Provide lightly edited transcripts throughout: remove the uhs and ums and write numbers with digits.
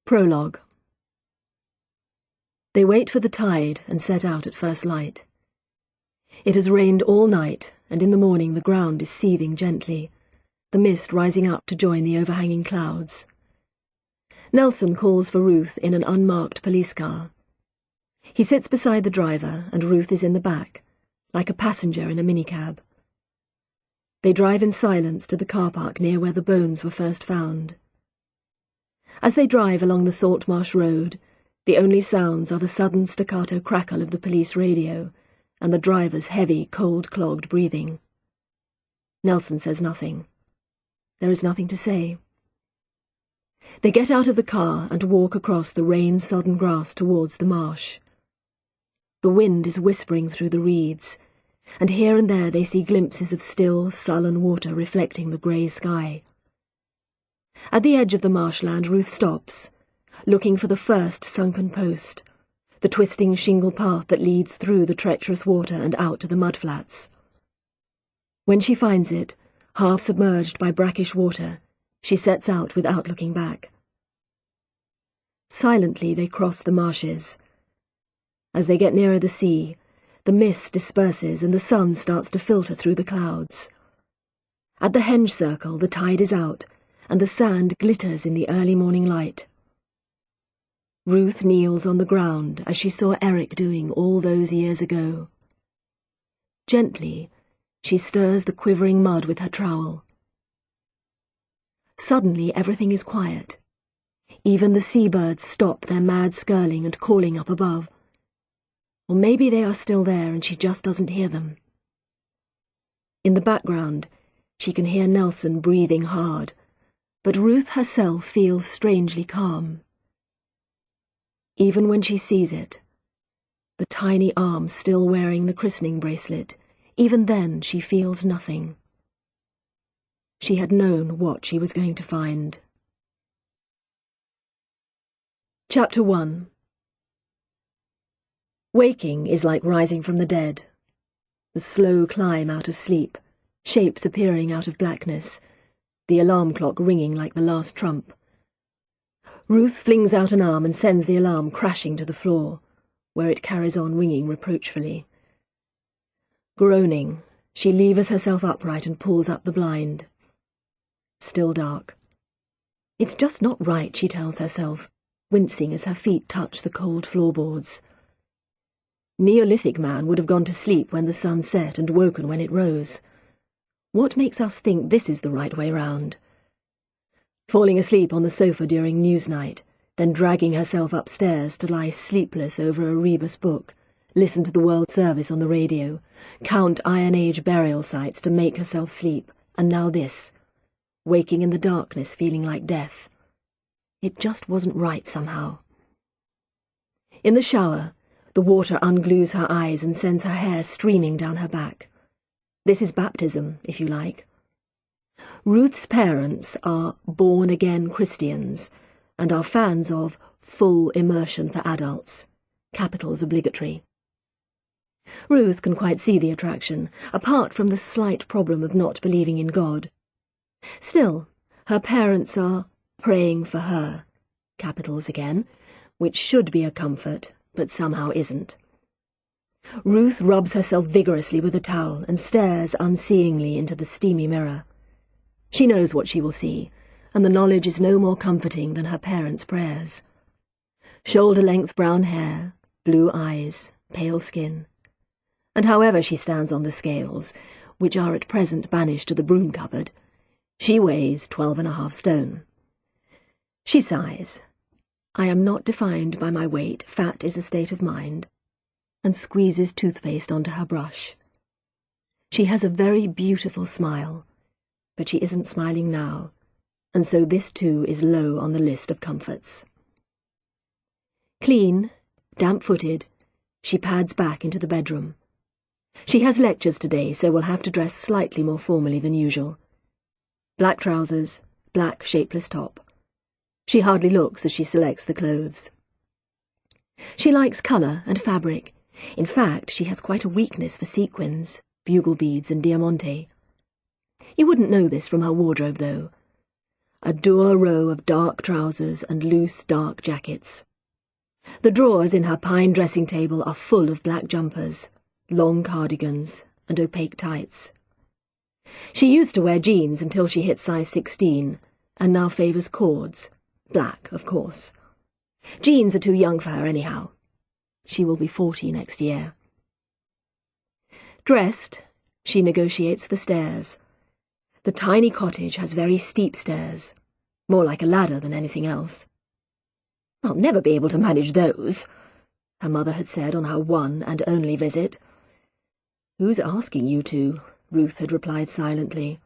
Prologue. They wait for the tide and set out at first light. It has rained all night, and in the morning the ground is seething gently, the mist rising up to join the overhanging clouds. Nelson calls for Ruth in an unmarked police car. He sits beside the driver, and Ruth is in the back, like a passenger in a minicab. They drive in silence to the car park near where the bones were first found. As they drive along the salt marsh road, the only sounds are the sudden staccato crackle of the police radio and the driver's heavy, cold-clogged breathing. Nelson says nothing. There is nothing to say. They get out of the car and walk across the rain-sodden grass towards the marsh. The wind is whispering through the reeds, and here and there they see glimpses of still, sullen water reflecting the grey sky. At the edge of the marshland, Ruth stops, looking for the first sunken post, the twisting shingle path that leads through the treacherous water and out to the mudflats. When she finds it, half submerged by brackish water, she sets out without looking back. Silently they cross the marshes. As they get nearer the sea, the mist disperses and the sun starts to filter through the clouds. At the henge circle, the tide is out, and the sand glitters in the early morning light. Ruth kneels on the ground as she saw Eric doing all those years ago. Gently, she stirs the quivering mud with her trowel. Suddenly everything is quiet. Even the seabirds stop their mad skirling and calling up above. Or maybe they are still there and she just doesn't hear them. In the background, she can hear Nelson breathing hard, but Ruth herself feels strangely calm. Even when she sees it, the tiny arm still wearing the christening bracelet, even then she feels nothing. She had known what she was going to find. Chapter 1. Waking is like rising from the dead. The slow climb out of sleep, shapes appearing out of blackness, the alarm clock ringing like the last trump. Ruth flings out an arm and sends the alarm crashing to the floor, where it carries on ringing reproachfully. Groaning, she levers herself upright and pulls up the blind. Still dark. It's just not right, she tells herself, wincing as her feet touch the cold floorboards. Neolithic man would have gone to sleep when the sun set and woken when it rose. What makes us think this is the right way round? Falling asleep on the sofa during news night, then dragging herself upstairs to lie sleepless over a rebus book, listen to the World Service on the radio, count Iron Age burial sites to make herself sleep, and now this, waking in the darkness feeling like death. It just wasn't right somehow. In the shower, the water unglues her eyes and sends her hair streaming down her back. This is baptism, if you like. Ruth's parents are born-again Christians and are fans of full immersion for adults, capitals obligatory. Ruth can quite see the attraction, apart from the slight problem of not believing in God. Still, her parents are praying for her, capitals again, which should be a comfort, but somehow isn't. Ruth rubs herself vigorously with a towel and stares unseeingly into the steamy mirror. She knows what she will see, and the knowledge is no more comforting than her parents' prayers. Shoulder-length brown hair, blue eyes, pale skin. And however she stands on the scales, which are at present banished to the broom cupboard, she weighs 12.5 stone. She sighs. I am not defined by my weight, fat is a state of mind, and squeezes toothpaste onto her brush. She has a very beautiful smile, but she isn't smiling now, and so this too is low on the list of comforts. Clean, damp-footed, she pads back into the bedroom. She has lectures today, so will have to dress slightly more formally than usual. Black trousers, black shapeless top. She hardly looks as she selects the clothes. She likes colour and fabric. In fact, she has quite a weakness for sequins, bugle beads and diamante. You wouldn't know this from her wardrobe, though. a dour row of dark trousers and loose dark jackets. The drawers in her pine dressing table are full of black jumpers, long cardigans, and opaque tights. She used to wear jeans until she hit size 16, and now favours cords, black, of course. Jeans are too young for her anyhow. She will be 40 next year. Dressed, she negotiates the stairs. The tiny cottage has very steep stairs, more like a ladder than anything else. "I'll never be able to manage those," her mother had said on her one and only visit. "Who's asking you to?" Ruth had replied silently.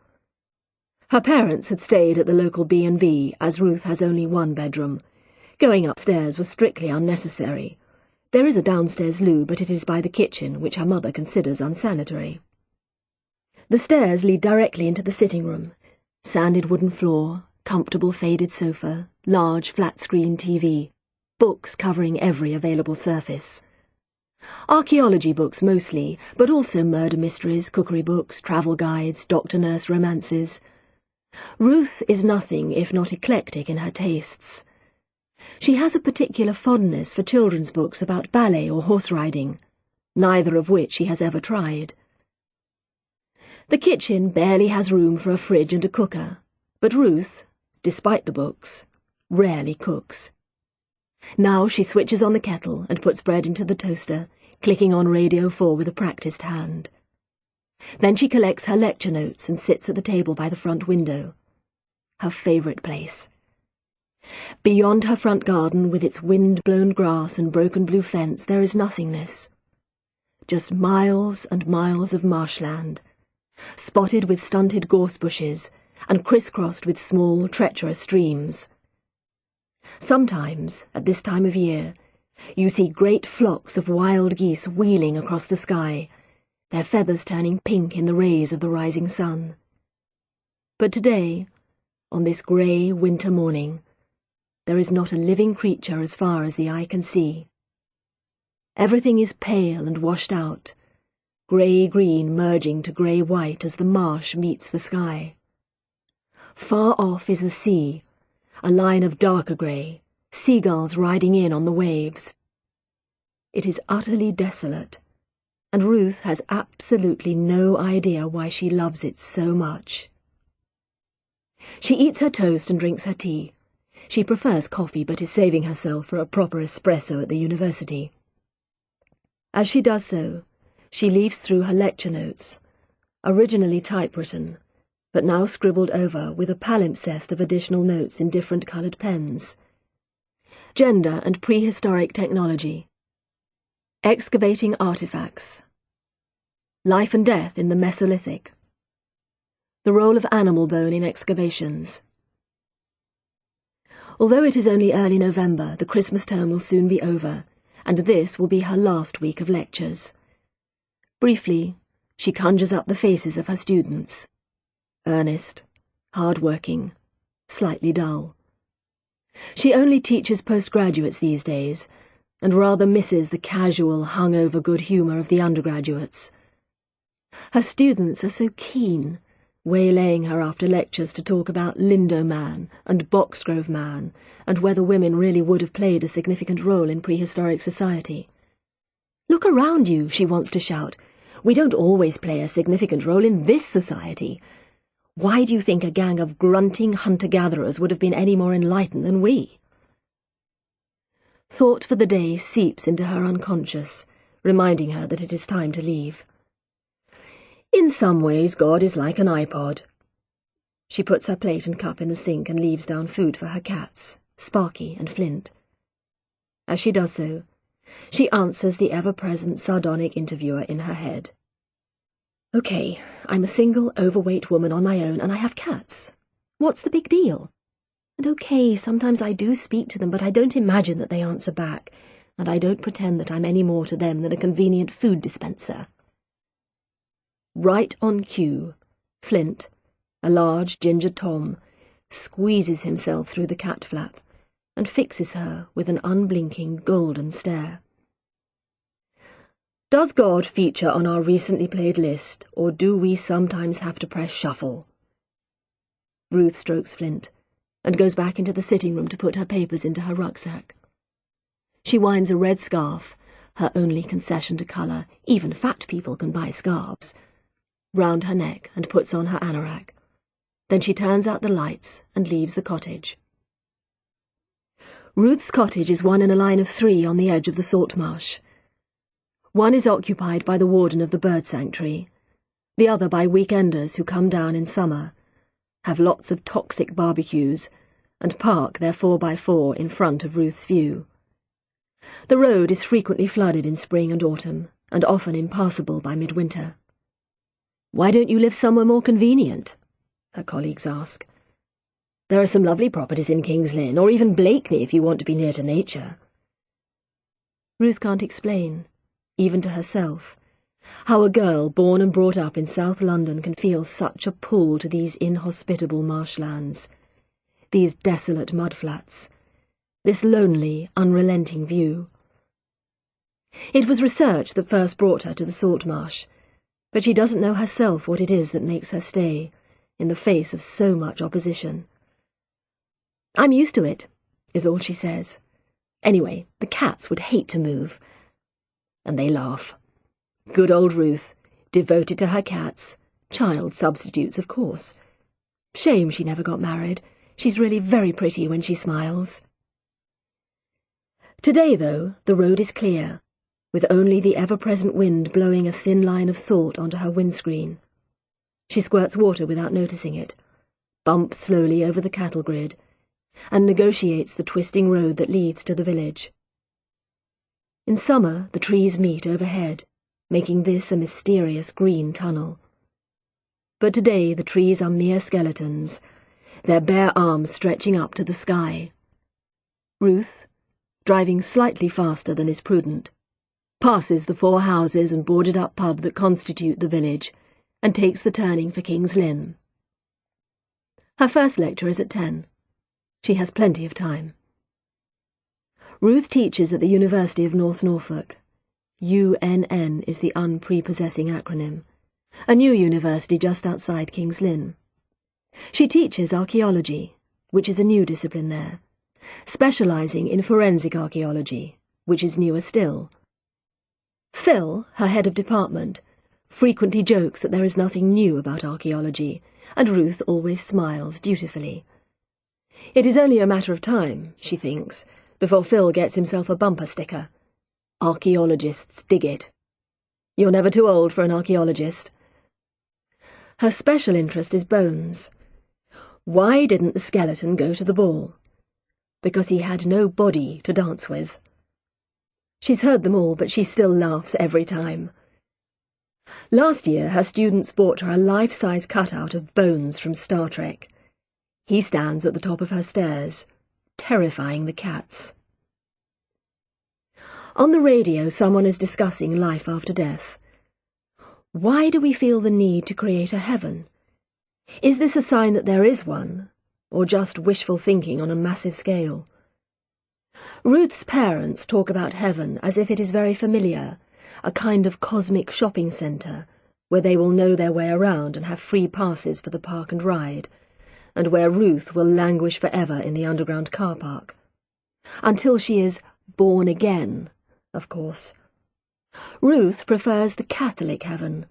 Her parents had stayed at the local B&B, as Ruth has only one bedroom. Going upstairs was strictly unnecessary. There is a downstairs loo, but it is by the kitchen, which her mother considers unsanitary. The stairs lead directly into the sitting room. Sanded wooden floor, comfortable faded sofa, large flat-screen TV, books covering every available surface. Archaeology books mostly, but also murder mysteries, cookery books, travel guides, doctor-nurse romances. Ruth is nothing if not eclectic in her tastes. She has a particular fondness for children's books about ballet or horse riding, neither of which she has ever tried. The kitchen barely has room for a fridge and a cooker, but Ruth, despite the books, rarely cooks. Now she switches on the kettle and puts bread into the toaster, clicking on Radio 4 with a practised hand. Then she collects her lecture notes and sits at the table by the front window. Her favourite place. Beyond her front garden, with its wind-blown grass and broken blue fence, there is nothingness. Just miles and miles of marshland, spotted with stunted gorse bushes and crisscrossed with small, treacherous streams. Sometimes, at this time of year, you see great flocks of wild geese wheeling across the sky, their feathers turning pink in the rays of the rising sun. But today, on this grey winter morning, there is not a living creature as far as the eye can see. Everything is pale and washed out, grey-green merging to grey-white as the marsh meets the sky. Far off is the sea, a line of darker grey, seagulls riding in on the waves. It is utterly desolate, and Ruth has absolutely no idea why she loves it so much. She eats her toast and drinks her tea. She prefers coffee but is saving herself for a proper espresso at the university. As she does so, she leaves through her lecture notes, originally typewritten, but now scribbled over with a palimpsest of additional notes in different coloured pens. Gender and prehistoric technology. Excavating artefacts. Life and death in the Mesolithic. The role of animal bone in excavations. Although it is only early November, the Christmas term will soon be over, and this will be her last week of lectures. Briefly, she conjures up the faces of her students. Earnest, hard-working, slightly dull. She only teaches postgraduates these days, and rather misses the casual, hung-over good humour of the undergraduates. Her students are so keen, waylaying her after lectures to talk about Lindo Man and Boxgrove Man, and whether women really would have played a significant role in prehistoric society. "Look around you," she wants to shout. "We don't always play a significant role in this society. Why do you think a gang of grunting hunter-gatherers would have been any more enlightened than we?" Thought for the day seeps into her unconscious, reminding her that it is time to leave. In some ways, God is like an iPod. She puts her plate and cup in the sink and leaves down food for her cats, Sparky and Flint. As she does so, she answers the ever-present sardonic interviewer in her head. "Okay, I'm a single, overweight woman on my own, and I have cats. What's the big deal? And okay, sometimes I do speak to them, but I don't imagine that they answer back, and I don't pretend that I'm any more to them than a convenient food dispenser." Right on cue, Flint, a large ginger Tom, squeezes himself through the cat flap and fixes her with an unblinking golden stare. "Does God feature on our recently played list, or do we sometimes have to press shuffle?" Ruth strokes Flint, and goes back into the sitting room to put her papers into her rucksack. She winds a red scarf, her only concession to colour, even fat people can buy scarves, round her neck and puts on her anorak. Then she turns out the lights and leaves the cottage. Ruth's cottage is one in a line of 3 on the edge of the salt marsh. One is occupied by the warden of the bird sanctuary, the other by weekenders who come down in summer, have lots of toxic barbecues, and park their 4x4 in front of Ruth's view. The road is frequently flooded in spring and autumn, and often impassable by midwinter. "Why don't you live somewhere more convenient?" her colleagues ask. "There are some lovely properties in King's Lynn, or even Blakeney if you want to be near to nature." Ruth can't explain, even to herself, how a girl born and brought up in South London can feel such a pull to these inhospitable marshlands, these desolate mudflats, this lonely, unrelenting view. It was research that first brought her to the salt marsh, but she doesn't know herself what it is that makes her stay, in the face of so much opposition. "I'm used to it," is all she says. "Anyway, the cats would hate to move." And they laugh. Good old Ruth, devoted to her cats, child substitutes, of course. Shame she never got married. She's really very pretty when she smiles. Today, though, the road is clear, with only the ever-present wind blowing a thin line of salt onto her windscreen. She squirts water without noticing it, bumps slowly over the cattle grid, and negotiates the twisting road that leads to the village. In summer, the trees meet overhead, making this a mysterious green tunnel. But today the trees are mere skeletons, their bare arms stretching up to the sky. Ruth, driving slightly faster than is prudent, passes the 4 houses and boarded-up pub that constitute the village, and takes the turning for King's Lynn. Her first lecture is at 10. She has plenty of time. Ruth teaches at the University of North Norfolk. UNN is the unprepossessing acronym, a new university just outside King's Lynn. She teaches archaeology, which is a new discipline there, specialising in forensic archaeology, which is newer still. Phil, her head of department, frequently jokes that there is nothing new about archaeology, and Ruth always smiles dutifully. It is only a matter of time, she thinks, before Phil gets himself a bumper sticker. Archaeologists dig it. You're never too old for an archaeologist. Her special interest is bones. Why didn't the skeleton go to the ball? Because he had no body to dance with. She's heard them all, but she still laughs every time. Last year, her students bought her a life-size cutout of Bones from Star Trek. He stands at the top of her stairs, terrifying the cats. On the radio, someone is discussing life after death. Why do we feel the need to create a heaven? Is this a sign that there is one, or just wishful thinking on a massive scale? Ruth's parents talk about heaven as if it is very familiar, a kind of cosmic shopping centre, where they will know their way around and have free passes for the park and ride, and where Ruth will languish forever in the underground car park. Until she is born again, of course. Ruth prefers the Catholic heaven,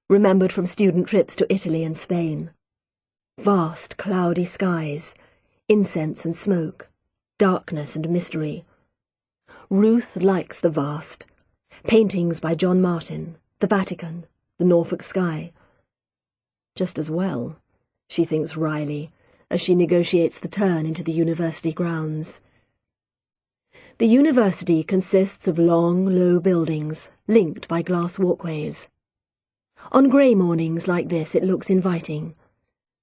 remembered from student trips to Italy and Spain. Vast, cloudy skies, incense and smoke, darkness and mystery. Ruth likes the vast. Paintings by John Martin, the Vatican, the Norfolk sky. Just as well, she thinks wryly, as she negotiates the turn into the university grounds. The university consists of long, low buildings, linked by glass walkways. On grey mornings like this it looks inviting,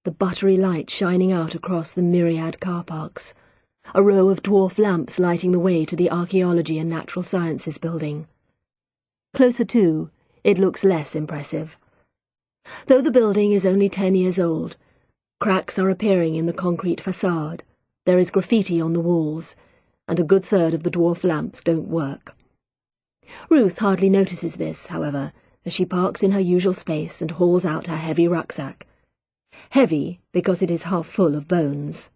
the buttery light shining out across the myriad car parks, a row of dwarf lamps lighting the way to the Archaeology and Natural Sciences building. Closer to, it looks less impressive. Though the building is only 10 years old, cracks are appearing in the concrete facade, there is graffiti on the walls, and a good third of the dwarf lamps don't work. Ruth hardly notices this, however, as she parks in her usual space and hauls out her heavy rucksack. Heavy because it is half full of bones.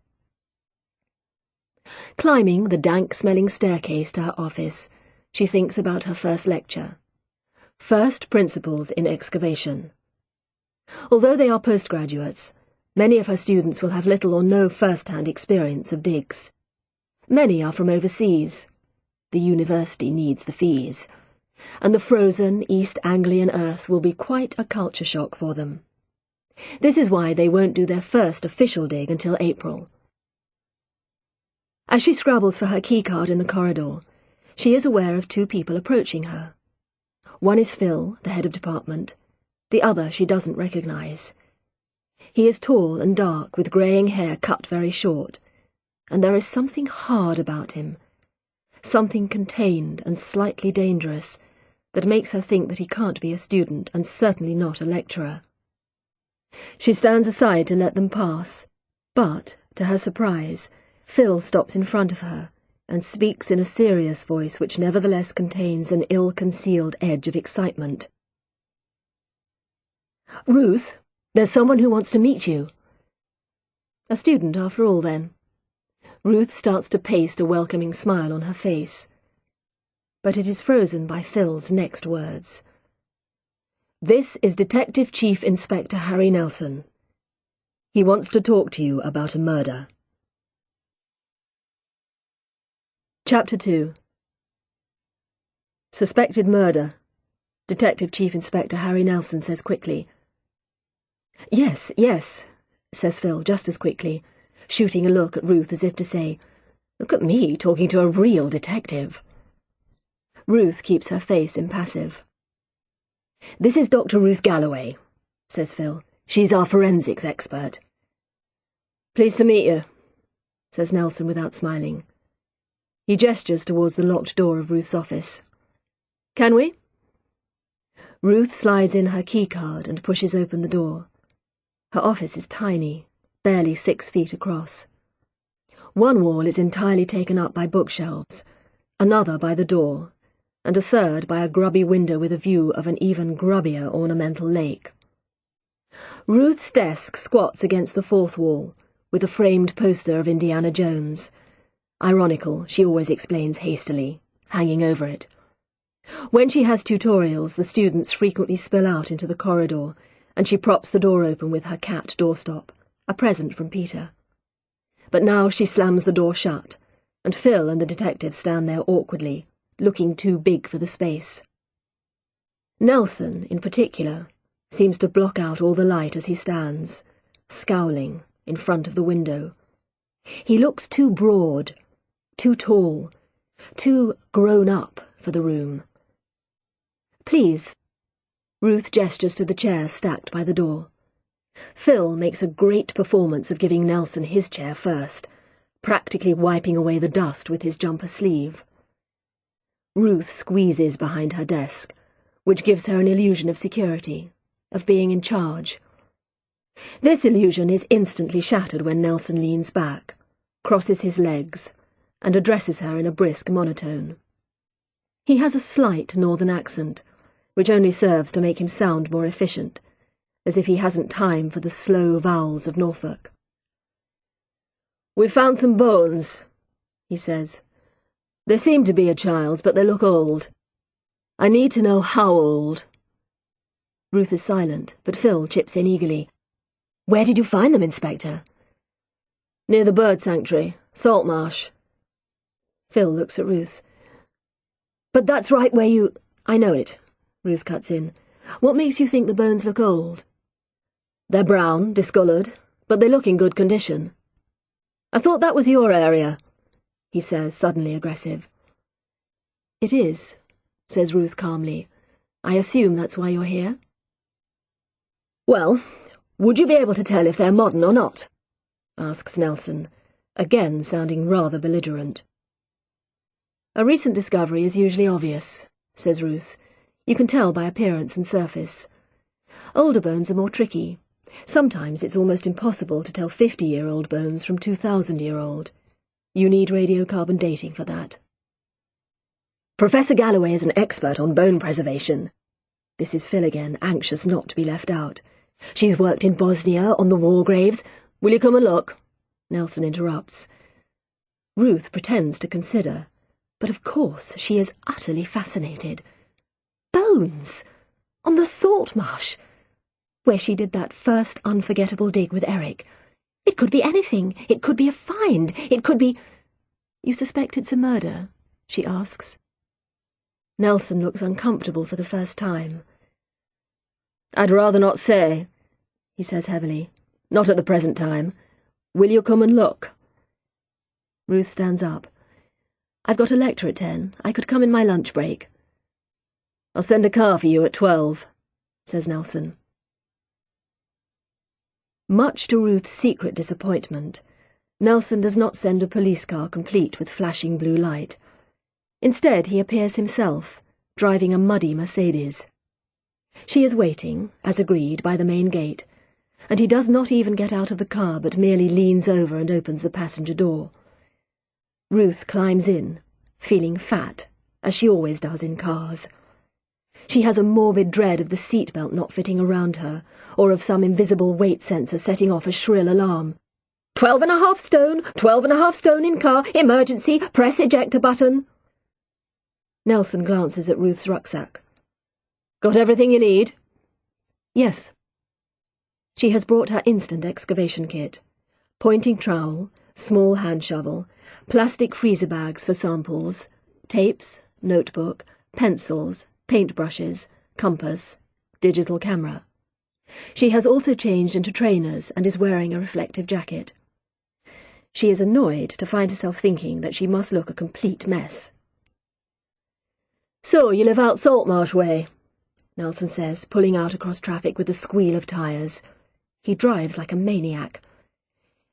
Climbing the dank-smelling staircase to her office, she thinks about her first lecture. First Principles in Excavation. Although they are postgraduates, many of her students will have little or no first-hand experience of digs. Many are from overseas. The university needs the fees. And the frozen East Anglian earth will be quite a culture shock for them. This is why they won't do their first official dig until April. As she scrabbles for her keycard in the corridor, she is aware of two people approaching her. One is Phil, the head of department. The other she doesn't recognise. He is tall and dark, with greying hair cut very short, and there is something hard about him, something contained and slightly dangerous, that makes her think that he can't be a student and certainly not a lecturer. She stands aside to let them pass, but, to her surprise, Phil stops in front of her and speaks in a serious voice which nevertheless contains an ill-concealed edge of excitement. "Ruth, there's someone who wants to meet you." A student, after all, then. Ruth starts to paste a welcoming smile on her face. But it is frozen by Phil's next words. "This is Detective Chief Inspector Harry Nelson. He wants to talk to you about a murder." Chapter 2. Suspected murder, Detective Chief Inspector Harry Nelson says quickly. Yes, says Phil just as quickly, shooting a look at Ruth as if to say, "Look at me talking to a real detective." Ruth keeps her face impassive. "This is Dr. Ruth Galloway," says Phil. "She's our forensics expert." "Pleased to meet you," says Nelson without smiling. He gestures towards the locked door of Ruth's office. "Can we?" Ruth slides in her keycard and pushes open the door. Her office is tiny, barely 6 feet across. One wall is entirely taken up by bookshelves, another by the door, and a third by a grubby window with a view of an even grubbier ornamental lake. Ruth's desk squats against the fourth wall, with a framed poster of Indiana Jones. Ironical, she always explains hastily, hanging over it. When she has tutorials, the students frequently spill out into the corridor, and she props the door open with her cat doorstop, a present from Peter. But now she slams the door shut, and Phil and the detective stand there awkwardly, looking too big for the space. Nelson, in particular, seems to block out all the light as he stands, scowling, in front of the window. He looks too broad, too tall, too grown up for the room. "Please." Ruth gestures to the chair stacked by the door. Phil makes a great performance of giving Nelson his chair first, practically wiping away the dust with his jumper sleeve. Ruth squeezes behind her desk, which gives her an illusion of security, of being in charge. This illusion is instantly shattered when Nelson leans back, crosses his legs, and addresses her in a brisk monotone. He has a slight northern accent, which only serves to make him sound more efficient, as if he hasn't time for the slow vowels of Norfolk. "We've found some bones," he says. "They seem to be a child's, but they look old. I need to know how old." Ruth is silent, but Phil chips in eagerly. "Where did you find them, Inspector?" "Near the bird sanctuary, Salt Marsh." Phil looks at Ruth. "But that's right where you—" "I know it," Ruth cuts in. "What makes you think the bones look old?" "They're brown, discoloured, but they look in good condition." "I thought that was your area," he says, suddenly aggressive. "It is," says Ruth calmly. "I assume that's why you're here?" "Well, would you be able to tell if they're modern or not?" asks Nelson, again sounding rather belligerent. "A recent discovery is usually obvious," says Ruth. "You can tell by appearance and surface. Older bones are more tricky. Sometimes it's almost impossible to tell 50-year-old bones from 2,000-year-old. You need radiocarbon dating for that." "Professor Galloway is an expert on bone preservation." This is Phil again, anxious not to be left out. "She's worked in Bosnia on the war graves." "Will you come and look?" Nelson interrupts. Ruth pretends to consider, but of course she is utterly fascinated. Bones! On the salt marsh, where she did that first unforgettable dig with Eric. It could be anything. It could be a find. It could be... You suspect it's a murder? She asks. Nelson looks uncomfortable for the first time. I'd rather not say, he says heavily. Not at the present time. Will you come and look? Ruth stands up. I've got a lecture at 10. I could come in my lunch break. I'll send a car for you at 12, says Nelson. Much to Ruth's secret disappointment, Nelson does not send a police car complete with flashing blue light. Instead, he appears himself, driving a muddy Mercedes. She is waiting, as agreed, by the main gate, and he does not even get out of the car but merely leans over and opens the passenger door. Ruth climbs in, feeling fat, as she always does in cars. She has a morbid dread of the seatbelt not fitting around her, or of some invisible weight sensor setting off a shrill alarm. 12.5 stone, 12.5 stone in car, emergency, press ejector button. Nelson glances at Ruth's rucksack. Got everything you need? Yes. She has brought her instant excavation kit. Pointing trowel, small hand shovel, plastic freezer bags for samples, tapes, notebook, pencils, paintbrushes, compass, digital camera. She has also changed into trainers and is wearing a reflective jacket. She is annoyed to find herself thinking that she must look a complete mess. So, you live out Saltmarsh way, Nelson says, pulling out across traffic with a squeal of tyres. He drives like a maniac.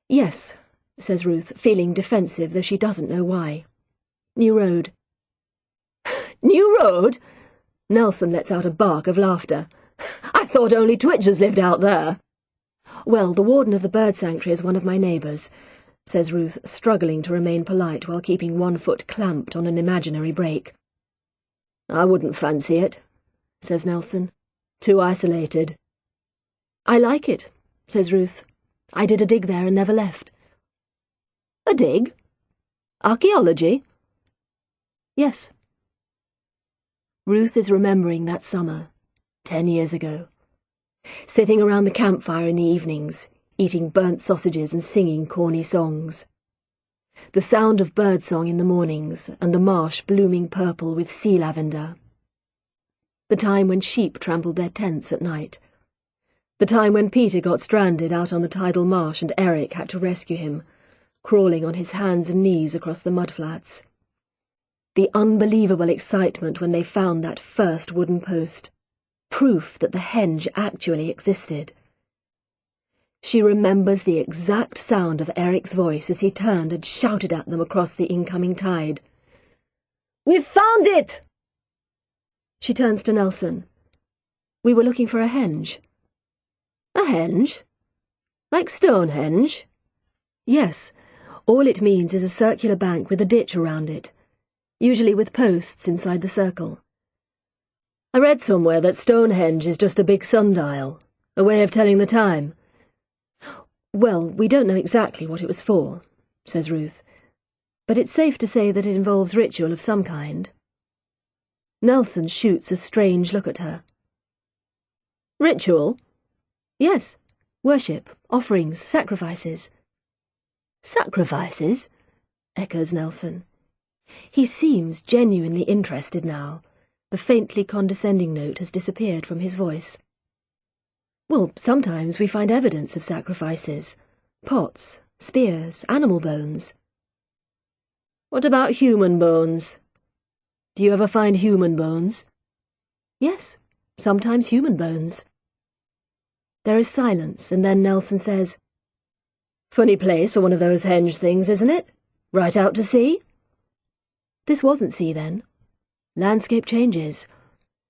Yes, says Ruth, feeling defensive, though she doesn't know why. New road. New road? Nelson lets out a bark of laughter. I thought only twitchers lived out there. Well, the warden of the bird sanctuary is one of my neighbours, says Ruth, struggling to remain polite while keeping one foot clamped on an imaginary brake. I wouldn't fancy it, says Nelson. Too isolated. I like it, says Ruth. I did a dig there and never left. A dig? Archaeology? Yes. Ruth is remembering that summer, 10 years ago. Sitting around the campfire in the evenings, eating burnt sausages and singing corny songs. The sound of birdsong in the mornings and the marsh blooming purple with sea lavender. The time when sheep trampled their tents at night. The time when Peter got stranded out on the tidal marsh and Eric had to rescue him, crawling on his hands and knees across the mudflats. The unbelievable excitement when they found that first wooden post, proof that the henge actually existed. She remembers the exact sound of Eric's voice as he turned and shouted at them across the incoming tide. We've found it! She turns to Nelson. We were looking for a henge. A henge? Like Stonehenge? Yes. All it means is a circular bank with a ditch around it, usually with posts inside the circle. I read somewhere that Stonehenge is just a big sundial, a way of telling the time. Well, we don't know exactly what it was for, says Ruth, but it's safe to say that it involves ritual of some kind. Nelson shoots a strange look at her. Ritual? Yes. Worship, offerings, sacrifices. Sacrifices? Echoes Nelson. He seems genuinely interested now. The faintly condescending note has disappeared from his voice. Well, sometimes we find evidence of sacrifices. Pots, spears, animal bones. What about human bones? Do you ever find human bones? Yes, sometimes human bones. There is silence, and then Nelson says, Funny place for one of those henge things, isn't it? Right out to sea? This wasn't sea then. Landscape changes.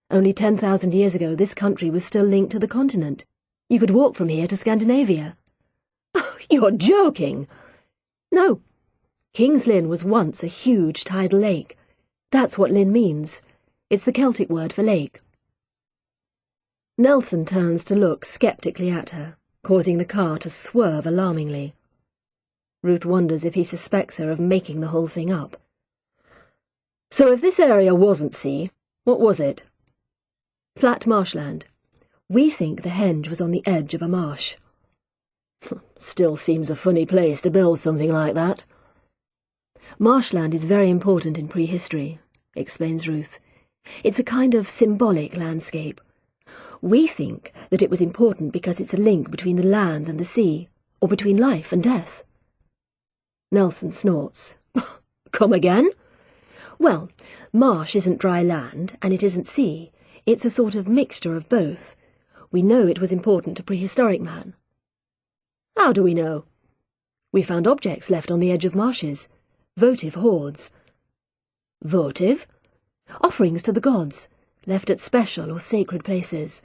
Only 10,000 years ago, this country was still linked to the continent. You could walk from here to Scandinavia. Oh, you're joking! No. King's Lynn was once a huge tidal lake. That's what Lynn means. It's the Celtic word for lake. Nelson turns to look skeptically at her, causing the car to swerve alarmingly. Ruth wonders if he suspects her of making the whole thing up. So if this area wasn't sea, what was it? Flat marshland. We think the henge was on the edge of a marsh. Still seems a funny place to build something like that. Marshland is very important in prehistory, explains Ruth. It's a kind of symbolic landscape. We think that it was important because it's a link between the land and the sea, or between life and death. Nelson snorts. Come again? Well, marsh isn't dry land, and it isn't sea. It's a sort of mixture of both. We know it was important to prehistoric man. How do we know? We found objects left on the edge of marshes. Votive hoards. Votive? Offerings to the gods, left at special or sacred places.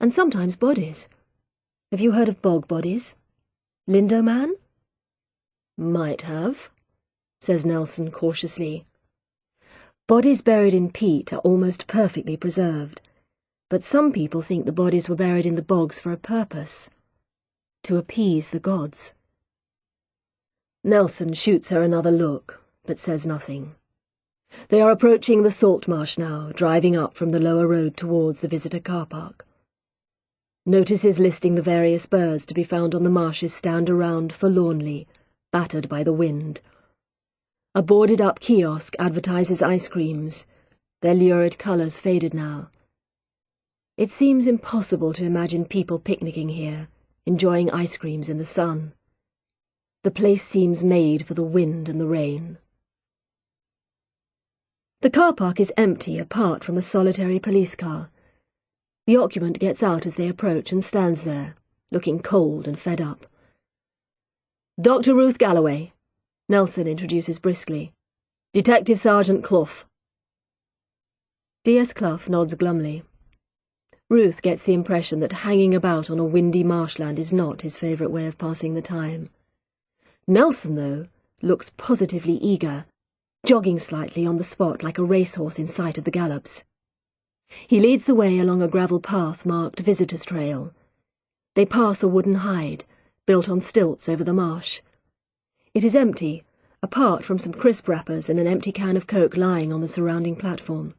And sometimes bodies. Have you heard of bog bodies? Lindo man? Might have, says Nelson cautiously. Bodies buried in peat are almost perfectly preserved, but some people think the bodies were buried in the bogs for a purpose. To appease the gods. Nelson shoots her another look, but says nothing. They are approaching the salt marsh now, driving up from the lower road towards the visitor car park. Notices listing the various birds to be found on the marshes stand around forlornly, battered by the wind. A boarded-up kiosk advertises ice creams, their lurid colours faded now. It seems impossible to imagine people picnicking here, enjoying ice creams in the sun. The place seems made for the wind and the rain. The car park is empty apart from a solitary police car. The occupant gets out as they approach and stands there, looking cold and fed up. Dr. Ruth Galloway, Nelson introduces briskly. Detective Sergeant Clough. D.S. Clough nods glumly. Ruth gets the impression that hanging about on a windy marshland is not his favourite way of passing the time. Nelson, though, looks positively eager, jogging slightly on the spot like a racehorse in sight of the gallops. He leads the way along a gravel path marked Visitors' Trail. They pass a wooden hide, built on stilts over the marsh. It is empty, apart from some crisp wrappers and an empty can of Coke lying on the surrounding platform.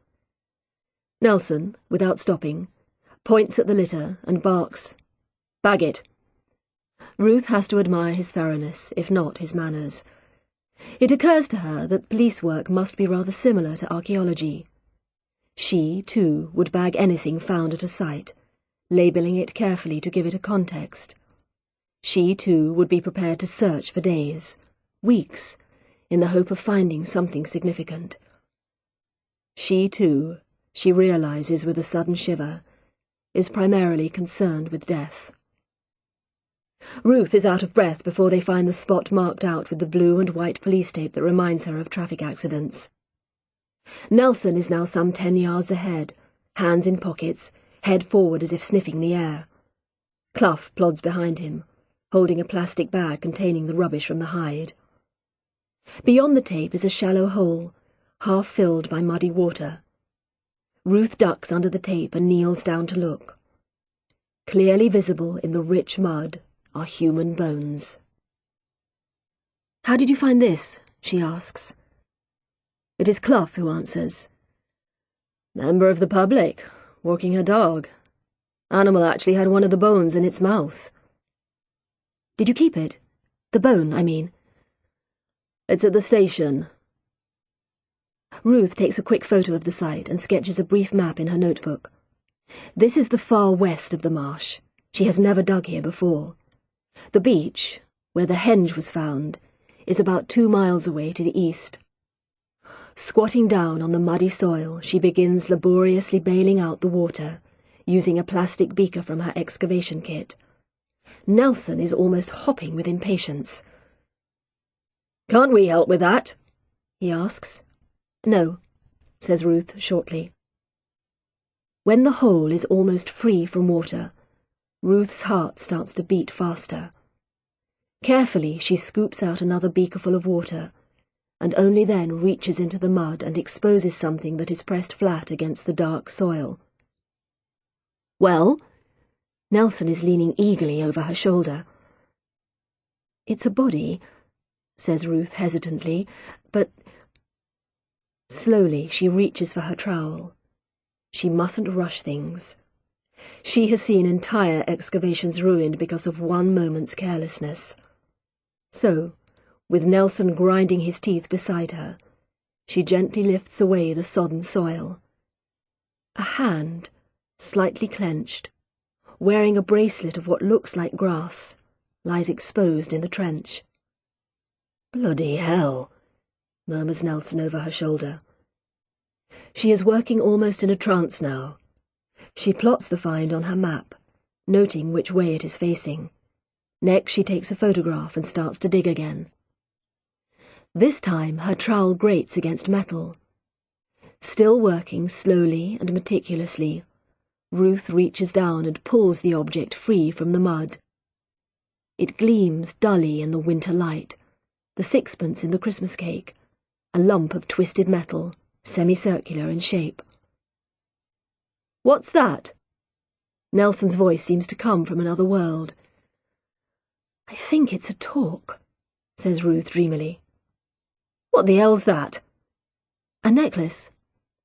Nelson, without stopping, points at the litter and barks, "Bag it." Ruth has to admire his thoroughness, if not his manners. It occurs to her that police work must be rather similar to archaeology. She, too, would bag anything found at a site, labelling it carefully to give it a context. She, too, would be prepared to search for days, weeks, in the hope of finding something significant. She, too, she realises with a sudden shiver, is primarily concerned with death. Ruth is out of breath before they find the spot marked out with the blue and white police tape that reminds her of traffic accidents. Nelson is now some 10 yards ahead, hands in pockets, head forward as if sniffing the air. Clough plods behind him, holding a plastic bag containing the rubbish from the hide. Beyond the tape is a shallow hole, half filled by muddy water. Ruth ducks under the tape and kneels down to look. Clearly visible in the rich mud are human bones. "How did you find this?" she asks. It is Clough who answers. "Member of the public, walking her dog. Animal actually had one of the bones in its mouth." "Did you keep it? The bone, I mean." "It's at the station." Ruth takes a quick photo of the site and sketches a brief map in her notebook. This is the far west of the marsh. She has never dug here before. The beach, where the henge was found, is about 2 miles away to the east. Squatting down on the muddy soil, she begins laboriously bailing out the water, using a plastic beaker from her excavation kit. Nelson is almost hopping with impatience. "Can't we help with that?" he asks. "No," says Ruth shortly. When the hole is almost free from water, Ruth's heart starts to beat faster. Carefully, she scoops out another beakerful of water, and only then reaches into the mud and exposes something that is pressed flat against the dark soil. "Well?" Nelson is leaning eagerly over her shoulder. "It's a body, says Ruth hesitantly, but... Slowly she reaches for her trowel. She mustn't rush things. She has seen entire excavations ruined because of one moment's carelessness. So, with Nelson grinding his teeth beside her, she gently lifts away the sodden soil. A hand, slightly clenched, wearing a bracelet of what looks like grass, lies exposed in the trench. "Bloody hell," murmurs Nelson over her shoulder. She is working almost in a trance now. She plots the find on her map, noting which way it is facing. Next she takes a photograph and starts to dig again. This time her trowel grates against metal. Still working slowly and meticulously, Ruth reaches down and pulls the object free from the mud. It gleams dully in the winter light, the sixpence in the Christmas cake, a lump of twisted metal, semicircular in shape. "What's that?" Nelson's voice seems to come from another world. "I think it's a talk," says Ruth dreamily. "What the hell's that?" "A necklace,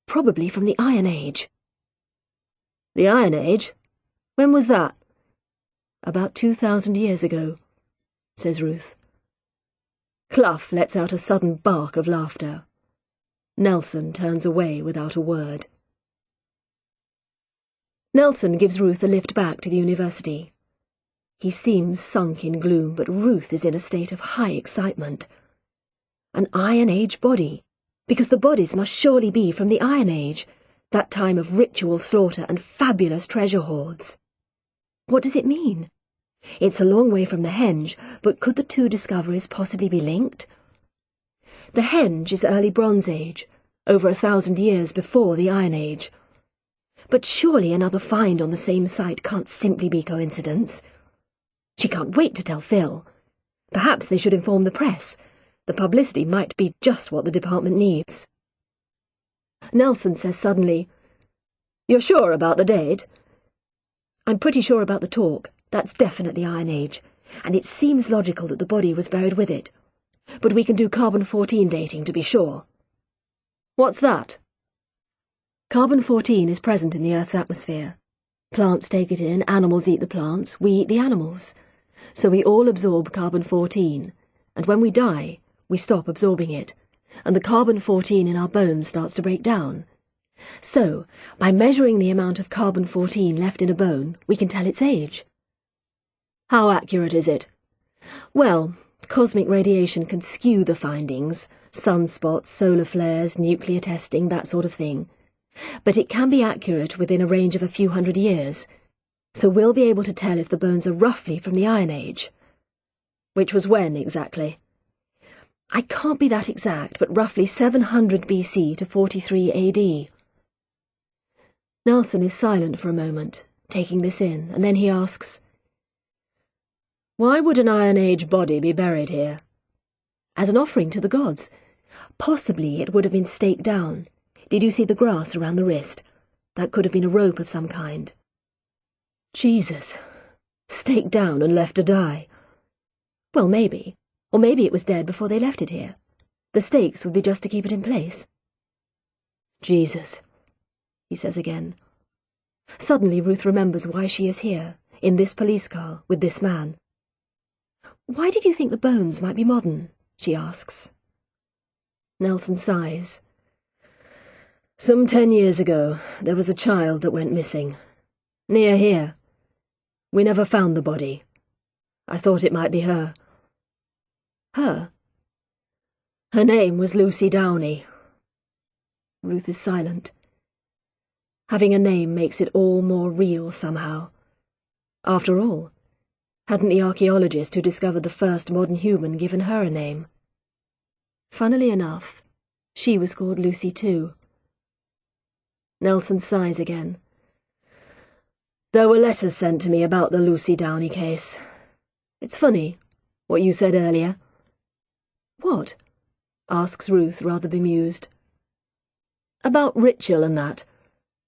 probably from the Iron Age." "The Iron Age? When was that?" "About 2,000 years ago," says Ruth. Clough lets out a sudden bark of laughter. Nelson turns away without a word. Nelson gives Ruth a lift back to the university. He seems sunk in gloom, but Ruth is in a state of high excitement. An Iron Age body, because the bodies must surely be from the Iron Age, that time of ritual slaughter and fabulous treasure hoards. What does it mean? It's a long way from the henge, but could the two discoveries possibly be linked? The henge is early Bronze Age, over 1,000 years before the Iron Age. But surely another find on the same site can't simply be coincidence. She can't wait to tell Phil. Perhaps they should inform the press. The publicity might be just what the department needs. Nelson says suddenly, "You're sure about the date?" "I'm pretty sure about the talk. That's definitely Iron Age, and it seems logical that the body was buried with it. But we can do carbon-14 dating to be sure." "What's that?" Carbon-14 is present in the Earth's atmosphere. Plants take it in, animals eat the plants, we eat the animals. So we all absorb carbon-14, and when we die, we stop absorbing it, and the carbon-14 in our bones starts to break down. So, by measuring the amount of carbon-14 left in a bone, we can tell its age. "How accurate is it?" "Well, cosmic radiation can skew the findings, sunspots, solar flares, nuclear testing, that sort of thing. But it can be accurate within a range of a few hundred years, so we'll be able to tell if the bones are roughly from the Iron Age." "Which was when, exactly?" "I can't be that exact, but roughly 700 BC to 43 AD. Nelson is silent for a moment, taking this in, and then he asks, "Why would an Iron Age body be buried here?" "As an offering to the gods. Possibly it would have been staked down. Did you see the grass around the wrist? That could have been a rope of some kind." "Jesus. Staked down and left to die." "Well, maybe. Or maybe it was dead before they left it here. The stakes would be just to keep it in place." "Jesus," he says again. Suddenly Ruth remembers why she is here, in this police car, with this man. "Why did you think the bones might be modern?" she asks. Nelson sighs. "Some 10 years ago, there was a child that went missing. Near here. We never found the body. I thought it might be her." "Her?" "Her name was Lucy Downey." Ruth is silent. Having a name makes it all more real somehow. After all, hadn't the archaeologist who discovered the first modern human given her a name? Funnily enough, she was called Lucy too. Nelson sighs again. "There were letters sent to me about the Lucy Downey case. It's funny, what you said earlier." "What?" asks Ruth, rather bemused. "About ritual and that.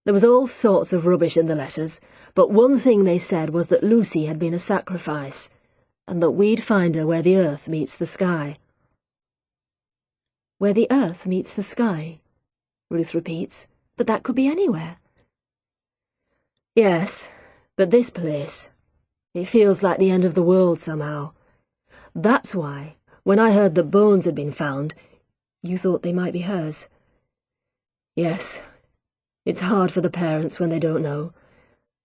There was all sorts of rubbish in the letters, but one thing they said was that Lucy had been a sacrifice, and that we'd find her where the earth meets the sky." Where the earth meets the sky, Ruth repeats, but that could be anywhere. Yes, but this place, it feels like the end of the world somehow. That's why, when I heard that bones had been found, you thought they might be hers. Yes, it's hard for the parents when they don't know.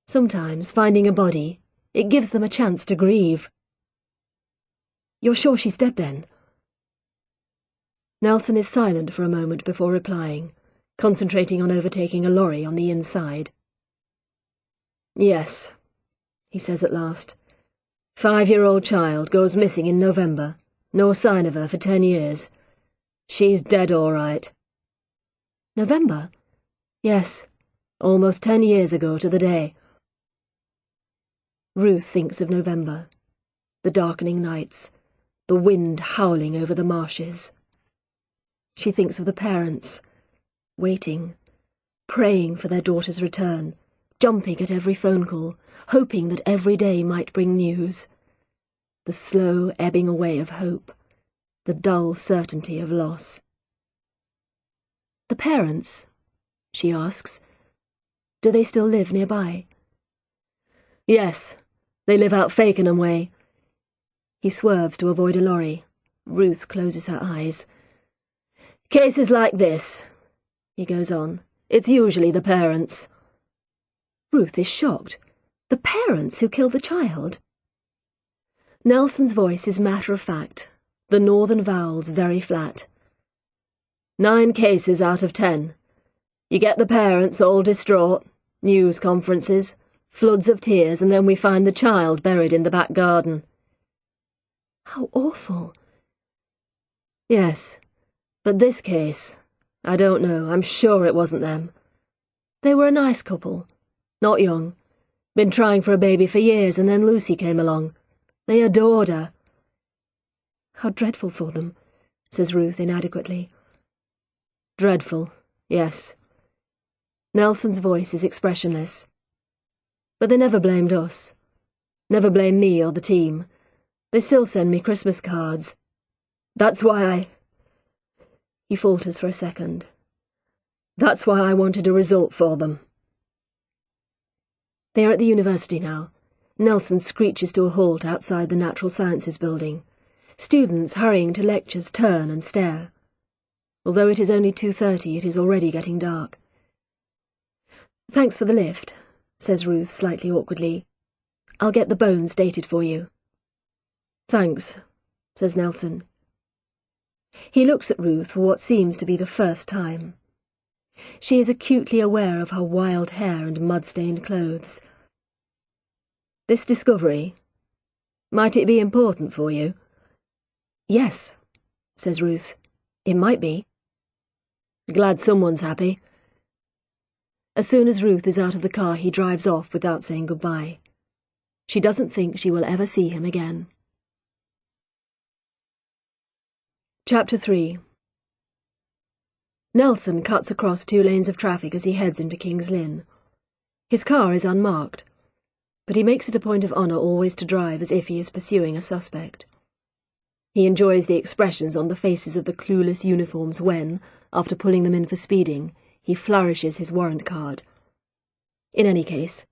Sometimes finding a body, it gives them a chance to grieve. You're sure she's dead then? Nelson is silent for a moment before replying, concentrating on overtaking a lorry on the inside. Yes, he says at last. 5-year-old child goes missing in November. No sign of her for 10 years. She's dead all right. November? Yes, almost 10 years ago to the day. Ruth thinks of November, the darkening nights, the wind howling over the marshes. She thinks of the parents, waiting, praying for their daughter's return, jumping at every phone call, hoping that every day might bring news. The slow ebbing away of hope, the dull certainty of loss. The parents, she asks, do they still live nearby? Yes, they live out Fakenham way. He swerves to avoid a lorry. Ruth closes her eyes. Cases like this, he goes on, it's usually the parents. Ruth is shocked. The parents who killed the child? Nelson's voice is matter-of-fact, the northern vowels very flat. 9 cases out of 10. You get the parents all distraught, news conferences, floods of tears, and then we find the child buried in the back garden. How awful. Yes, but this case, I don't know, I'm sure it wasn't them. They were a nice couple, not young, been trying for a baby for years, and then Lucy came along. They adored her. How dreadful for them, says Ruth inadequately. Dreadful, yes. Nelson's voice is expressionless. But they never blamed us. Never blamed me or the team. They still send me Christmas cards. That's why He falters for a second. That's why I wanted a result for them. They are at the university now. Nelson screeches to a halt outside the Natural Sciences building. Students hurrying to lectures turn and stare. Although it is only 2:30, it is already getting dark. Thanks for the lift, says Ruth slightly awkwardly. I'll get the bones dated for you. Thanks, says Nelson. He looks at Ruth for what seems to be the first time. She is acutely aware of her wild hair and mud-stained clothes. This discovery, might it be important for you? Yes, says Ruth. It might be. Glad someone's happy. As soon as Ruth is out of the car, he drives off without saying goodbye. She doesn't think she will ever see him again. Chapter 3. Nelson cuts across 2 lanes of traffic as he heads into King's Lynn. His car is unmarked, but he makes it a point of honour always to drive as if he is pursuing a suspect. He enjoys the expressions on the faces of the clueless uniforms when, after pulling them in for speeding, he flourishes his warrant card. In any case,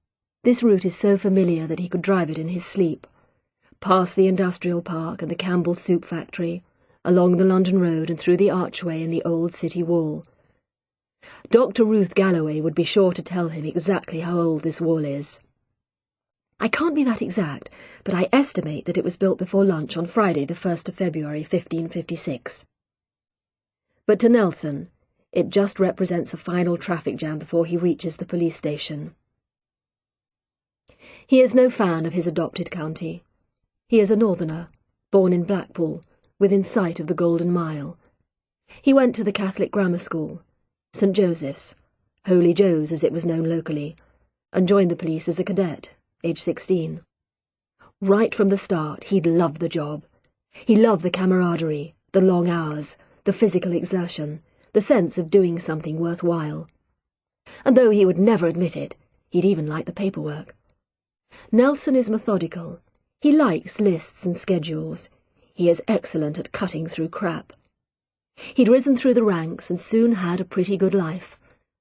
this route is so familiar that he could drive it in his sleep. Past the industrial park and the Campbell soup factory, along the London Road and through the archway in the old city wall. Dr. Ruth Galloway would be sure to tell him exactly how old this wall is. I can't be that exact, but I estimate that it was built before lunch on Friday the 1st of February 1556. But to Nelson, it just represents a final traffic jam before he reaches the police station. He is no fan of his adopted county. He is a northerner, born in Blackpool, within sight of the Golden Mile. He went to the Catholic grammar school, St. Joseph's, Holy Joe's as it was known locally, and joined the police as a cadet, age 16. Right from the start, he'd loved the job. He loved the camaraderie, the long hours, the physical exertion, the sense of doing something worthwhile. And though he would never admit it, he'd even like the paperwork. Nelson is methodical. He likes lists and schedules. He is excellent at cutting through crap. He'd risen through the ranks and soon had a pretty good life.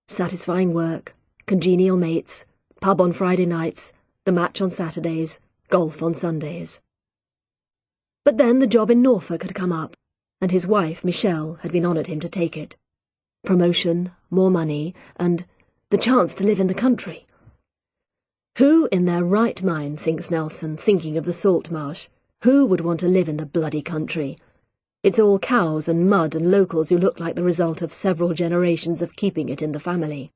Satisfying work, congenial mates, pub on Friday nights, the match on Saturdays, golf on Sundays. But then the job in Norfolk had come up, and his wife, Michelle, had been on at him to take it. Promotion, more money, and the chance to live in the country. Who in their right mind, thinks Nelson, thinking of the salt marsh, who would want to live in the bloody country? It's all cows and mud and locals who look like the result of several generations of keeping it in the family.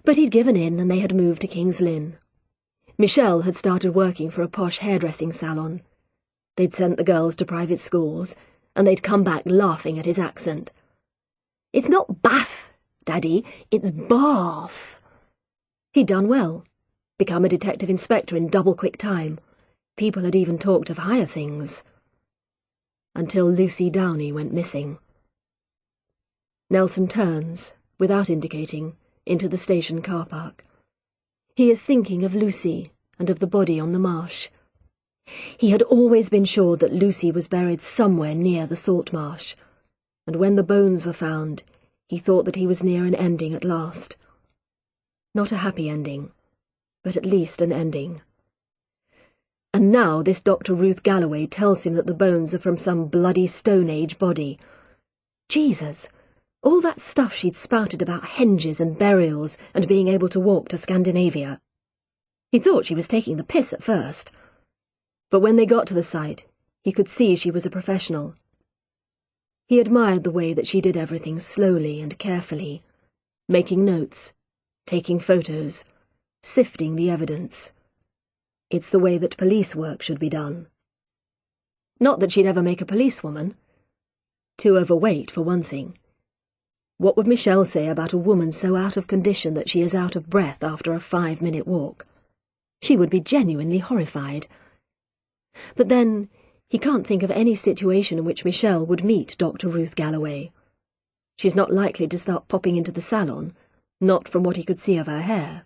But he'd given in, and they had moved to King's Lynn. Michelle had started working for a posh hairdressing salon. They'd sent the girls to private schools, and they'd come back laughing at his accent. "It's not Bath, Daddy, it's Bath." He'd done well, become a detective inspector in double-quick time. People had even talked of higher things. Until Lucy Downey went missing. Nelson turns, without indicating, into the station car park. He is thinking of Lucy and of the body on the marsh. He had always been sure that Lucy was buried somewhere near the salt marsh, and when the bones were found, he thought that he was near an ending at last. Not a happy ending, but at least an ending. And now this Dr. Ruth Galloway tells him that the bones are from some bloody Stone Age body. Jesus! All that stuff she'd spouted about henges and burials and being able to walk to Scandinavia. He thought she was taking the piss at first. But when they got to the site, he could see she was a professional. He admired the way that she did everything slowly and carefully, making notes, taking photos, sifting the evidence. It's the way that police work should be done. Not that she'd ever make a policewoman. Too overweight, for one thing. What would Michelle say about a woman so out of condition that she is out of breath after a 5-minute walk? She would be genuinely horrified. But then, he can't think of any situation in which Michelle would meet Dr. Ruth Galloway. She's not likely to start popping into the salon, not from what he could see of her hair.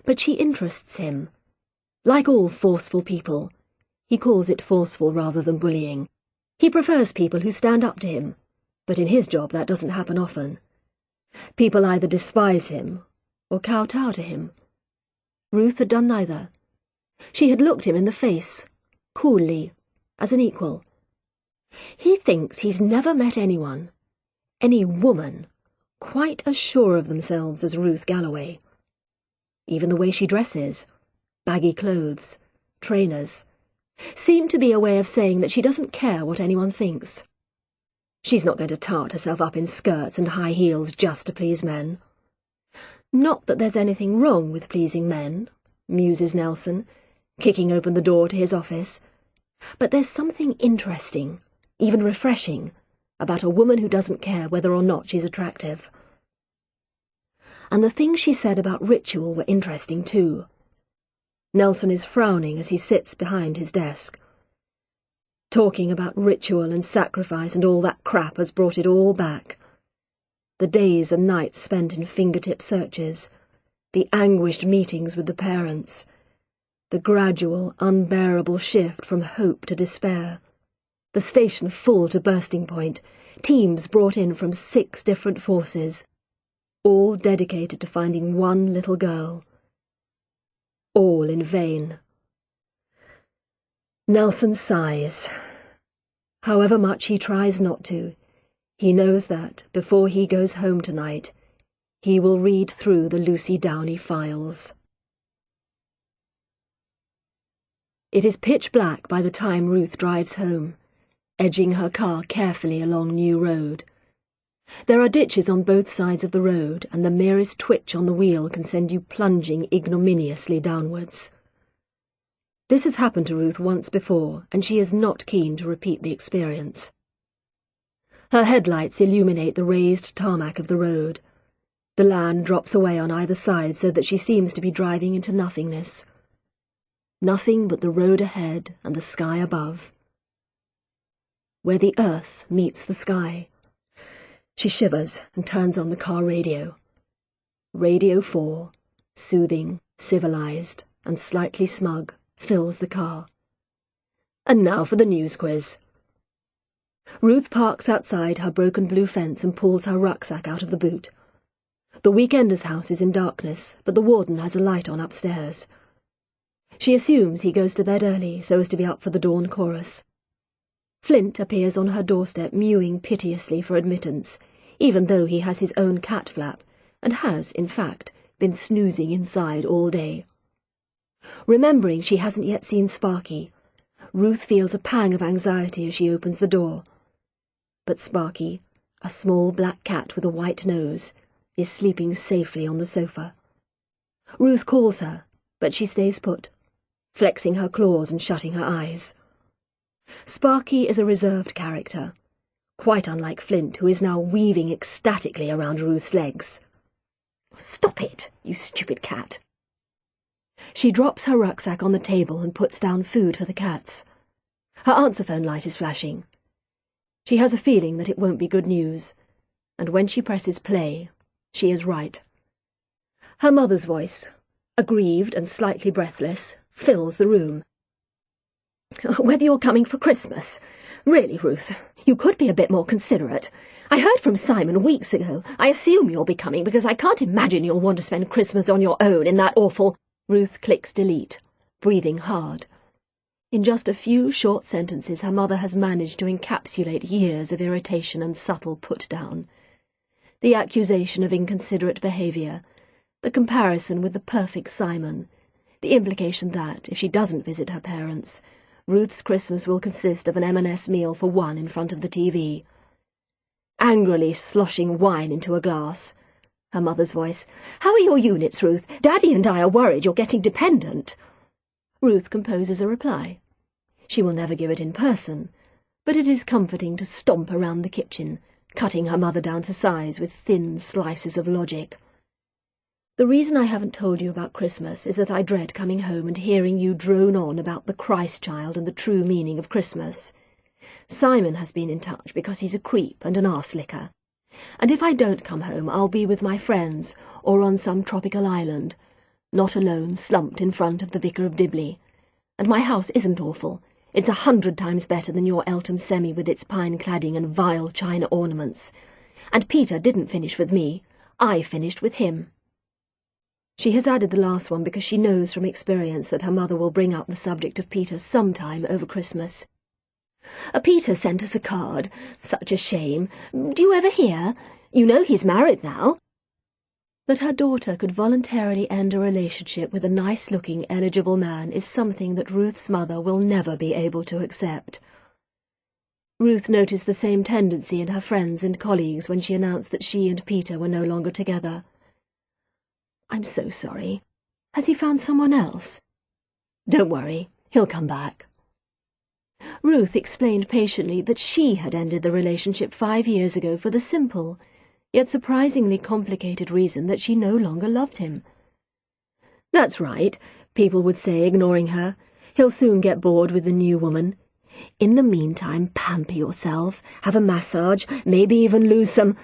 But she interests him. Like all forceful people, he calls it forceful rather than bullying. He prefers people who stand up to him, but in his job that doesn't happen often. People either despise him or kowtow to him. Ruth had done neither. She had looked him in the face, coolly, as an equal. He thinks he's never met anyone, any woman, quite as sure of themselves as Ruth Galloway. Even the way she dresses, baggy clothes, trainers, seem to be a way of saying that she doesn't care what anyone thinks. She's not going to tart herself up in skirts and high heels just to please men. Not that there's anything wrong with pleasing men, muses Nelson, kicking open the door to his office, but there's something interesting, even refreshing, about a woman who doesn't care whether or not she's attractive. And the things she said about ritual were interesting too. Nelson is frowning as he sits behind his desk. Talking about ritual and sacrifice and all that crap has brought it all back. The days and nights spent in fingertip searches, the anguished meetings with the parents, the gradual, unbearable shift from hope to despair, the station full to bursting point, teams brought in from 6 different forces, all dedicated to finding one little girl. All in vain. Nelson sighs. However much he tries not to, he knows that, before he goes home tonight, he will read through the Lucy Downey files. It is pitch black by the time Ruth drives home, edging her car carefully along New Road. There are ditches on both sides of the road, and the merest twitch on the wheel can send you plunging ignominiously downwards. This has happened to Ruth once before, and she is not keen to repeat the experience. Her headlights illuminate the raised tarmac of the road. The land drops away on either side so that she seems to be driving into nothingness. Nothing but the road ahead and the sky above. Where the earth meets the sky. She shivers and turns on the car radio. Radio 4, soothing, civilized, and slightly smug, fills the car. And now for the news quiz. Ruth parks outside her broken blue fence and pulls her rucksack out of the boot. The weekender's house is in darkness, but the warden has a light on upstairs. She assumes he goes to bed early so as to be up for the dawn chorus. Flint appears on her doorstep mewing piteously for admittance, even though he has his own cat flap, and has, in fact, been snoozing inside all day. Remembering she hasn't yet seen Sparky, Ruth feels a pang of anxiety as she opens the door. But Sparky, a small black cat with a white nose, is sleeping safely on the sofa. Ruth calls her, but she stays put, flexing her claws and shutting her eyes. Sparky is a reserved character, quite unlike Flint, who is now weaving ecstatically around Ruth's legs. "Stop it, you stupid cat!" She drops her rucksack on the table and puts down food for the cats. Her answer phone light is flashing. She has a feeling that it won't be good news, and when she presses play, she is right. Her mother's voice, aggrieved and slightly breathless, fills the room. "Whether you're coming for Christmas? Really, Ruth, you could be a bit more considerate. I heard from Simon weeks ago. I assume you'll be coming because I can't imagine you'll want to spend Christmas on your own in that awful—" Ruth clicks delete, breathing hard. In just a few short sentences, her mother has managed to encapsulate years of irritation and subtle put-down. The accusation of inconsiderate behaviour, the comparison with the perfect Simon, the implication that, if she doesn't visit her parents, Ruth's Christmas will consist of an M&S meal for one in front of the TV. Angrily sloshing wine into a glass. Her mother's voice, "How are your units, Ruth? Daddy and I are worried you're getting dependent." Ruth composes a reply. She will never give it in person, but it is comforting to stomp around the kitchen, cutting her mother down to size with thin slices of logic. "The reason I haven't told you about Christmas is that I dread coming home and hearing you drone on about the Christ child and the true meaning of Christmas. Simon has been in touch because he's a creep and an arse-licker. And if I don't come home, I'll be with my friends or on some tropical island, not alone slumped in front of the Vicar of Dibley. And my house isn't awful. It's 100 times better than your Eltham semi with its pine cladding and vile china ornaments. And Peter didn't finish with me. I finished with him." She has added the last one because she knows from experience that her mother will bring up the subject of Peter sometime over Christmas. "Peter sent us a card. Such a shame. Do you ever hear? You know he's married now." That her daughter could voluntarily end a relationship with a nice-looking, eligible man is something that Ruth's mother will never be able to accept. Ruth noticed the same tendency in her friends and colleagues when she announced that she and Peter were no longer together. "I'm so sorry. Has he found someone else?" "Don't worry, he'll come back." Ruth explained patiently that she had ended the relationship 5 years ago for the simple, yet surprisingly complicated reason that she no longer loved him. "That's right," people would say, ignoring her. "He'll soon get bored with the new woman. In the meantime, pamper yourself, have a massage, maybe even lose some—"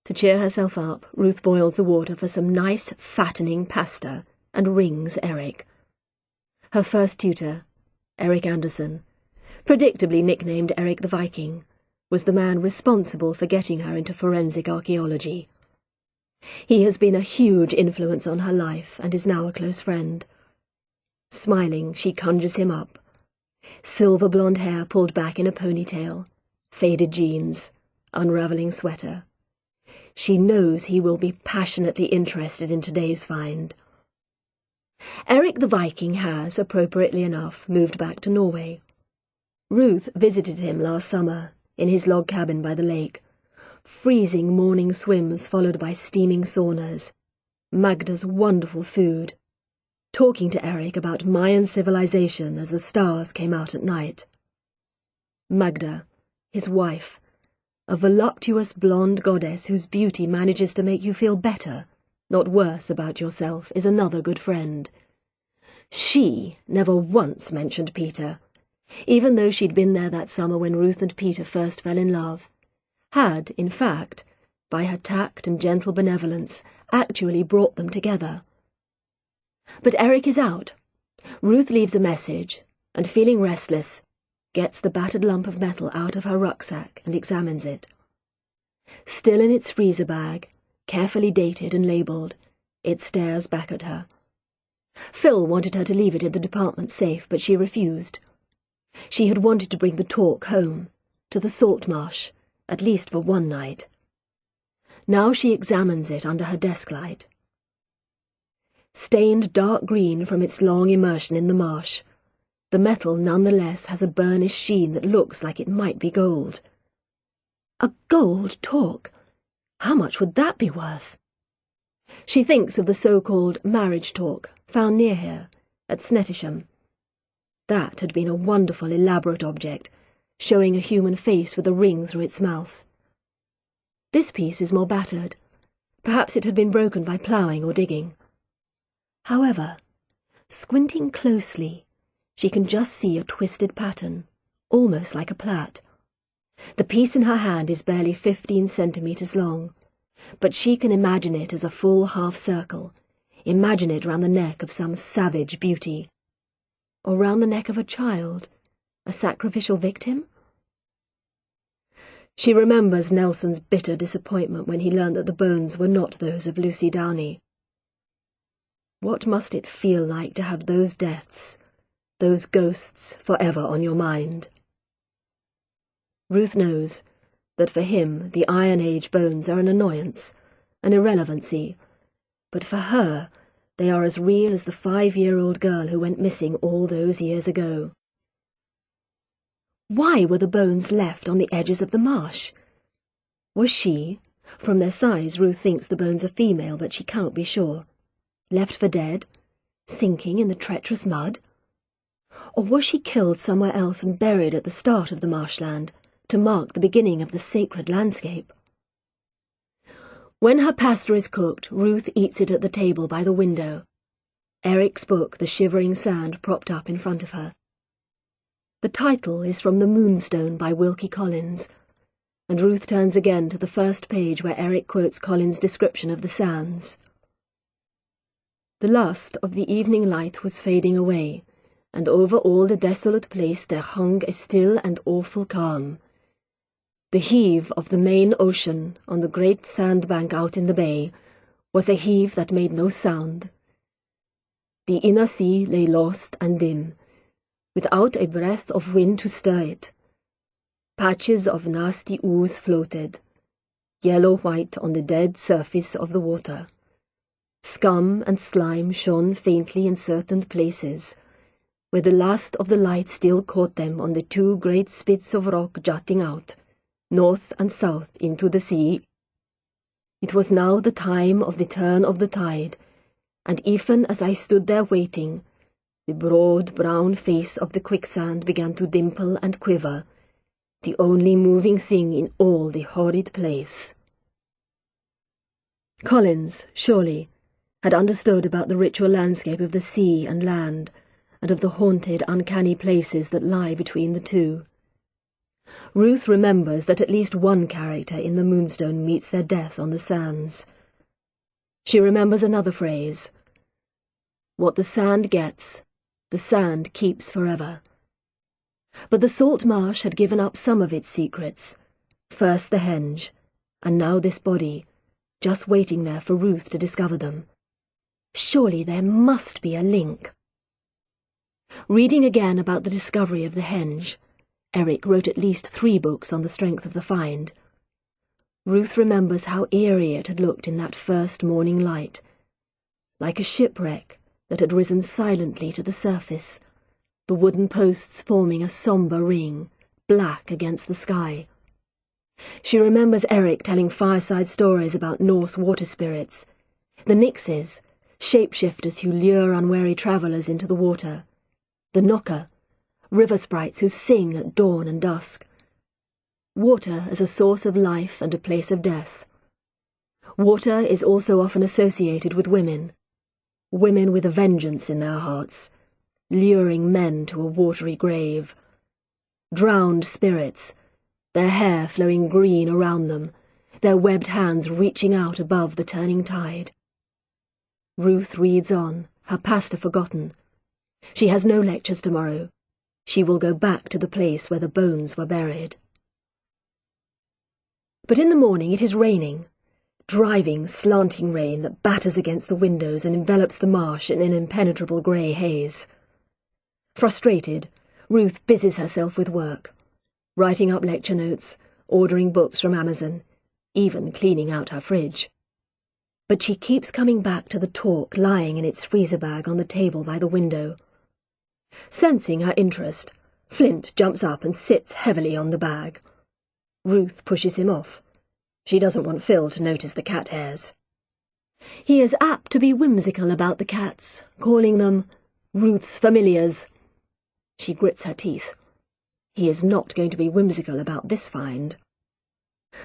To cheer herself up, Ruth boils the water for some nice, fattening pasta and rings Eric. Her first tutor, Eric Anderson, predictably nicknamed Eric the Viking, was the man responsible for getting her into forensic archaeology. He has been a huge influence on her life and is now a close friend. Smiling, she conjures him up. Silver blonde hair pulled back in a ponytail, faded jeans, unravelling sweater. She knows he will be passionately interested in today's find. Eric the Viking has, appropriately enough, moved back to Norway. Ruth visited him last summer, in his log cabin by the lake. Freezing morning swims followed by steaming saunas. Magda's wonderful food. Talking to Eric about Mayan civilization as the stars came out at night. Magda, his wife, a voluptuous blonde goddess whose beauty manages to make you feel better, not worse about yourself, is another good friend. She never once mentioned Peter, even though she'd been there that summer when Ruth and Peter first fell in love, had, in fact, by her tact and gentle benevolence, actually brought them together. But Eric is out. Ruth leaves a message, and feeling restless, gets the battered lump of metal out of her rucksack and examines it. Still in its freezer bag, carefully dated and labelled, it stares back at her. Phil wanted her to leave it in the department safe, but she refused. She had wanted to bring the talk home, to the salt marsh, at least for one night. Now she examines it under her desk light. Stained dark green from its long immersion in the marsh, the metal nonetheless has a burnished sheen that looks like it might be gold. A gold talk! How much would that be worth? She thinks of the so-called marriage talk found near here, at Snettisham. That had been a wonderful, elaborate object, showing a human face with a ring through its mouth. This piece is more battered. Perhaps it had been broken by ploughing or digging. However, squinting closely, she can just see a twisted pattern, almost like a plait. The piece in her hand is barely 15 centimetres long, but she can imagine it as a full half-circle, imagine it round the neck of some savage beauty. Or round the neck of a child, a sacrificial victim? She remembers Nelson's bitter disappointment when he learned that the bones were not those of Lucy Downey. What must it feel like to have those deaths, those ghosts forever on your mind? Ruth knows that for him the Iron Age bones are an annoyance, an irrelevancy, but for her they are as real as the 5-year-old girl who went missing all those years ago. Why were the bones left on the edges of the marsh? Was she, from their size Ruth thinks the bones are female, but she cannot be sure, left for dead, sinking in the treacherous mud? Or was she killed somewhere else and buried at the start of the marshland, to mark the beginning of the sacred landscape? When her pasta is cooked, Ruth eats it at the table by the window, Eric's book, The Shivering Sand, propped up in front of her. The title is from The Moonstone by Wilkie Collins, and Ruth turns again to the first page where Eric quotes Collins' description of the sands. The lust of the evening light was fading away, and over all the desolate place there hung a still and awful calm. The heave of the main ocean on the great sandbank out in the bay was a heave that made no sound. The inner sea lay lost and dim, without a breath of wind to stir it. Patches of nasty ooze floated, yellow-white on the dead surface of the water. Scum and slime shone faintly in certain places, where the last of the light still caught them on the 2 great spits of rock jutting out, north and south into the sea. It was now the time of the turn of the tide, and even as I stood there waiting, the broad brown face of the quicksand began to dimple and quiver, the only moving thing in all the horrid place. Collins, surely, had understood about the ritual landscape of the sea and land, and of the haunted, uncanny places that lie between the two. Ruth remembers that at least one character in The Moonstone meets their death on the sands. She remembers another phrase: "What the sand gets, the sand keeps forever." But the salt marsh had given up some of its secrets, first the henge, and now this body, just waiting there for Ruth to discover them. Surely there must be a link. Reading again about the discovery of the henge, Eric wrote at least 3 books on the strength of the find. Ruth remembers how eerie it had looked in that first morning light, like a shipwreck that had risen silently to the surface, the wooden posts forming a sombre ring, black against the sky. She remembers Eric telling fireside stories about Norse water spirits, the Nixes, shapeshifters who lure unwary travellers into the water, the Knocker, river sprites who sing at dawn and dusk. Water as a source of life and a place of death. Water is also often associated with women, women with a vengeance in their hearts, luring men to a watery grave. Drowned spirits, their hair flowing green around them, their webbed hands reaching out above the turning tide. Ruth reads on, her pasta forgotten. She has no lectures tomorrow. She will go back to the place where the bones were buried. But in the morning it is raining, driving, slanting rain that batters against the windows and envelops the marsh in an impenetrable grey haze. Frustrated, Ruth busies herself with work, writing up lecture notes, ordering books from Amazon, even cleaning out her fridge. But she keeps coming back to the talk lying in its freezer bag on the table by the window. Sensing her interest, Flint jumps up and sits heavily on the bag. Ruth pushes him off. She doesn't want Phil to notice the cat hairs. He is apt to be whimsical about the cats, calling them Ruth's familiars. She grits her teeth. He is not going to be whimsical about this find.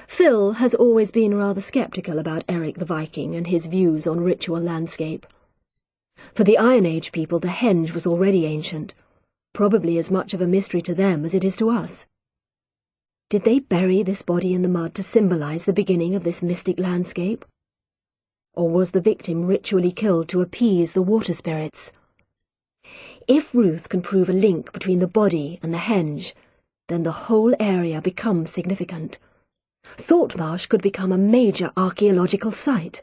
Phil has always been rather sceptical about Eric the Viking and his views on ritual landscape. For the Iron Age people, the henge was already ancient, probably as much of a mystery to them as it is to us. Did they bury this body in the mud to symbolize the beginning of this mystic landscape? Or was the victim ritually killed to appease the water spirits? If Ruth can prove a link between the body and the henge, then the whole area becomes significant. Saltmarsh could become a major archaeological site.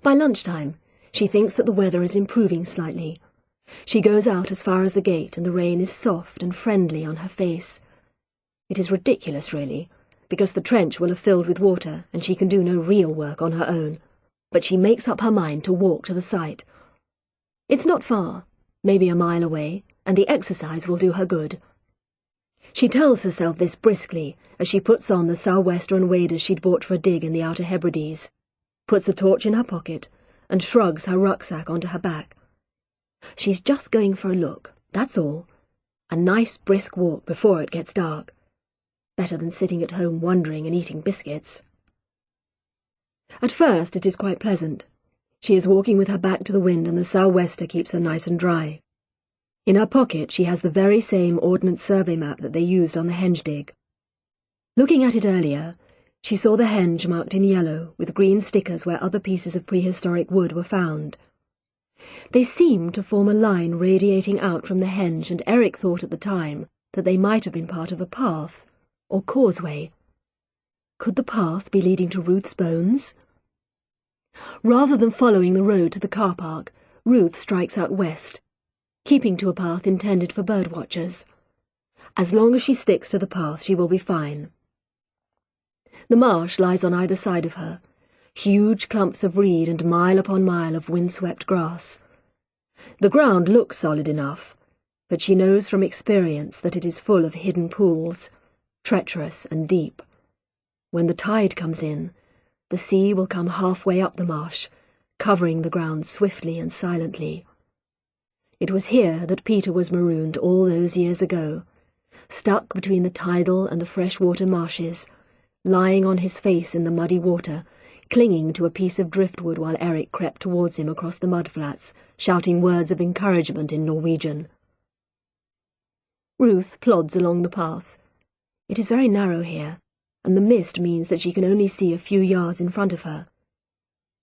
By lunchtime, she thinks that the weather is improving slightly. She goes out as far as the gate, and the rain is soft and friendly on her face. It is ridiculous, really, because the trench will have filled with water, and she can do no real work on her own. But she makes up her mind to walk to the site. It's not far, maybe a mile away, and the exercise will do her good. She tells herself this briskly as she puts on the sou'wester and waders she'd bought for a dig in the Outer Hebrides, puts a torch in her pocket, and shrugs her rucksack onto her back. She's just going for a look, that's all. A nice brisk walk before it gets dark. Better than sitting at home wondering and eating biscuits. At first it is quite pleasant. She is walking with her back to the wind, and the sou'wester keeps her nice and dry. In her pocket she has the very same Ordnance Survey map that they used on the henge dig. Looking at it earlier, she saw the henge marked in yellow with green stickers where other pieces of prehistoric wood were found. They seemed to form a line radiating out from the henge, and Eric thought at the time that they might have been part of a path or causeway. Could the path be leading to Ruth's bones? Rather than following the road to the car park, Ruth strikes out west, keeping to a path intended for birdwatchers. As long as she sticks to the path, she will be fine. The marsh lies on either side of her, huge clumps of reed and mile upon mile of windswept grass. The ground looks solid enough, but she knows from experience that it is full of hidden pools, treacherous and deep. When the tide comes in, the sea will come halfway up the marsh, covering the ground swiftly and silently. It was here that Peter was marooned all those years ago, stuck between the tidal and the freshwater marshes, lying on his face in the muddy water, clinging to a piece of driftwood while Eric crept towards him across the mudflats, shouting words of encouragement in Norwegian. Ruth plods along the path. It is very narrow here, and the mist means that she can only see a few yards in front of her.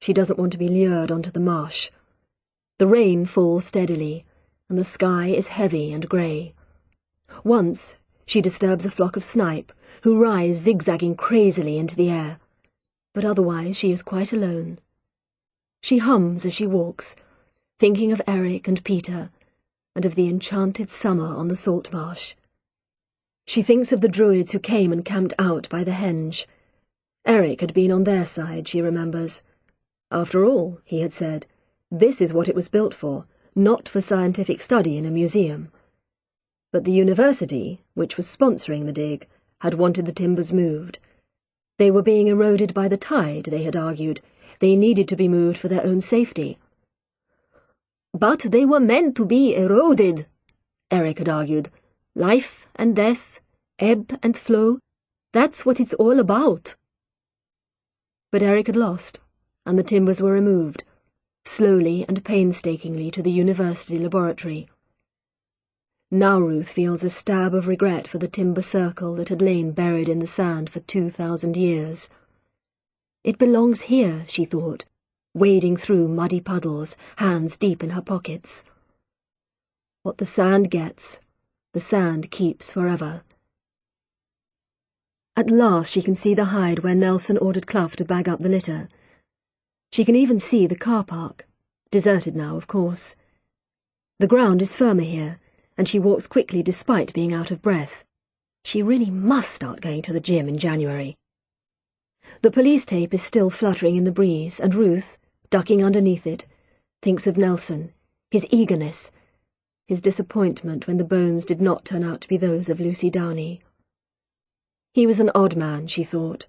She doesn't want to be lured onto the marsh. The rain falls steadily, and the sky is heavy and grey. Once she disturbs a flock of snipe, who rise zigzagging crazily into the air, but otherwise she is quite alone. She hums as she walks, thinking of Eric and Peter, and of the enchanted summer on the salt marsh. She thinks of the druids who came and camped out by the henge. Eric had been on their side, she remembers. After all, he had said, this is what it was built for, not for scientific study in a museum. But the university, which was sponsoring the dig, had wanted the timbers moved. They were being eroded by the tide, they had argued. They needed to be moved for their own safety. But they were meant to be eroded, Eric had argued. Life and death, ebb and flow, that's what it's all about. But Eric had lost, and the timbers were removed, slowly and painstakingly to the university laboratory. Now Ruth feels a stab of regret for the timber circle that had lain buried in the sand for 2,000 years. It belongs here, she thought, wading through muddy puddles, hands deep in her pockets. What the sand gets, the sand keeps forever. At last she can see the hide where Nelson ordered Clough to bag up the litter. She can even see the car park, deserted now, of course. The ground is firmer here, and she walks quickly despite being out of breath. She really must start going to the gym in January. The police tape is still fluttering in the breeze, and Ruth, ducking underneath it, thinks of Nelson, his eagerness, his disappointment when the bones did not turn out to be those of Lucy Downey. He was an odd man, she thought,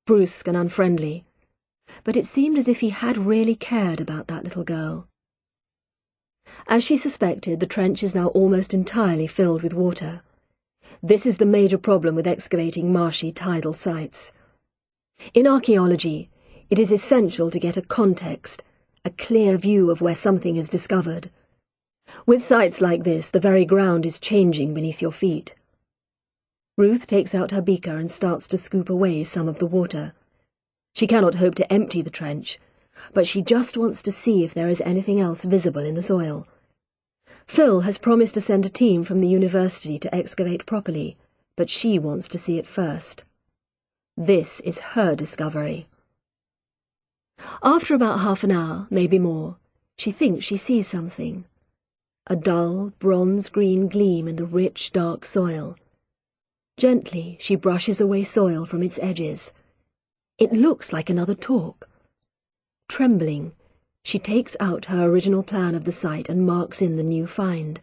brusque and unfriendly, but it seemed as if he had really cared about that little girl. As she suspected, the trench is now almost entirely filled with water. This is the major problem with excavating marshy tidal sites. In archaeology, it is essential to get a context, a clear view of where something is discovered. With sites like this, the very ground is changing beneath your feet. Ruth takes out her beaker and starts to scoop away some of the water. She cannot hope to empty the trench, but she just wants to see if there is anything else visible in the soil. Phil has promised to send a team from the university to excavate properly, but she wants to see it first. This is her discovery. After about half an hour, maybe more, she thinks she sees something. A dull, bronze-green gleam in the rich, dark soil. Gently, she brushes away soil from its edges. It looks like another talk. Trembling, she takes out her original plan of the site and marks in the new find.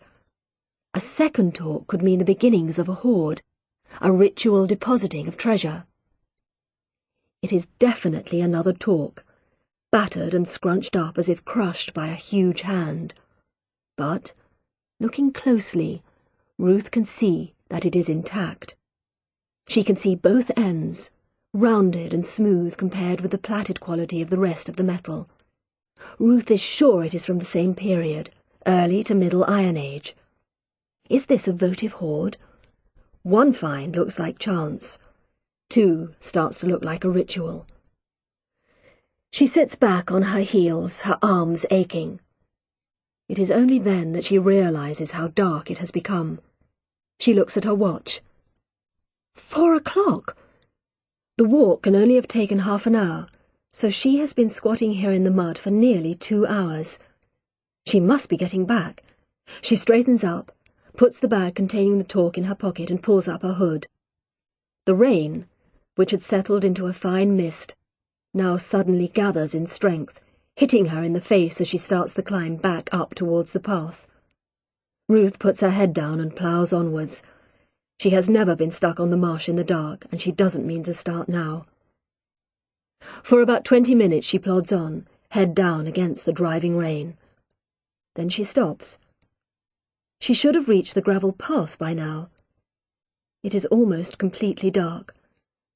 A second talk could mean the beginnings of a hoard, a ritual depositing of treasure. It is definitely another talk, battered and scrunched up as if crushed by a huge hand. But, looking closely, Ruth can see that it is intact. She can see both ends, rounded and smooth compared with the plaited quality of the rest of the metal. Ruth is sure it is from the same period, early to middle Iron Age. Is this a votive hoard? One find looks like chance. Two starts to look like a ritual. She sits back on her heels, her arms aching. It is only then that she realizes how dark it has become. She looks at her watch. 4 o'clock! The walk can only have taken half an hour, so she has been squatting here in the mud for nearly 2 hours. She must be getting back. She straightens up, puts the bag containing the talk in her pocket and pulls up her hood. The rain, which had settled into a fine mist, now suddenly gathers in strength, hitting her in the face as she starts the climb back up towards the path. Ruth puts her head down and ploughs onwards. She has never been stuck on the marsh in the dark, and she doesn't mean to start now. For about 20 minutes she plods on, head down against the driving rain. Then she stops. She should have reached the gravel path by now. It is almost completely dark,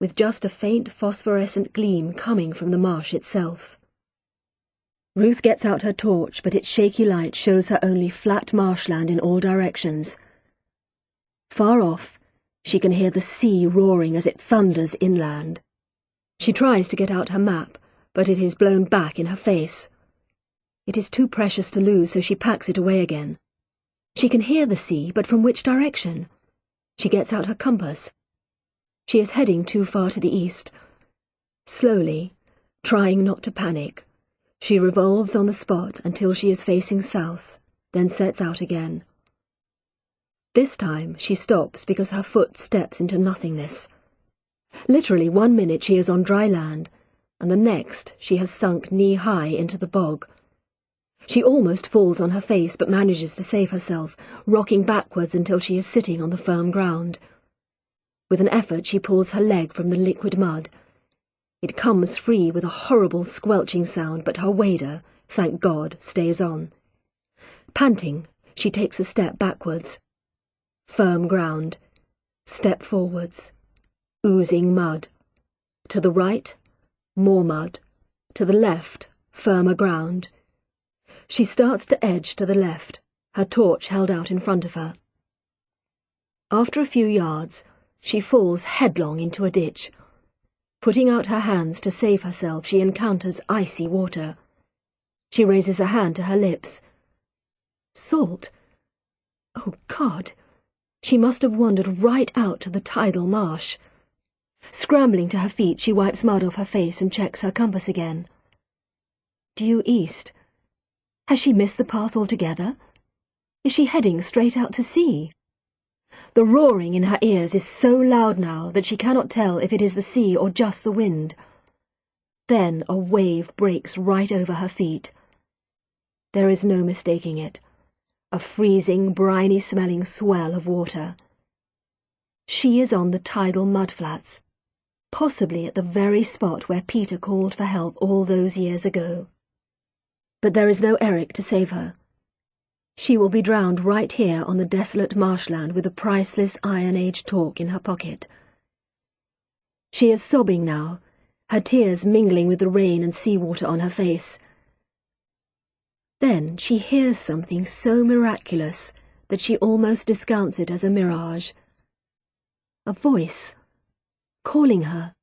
with just a faint phosphorescent gleam coming from the marsh itself. Ruth gets out her torch, but its shaky light shows her only flat marshland in all directions. Far off, she can hear the sea roaring as it thunders inland. She tries to get out her map, but it is blown back in her face. It is too precious to lose, so she packs it away again. She can hear the sea, but from which direction? She gets out her compass. She is heading too far to the east. Slowly, trying not to panic, she revolves on the spot until she is facing south, then sets out again. This time she stops because her foot steps into nothingness. Literally 1 minute she is on dry land, and the next she has sunk knee-high into the bog. She almost falls on her face but manages to save herself, rocking backwards until she is sitting on the firm ground. With an effort she pulls her leg from the liquid mud. It comes free with a horrible squelching sound, but her wader, thank God, stays on. Panting, she takes a step backwards. Firm ground. Step forwards. Oozing mud. To the right, more mud. To the left, firmer ground. She starts to edge to the left, her torch held out in front of her. After a few yards, she falls headlong into a ditch. Putting out her hands to save herself, she encounters icy water. She raises a hand to her lips. Salt. Oh, God! She must have wandered right out to the tidal marsh. Scrambling to her feet, she wipes mud off her face and checks her compass again. Due east. Has she missed the path altogether? Is she heading straight out to sea? The roaring in her ears is so loud now that she cannot tell if it is the sea or just the wind. Then a wave breaks right over her feet. There is no mistaking it. A freezing, briny-smelling swell of water. She is on the tidal mudflats, possibly at the very spot where Peter called for help all those years ago. But there is no Eric to save her. She will be drowned right here on the desolate marshland with the priceless Iron Age talk in her pocket. She is sobbing now, her tears mingling with the rain and seawater on her face. Then she hears something so miraculous that she almost discounts it as a mirage. A voice, calling her.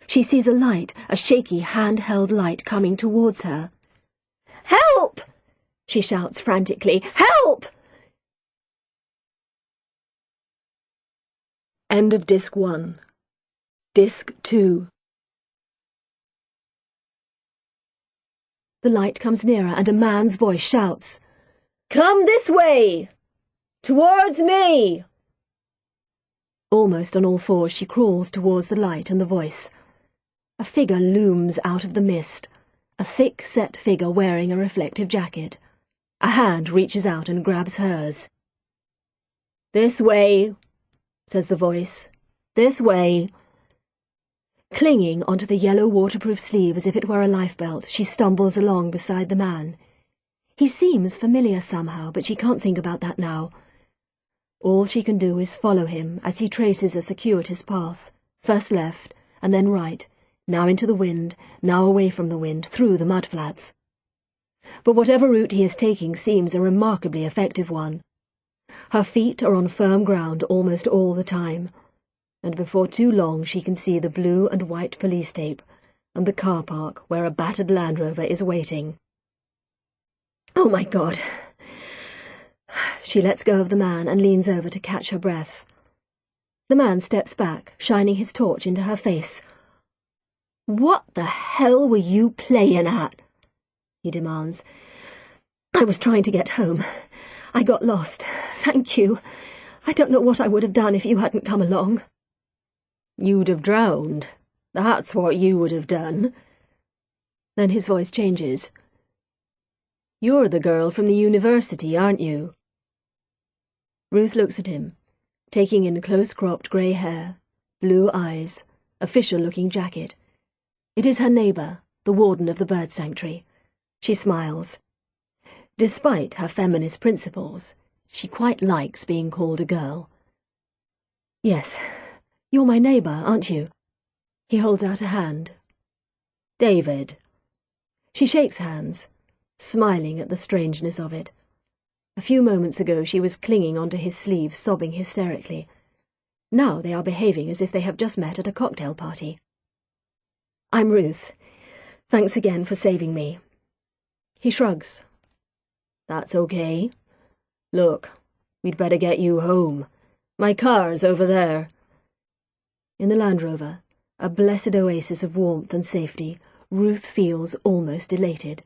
She sees a light, a shaky hand-held light coming towards her. "Help!" she shouts frantically. "Help!" End of Disc 1. Disc 2. The light comes nearer and a man's voice shouts, "Come this way! Towards me!" Almost on all fours she crawls towards the light and the voice. A figure looms out of the mist, a thick-set figure wearing a reflective jacket. A hand reaches out and grabs hers. "This way," says the voice. "This way." Clinging onto the yellow waterproof sleeve as if it were a lifebelt, she stumbles along beside the man. He seems familiar somehow, but she can't think about that now. All she can do is follow him as he traces a circuitous path, first left, and then right, now into the wind, now away from the wind, through the mudflats. But whatever route he is taking seems a remarkably effective one. Her feet are on firm ground almost all the time, and before too long she can see the blue and white police tape and the car park where a battered Land Rover is waiting. Oh my God! She lets go of the man and leans over to catch her breath. The man steps back, shining his torch into her face. "What the hell were you playing at?" he demands. "I was trying to get home. I got lost. Thank you. I don't know what I would have done if you hadn't come along." "You'd have drowned. That's what you would have done." Then his voice changes. "You're the girl from the university, aren't you?" Ruth looks at him, taking in close-cropped grey hair, blue eyes, official-looking jacket. It is her neighbour, the warden of the bird sanctuary. She smiles. Despite her feminist principles, she quite likes being called a girl. "Yes, you're my neighbour, aren't you?" He holds out a hand. "David." She shakes hands, smiling at the strangeness of it. A few moments ago she was clinging onto his sleeve, sobbing hysterically. Now they are behaving as if they have just met at a cocktail party. "I'm Ruth. Thanks again for saving me." He shrugs. "That's okay. Look, we'd better get you home. My car's over there." In the Land Rover, a blessed oasis of warmth and safety, Ruth feels almost elated.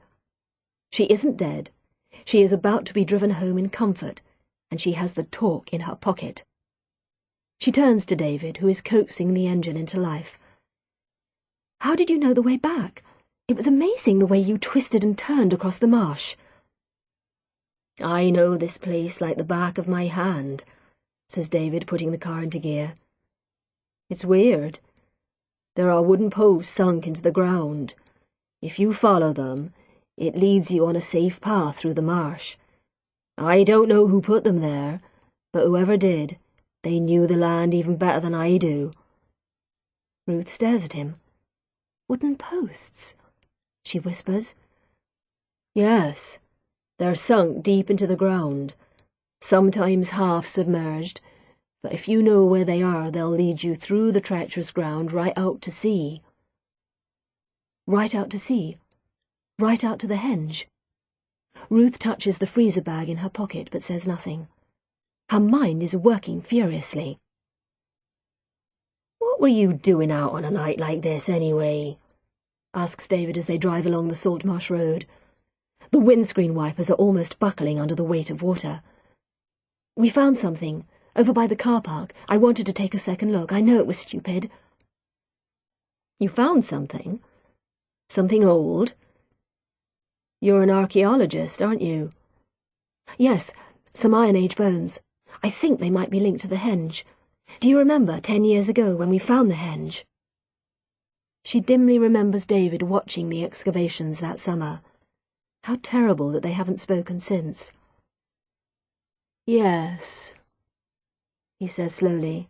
She isn't dead. She is about to be driven home in comfort, and she has the talk in her pocket. She turns to David, who is coaxing the engine into life. "How did you know the way back? It was amazing the way you twisted and turned across the marsh." "I know this place like the back of my hand," says David, putting the car into gear. "It's weird. There are wooden posts sunk into the ground. If you follow them, it leads you on a safe path through the marsh. I don't know who put them there, but whoever did, they knew the land even better than I do." Ruth stares at him. "Wooden posts?" she whispers. "Yes, they're sunk deep into the ground, sometimes half submerged, but if you know where they are, they'll lead you through the treacherous ground right out to sea." Right out to sea? Right out to the henge? Ruth touches the freezer bag in her pocket but says nothing. Her mind is working furiously. "What were you doing out on a night like this, anyway?" asks David as they drive along the Saltmarsh Road. The windscreen wipers are almost buckling under the weight of water. "We found something, over by the car park. I wanted to take a second look. I know it was stupid." "You found something? Something old? You're an archaeologist, aren't you?" "Yes, some Iron Age bones. I think they might be linked to the henge. Do you remember 10 years ago when we found the henge?" She dimly remembers David watching the excavations that summer. How terrible that they haven't spoken since. "Yes," he says slowly.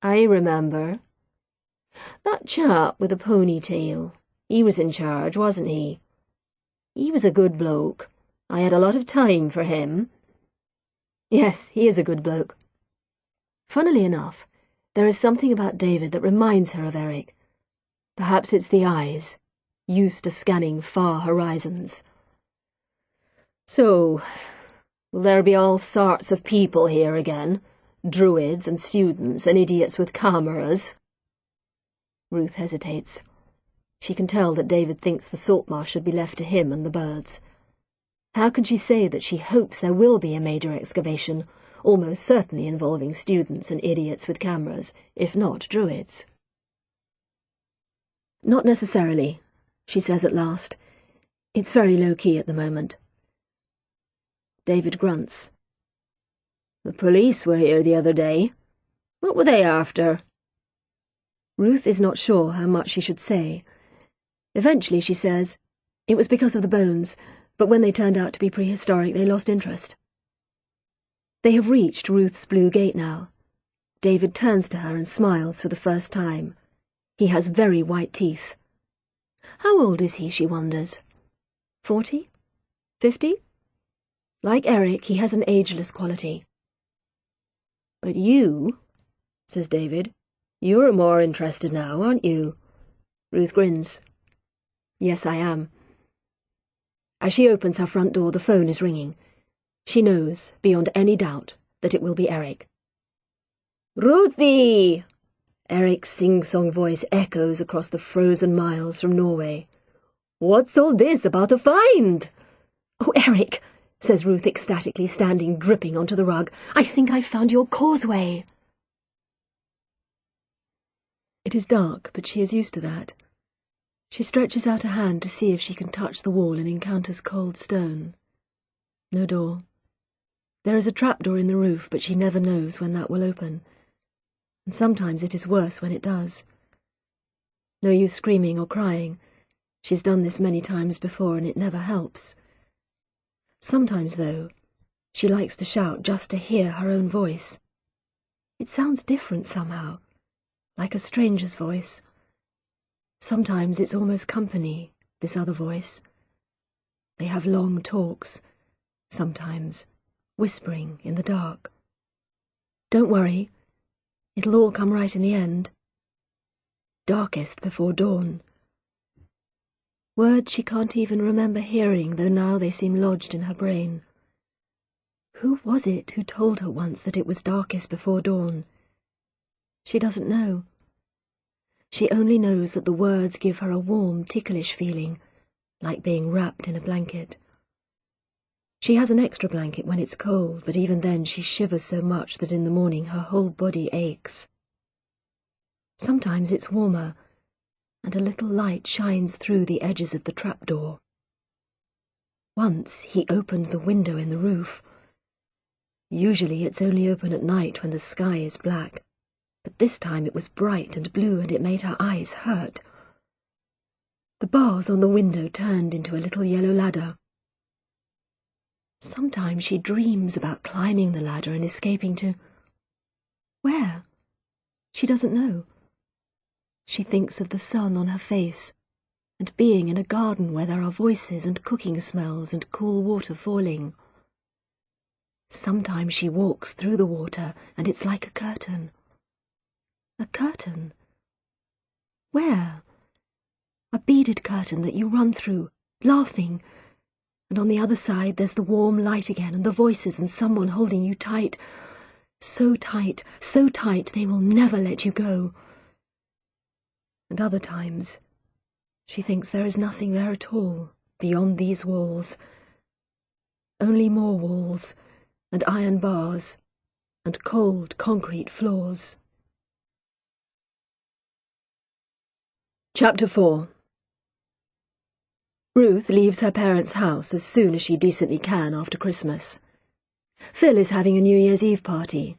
"I remember. That chap with a ponytail. He was in charge, wasn't he? He was a good bloke. I had a lot of time for him." "Yes, he is a good bloke." Funnily enough, there is something about David that reminds her of Eric. Perhaps it's the eyes, used to scanning far horizons. "So, will there be all sorts of people here again? Druids and students and idiots with cameras?" Ruth hesitates. She can tell that David thinks the Saltmarsh should be left to him and the birds. How can she say that she hopes there will be a major excavation, almost certainly involving students and idiots with cameras, if not druids? "Not necessarily," she says at last. "It's very low-key at the moment." David grunts. "The police were here the other day. What were they after?" Ruth is not sure how much she should say. Eventually she says, "It was because of the bones, but when they turned out to be prehistoric they lost interest." They have reached Ruth's blue gate now. David turns to her and smiles for the first time. He has very white teeth. How old is he, she wonders? 40? 50? Like Eric, he has an ageless quality. "But you," says David, "you're more interested now, aren't you?" Ruth grins. "Yes, I am." As she opens her front door, the phone is ringing. She knows, beyond any doubt, that it will be Eric. "Ruthie!" Eric's sing-song voice echoes across the frozen miles from Norway. "What's all this about a find?" "Oh, Eric," says Ruth ecstatically, standing dripping onto the rug. "I think I've found your causeway." It is dark, but she is used to that. She stretches out a hand to see if she can touch the wall and encounters cold stone. No door. There is a trapdoor in the roof, but she never knows when that will open. And sometimes it is worse when it does. No use screaming or crying. She's done this many times before and it never helps. Sometimes, though, she likes to shout just to hear her own voice. It sounds different somehow, like a stranger's voice. Sometimes it's almost company, this other voice. They have long talks, sometimes whispering in the dark. "Don't worry, it'll all come right in the end." Darkest before dawn. Words she can't even remember hearing, though now they seem lodged in her brain. Who was it who told her once that it was darkest before dawn? She doesn't know. She only knows that the words give her a warm, ticklish feeling, like being wrapped in a blanket. She has an extra blanket when it's cold, but even then she shivers so much that in the morning her whole body aches. Sometimes it's warmer, and a little light shines through the edges of the trapdoor. Once he opened the window in the roof. Usually it's only open at night when the sky is black, but this time it was bright and blue and it made her eyes hurt. The bars on the window turned into a little yellow ladder. Sometimes she dreams about climbing the ladder and escaping to... where? She doesn't know. She thinks of the sun on her face, and being in a garden where there are voices and cooking smells and cool water falling. Sometimes she walks through the water, and it's like a curtain. A curtain? Where? A beaded curtain that you run through, laughing, And on the other side there's the warm light again, and the voices, and someone holding you tight. So tight they will never let you go. And other times she thinks there is nothing there at all beyond these walls. Only more walls, and iron bars, and cold concrete floors. Chapter 4. Ruth leaves her parents' house as soon as she decently can after Christmas. Phil is having a New Year's Eve party,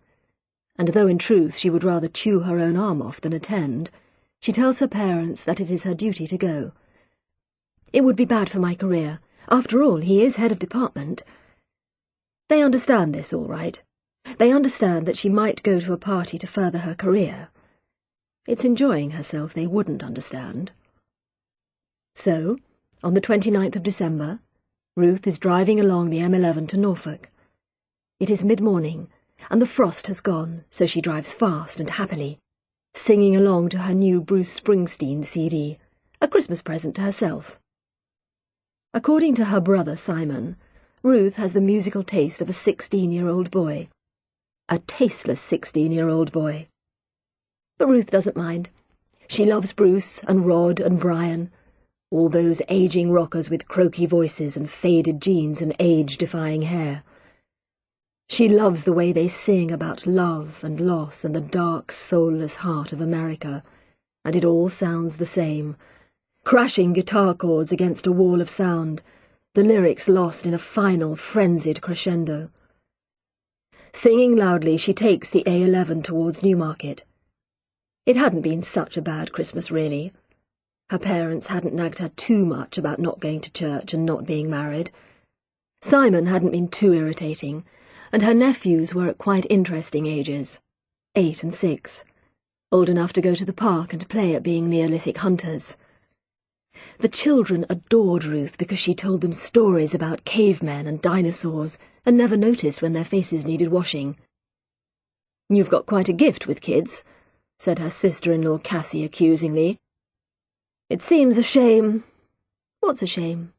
and though in truth she would rather chew her own arm off than attend, she tells her parents that it is her duty to go. It would be bad for my career. After all, he is head of department. They understand this all right. They understand that she might go to a party to further her career. It's enjoying herself they wouldn't understand. So, on the 29th of December, Ruth is driving along the M11 to Norfolk. It is mid-morning, and the frost has gone, so she drives fast and happily, singing along to her new Bruce Springsteen CD, a Christmas present to herself. According to her brother Simon, Ruth has the musical taste of a 16-year-old boy. A tasteless 16-year-old boy. But Ruth doesn't mind. She loves Bruce and Rod and Brian, all those aging rockers with croaky voices and faded jeans and age-defying hair. She loves the way they sing about love and loss and the dark, soulless heart of America, and it all sounds the same. Crashing guitar chords against a wall of sound, the lyrics lost in a final, frenzied crescendo. Singing loudly, she takes the A11 towards Newmarket. It hadn't been such a bad Christmas, really. Her parents hadn't nagged her too much about not going to church and not being married. Simon hadn't been too irritating, and her nephews were at quite interesting ages, 8 and 6, old enough to go to the park and play at being Neolithic hunters. The children adored Ruth because she told them stories about cavemen and dinosaurs and never noticed when their faces needed washing. "You've got quite a gift with kids," said her sister-in-law Cassie accusingly. "It seems a shame." "What's a shame?"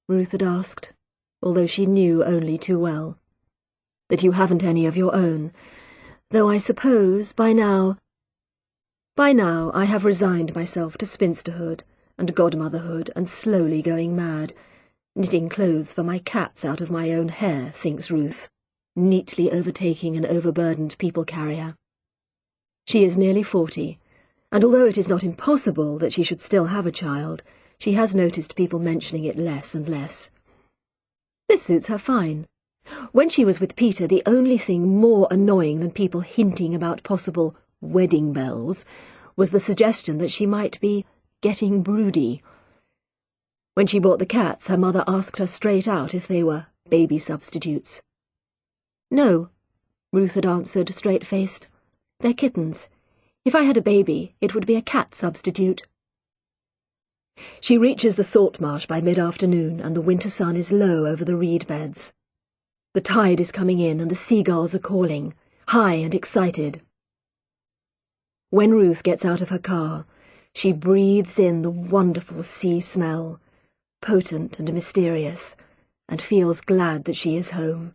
Ruth had asked, although she knew only too well. "That you haven't any of your own, though I suppose by now I have resigned myself to spinsterhood and godmotherhood and slowly going mad, knitting clothes for my cats out of my own hair," thinks Ruth, neatly overtaking an overburdened people-carrier. She is nearly 40, and although it is not impossible that she should still have a child, she has noticed people mentioning it less and less. This suits her fine. When she was with Peter, the only thing more annoying than people hinting about possible wedding bells was the suggestion that she might be getting broody. When she bought the cats, her mother asked her straight out if they were baby substitutes. "No," Ruth had answered, straight-faced. "They're kittens. If I had a baby, it would be a cat substitute." She reaches the salt marsh by mid-afternoon, and the winter sun is low over the reed beds. The tide is coming in, and the seagulls are calling, high and excited. When Ruth gets out of her car, she breathes in the wonderful sea smell, potent and mysterious, and feels glad that she is home.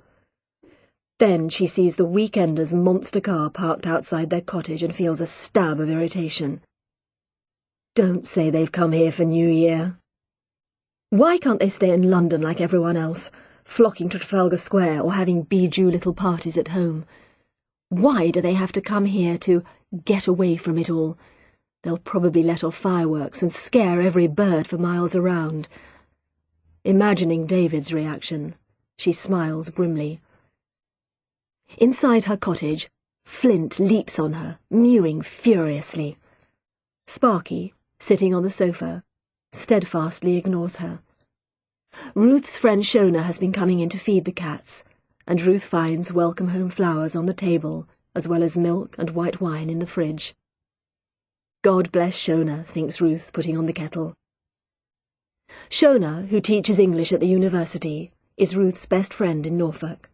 Then she sees the weekenders' monster car parked outside their cottage and feels a stab of irritation. Don't say they've come here for New Year. Why can't they stay in London like everyone else, flocking to Trafalgar Square or having bijou little parties at home? Why do they have to come here to get away from it all? They'll probably let off fireworks and scare every bird for miles around. Imagining David's reaction, she smiles grimly. Inside her cottage, Flint leaps on her, mewing furiously. Sparky, sitting on the sofa, steadfastly ignores her. Ruth's friend Shona has been coming in to feed the cats, and Ruth finds welcome home flowers on the table, as well as milk and white wine in the fridge. God bless Shona, thinks Ruth, putting on the kettle. Shona, who teaches English at the university, is Ruth's best friend in Norfolk.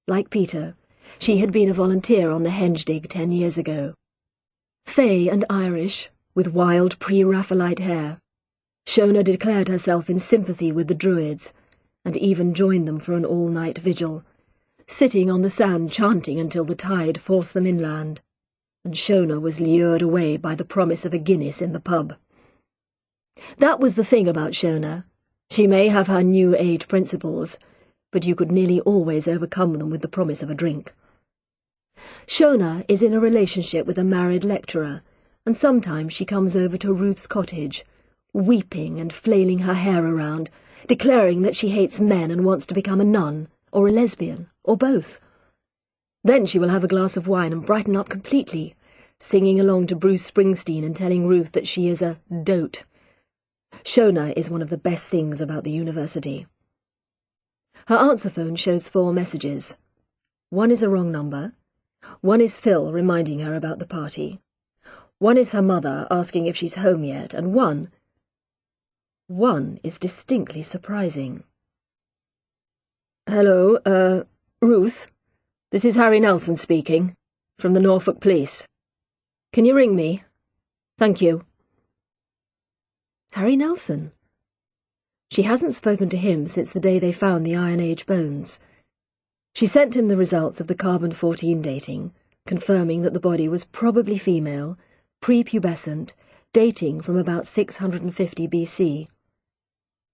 Like Peter, she had been a volunteer on the henge dig 10 years ago. Fey and Irish, with wild pre-Raphaelite hair, Shona declared herself in sympathy with the Druids, and even joined them for an all-night vigil, sitting on the sand chanting until the tide forced them inland, and Shona was lured away by the promise of a Guinness in the pub. That was the thing about Shona. She may have her New Age principles, but you could nearly always overcome them with the promise of a drink. Shona is in a relationship with a married lecturer, and sometimes she comes over to Ruth's cottage, weeping and flailing her hair around, declaring that she hates men and wants to become a nun, or a lesbian, or both. Then she will have a glass of wine and brighten up completely, singing along to Bruce Springsteen and telling Ruth that she is a dote. Shona is one of the best things about the university. Her answer phone shows 4 messages. One is a wrong number. One is Phil reminding her about the party. One is her mother asking if she's home yet, and one is distinctly surprising. Hello, Ruth? This is Harry Nelson speaking, from the Norfolk Police. Can you ring me? Thank you. Harry Nelson. She hasn't spoken to him since the day they found the Iron Age bones. She sent him the results of the carbon-14 dating, confirming that the body was probably female, prepubescent, dating from about 650 BC.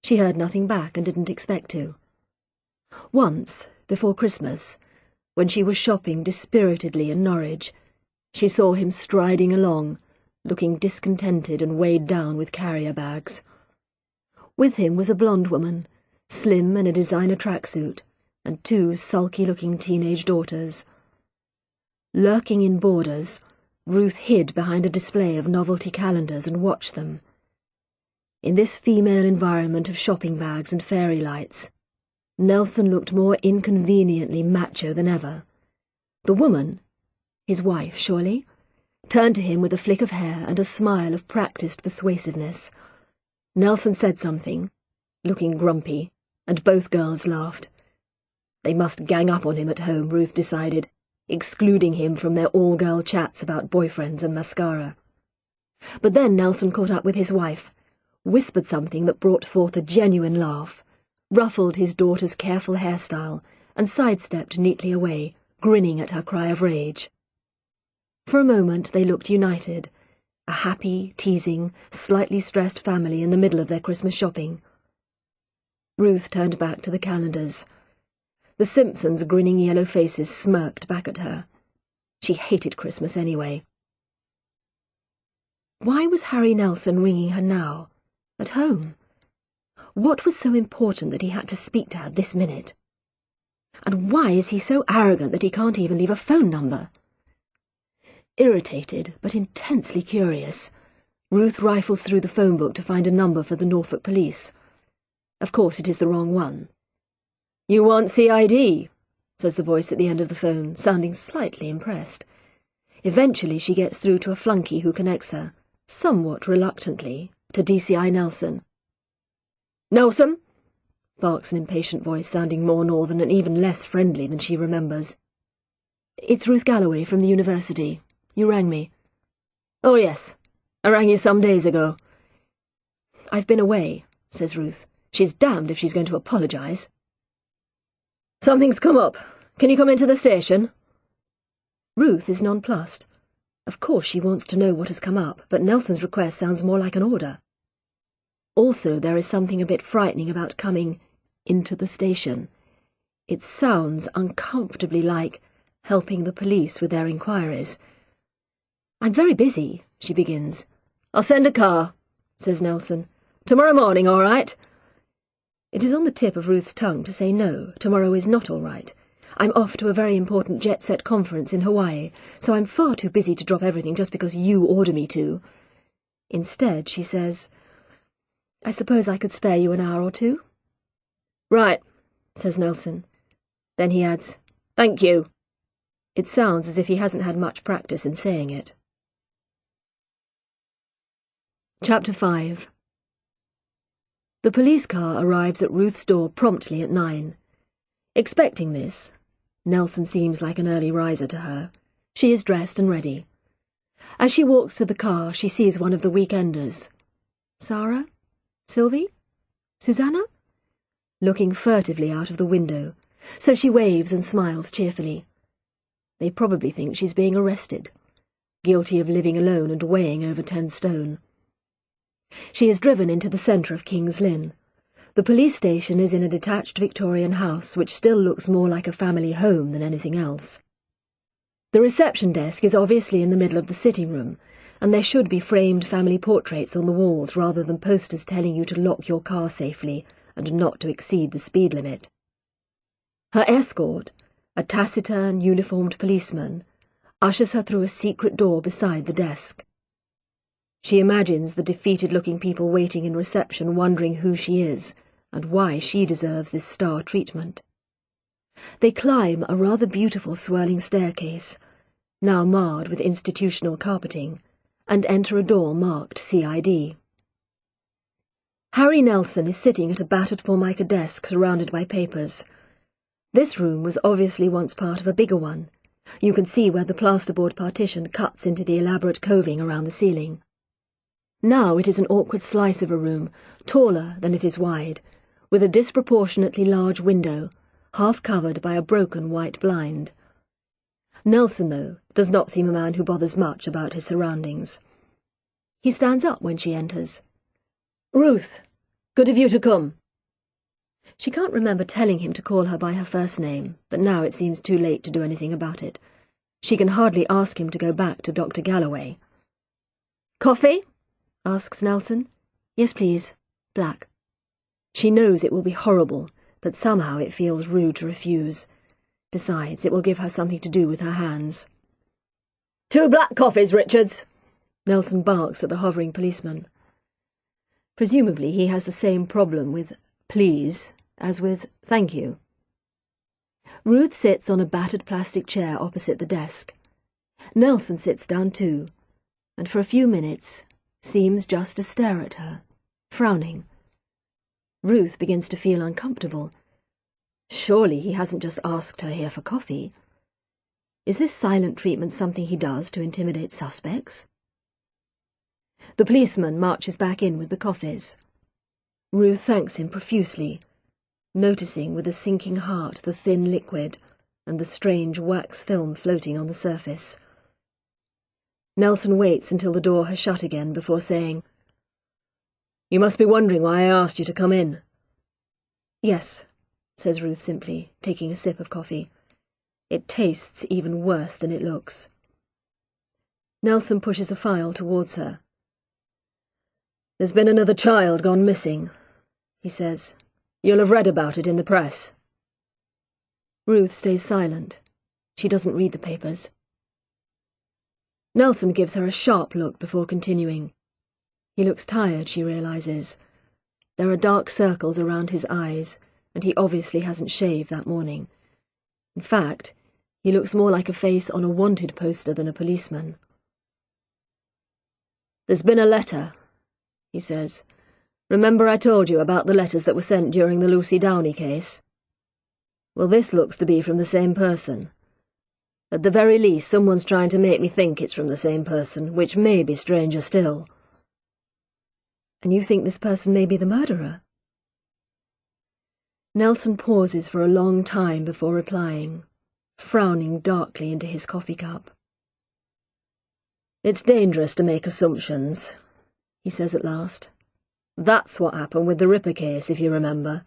She heard nothing back and didn't expect to. Once, before Christmas, when she was shopping dispiritedly in Norwich, she saw him striding along, looking discontented and weighed down with carrier bags. With him was a blonde woman, slim in a designer tracksuit, and 2 sulky-looking teenage daughters. Lurking in Borders, Ruth hid behind a display of novelty calendars and watched them. In this female environment of shopping bags and fairy lights, Nelson looked more inconveniently macho than ever. The woman, his wife surely, turned to him with a flick of hair and a smile of practiced persuasiveness. Nelson said something, looking grumpy, and both girls laughed. They must gang up on him at home, Ruth decided, excluding him from their all-girl chats about boyfriends and mascara. But then Nelson caught up with his wife, whispered something that brought forth a genuine laugh, ruffled his daughter's careful hairstyle, and sidestepped neatly away, grinning at her cry of rage. For a moment they looked united, a happy, teasing, slightly stressed family in the middle of their Christmas shopping. Ruth turned back to the calendars. The Simpsons' grinning yellow faces smirked back at her. She hated Christmas anyway. Why was Harry Nelson ringing her now? At home? What was so important that he had to speak to her this minute? And why is he so arrogant that he can't even leave a phone number? Irritated, but intensely curious, Ruth rifles through the phone book to find a number for the Norfolk Police. Of course it is the wrong one. "You want CID," says the voice at the end of the phone, sounding slightly impressed. Eventually she gets through to a flunky who connects her, somewhat reluctantly, to DCI Nelson. "Nelson?" barks an impatient voice, sounding more northern and even less friendly than she remembers. "It's Ruth Galloway from the university. You rang me." "Oh, yes. I rang you some days ago." "I've been away," says Ruth. She's damned if she's going to apologise. "Something's come up. Can you come into the station?" Ruth is nonplussed. Of course she wants to know what has come up, but Nelson's request sounds more like an order. Also, there is something a bit frightening about coming into the station. It sounds uncomfortably like helping the police with their inquiries. "I'm very busy," she begins. "I'll send a car," says Nelson. "Tomorrow morning, all right?" It is on the tip of Ruth's tongue to say no, tomorrow is not all right. I'm off to a very important jet-set conference in Hawaii, so I'm far too busy to drop everything just because you order me to. Instead, she says, "I suppose I could spare you an hour or 2? "Right," says Nelson. Then he adds, "Thank you." It sounds as if he hasn't had much practice in saying it. Chapter 5. The police car arrives at Ruth's door promptly at 9. Expecting this, Nelson seems like an early riser to her. She is dressed and ready. As she walks to the car, she sees one of the weekenders. Sarah? Sylvie? Susanna? looking furtively out of the window, so she waves and smiles cheerfully. They probably think she's being arrested, guilty of living alone and weighing over 10 stone. She is driven into the centre of King's Lynn. The police station is in a detached Victorian house which still looks more like a family home than anything else. The reception desk is obviously in the middle of the sitting room, and there should be framed family portraits on the walls rather than posters telling you to lock your car safely and not to exceed the speed limit. Her escort, a taciturn, uniformed policeman, ushers her through a secret door beside the desk. She imagines the defeated-looking people waiting in reception wondering who she is and why she deserves this star treatment. They climb a rather beautiful swirling staircase, now marred with institutional carpeting, and enter a door marked CID. Harry Nelson is sitting at a battered formica desk surrounded by papers. This room was obviously once part of a bigger one. You can see where the plasterboard partition cuts into the elaborate coving around the ceiling. Now it is an awkward slice of a room, taller than it is wide, with a disproportionately large window, half covered by a broken white blind. Nelson, though, does not seem a man who bothers much about his surroundings. He stands up when she enters. "Ruth, good of you to come." She can't remember telling him to call her by her first name, but now it seems too late to do anything about it. She can hardly ask him to go back to Dr. Galloway. "Coffee?" asks Nelson. "Yes, please. Black." She knows it will be horrible, but somehow it feels rude to refuse. Besides, it will give her something to do with her hands. "2 black coffees, Richards," Nelson barks at the hovering policeman. Presumably he has the same problem with "please" as with "thank you." Ruth sits on a battered plastic chair opposite the desk. Nelson sits down too, and for a few minutes seems just to stare at her, frowning. Ruth begins to feel uncomfortable. Surely he hasn't just asked her here for coffee. Is this silent treatment something he does to intimidate suspects? The policeman marches back in with the coffees. Ruth thanks him profusely, noticing with a sinking heart the thin liquid and the strange wax film floating on the surface. Nelson waits until the door has shut again before saying, "You must be wondering why I asked you to come in." "Yes," says Ruth simply, taking a sip of coffee. It tastes even worse than it looks. Nelson pushes a file towards her. "There's been another child gone missing," he says. "You'll have read about it in the press." Ruth stays silent. She doesn't read the papers. Nelson gives her a sharp look before continuing. He looks tired, she realizes. There are dark circles around his eyes, and he obviously hasn't shaved that morning. In fact, he looks more like a face on a wanted poster than a policeman. "There's been a letter," he says. "Remember I told you about the letters that were sent during the Lucy Downey case? Well, this looks to be from the same person. At the very least, someone's trying to make me think it's from the same person, which may be stranger still." "And you think this person may be the murderer?" Nelson pauses for a long time before replying, frowning darkly into his coffee cup. "It's dangerous to make assumptions," he says at last. "That's what happened with the Ripper case, if you remember.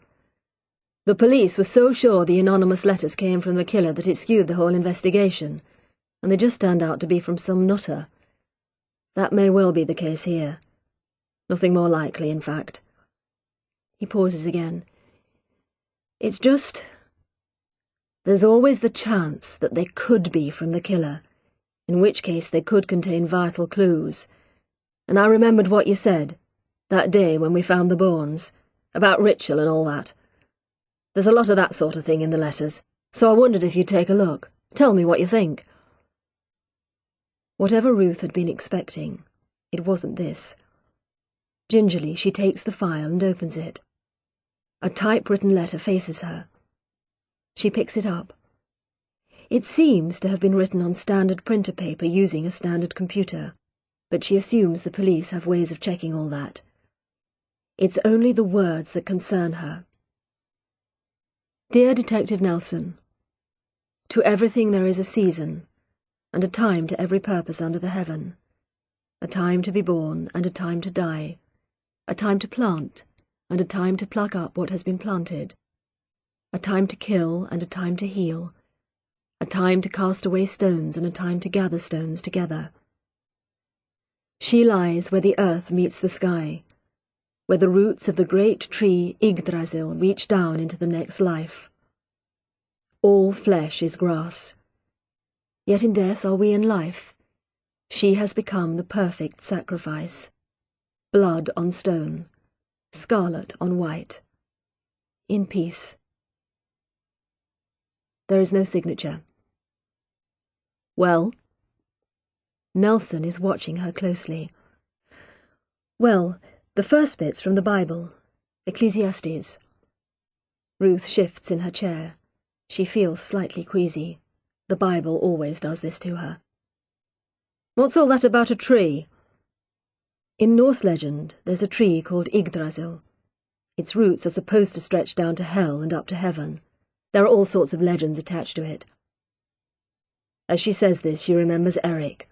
The police were so sure the anonymous letters came from the killer that it skewed the whole investigation, and they just turned out to be from some nutter. That may well be the case here. Nothing more likely, in fact." He pauses again. "It's just... there's always the chance that they could be from the killer, in which case they could contain vital clues. And I remembered what you said, that day when we found the bones, about ritual and all that. There's a lot of that sort of thing in the letters, so I wondered if you'd take a look. Tell me what you think." Whatever Ruth had been expecting, it wasn't this. Gingerly, she takes the file and opens it. A typewritten letter faces her. She picks it up. It seems to have been written on standard printer paper using a standard computer, but she assumes the police have ways of checking all that. It's only the words that concern her. Dear Detective Nelson, to everything there is a season, and a time to every purpose under the heaven. A time to be born and a time to die. A time to plant and a time to pluck up what has been planted. A time to kill and a time to heal. A time to cast away stones and a time to gather stones together. She lies where the earth meets the sky, where the roots of the great tree Yggdrasil reach down into the next life. All flesh is grass. Yet in death are we in life. She has become the perfect sacrifice. Blood on stone, scarlet on white. In peace. There is no signature. Well? Nelson is watching her closely. Well, the first bit's from the Bible, Ecclesiastes. Ruth shifts in her chair. She feels slightly queasy. The Bible always does this to her. What's all that about a tree? In Norse legend, there's a tree called Yggdrasil. Its roots are supposed to stretch down to hell and up to heaven. There are all sorts of legends attached to it. As she says this, she remembers Eric,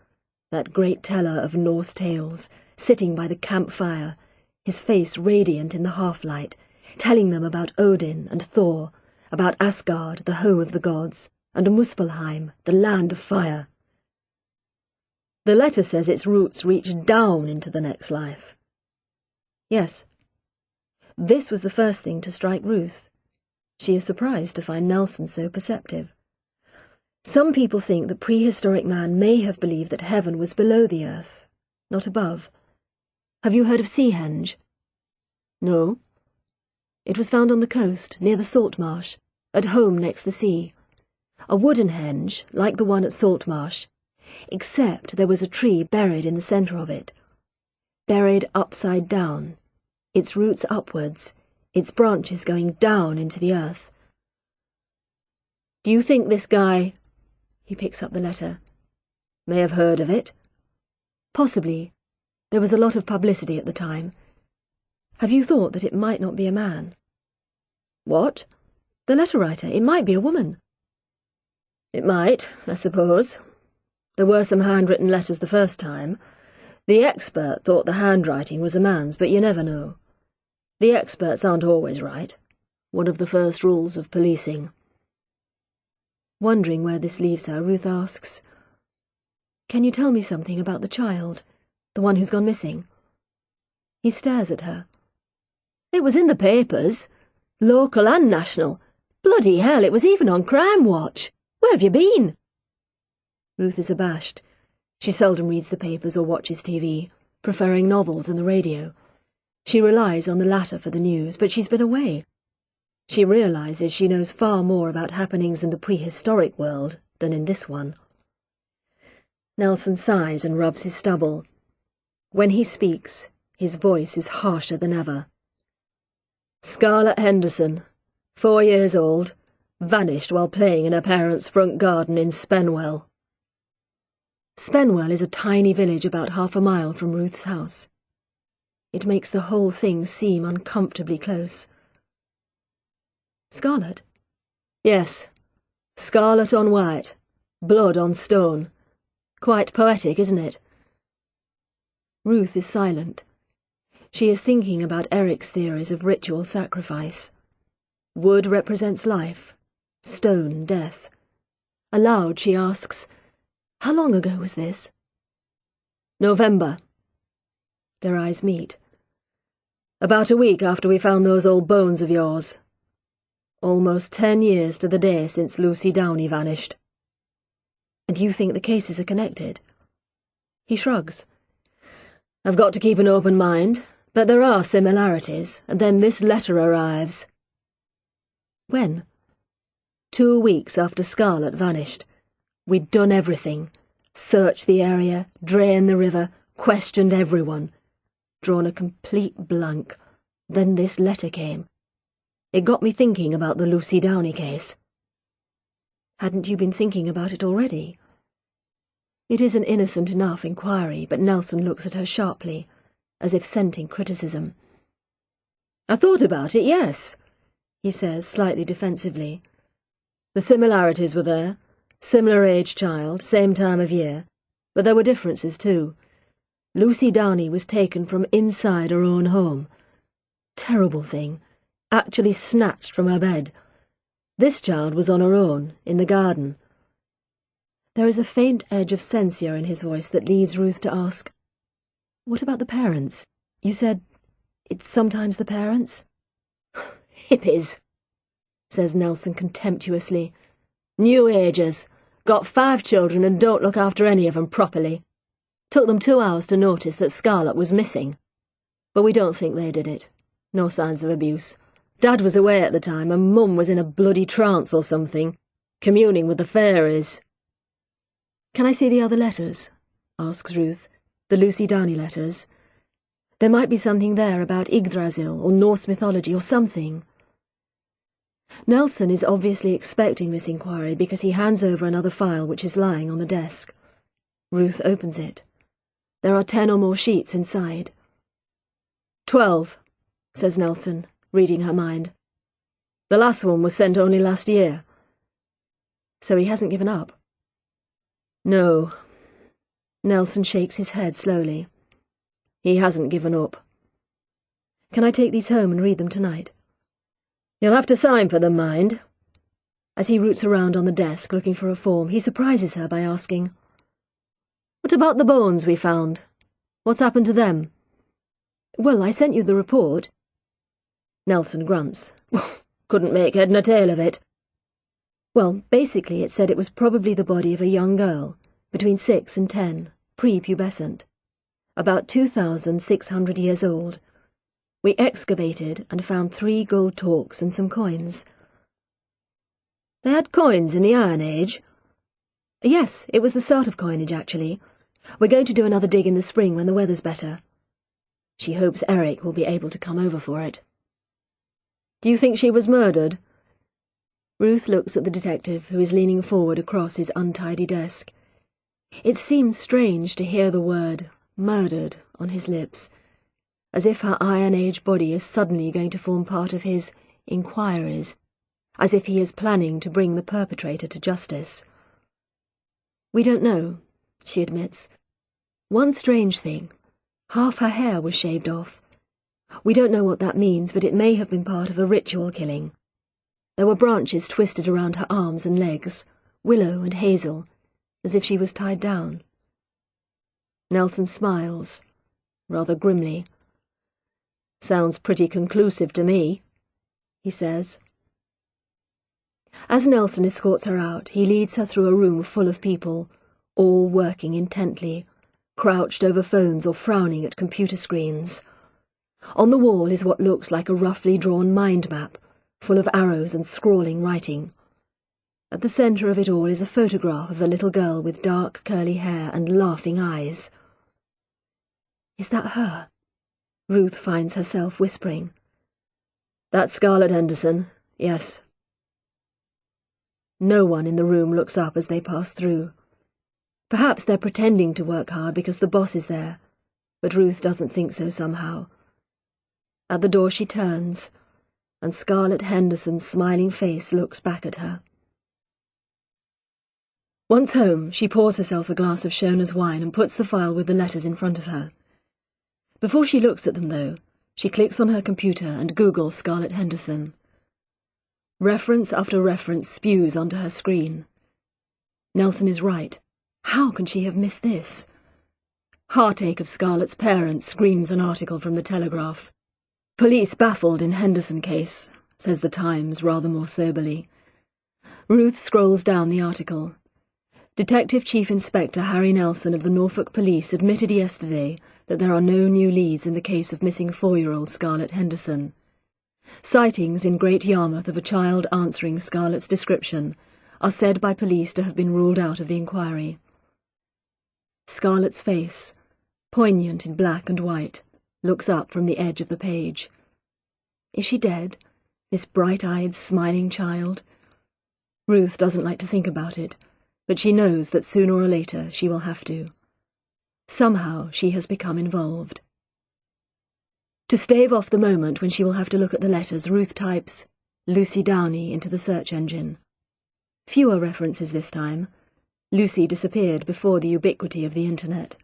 that great teller of Norse tales, sitting by the campfire, his face radiant in the half-light, telling them about Odin and Thor, about Asgard, the home of the gods, and Muspelheim, the land of fire. The letter says its roots reach down into the next life. Yes. This was the first thing to strike Ruth. She is surprised to find Nelson so perceptive. Some people think that prehistoric man may have believed that heaven was below the earth, not above. Have you heard of Seahenge? No. It was found on the coast, near the salt marsh, at home next the sea. A wooden henge, like the one at Saltmarsh, except there was a tree buried in the centre of it. Buried upside down, its roots upwards, its branches going down into the earth. Do you think this guy, he picks up the letter, may have heard of it? Possibly. There was a lot of publicity at the time. Have you thought that it might not be a man? What? The letter writer, it might be a woman. It might, I suppose. There were some handwritten letters the first time. The expert thought the handwriting was a man's, but you never know. The experts aren't always right. One of the first rules of policing. Wondering where this leaves her, Ruth asks, "Can you tell me something about the child, the one who's gone missing?" He stares at her. It was in the papers, local and national. Bloody hell, it was even on Crime Watch. Where have you been? Ruth is abashed. She seldom reads the papers or watches TV, preferring novels and the radio. She relies on the latter for the news, but she's been away. She realizes she knows far more about happenings in the prehistoric world than in this one. Nelson sighs and rubs his stubble. When he speaks, his voice is harsher than ever. Scarlett Henderson, 4 years old, vanished while playing in her parents' front garden in Spenwell. Spenwell is a tiny village about half a mile from Ruth's house. It makes the whole thing seem uncomfortably close. Scarlet? Yes. Scarlet on white. Blood on stone. Quite poetic, isn't it? Ruth is silent. She is thinking about Eric's theories of ritual sacrifice. Wood represents life, stone death. Aloud she asks, "How long ago was this?" November. Their eyes meet. About a week after we found those old bones of yours. Almost 10 years to the day since Lucy Downey vanished. And you think the cases are connected? He shrugs. I've got to keep an open mind, but there are similarities, and then this letter arrives. When? 2 weeks after Scarlett vanished. We'd done everything. Searched the area, drained the river, questioned everyone. Drawn a complete blank. Then this letter came. It got me thinking about the Lucy Downey case. Hadn't you been thinking about it already? It is an innocent enough inquiry, but Nelson looks at her sharply, as if scenting criticism. I thought about it, yes. he says, slightly defensively. The similarities were there. Similar age child, same time of year. But there were differences too. Lucy Downey was taken from inside her own home. Terrible thing. Actually snatched from her bed. This child was on her own, in the garden. There is a faint edge of censure in his voice that leads Ruth to ask, "What about the parents? You said it's sometimes the parents?" "Hippies," says Nelson contemptuously. "New Agers. Got 5 children and don't look after any of them properly. Took them 2 hours to notice that Scarlett was missing. But we don't think they did it. No signs of abuse. Dad was away at the time and Mum was in a bloody trance or something, communing with the fairies." "Can I see the other letters?" asks Ruth. "The Lucy Downey letters. There might be something there about Yggdrasil or Norse mythology or something." Nelson is obviously expecting this inquiry because he hands over another file which is lying on the desk. Ruth opens it. There are 10 or more sheets inside. 12, says Nelson, reading her mind. The last one was sent only last year. So he hasn't given up? No. Nelson shakes his head slowly. He hasn't given up. Can I take these home and read them tonight? You'll have to sign for them, mind. As he roots around on the desk looking for a form, he surprises her by asking, What about the bones we found? What's happened to them? Well, I sent you the report. Nelson grunts. Couldn't make head nor tail of it. Well, basically it said it was probably the body of a young girl, between 6 and 10, pre-pubescent, about 2,600 years old. We excavated and found 3 gold torques and some coins. They had coins in the Iron Age? Yes, it was the start of coinage, actually. We're going to do another dig in the spring when the weather's better. She hopes Eric will be able to come over for it. Do you think she was murdered? Ruth looks at the detective, who is leaning forward across his untidy desk. It seems strange to hear the word murdered on his lips, as if her Iron Age body is suddenly going to form part of his inquiries, as if he is planning to bring the perpetrator to justice. We don't know, she admits. One strange thing, half her hair was shaved off. We don't know what that means, but it may have been part of a ritual killing. There were branches twisted around her arms and legs, willow and hazel, as if she was tied down. Nelson smiles, rather grimly. Sounds pretty conclusive to me, he says. As Nelson escorts her out, he leads her through a room full of people, all working intently, crouched over phones or frowning at computer screens. On the wall is what looks like a roughly drawn mind map, full of arrows and scrawling writing. At the centre of it all is a photograph of a little girl with dark curly hair and laughing eyes. Is that her? Ruth finds herself whispering. That's Scarlett Henderson, yes. No one in the room looks up as they pass through. Perhaps they're pretending to work hard because the boss is there, but Ruth doesn't think so somehow. At the door she turns, and Scarlett Henderson's smiling face looks back at her. Once home, she pours herself a glass of Shona's wine and puts the file with the letters in front of her. Before she looks at them, though, she clicks on her computer and Googles Scarlett Henderson. Reference after reference spews onto her screen. Nelson is right. How can she have missed this? Heartache of Scarlett's parents, screams an article from the Telegraph. Police baffled in Henderson case, says the Times rather more soberly. Ruth scrolls down the article. Detective Chief Inspector Harry Nelson of the Norfolk Police admitted yesterday that there are no new leads in the case of missing 4-year-old Scarlett Henderson. Sightings in Great Yarmouth of a child answering Scarlett's description are said by police to have been ruled out of the inquiry. Scarlett's face, poignant in black and white, looks up from the edge of the page. Is she dead, this bright-eyed, smiling child? Ruth doesn't like to think about it, but she knows that sooner or later she will have to. Somehow she has become involved. To stave off the moment when she will have to look at the letters, Ruth types, Lucy Downey into the search engine. Fewer references this time. Lucy disappeared before the ubiquity of the internet.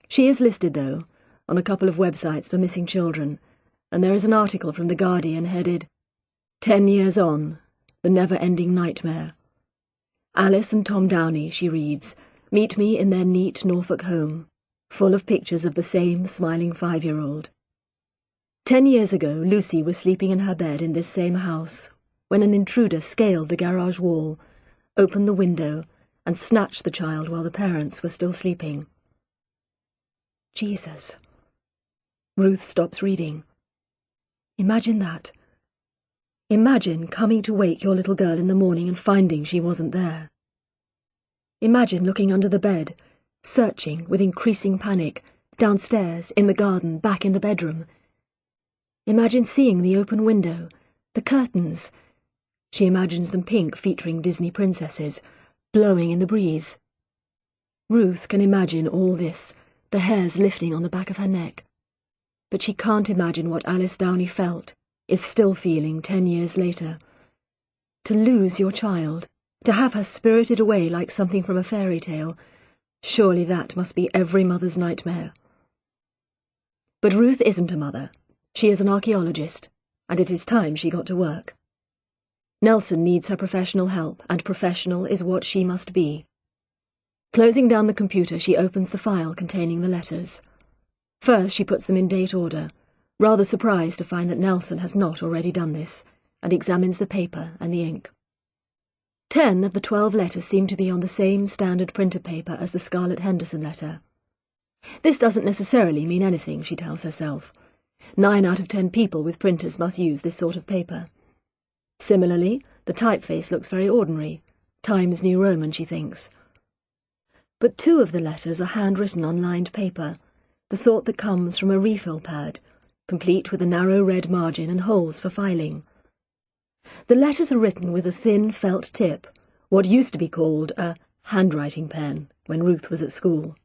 She is listed, though, on a couple of websites for missing children, and there is an article from The Guardian headed, 10 Years On, The Never-Ending Nightmare. Alice and Tom Downey, she reads, meet me in their neat Norfolk home, full of pictures of the same smiling 5-year-old. 10 years ago, Lucy was sleeping in her bed in this same house, when an intruder scaled the garage wall, opened the window, and snatched the child while the parents were still sleeping. Jesus. Ruth stops reading. Imagine that. Imagine coming to wake your little girl in the morning and finding she wasn't there. Imagine looking under the bed, searching with increasing panic, downstairs, in the garden, back in the bedroom. Imagine seeing the open window, the curtains. She imagines them pink, featuring Disney princesses, blowing in the breeze. Ruth can imagine all this, the hairs lifting on the back of her neck. But she can't imagine what Alice Downey felt, is still feeling 10 years later. To lose your child, to have her spirited away like something from a fairy tale, surely that must be every mother's nightmare. But Ruth isn't a mother. She is an archaeologist, and it is time she got to work. Nelson needs her professional help, and professional is what she must be. Closing down the computer, she opens the file containing the letters. First, she puts them in date order, rather surprised to find that Nelson has not already done this, and examines the paper and the ink. 10 of the 12 letters seem to be on the same standard printer paper as the Scarlett Henderson letter. This doesn't necessarily mean anything, she tells herself. 9 out of 10 people with printers must use this sort of paper. Similarly, the typeface looks very ordinary. Times New Roman, she thinks. But 2 of the letters are handwritten on lined paper, the sort that comes from a refill pad, complete with a narrow red margin and holes for filing. The letters are written with a thin felt tip, what used to be called a handwriting pen when Ruth was at school.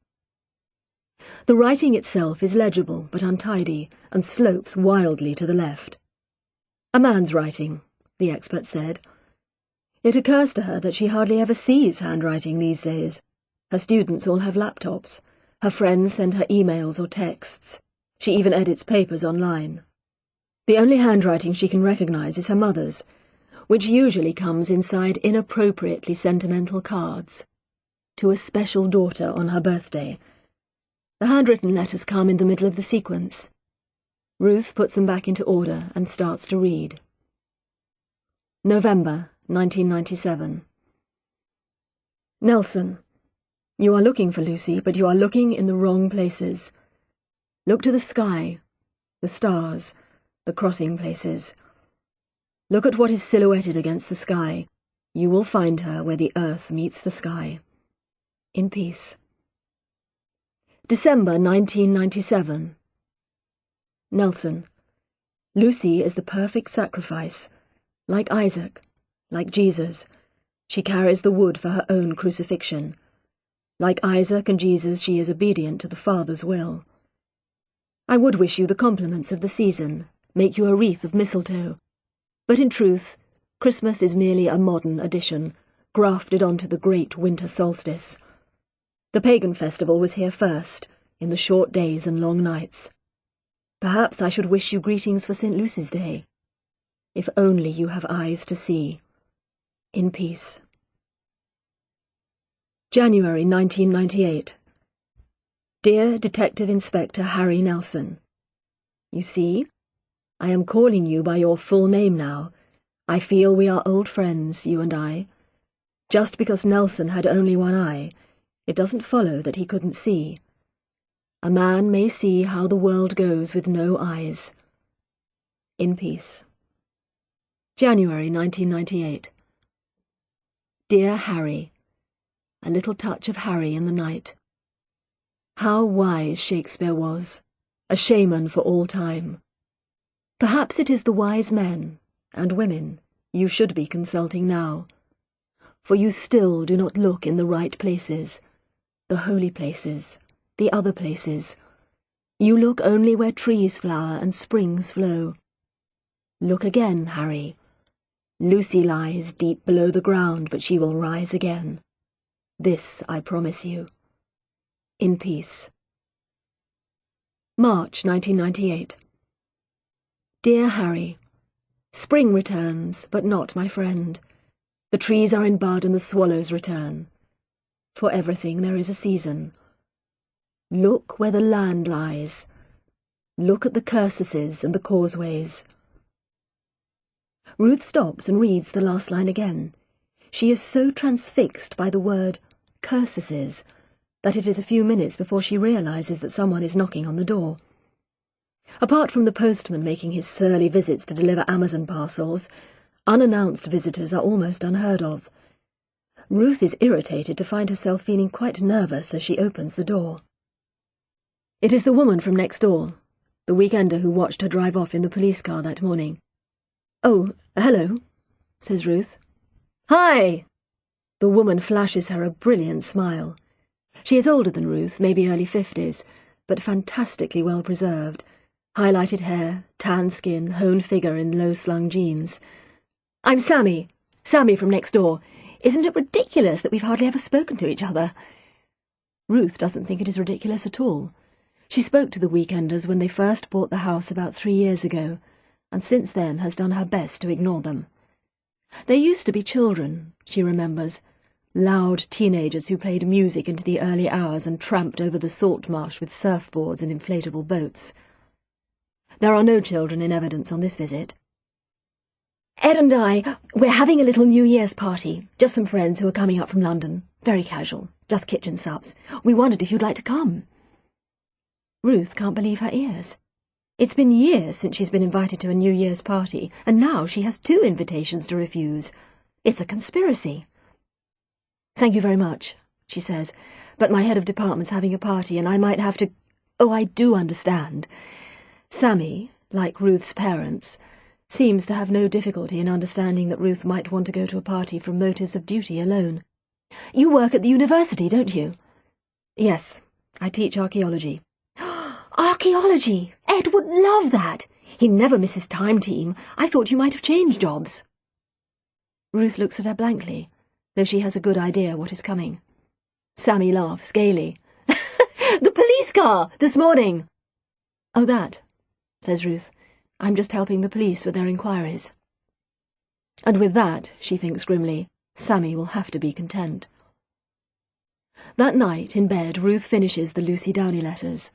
The writing itself is legible but untidy and slopes wildly to the left. A man's writing, the expert said. It occurs to her that she hardly ever sees handwriting these days. Her students all have laptops. Her friends send her emails or texts. She even edits papers online. The only handwriting she can recognize is her mother's, which usually comes inside inappropriately sentimental cards. To a special daughter on her birthday. The handwritten letters come in the middle of the sequence. Ruth puts them back into order and starts to read. November, 1997. Nelson, you are looking for Lucy, but you are looking in the wrong places. Look to the sky, the stars, the crossing places. Look at what is silhouetted against the sky. You will find her where the earth meets the sky. In peace. December 1997. Nelson. Lucy is the perfect sacrifice. Like Isaac, like Jesus, she carries the wood for her own crucifixion. Like Isaac and Jesus, she is obedient to the Father's will. I would wish you the compliments of the season, make you a wreath of mistletoe. But in truth, Christmas is merely a modern addition, grafted onto the great winter solstice. The pagan festival was here first, in the short days and long nights. Perhaps I should wish you greetings for St. Lucy's Day. If only you have eyes to see. In peace. January 1998. Dear Detective Inspector Harry Nelson, you see, I am calling you by your full name now. I feel we are old friends, you and I. Just because Nelson had only one eye, it doesn't follow that he couldn't see. A man may see how the world goes with no eyes. In peace. January 1998. Dear Harry, a little touch of Harry in the night. How wise Shakespeare was, a shaman for all time. Perhaps it is the wise men and women you should be consulting now, for you still do not look in the right places, the holy places, the other places. You look only where trees flower and springs flow. Look again, Harry. Lucy lies deep below the ground, but she will rise again. This I promise you. In peace. March 1998. Dear Harry, spring returns, but not my friend. The trees are in bud and the swallows return. For everything there is a season. Look where the land lies. Look at the cursuses and the causeways. Ruth stops and reads the last line again. She is so transfixed by the word cursuses that it is a few minutes before she realizes that someone is knocking on the door. Apart from the postman making his surly visits to deliver Amazon parcels, unannounced visitors are almost unheard of. Ruth is irritated to find herself feeling quite nervous as she opens the door. It is the woman from next door, the weekender who watched her drive off in the police car that morning. "Oh, hello," says Ruth. "Hi!" The woman flashes her a brilliant smile. She is older than Ruth, maybe early 50s, but fantastically well preserved. Highlighted hair, tan skin, honed figure in low-slung jeans. "I'm Sammy from next door. Isn't it ridiculous that we've hardly ever spoken to each other?" Ruth doesn't think it is ridiculous at all. She spoke to the weekenders when they first bought the house about 3 years ago, and since then has done her best to ignore them. They used to be children, she remembers, loud teenagers who played music into the early hours and tramped over the salt marsh with surfboards and inflatable boats. There are no children in evidence on this visit. "Ed and we're having a little New Year's party. Just some friends who are coming up from London. Very casual, just kitchen sups. We wondered if you'd like to come." Ruth can't believe her ears. It's been years since she's been invited to a New Year's party, and now she has 2 invitations to refuse. It's a conspiracy. "Thank you very much," she says, "but my head of department's having a party and I might have to—" "Oh, I do understand." Sammy, like Ruth's parents, seems to have no difficulty in understanding that Ruth might want to go to a party from motives of duty alone. "You work at the university, don't you?" "Yes, I teach archaeology." "Archaeology! Ed would love that. He never misses time team. I thought you might have changed jobs." Ruth looks at her blankly, though she has a good idea what is coming. Sammy laughs gaily. "The police car, this morning." "Oh, that," says Ruth. "I'm just helping the police with their inquiries." And with that, she thinks grimly, Sammy will have to be content. That night, in bed, Ruth finishes the Lucy Downey letters.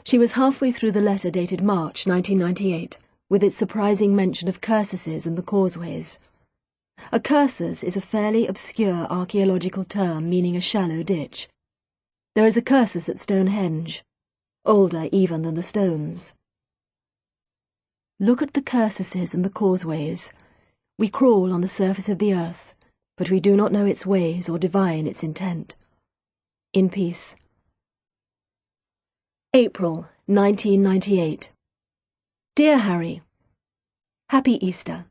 She was halfway through the letter dated March 1998, with its surprising mention of cursuses and the causeways. A cursus is a fairly obscure archaeological term meaning a shallow ditch. There is a cursus at Stonehenge, older even than the stones. Look at the cursuses and the causeways. We crawl on the surface of the earth, but we do not know its ways or divine its intent. In peace. April 1998. Dear Harry, Happy Easter.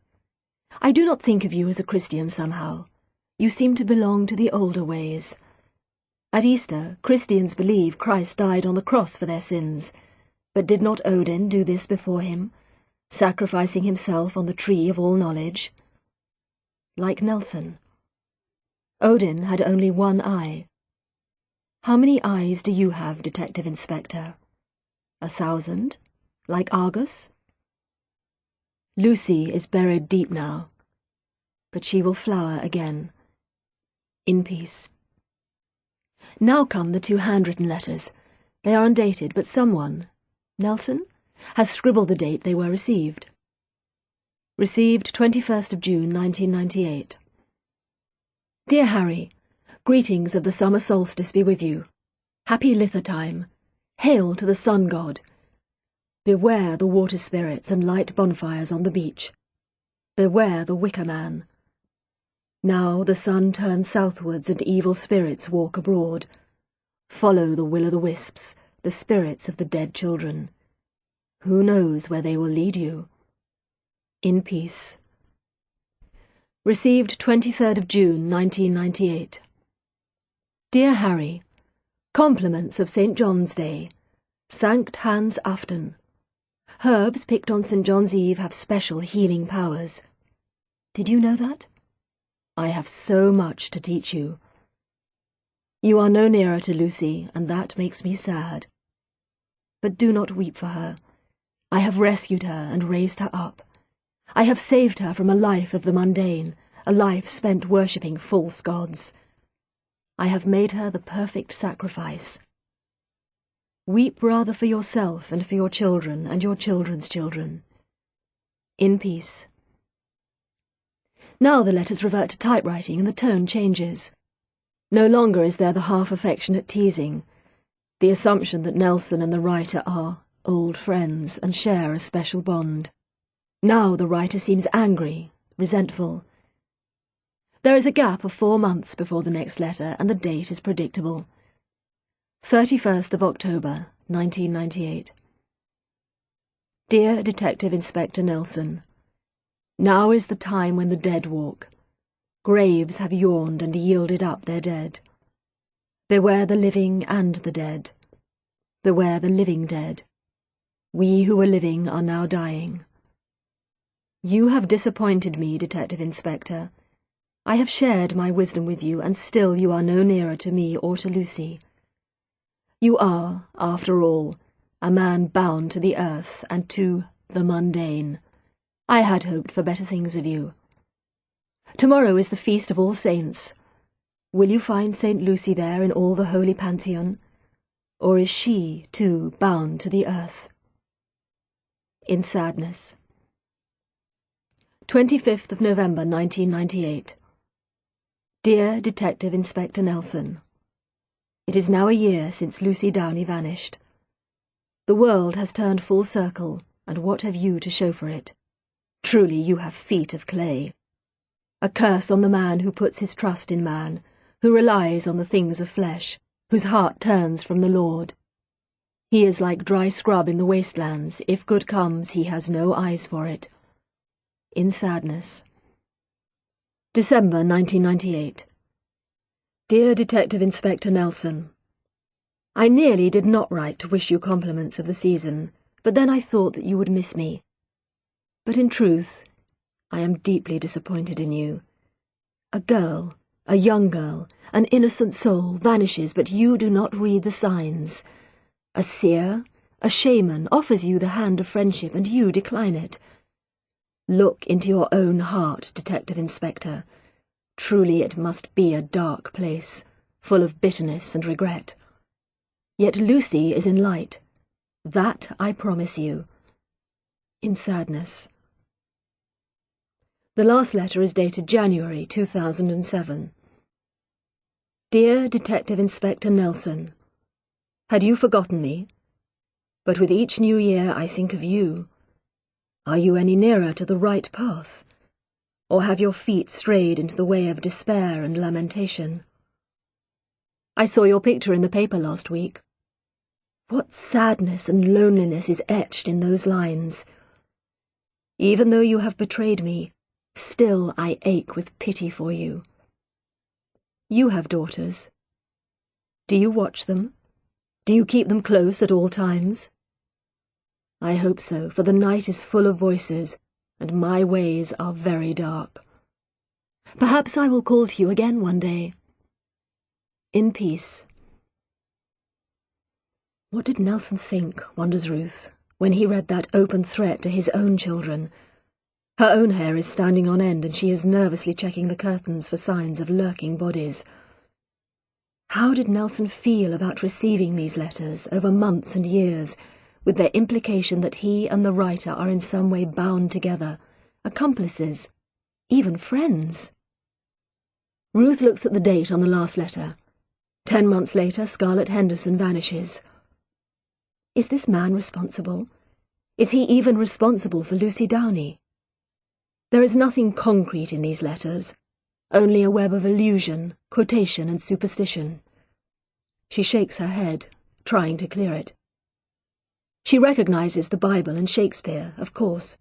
I do not think of you as a Christian somehow. You seem to belong to the older ways. At Easter, Christians believe Christ died on the cross for their sins. But did not Odin do this before him, sacrificing himself on the tree of all knowledge? Like Nelson. Odin had only one eye. How many eyes do you have, Detective Inspector? 1,000? Like Argus? Lucy is buried deep now, but she will flower again. In peace. Now come the 2 handwritten letters. They are undated, but someone, Nelson, has scribbled the date they were received. Received 21st of June 1998. Dear Harry, greetings of the summer solstice be with you. Happy Litha time. Hail to the sun god. Beware the water spirits and light bonfires on the beach. Beware the wicker man. Now the sun turns southwards and evil spirits walk abroad. Follow the will-o'-the-wisps, the spirits of the dead children. Who knows where they will lead you? In peace. Received 23rd of June 1998. Dear Harry, compliments of St. John's Day. Sankt Hans Afton. Herbs picked on St. John's Eve have special healing powers. Did you know that? I have so much to teach you. You are no nearer to Lucy, and that makes me sad. But do not weep for her. I have rescued her and raised her up. I have saved her from a life of the mundane, a life spent worshipping false gods. I have made her the perfect sacrifice. Weep rather for yourself and for your children and your children's children. In peace. Now the letters revert to typewriting and the tone changes. No longer is there the half-affectionate teasing, the assumption that Nelson and the writer are old friends and share a special bond. Now the writer seems angry, resentful. There is a gap of 4 months before the next letter, and the date is predictable. 31st of October, 1998. Dear Detective Inspector Nelson, now is the time when the dead walk. Graves have yawned and yielded up their dead. Beware the living and the dead. Beware the living dead. We who are living are now dying. You have disappointed me, Detective Inspector. I have shared my wisdom with you, and still you are no nearer to me or to Lucy. You are, after all, a man bound to the earth and to the mundane. I had hoped for better things of you. Tomorrow is the Feast of All Saints. Will you find St. Lucy there in all the holy pantheon? Or is she, too, bound to the earth? In sadness. 25th of November, 1998. Dear Detective Inspector Nelson, it is now a year since Lucy Downey vanished. The world has turned full circle, and what have you to show for it? Truly you have feet of clay. A curse on the man who puts his trust in man, who relies on the things of flesh, whose heart turns from the Lord. He is like dry scrub in the wastelands. If good comes, he has no eyes for it. In sadness. December 1998. Dear Detective Inspector Nelson, I nearly did not write to wish you compliments of the season, but then I thought that you would miss me. But in truth, I am deeply disappointed in you. A girl, a young girl, an innocent soul vanishes, but you do not read the signs. A seer, a shaman offers you the hand of friendship, and you decline it. Look into your own heart, Detective Inspector. Truly it must be a dark place, full of bitterness and regret. Yet Lucy is in light. That I promise you. In sadness. The last letter is dated January 2007. Dear Detective Inspector Nelson, had you forgotten me? But with each new year I think of you. Are you any nearer to the right path? Or have your feet strayed into the way of despair and lamentation? I saw your picture in the paper last week. What sadness and loneliness is etched in those lines. Even though you have betrayed me, still I ache with pity for you. You have daughters. Do you watch them? Do you keep them close at all times? I hope so, for the night is full of voices, and my ways are very dark. Perhaps I will call to you again one day. In peace. What did Nelson think, wonders Ruth, when he read that open threat to his own children? Her own hair is standing on end, and she is nervously checking the curtains for signs of lurking bodies. How did Nelson feel about receiving these letters over months and years, with their implication that he and the writer are in some way bound together, accomplices, even friends? Ruth looks at the date on the last letter. 10 months later, Scarlett Henderson vanishes. Is this man responsible? Is he even responsible for Lucy Downey? There is nothing concrete in these letters, only a web of allusion, quotation, and superstition. She shakes her head, trying to clear it. She recognizes the Bible and Shakespeare, of course,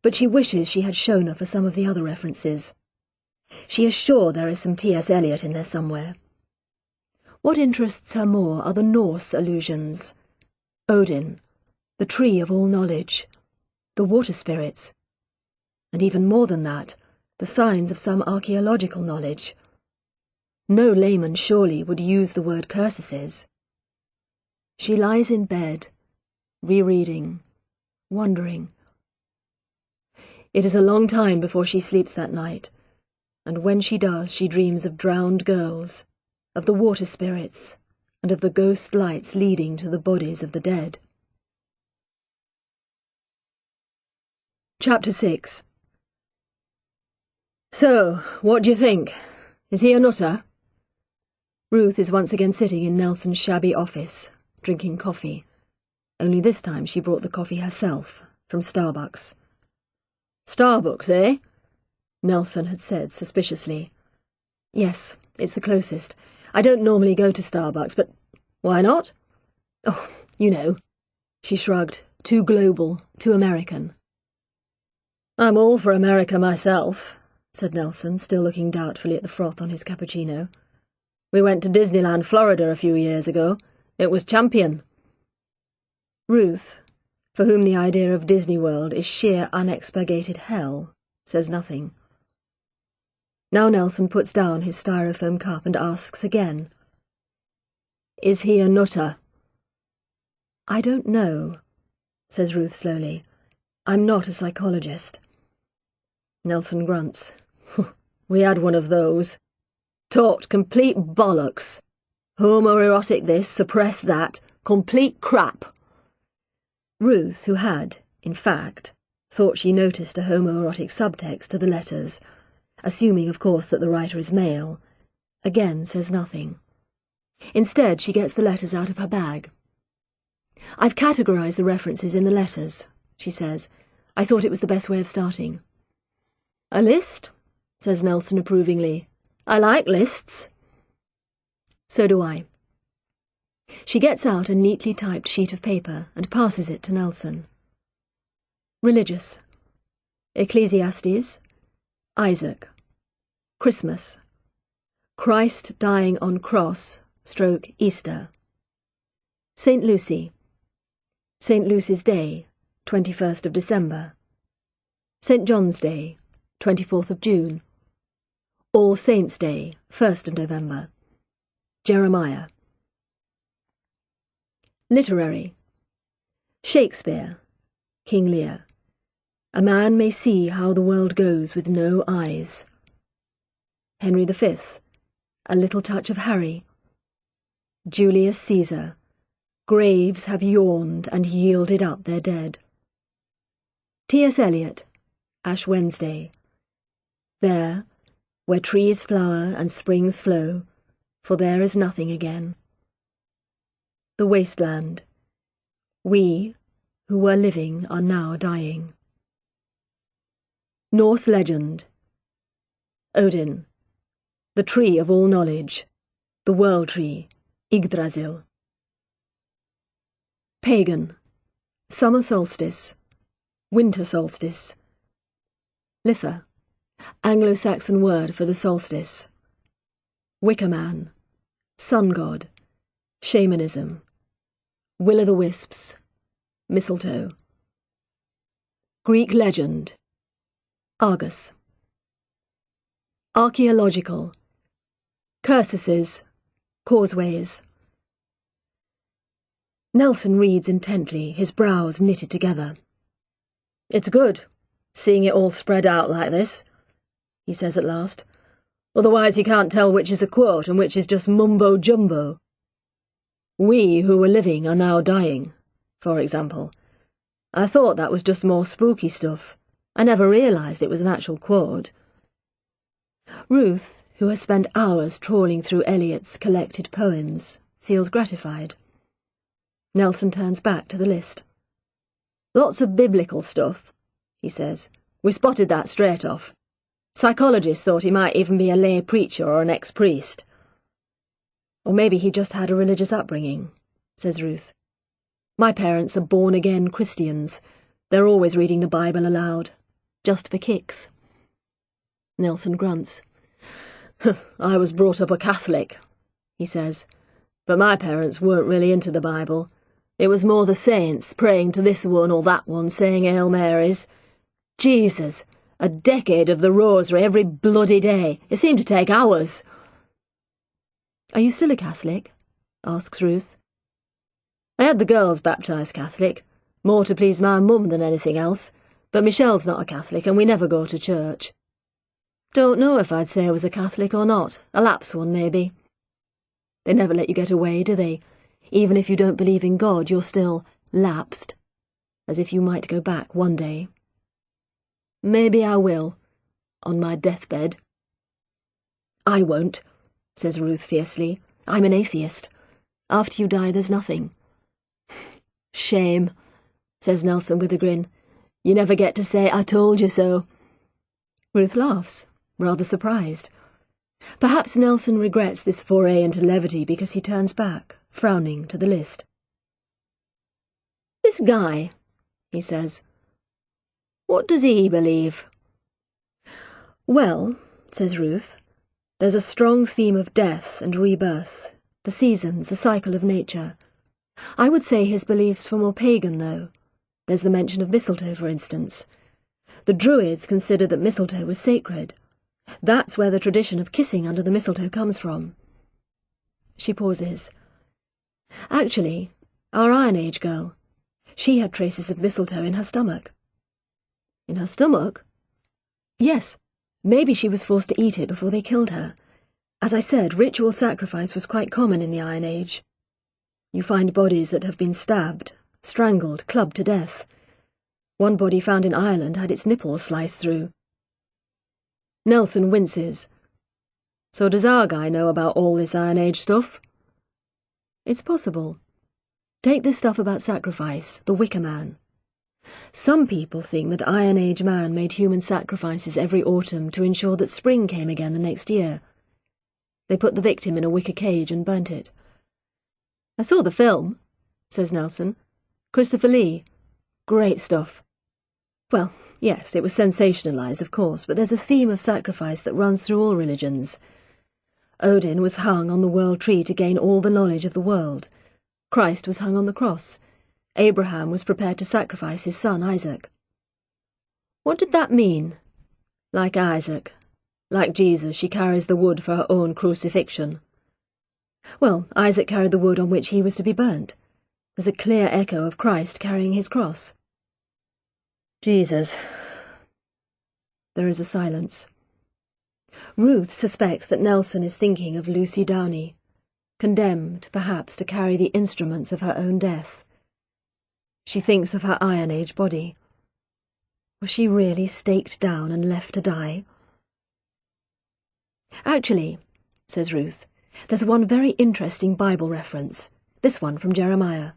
but she wishes she had shown her for some of the other references. She is sure there is some T.S. Eliot in there somewhere. What interests her more are the Norse allusions. Odin, the tree of all knowledge, the water spirits, and even more than that, the signs of some archaeological knowledge. No layman surely would use the word cursuses. She lies in bed, rereading, wondering. It is a long time before she sleeps that night, and when she does, she dreams of drowned girls, of the water spirits, and of the ghost lights leading to the bodies of the dead. Chapter 6. So, what do you think? Is he a nutter? Ruth is once again sitting in Nelson's shabby office, drinking coffee. Only this time she brought the coffee herself, from Starbucks. Starbucks, eh? Nelson had said suspiciously. Yes, it's the closest. I don't normally go to Starbucks, but why not? Oh, you know. She shrugged. Too global, too American. I'm all for America myself, said Nelson, still looking doubtfully at the froth on his cappuccino. We went to Disneyland, Florida a few years ago. It was champion. Ruth, for whom the idea of Disney World is sheer unexpurgated hell, says nothing. Now Nelson puts down his styrofoam cup and asks again. Is he a nutter? I don't know, says Ruth slowly. I'm not a psychologist. Nelson grunts. We had one of those. Talked complete bollocks. Homoerotic this, suppress that, complete crap. Ruth, who had, in fact, thought she noticed a homoerotic subtext to the letters, assuming, of course, that the writer is male, again says nothing. Instead, she gets the letters out of her bag. I've categorized the references in the letters, she says. I thought it was the best way of starting. A list? Says Nelson approvingly. I like lists. So do I. She gets out a neatly typed sheet of paper and passes it to Nelson. Religious. Ecclesiastes. Isaac. Christmas. Christ dying on cross, / Easter. St. Lucy. St. Lucy's Day, 21st of December. St. John's Day, 24th of June. All Saints' Day, 1st of November. Jeremiah. Literary. Shakespeare, King Lear. A man may see how the world goes with no eyes. Henry V. A little touch of Harry. Julius Caesar. Graves have yawned and yielded up their dead. T.S. Eliot. Ash Wednesday. There, where trees flower and springs flow, for there is nothing again. The Wasteland. We, who were living, are now dying. Norse legend. Odin. The tree of all knowledge. The world tree. Yggdrasil. Pagan. Summer solstice. Winter solstice. Litha. Anglo-Saxon word for the solstice. Wicker man. Sun god. Shamanism. Will-o'-the-wisps. Mistletoe. Greek legend. Argus. Archaeological. Cursuses. Causeways. Nelson reads intently, his brows knitted together. It's good, seeing it all spread out like this, he says at last. Otherwise you can't tell which is a quote and which is just mumbo-jumbo. We who were living are now dying, for example. I thought that was just more spooky stuff. I never realised it was an actual quote. Ruth, who has spent hours trawling through Eliot's collected poems, feels gratified. Nelson turns back to the list. Lots of biblical stuff, he says. We spotted that straight off. Psychologists thought he might even be a lay preacher or an ex-priest. Or maybe he just had a religious upbringing, says Ruth. My parents are born-again Christians. They're always reading the Bible aloud, just for kicks. Nelson grunts. I was brought up a Catholic, he says, but my parents weren't really into the Bible. It was more the saints, praying to this one or that one, saying Hail Marys. Jesus, A decade of the rosary every bloody day. It seemed to take hours. Are you still a Catholic? Asks Ruth. I had the girls baptised Catholic, more to please my mum than anything else, but Michelle's not a Catholic and we never go to church. Don't know if I'd say I was a Catholic or not, a lapsed one maybe. They never let you get away, do they? Even if you don't believe in God, you're still lapsed, as if you might go back one day. Maybe I will, on my deathbed. I won't, says Ruth fiercely. I'm an atheist. After you die, there's nothing. Shame, says Nelson with a grin. You never get to say, I told you so. Ruth laughs, rather surprised. Perhaps Nelson regrets this foray into levity because he turns back, frowning, to the list. This guy, he says. What does he believe? Well, says Ruth, there's a strong theme of death and rebirth, the seasons, the cycle of nature. I would say his beliefs were more pagan, though. There's the mention of mistletoe, for instance. The Druids considered that mistletoe was sacred. That's where the tradition of kissing under the mistletoe comes from. She pauses. Actually, our Iron Age girl, she had traces of mistletoe in her stomach. In her stomach? Yes. Maybe she was forced to eat it before they killed her. As I said, ritual sacrifice was quite common in the Iron Age. You find bodies that have been stabbed, strangled, clubbed to death. One body found in Ireland had its nipple sliced through. Nelson winces. So does our guy know about all this Iron Age stuff? It's possible. Take this stuff about sacrifice, the Wicker Man. Some people think that Iron Age man made human sacrifices every autumn to ensure that spring came again the next year. They put the victim in a wicker cage and burnt it. I saw the film, says Nelson. Christopher Lee. Great stuff. Well, yes, it was sensationalized, of course, but there's a theme of sacrifice that runs through all religions. Odin was hung on the world tree to gain all the knowledge of the world. Christ was hung on the cross. Abraham was prepared to sacrifice his son Isaac. What did that mean? Like Isaac, like Jesus, she carries the wood for her own crucifixion. Well, Isaac carried the wood on which he was to be burnt. There's a clear echo of Christ carrying his cross. Jesus. There is a silence. Ruth suspects that Nelson is thinking of Lucy Downey, condemned, perhaps, to carry the instruments of her own death. She thinks of her Iron Age body. Was she really staked down and left to die? Actually, says Ruth, there's one very interesting Bible reference, this one from Jeremiah.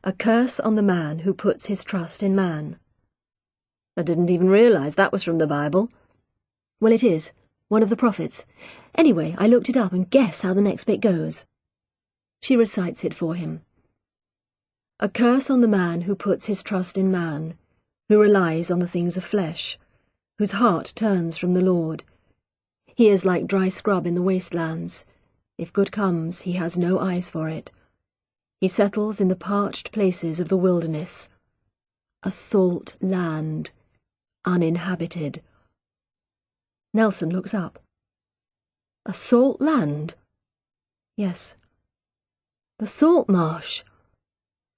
A curse on the man who puts his trust in man. I didn't even realise that was from the Bible. Well, it is, one of the prophets. Anyway, I looked it up and guess how the next bit goes. She recites it for him. A curse on the man who puts his trust in man, who relies on the things of flesh, whose heart turns from the Lord. He is like dry scrub in the wastelands. If good comes, he has no eyes for it. He settles in the parched places of the wilderness. A salt land, uninhabited. Nelson looks up. A salt land? Yes. The salt marsh,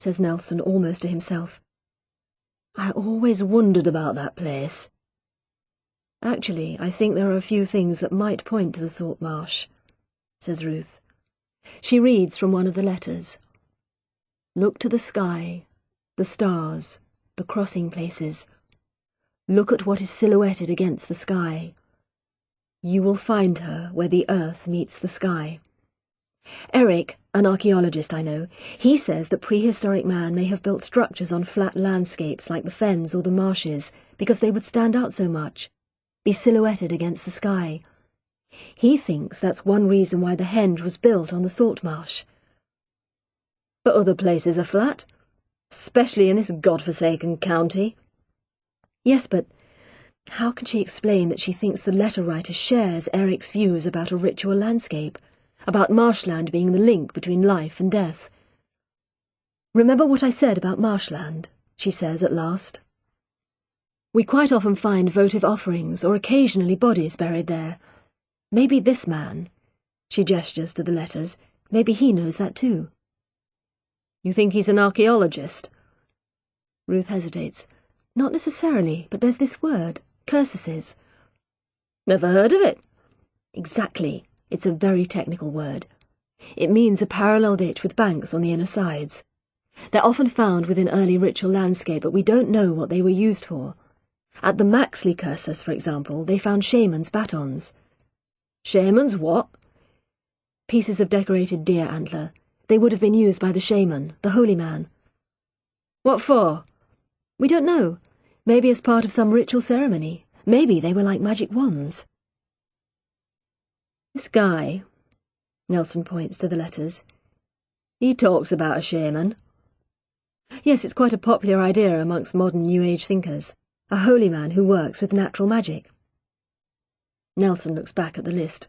says Nelson almost to himself. I always wondered about that place. Actually, I think there are a few things that might point to the salt marsh, says Ruth. She reads from one of the letters. Look to the sky, the stars, the crossing places. Look at what is silhouetted against the sky. You will find her where the earth meets the sky. Eric, an archaeologist I know, he says that prehistoric man may have built structures on flat landscapes like the fens or the marshes because they would stand out so much, be silhouetted against the sky. He thinks that's one reason why the henge was built on the salt marsh. But other places are flat, especially in this godforsaken county. Yes, but how can she explain that she thinks the letter writer shares Eric's views about a ritual landscape? About marshland being the link between life and death. Remember what I said about marshland, she says at last. We quite often find votive offerings or occasionally bodies buried there. Maybe this man," she gestures to the letters, "maybe he knows that too." "You think he's an archaeologist?" Ruth hesitates. "Not necessarily, but there's this word, cursuses." "Never heard of it." "Exactly. It's a very technical word. It means a parallel ditch with banks on the inner sides. They're often found within early ritual landscape, but we don't know what they were used for. At the Maxley cursus, for example, they found shamans' batons." "Shamans what?" "Pieces of decorated deer antler. They would have been used by the shaman, the holy man." "What for?" "We don't know. Maybe as part of some ritual ceremony. Maybe they were like magic wands." "This guy," Nelson points to the letters, "he talks about a shaman." "Yes, it's quite a popular idea amongst modern New Age thinkers. A holy man who works with natural magic." Nelson looks back at the list.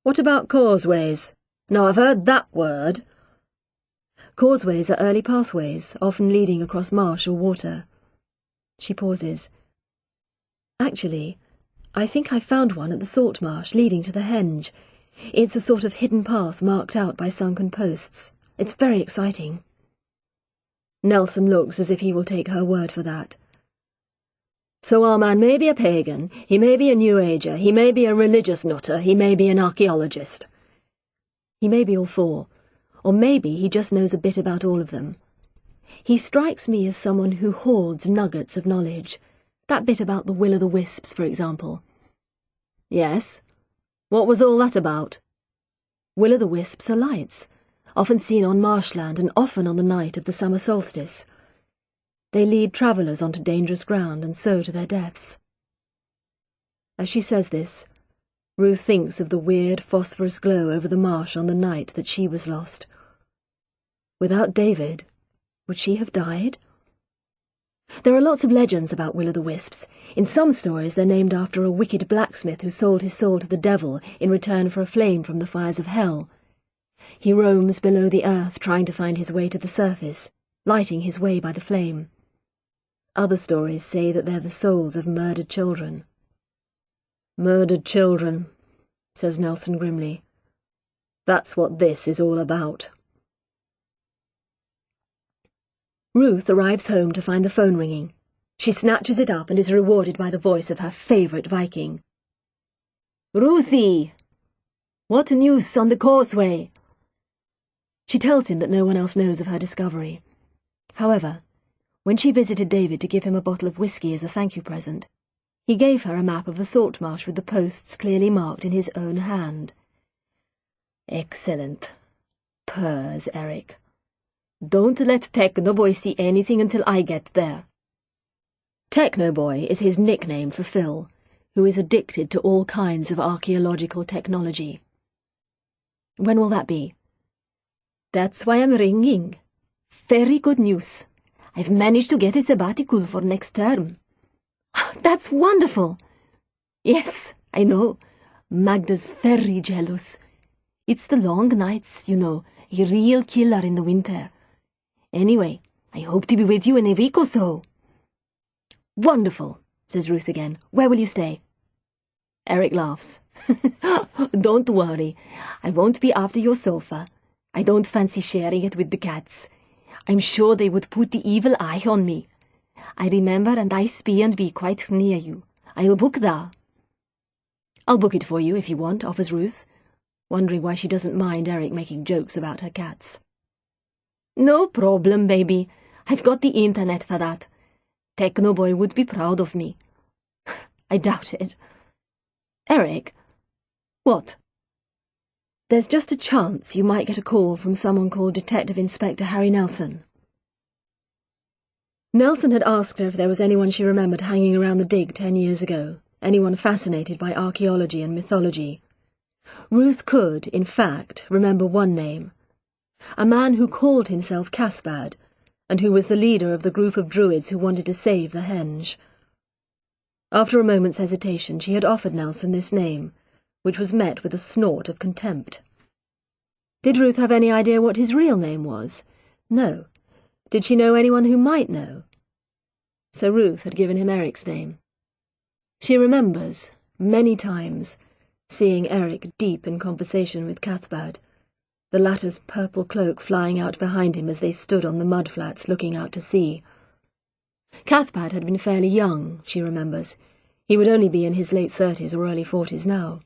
"What about causeways? Now, I've heard that word." "Causeways are early pathways, often leading across marsh or water." She pauses. "Actually, I think I found one at the salt marsh leading to the henge. It's a sort of hidden path marked out by sunken posts. It's very exciting." Nelson looks as if he will take her word for that. "So our man may be a pagan, he may be a New Ager, he may be a religious nutter, he may be an archaeologist." "He may be all four, or maybe he just knows a bit about all of them. He strikes me as someone who hoards nuggets of knowledge. That bit about the will-o'-the-wisps, for example." "Yes? What was all that about?" "Will-o'-the-wisps are lights, often seen on marshland and often on the night of the summer solstice. They lead travellers onto dangerous ground and so to their deaths." As she says this, Ruth thinks of the weird phosphorus glow over the marsh on the night that she was lost. Without David, would she have died? There are lots of legends about will-o'-the-wisps. In some stories they're named after a wicked blacksmith who sold his soul to the devil in return for a flame from the fires of hell. He roams below the earth trying to find his way to the surface, lighting his way by the flame. Other stories say that they're the souls of murdered children. "Murdered children," says Nelson grimly. "That's what this is all about." Ruth arrives home to find the phone ringing. She snatches it up and is rewarded by the voice of her favourite Viking. "Ruthie! What news on the causeway?" She tells him that no one else knows of her discovery. However, when she visited David to give him a bottle of whiskey as a thank you present, he gave her a map of the salt marsh with the posts clearly marked in his own hand. "Excellent," purrs Eric. "Don't let Technoboy see anything until I get there." Technoboy is his nickname for Phil, who is addicted to all kinds of archaeological technology. "When will that be?" "That's why I'm ringing. Very good news. I've managed to get a sabbatical for next term." "That's wonderful!" "Yes, I know. Magda's very jealous. It's the long nights, you know, a real killer in the winter. Anyway, I hope to be with you in a week or so." "Wonderful," says Ruth again. "Where will you stay?" Eric laughs. "Don't worry. I won't be after your sofa. I don't fancy sharing it with the cats. I'm sure they would put the evil eye on me. I remember and I spy and be quite near you. I'll book that." "I'll book it for you if you want," offers Ruth, wondering why she doesn't mind Eric making jokes about her cats. "No problem, baby. I've got the internet for that. Technoboy would be proud of me." "I doubt it." "Eric." "What?" "There's just a chance you might get a call from someone called Detective Inspector Harry Nelson." Nelson had asked her if there was anyone she remembered hanging around the dig 10 years ago, anyone fascinated by archaeology and mythology. Ruth could, in fact, remember one name. A man who called himself Cathbad, and who was the leader of the group of druids who wanted to save the henge. After a moment's hesitation, she had offered Nelson this name, which was met with a snort of contempt. Did Ruth have any idea what his real name was? No. Did she know anyone who might know? So Ruth had given him Eric's name. She remembers, many times, seeing Eric deep in conversation with Cathbad, the latter's purple cloak flying out behind him as they stood on the mudflats looking out to sea. Cathbad had been fairly young, she remembers. He would only be in his late 30s or early 40s now.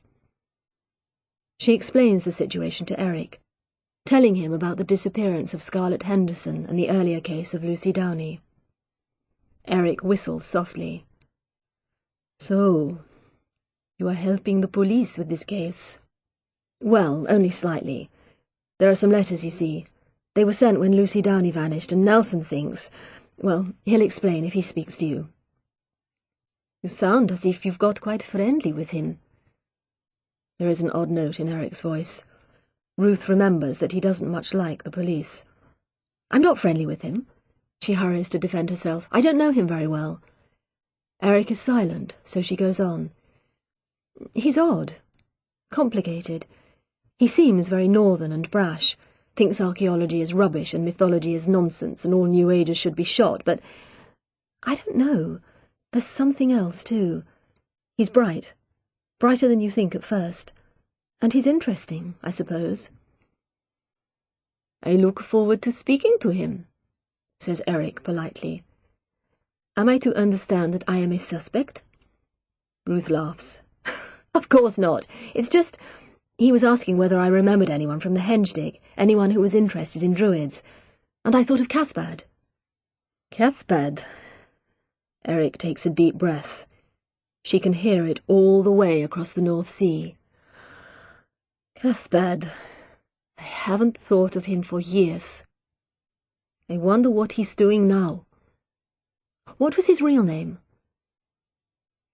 She explains the situation to Eric, telling him about the disappearance of Scarlett Henderson and the earlier case of Lucy Downey. Eric whistles softly. So, you are helping the police with this case? Well, only slightly. There are some letters, you see. They were sent when Lucy Downey vanished, and Nelson thinks... Well, he'll explain if he speaks to you. You sound as if you've got quite friendly with him. There is an odd note in Eric's voice. Ruth remembers that he doesn't much like the police. I'm not friendly with him. She hurries to defend herself. I don't know him very well. Eric is silent, so she goes on. He's odd. Complicated. He seems very northern and brash, thinks archaeology is rubbish and mythology is nonsense and all New Agers should be shot, but I don't know. There's something else, too. He's bright. Brighter than you think at first. And he's interesting, I suppose. I look forward to speaking to him, says Eric politely. Am I to understand that I am a suspect? Ruth laughs. Of course not. It's just... He was asking whether I remembered anyone from the henge dig, anyone who was interested in druids, and I thought of Cathbad. Cathbad? Eric takes a deep breath. She can hear it all the way across the North Sea. Cathbad. I haven't thought of him for years. I wonder what he's doing now. What was his real name?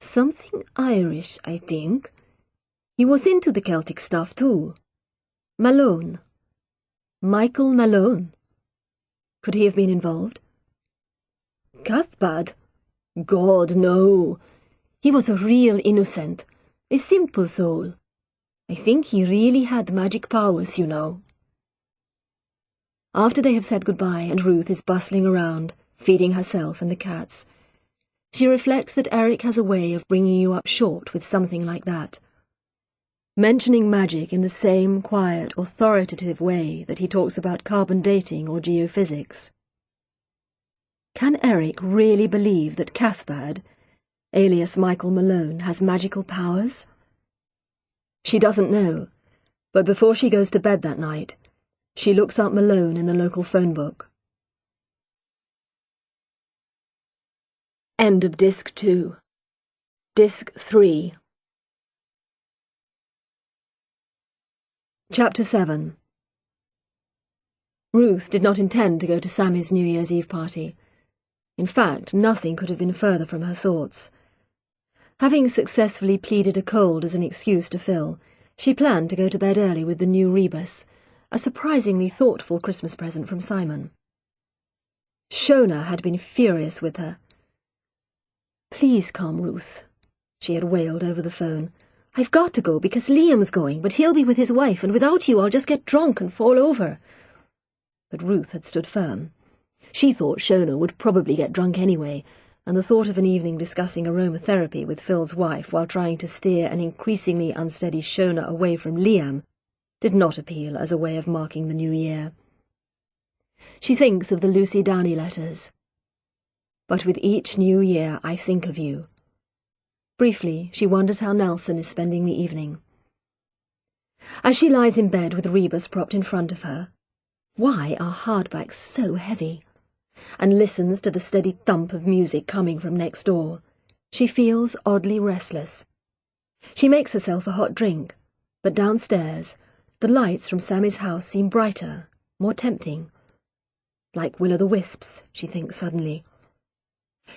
Something Irish, I think. He was into the Celtic stuff, too. Malone. Michael Malone. Could he have been involved? Cathbad? God, no. He was a real innocent, a simple soul. I think he really had magic powers, you know. After they have said goodbye and Ruth is bustling around, feeding herself and the cats, she reflects that Eric has a way of bringing you up short with something like that. Mentioning magic in the same quiet, authoritative way that he talks about carbon dating or geophysics. Can Eric really believe that Cathbad, alias Michael Malone, has magical powers? She doesn't know, but before she goes to bed that night, she looks up Malone in the local phone book. End of Disc 2. Disc 3. Chapter 7. Ruth did not intend to go to Sammy's New Year's Eve party. In fact, nothing could have been further from her thoughts. Having successfully pleaded a cold as an excuse to Phil, she planned to go to bed early with the new rebus, a surprisingly thoughtful Christmas present from Simon. Shona had been furious with her. "Please come, Ruth," she had wailed over the phone. "I've got to go because Liam's going, but he'll be with his wife, and without you I'll just get drunk and fall over." But Ruth had stood firm. She thought Shona would probably get drunk anyway, and the thought of an evening discussing aromatherapy with Phil's wife while trying to steer an increasingly unsteady Shona away from Liam did not appeal as a way of marking the new year. She thinks of the Lucy Downey letters. "But with each new year I think of you." Briefly, she wonders how Nelson is spending the evening. As she lies in bed with the rebus propped in front of her, why are hardbacks so heavy? And listens to the steady thump of music coming from next door, she feels oddly restless. She makes herself a hot drink, but downstairs, the lights from Sammy's house seem brighter, more tempting. Like will-o'-the-wisps, she thinks suddenly.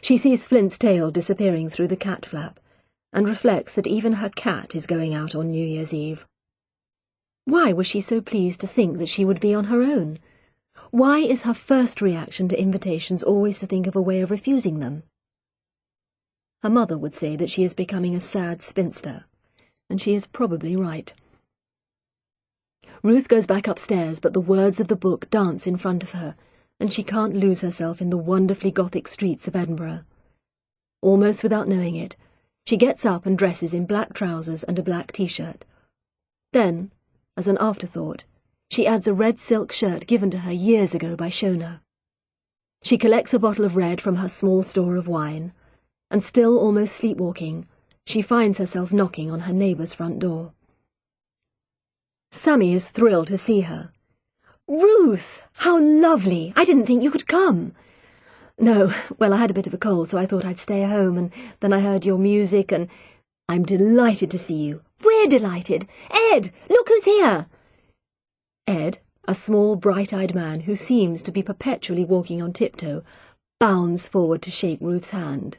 She sees Flint's tail disappearing through the cat flap, and reflects that even her cat is going out on New Year's Eve. Why was she so pleased to think that she would be on her own? Why is her first reaction to invitations always to think of a way of refusing them? Her mother would say that she is becoming a sad spinster, and she is probably right. Ruth goes back upstairs, but the words of the book dance in front of her, and she can't lose herself in the wonderfully Gothic streets of Edinburgh. Almost without knowing it, she gets up and dresses in black trousers and a black t-shirt. Then, as an afterthought, she adds a red silk shirt given to her years ago by Shona. She collects a bottle of red from her small store of wine, and still almost sleepwalking, she finds herself knocking on her neighbour's front door. Sammy is thrilled to see her. "Ruth! How lovely! I didn't think you could come." "No, well, I had a bit of a cold, so I thought I'd stay home, and then I heard your music, and I'm delighted to see you." "We're delighted. Ed, look who's here." Ed, a small, bright-eyed man who seems to be perpetually walking on tiptoe, bounds forward to shake Ruth's hand.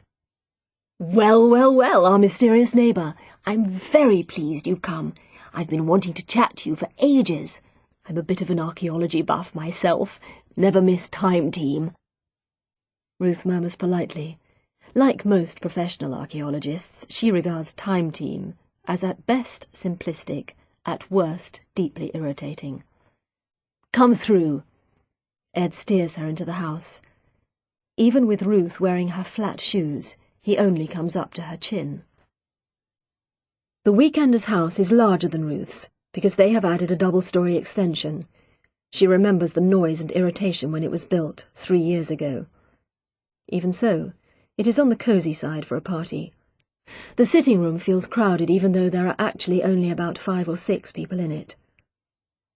Well, well, well, our mysterious neighbour. I'm very pleased you've come. I've been wanting to chat to you for ages. I'm a bit of an archaeology buff myself. Never miss Time Team. Ruth murmurs politely. Like most professional archaeologists, she regards Time Team as at best simplistic, at worst deeply irritating. "Come through." Ed steers her into the house. Even with Ruth wearing her flat shoes, he only comes up to her chin. The Weekender's house is larger than Ruth's, because they have added a double-story extension. She remembers the noise and irritation when it was built 3 years ago. Even so, it is on the cosy side for a party. The sitting room feels crowded even though there are actually only about 5 or 6 people in it.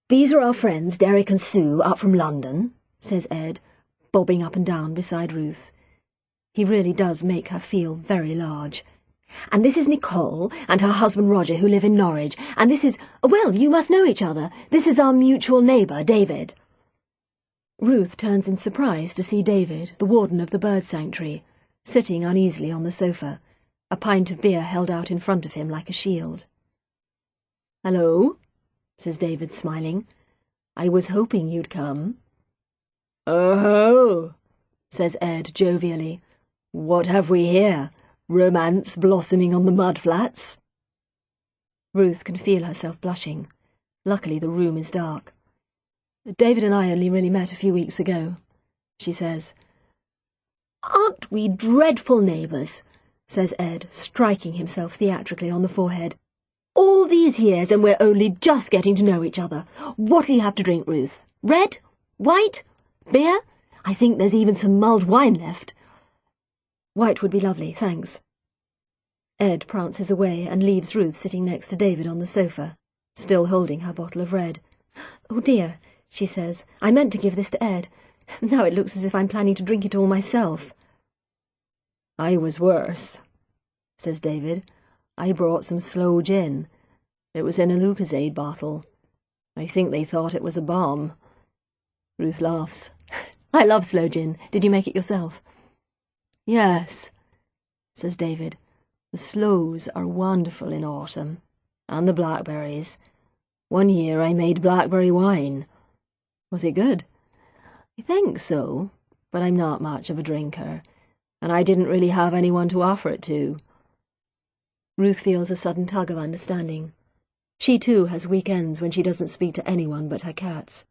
"These are our friends, Derek and Sue, up from London," says Ed, bobbing up and down beside Ruth. He really does make her feel very large. "And this is Nicole and her husband Roger, who live in Norwich. And this is, well, you must know each other. This is our mutual neighbour, David." Ruth turns in surprise to see David, the warden of the bird sanctuary, sitting uneasily on the sofa, a pint of beer held out in front of him like a shield. "Hello," says David, smiling. "I was hoping you'd come." "Oh," says Ed jovially. "What have we here? Romance blossoming on the mud flats?" Ruth can feel herself blushing. Luckily the room is dark. "David and I only really met a few weeks ago," she says. "Aren't we dreadful neighbours?" says Ed, striking himself theatrically on the forehead. "All these years and we're only just getting to know each other. What'll you have to drink, Ruth? Red? White? Beer? I think there's even some mulled wine left." "White would be lovely, thanks." Ed prances away and leaves Ruth sitting next to David on the sofa, still holding her bottle of red. "Oh dear," she says, "I meant to give this to Ed. Now it looks as if I'm planning to drink it all myself." "I was worse," says David. "I brought some sloe gin. It was in a Lucozade bottle. I think they thought it was a bomb." Ruth laughs. "I love sloe gin. Did you make it yourself?" "Yes," says David. "The sloes are wonderful in autumn, and the blackberries. One year I made blackberry wine." "Was it good?" "I think so, but I'm not much of a drinker, and I didn't really have anyone to offer it to." Ruth feels a sudden tug of understanding. She too has weekends when she doesn't speak to anyone but her cats.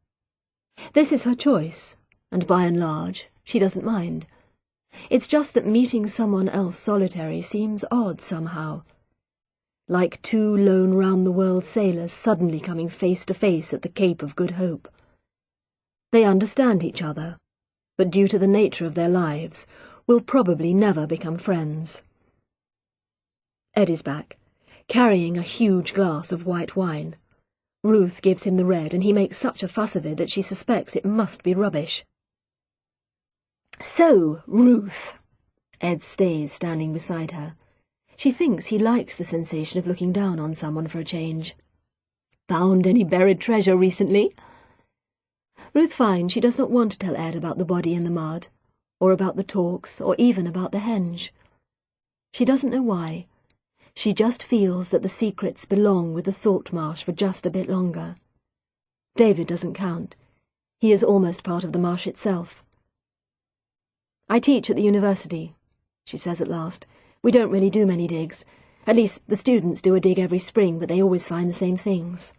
This is her choice, and by and large, she doesn't mind. It's just that meeting someone else solitary seems odd somehow. Like 2 lone round-the-world sailors suddenly coming face to face at the Cape of Good Hope. They understand each other, but due to the nature of their lives, will probably never become friends. Ed is back, carrying a huge glass of white wine. Ruth gives him the red, and he makes such a fuss of it that she suspects it must be rubbish. "So, Ruth," Ed stays standing beside her. She thinks he likes the sensation of looking down on someone for a change. "Found any buried treasure recently?" Ruth finds she does not want to tell Ed about the body in the mud, or about the talks, or even about the henge. She doesn't know why. She just feels that the secrets belong with the salt marsh for just a bit longer. David doesn't count. He is almost part of the marsh itself. "I teach at the university," she says at last. "We don't really do many digs. At least, the students do a dig every spring, but they always find the same things."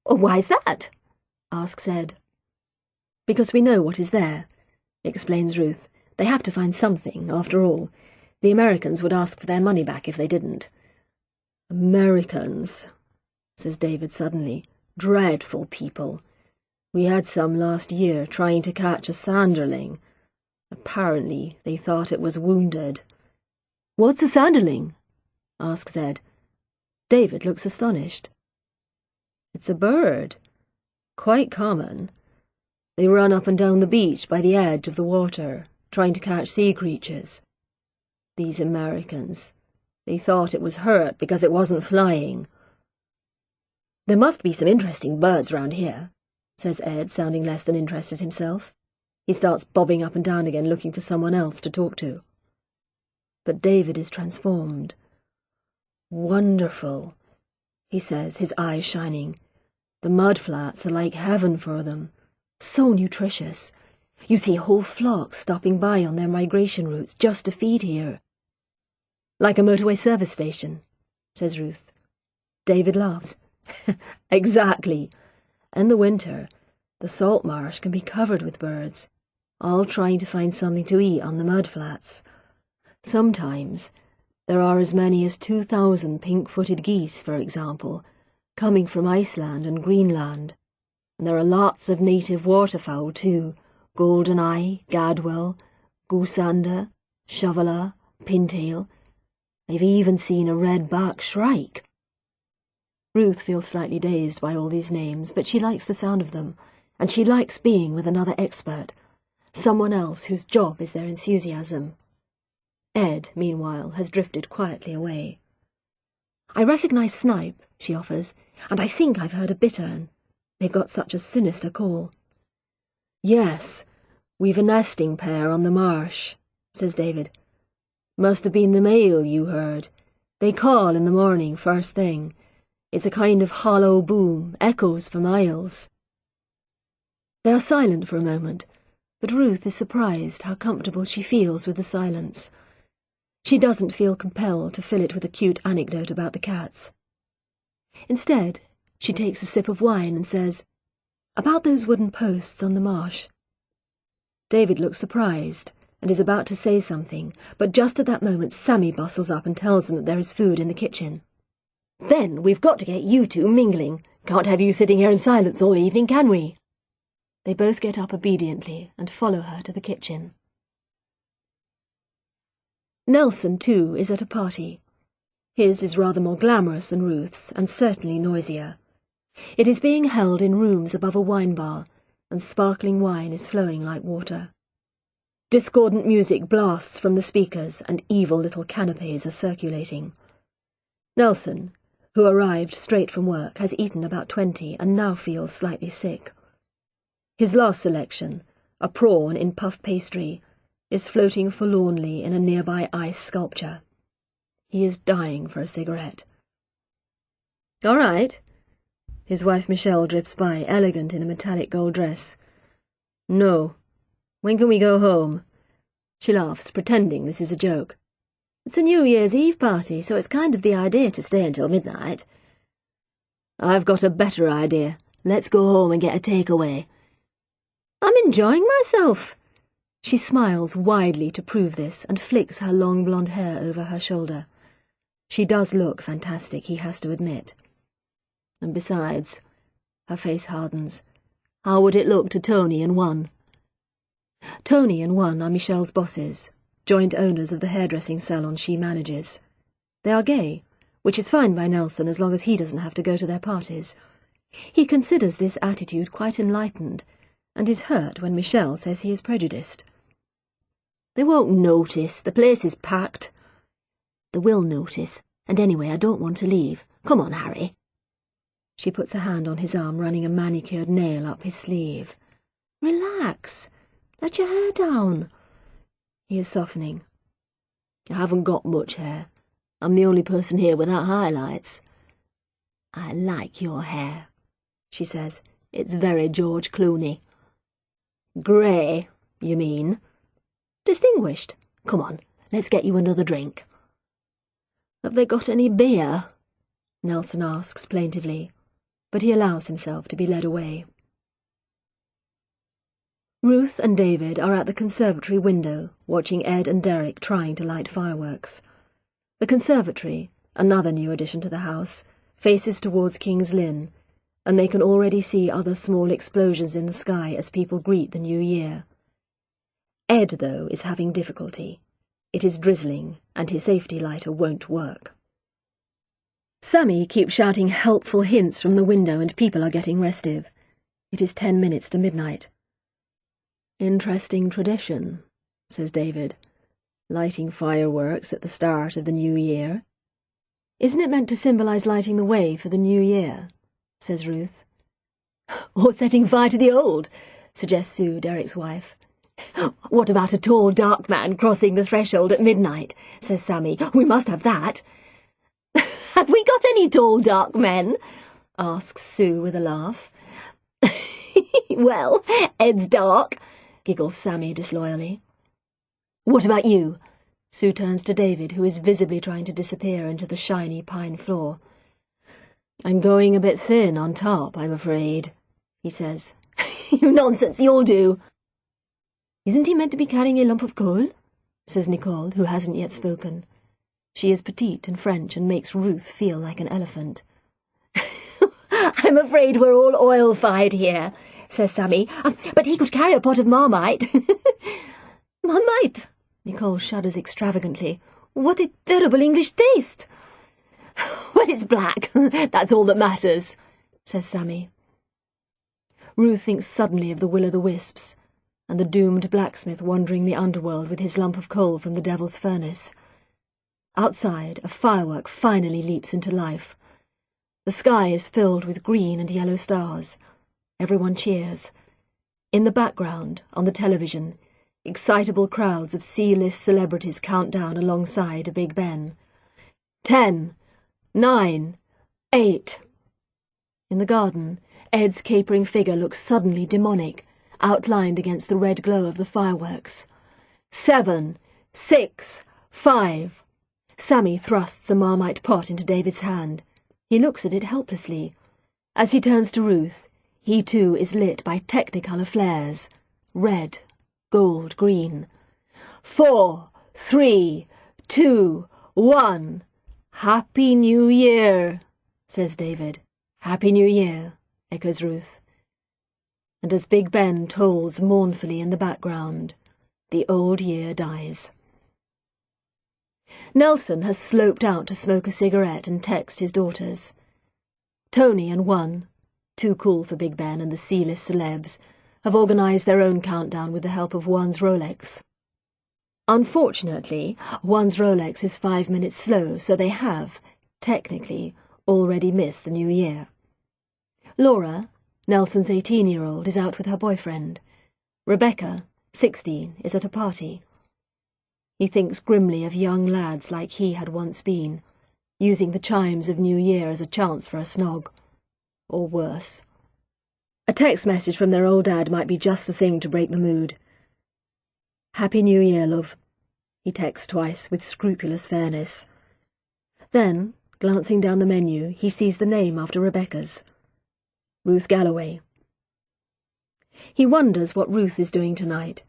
"Why's that?" asks Ed. "Because we know what is there," explains Ruth. "They have to find something, after all. The Americans would ask for their money back if they didn't. Americans, says David suddenly. Dreadful people. We had some last year trying to catch a sanderling. Apparently they thought it was wounded. What's a sanderling? asks Ed. David looks astonished. It's a bird. Quite common. They run up and down the beach by the edge of the water, trying to catch sea creatures. These Americans, they thought it was hurt because it wasn't flying. There must be some interesting birds round here, says Ed, sounding less than interested himself. He starts bobbing up and down again, looking for someone else to talk to. But David is transformed. Wonderful, he says, his eyes shining. The mudflats are like heaven for them. So nutritious. You see whole flocks stopping by on their migration routes just to feed here. Like a motorway service station, says Ruth. David laughs. Exactly. In the winter, the salt marsh can be covered with birds, all trying to find something to eat on the mudflats. Sometimes there are as many as 2,000 pink-footed geese, for example, coming from Iceland and Greenland. And there are lots of native waterfowl too, golden-eye, gadwall, goosander, shoveler, pintail. I've even seen a red-backed shrike. Ruth feels slightly dazed by all these names, but she likes the sound of them, and she likes being with another expert, someone else whose job is their enthusiasm. Ed, meanwhile, has drifted quietly away. I recognise snipe, she offers, and I think I've heard a bittern. They've got such a sinister call. Yes, we've a nesting pair on the marsh, says David. Must have been the male you heard. They call in the morning, first thing. It's a kind of hollow boom, echoes for miles. They are silent for a moment, but Ruth is surprised how comfortable she feels with the silence. She doesn't feel compelled to fill it with a cute anecdote about the cats. Instead, she takes a sip of wine and says, "About those wooden posts on the marsh." David looks surprised and is about to say something, but just at that moment Sammy bustles up and tells them that there is food in the kitchen. "Then we've got to get you two mingling. Can't have you sitting here in silence all evening, can we?" They both get up obediently and follow her to the kitchen. Nelson, too, is at a party. His is rather more glamorous than Ruth's, and certainly noisier. It is being held in rooms above a wine bar, and sparkling wine is flowing like water. Discordant music blasts from the speakers, and evil little canapes are circulating. Nelson, who arrived straight from work, has eaten about 20 and now feels slightly sick. His last selection, a prawn in puff pastry, is floating forlornly in a nearby ice sculpture. He is dying for a cigarette. "All right." His wife Michelle drifts by, elegant in a metallic gold dress. "No. When can we go home?" She laughs, pretending this is a joke. "It's a New Year's Eve party, so it's kind of the idea to stay until midnight." "I've got a better idea. Let's go home and get a takeaway." "I'm enjoying myself." She smiles widely to prove this and flicks her long blonde hair over her shoulder. She does look fantastic, he has to admit. And besides, her face hardens, how would it look to Tony and One? Tony and One are Michelle's bosses, joint owners of the hairdressing salon she manages. They are gay, which is fine by Nelson as long as he doesn't have to go to their parties. He considers this attitude quite enlightened, and is hurt when Michelle says he is prejudiced. "They won't notice. The place is packed." "They will notice, and anyway I don't want to leave. Come on, Harry." She puts a hand on his arm, running a manicured nail up his sleeve. "Relax. Let your hair down." He is softening. "I haven't got much hair. I'm the only person here without highlights." "I like your hair," she says. "It's very George Clooney." "Grey, you mean?" "Distinguished. Come on, let's get you another drink." "Have they got any beer?" Nelson asks plaintively, but he allows himself to be led away. Ruth and David are at the conservatory window, watching Ed and Derek trying to light fireworks. The conservatory, another new addition to the house, faces towards King's Lynn, and they can already see other small explosions in the sky as people greet the new year. Ed, though, is having difficulty. It is drizzling, and his safety lighter won't work. Sammy keeps shouting helpful hints from the window, and people are getting restive. It is 10 minutes to midnight. "Interesting tradition," says David. "Lighting fireworks at the start of the new year." "Isn't it meant to symbolize lighting the way for the new year?" says Ruth. "Or setting fire to the old," suggests Sue, Derek's wife. "What about a tall, dark man crossing the threshold at midnight?" says Sammy. "We must have that." "Have we got any tall, dark men?" asks Sue with a laugh. "Well, Ed's dark," giggles Sammy disloyally. "What about you?" Sue turns to David, who is visibly trying to disappear into the shiny pine floor. "I'm going a bit thin on top, I'm afraid," he says. "You nonsense, you'll do." "Isn't he meant to be carrying a lump of coal?" says Nicole, who hasn't yet spoken. She is petite and French and makes Ruth feel like an elephant. "I'm afraid we're all oil-fired here," says Sammy. "But he could carry a pot of Marmite." "Marmite?" Nicole shudders extravagantly. "What a terrible English taste!" "Well, it's black. That's all that matters," says Sammy. Ruth thinks suddenly of the will-o'-the-wisps and the doomed blacksmith wandering the underworld with his lump of coal from the devil's furnace. Outside, a firework finally leaps into life. The sky is filled with green and yellow stars. Everyone cheers. In the background, on the television, excitable crowds of C-list celebrities count down alongside Big Ben. 10, 9, 8. In the garden, Ed's capering figure looks suddenly demonic, outlined against the red glow of the fireworks. 7, 6, 5. Sammy thrusts a Marmite pot into David's hand. He looks at it helplessly. As he turns to Ruth, he too is lit by technicolor flares. Red, gold, green. 4, 3, 2, 1. "Happy New Year," says David. "Happy New Year," echoes Ruth. And as Big Ben tolls mournfully in the background, the old year dies. Nelson has sloped out to smoke a cigarette and text his daughters. Tony and One, too cool for Big Ben and the C-list celebs, have organised their own countdown with the help of One's Rolex. Unfortunately, One's Rolex is 5 minutes slow, so they have, technically, already missed the new year. Laura, Nelson's 18-year-old, is out with her boyfriend. Rebecca, 16, is at a party. He thinks grimly of young lads like he had once been, using the chimes of New Year as a chance for a snog. Or worse. A text message from their old dad might be just the thing to break the mood. "Happy New Year, love," he texts twice with scrupulous fairness. Then, glancing down the menu, he sees the name after Rebecca's. Ruth Galloway. He wonders what Ruth is doing tonight.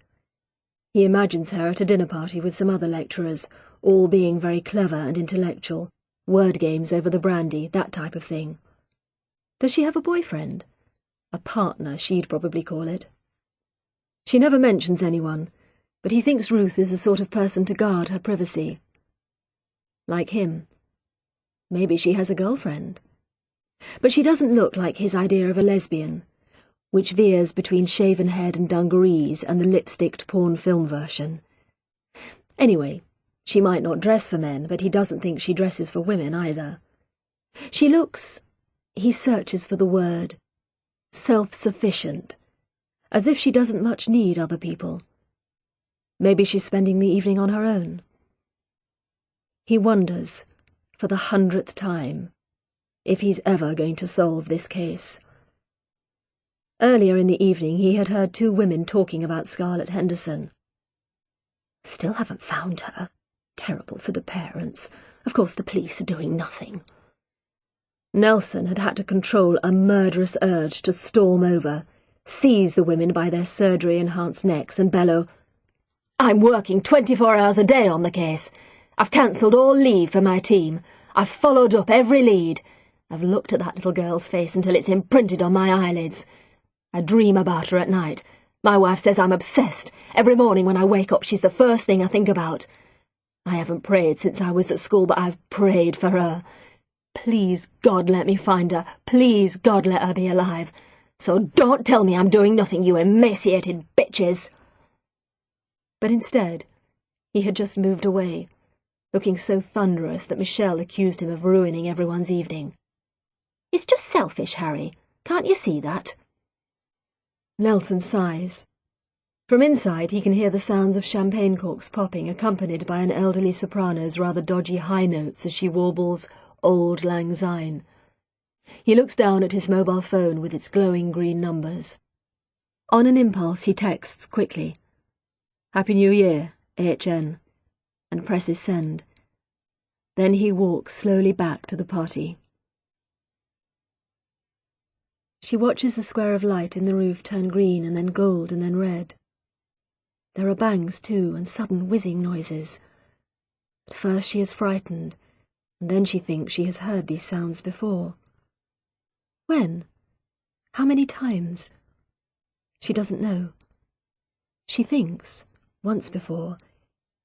He imagines her at a dinner party with some other lecturers, all being very clever and intellectual, word games over the brandy, that type of thing. Does she have a boyfriend? A partner, she'd probably call it. She never mentions anyone, but he thinks Ruth is the sort of person to guard her privacy. Like him. Maybe she has a girlfriend. But she doesn't look like his idea of a lesbian, which veers between shaven head and dungarees and the lipsticked porn film version. Anyway, she might not dress for men, but he doesn't think she dresses for women either. She looks, he searches for the word, self-sufficient, as if she doesn't much need other people. Maybe she's spending the evening on her own. He wonders, for the 100th time, if he's ever going to solve this case. Earlier in the evening he had heard 2 women talking about Scarlett Henderson. Still haven't found her. Terrible for the parents. Of course the police are doing nothing. Nelson had to control a murderous urge to storm over, seize the women by their surgery-enhanced necks and bellow, "I'm working 24 hours a day on the case. I've cancelled all leave for my team. I've followed up every lead. I've looked at that little girl's face until it's imprinted on my eyelids. I dream about her at night. My wife says I'm obsessed. Every morning when I wake up, she's the first thing I think about. I haven't prayed since I was at school, but I've prayed for her. Please, God, let me find her. Please, God, let her be alive. So don't tell me I'm doing nothing, you emaciated bitches." But instead, he had just moved away, looking so thunderous that Michelle accused him of ruining everyone's evening. "It's just selfish, Harry. Can't you see that?" Nelson sighs. From inside, he can hear the sounds of champagne corks popping, accompanied by an elderly soprano's rather dodgy high notes as she warbles Auld Lang Syne. He looks down at his mobile phone with its glowing green numbers. On an impulse, he texts quickly, "Happy New Year, AHN," and presses send. Then he walks slowly back to the party. She watches the square of light in the roof turn green and then gold and then red. There are bangs too, and sudden whizzing noises. At first she is frightened, and then she thinks she has heard these sounds before. When? How many times? She doesn't know. She thinks, once before,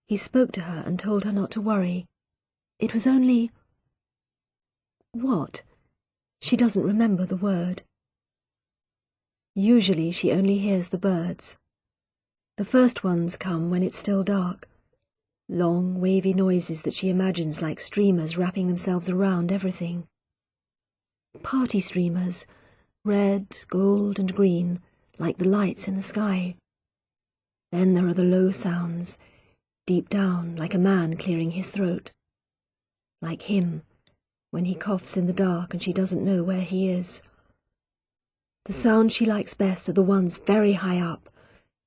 he spoke to her and told her not to worry. It was only... what? She doesn't remember the word. Usually she only hears the birds. The first ones come when it's still dark. Long, wavy noises that she imagines like streamers wrapping themselves around everything. Party streamers, red, gold and green, like the lights in the sky. Then there are the low sounds, deep down, like a man clearing his throat. Like him, when he coughs in the dark and she doesn't know where he is. The sounds she likes best are the ones very high up,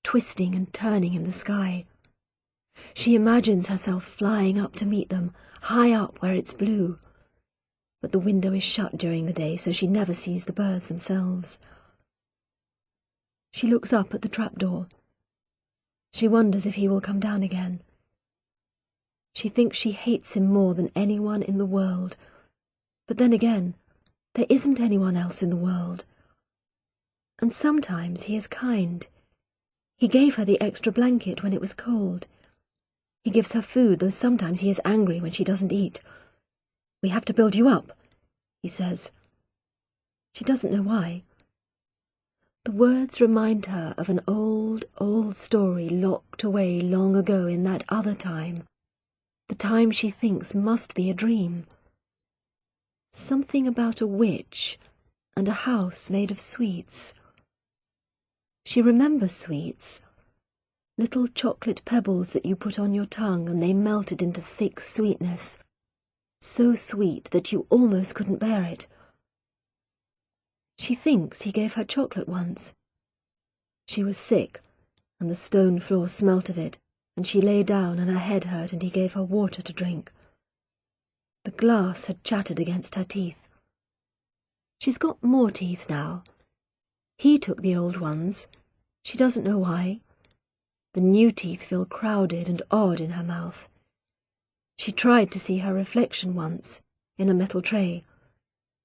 twisting and turning in the sky. She imagines herself flying up to meet them, high up where it's blue. But the window is shut during the day, so she never sees the birds themselves. She looks up at the trapdoor. She wonders if he will come down again. She thinks she hates him more than anyone in the world. But then again, there isn't anyone else in the world. And sometimes he is kind. He gave her the extra blanket when it was cold. He gives her food, though sometimes he is angry when she doesn't eat. "We have to build you up," he says. She doesn't know why. The words remind her of an old, old story locked away long ago in that other time. The time she thinks must be a dream. Something about a witch and a house made of sweets. She remembers sweets. Little chocolate pebbles that you put on your tongue and they melted into thick sweetness. So sweet that you almost couldn't bear it. She thinks he gave her chocolate once. She was sick, and the stone floor smelt of it, and she lay down and her head hurt and he gave her water to drink. The glass had chattered against her teeth. She's got more teeth now. He took the old ones. She doesn't know why. The new teeth feel crowded and odd in her mouth. She tried to see her reflection once, in a metal tray,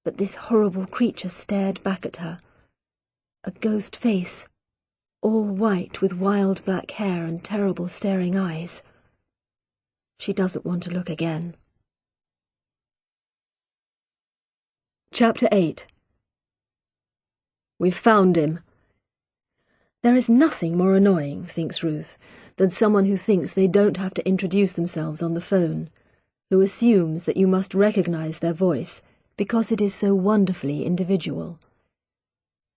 but this horrible creature stared back at her. A ghost face, all white with wild black hair and terrible staring eyes. She doesn't want to look again. Chapter 8. We've found him. There is nothing more annoying, thinks Ruth, than someone who thinks they don't have to introduce themselves on the phone, who assumes that you must recognize their voice because it is so wonderfully individual.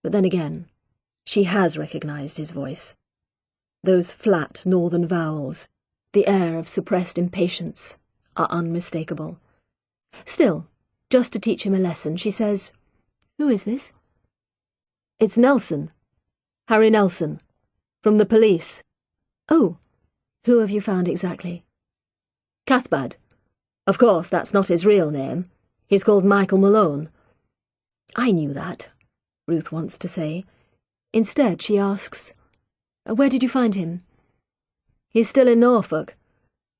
But then again, she has recognized his voice. Those flat northern vowels, the air of suppressed impatience, are unmistakable. Still, just to teach him a lesson, she says, "Who is this?" "It's Nelson. Harry Nelson. From the police." "Oh, who have you found exactly?" "Cathbad. Of course, that's not his real name. He's called Michael Malone." "I knew that," Ruth wants to say. Instead, she asks, "Where did you find him?" "He's still in Norfolk.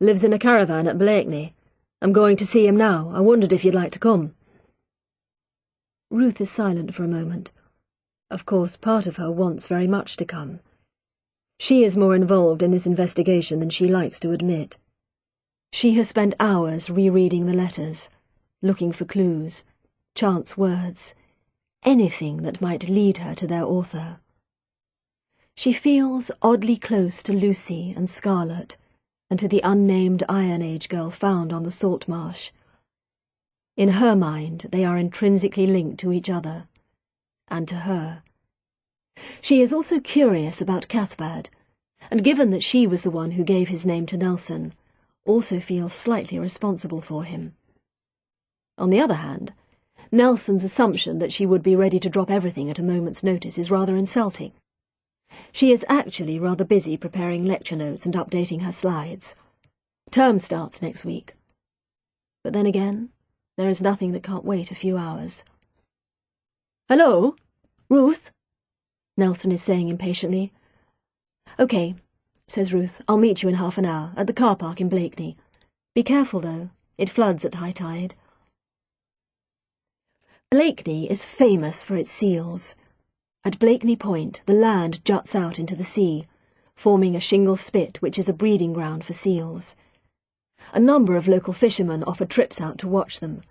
Lives in a caravan at Blakeney. I'm going to see him now. I wondered if you'd like to come." Ruth is silent for a moment. Of course, part of her wants very much to come. She is more involved in this investigation than she likes to admit. She has spent hours rereading the letters, looking for clues, chance words, anything that might lead her to their author. She feels oddly close to Lucy and Scarlett, and to the unnamed Iron Age girl found on the salt marsh. In her mind, they are intrinsically linked to each other, and to her. She is also curious about Cathbad, and given that she was the one who gave his name to Nelson, also feels slightly responsible for him. On the other hand, Nelson's assumption that she would be ready to drop everything at a moment's notice is rather insulting. She is actually rather busy preparing lecture notes and updating her slides. Term starts next week. But then again, there is nothing that can't wait a few hours. "Hello? Ruth?" Nelson is saying impatiently. "Okay," says Ruth. "I'll meet you in half an hour, at the car park in Blakeney. Be careful, though. It floods at high tide." Blakeney is famous for its seals. At Blakeney Point, the land juts out into the sea, forming a shingle spit which is a breeding ground for seals. A number of local fishermen offer trips out to watch them,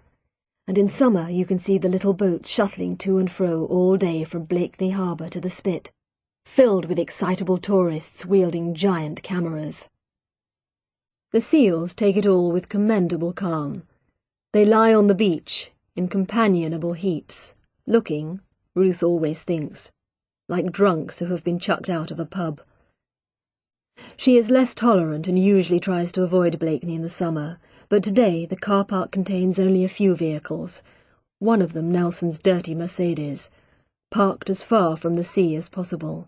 and in summer you can see the little boats shuttling to and fro all day from Blakeney Harbour to the spit, filled with excitable tourists wielding giant cameras. The seals take it all with commendable calm. They lie on the beach, in companionable heaps, looking, Ruth always thinks, like drunks who have been chucked out of a pub. She is less tolerant and usually tries to avoid Blakeney in the summer, but today the car park contains only a few vehicles, one of them Nelson's dirty Mercedes, parked as far from the sea as possible.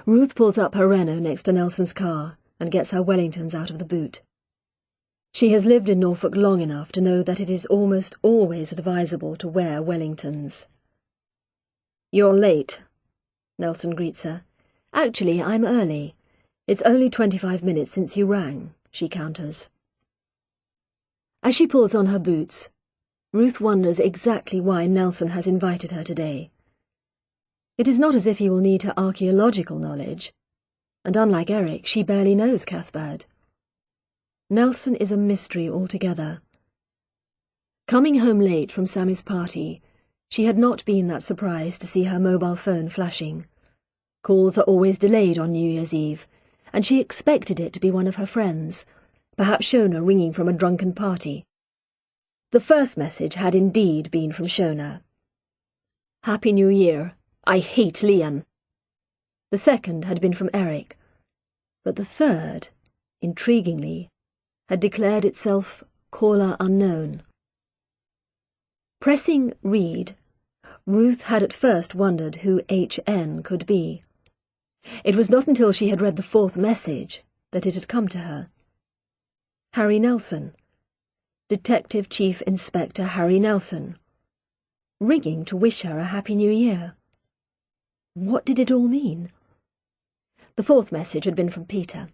Ruth pulls up her Renault next to Nelson's car and gets her Wellingtons out of the boot. She has lived in Norfolk long enough to know that it is almost always advisable to wear Wellingtons. "You're late," Nelson greets her. "Actually, I'm early. It's only 25 minutes since you rang," she counters. As she pulls on her boots, Ruth wonders exactly why Nelson has invited her today. It is not as if he will need her archaeological knowledge, and unlike Eric, she barely knows Cathbad. Nelson is a mystery altogether. Coming home late from Sammy's party, she had not been that surprised to see her mobile phone flashing. Calls are always delayed on New Year's Eve, and she expected it to be one of her friends, perhaps Shona ringing from a drunken party. The first message had indeed been from Shona. "Happy New Year. I hate Liam." The second had been from Eric, but the third, intriguingly, had declared itself caller unknown. Pressing read, Ruth had at first wondered who HN could be. It was not until she had read the fourth message that it had come to her. Harry Nelson. Detective Chief Inspector Harry Nelson. Ringing to wish her a Happy New Year. What did it all mean? The fourth message had been from Peter.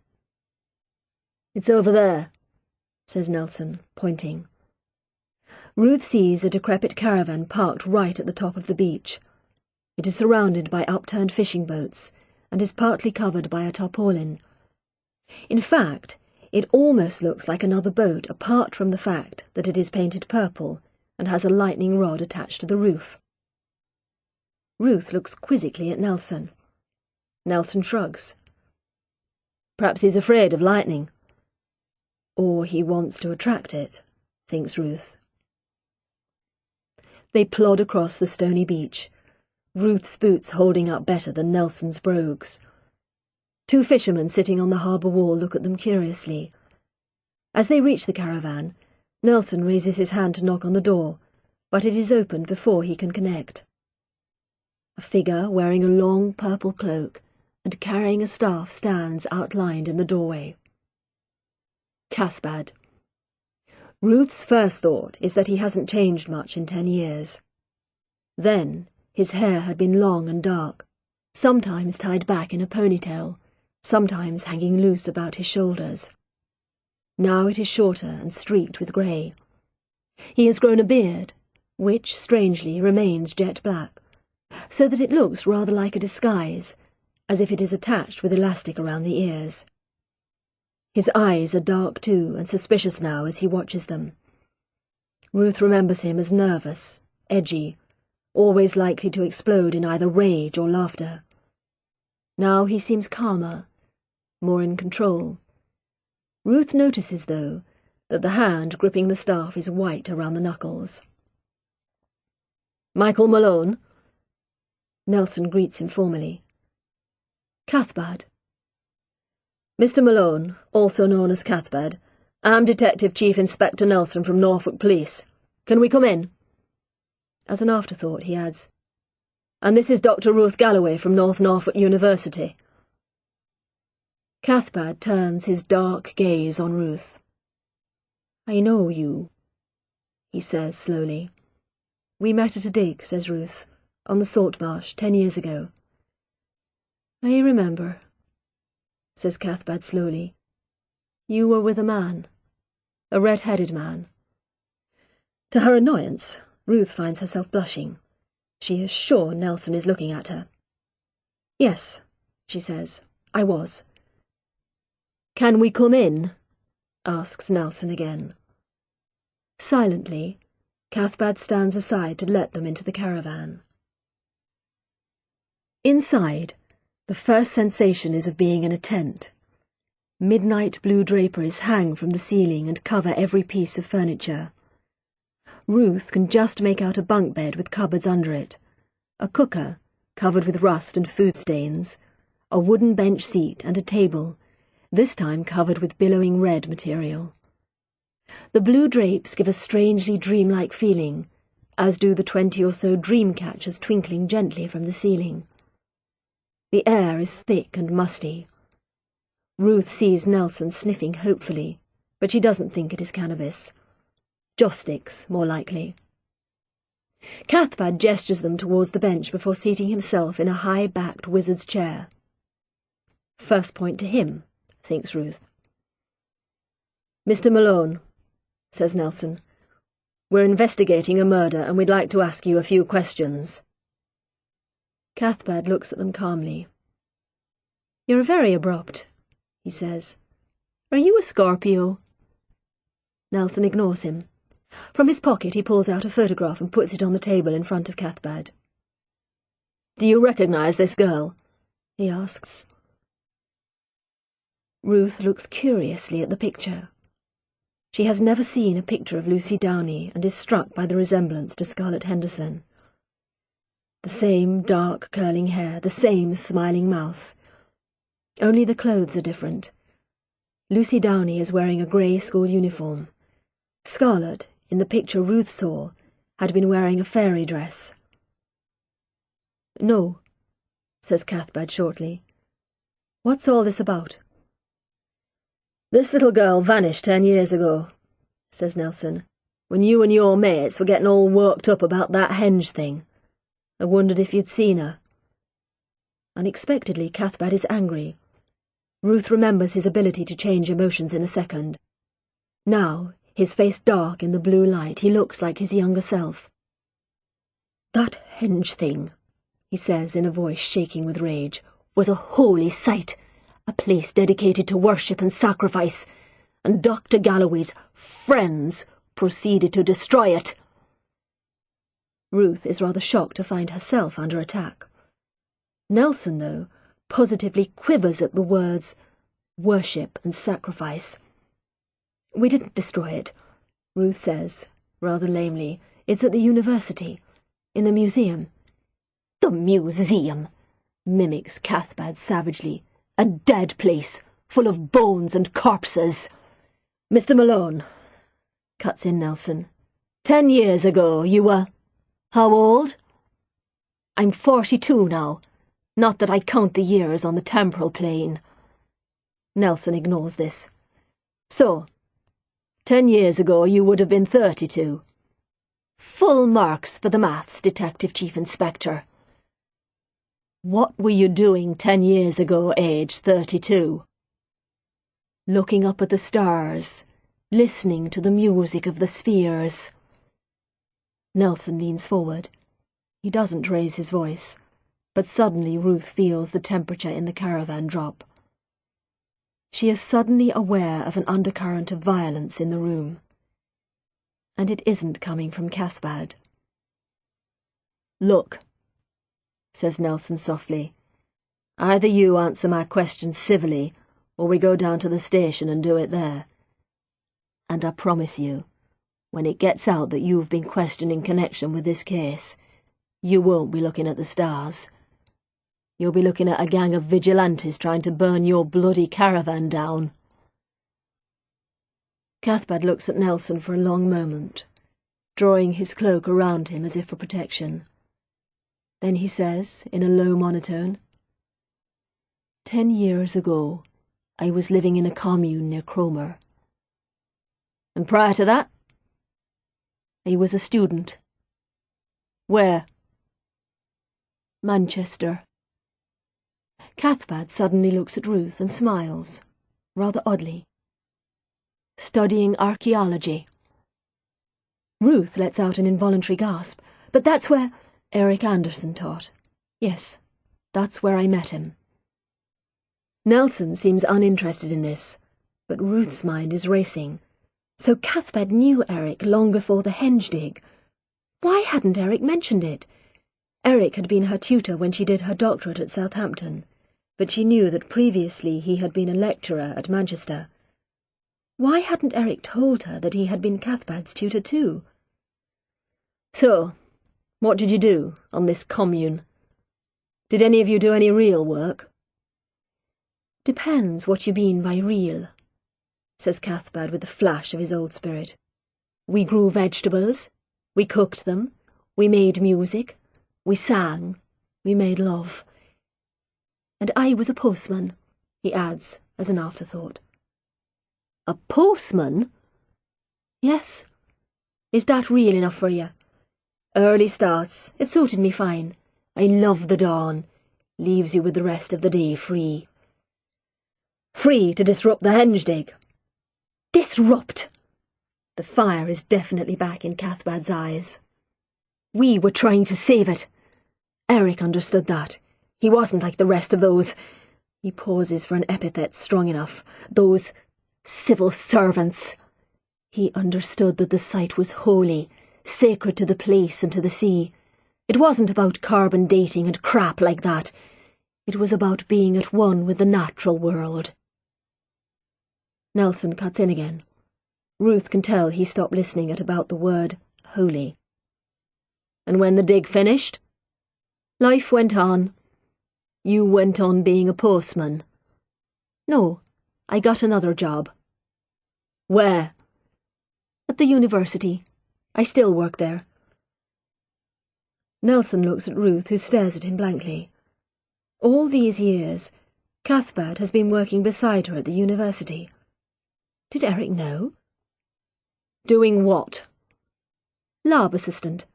"It's over there," says Nelson, pointing. Ruth sees a decrepit caravan parked right at the top of the beach. It is surrounded by upturned fishing boats and is partly covered by a tarpaulin. In fact, it almost looks like another boat apart from the fact that it is painted purple and has a lightning rod attached to the roof. Ruth looks quizzically at Nelson. Nelson shrugs. "Perhaps he's afraid of lightning." Or he wants to attract it, thinks Ruth. They plod across the stony beach, Ruth's boots holding up better than Nelson's brogues. Two fishermen sitting on the harbour wall look at them curiously. As they reach the caravan, Nelson raises his hand to knock on the door, but it is opened before he can connect. A figure wearing a long purple cloak and carrying a staff stands outlined in the doorway. Cathbad. Ruth's first thought is that he hasn't changed much in 10 years. Then his hair had been long and dark, sometimes tied back in a ponytail, sometimes hanging loose about his shoulders. Now it is shorter and streaked with grey. He has grown a beard, which, strangely, remains jet black, so that it looks rather like a disguise, as if it is attached with elastic around the ears. His eyes are dark too, and suspicious now as he watches them. Ruth remembers him as nervous, edgy, always likely to explode in either rage or laughter. Now he seems calmer, more in control. Ruth notices, though, that the hand gripping the staff is white around the knuckles. "Michael Malone?" Nelson greets him formally. "Cathbad." "Mr. Malone, also known as Cathbad. I'm Detective Chief Inspector Nelson from Norfolk Police. Can we come in?" As an afterthought, he adds, "And this is Dr. Ruth Galloway from North Norfolk University." Cathbad turns his dark gaze on Ruth. "I know you," he says slowly. "We met at a dig," says Ruth, "on the salt marsh 10 years ago." "I remember," says Cathbad slowly. "You were with a man, a red-headed man." To her annoyance, Ruth finds herself blushing. She is sure Nelson is looking at her. "Yes," she says, "I was." "Can we come in?" asks Nelson again. Silently, Cathbad stands aside to let them into the caravan. Inside, the first sensation is of being in a tent. Midnight blue draperies hang from the ceiling and cover every piece of furniture. Ruth can just make out a bunk bed with cupboards under it, a cooker covered with rust and food stains, a wooden bench seat and a table, this time covered with billowing red material. The blue drapes give a strangely dreamlike feeling, as do the 20 or so dream catchers twinkling gently from the ceiling. The air is thick and musty. Ruth sees Nelson sniffing hopefully, but she doesn't think it is cannabis. Joss sticks, more likely. Cathbad gestures them towards the bench before seating himself in a high-backed wizard's chair. First point to him, thinks Ruth. "Mr. Malone," says Nelson, "we're investigating a murder and we'd like to ask you a few questions." Cathbad looks at them calmly. "You're very abrupt," he says. "Are you a Scorpio?" Nelson ignores him. From his pocket he pulls out a photograph and puts it on the table in front of Cathbad. "Do you recognize this girl?" he asks. Ruth looks curiously at the picture. She has never seen a picture of Lucy Downey and is struck by the resemblance to Scarlett Henderson. The same dark curling hair, the same smiling mouth. Only the clothes are different. Lucy Downey is wearing a grey school uniform. Scarlett, in the picture Ruth saw, had been wearing a fairy dress. "No," says Cathbad shortly. "What's all this about?" "This little girl vanished 10 years ago," says Nelson, "when you and your mates were getting all worked up about that henge thing. I wondered if you'd seen her." Unexpectedly, Cathbad is angry. Ruth remembers his ability to change emotions in a second. Now, his face dark in the blue light, he looks like his younger self. "That henge thing," he says in a voice shaking with rage, "was a holy site, a place dedicated to worship and sacrifice, and Dr. Galloway's friends proceeded to destroy it." Ruth is rather shocked to find herself under attack. Nelson, though, positively quivers at the words worship and sacrifice. "We didn't destroy it," Ruth says, rather lamely. "It's at the university, in the museum." "The museum," mimics Cathbad savagely. "A dead place, full of bones and corpses." "Mr. Malone," cuts in Nelson, 10 years ago you were... how old?" "I'm 42 now. Not that I count the years on the temporal plane." Nelson ignores this. "So, 10 years ago you would have been 32. Full marks for the maths, Detective Chief Inspector." What were you doing 10 years ago, age 32? Looking up at the stars, listening to the music of the spheres. Nelson leans forward. He doesn't raise his voice, but suddenly Ruth feels the temperature in the caravan drop. She is suddenly aware of an undercurrent of violence in the room. And it isn't coming from Cathbad. "Look," says Nelson softly. "Either you answer my questions civilly, or we go down to the station and do it there. And I promise you, when it gets out that you've been questioned in connection with this case, you won't be looking at the stars. You'll be looking at a gang of vigilantes trying to burn your bloody caravan down." Cathbad looks at Nelson for a long moment, drawing his cloak around him as if for protection. Then he says, in a low monotone, 10 years ago, I was living in a commune near Cromer. And prior to that? I was a student. Where? Manchester. Cathbad suddenly looks at Ruth and smiles, rather oddly. Studying archaeology. Ruth lets out an involuntary gasp. But that's where Eric Anderson taught. Yes, that's where I met him. Nelson seems uninterested in this, but Ruth's mind is racing. So Cathbad knew Eric long before the henge dig. Why hadn't Eric mentioned it? Eric had been her tutor when she did her doctorate at Southampton, but she knew that previously he had been a lecturer at Manchester. Why hadn't Eric told her that he had been Cathbad's tutor too? "So, what did you do on this commune? Did any of you do any real work?" "Depends what you mean by real," says Cathbad with a flash of his old spirit. "We grew vegetables, we cooked them, we made music, we sang, we made love. And I was a postman," he adds as an afterthought. "A postman?" "Yes. Is that real enough for you? Early starts, it suited me fine. I love the dawn. Leaves you with the rest of the day free." "Free to disrupt the henge dig." "Disrupt!" The fire is definitely back in Cathbad's eyes. "We were trying to save it. Eric understood that. He wasn't like the rest of those—" He pauses for an epithet strong enough. "Those civil servants." He understood that the site was holy, sacred to the place and to the sea. It wasn't about carbon dating and crap like that. It was about being at one with the natural world. Nelson cuts in again. Ruth can tell he stopped listening at about the word holy. "And when the dig finished? Life went on. You went on being a postman." "No, I got another job." "Where?" "At the university. I still work there." Nelson looks at Ruth, who stares at him blankly. All these years, Cathbad has been working beside her at the university. Did Eric know? "Doing what?" "Lab assistant.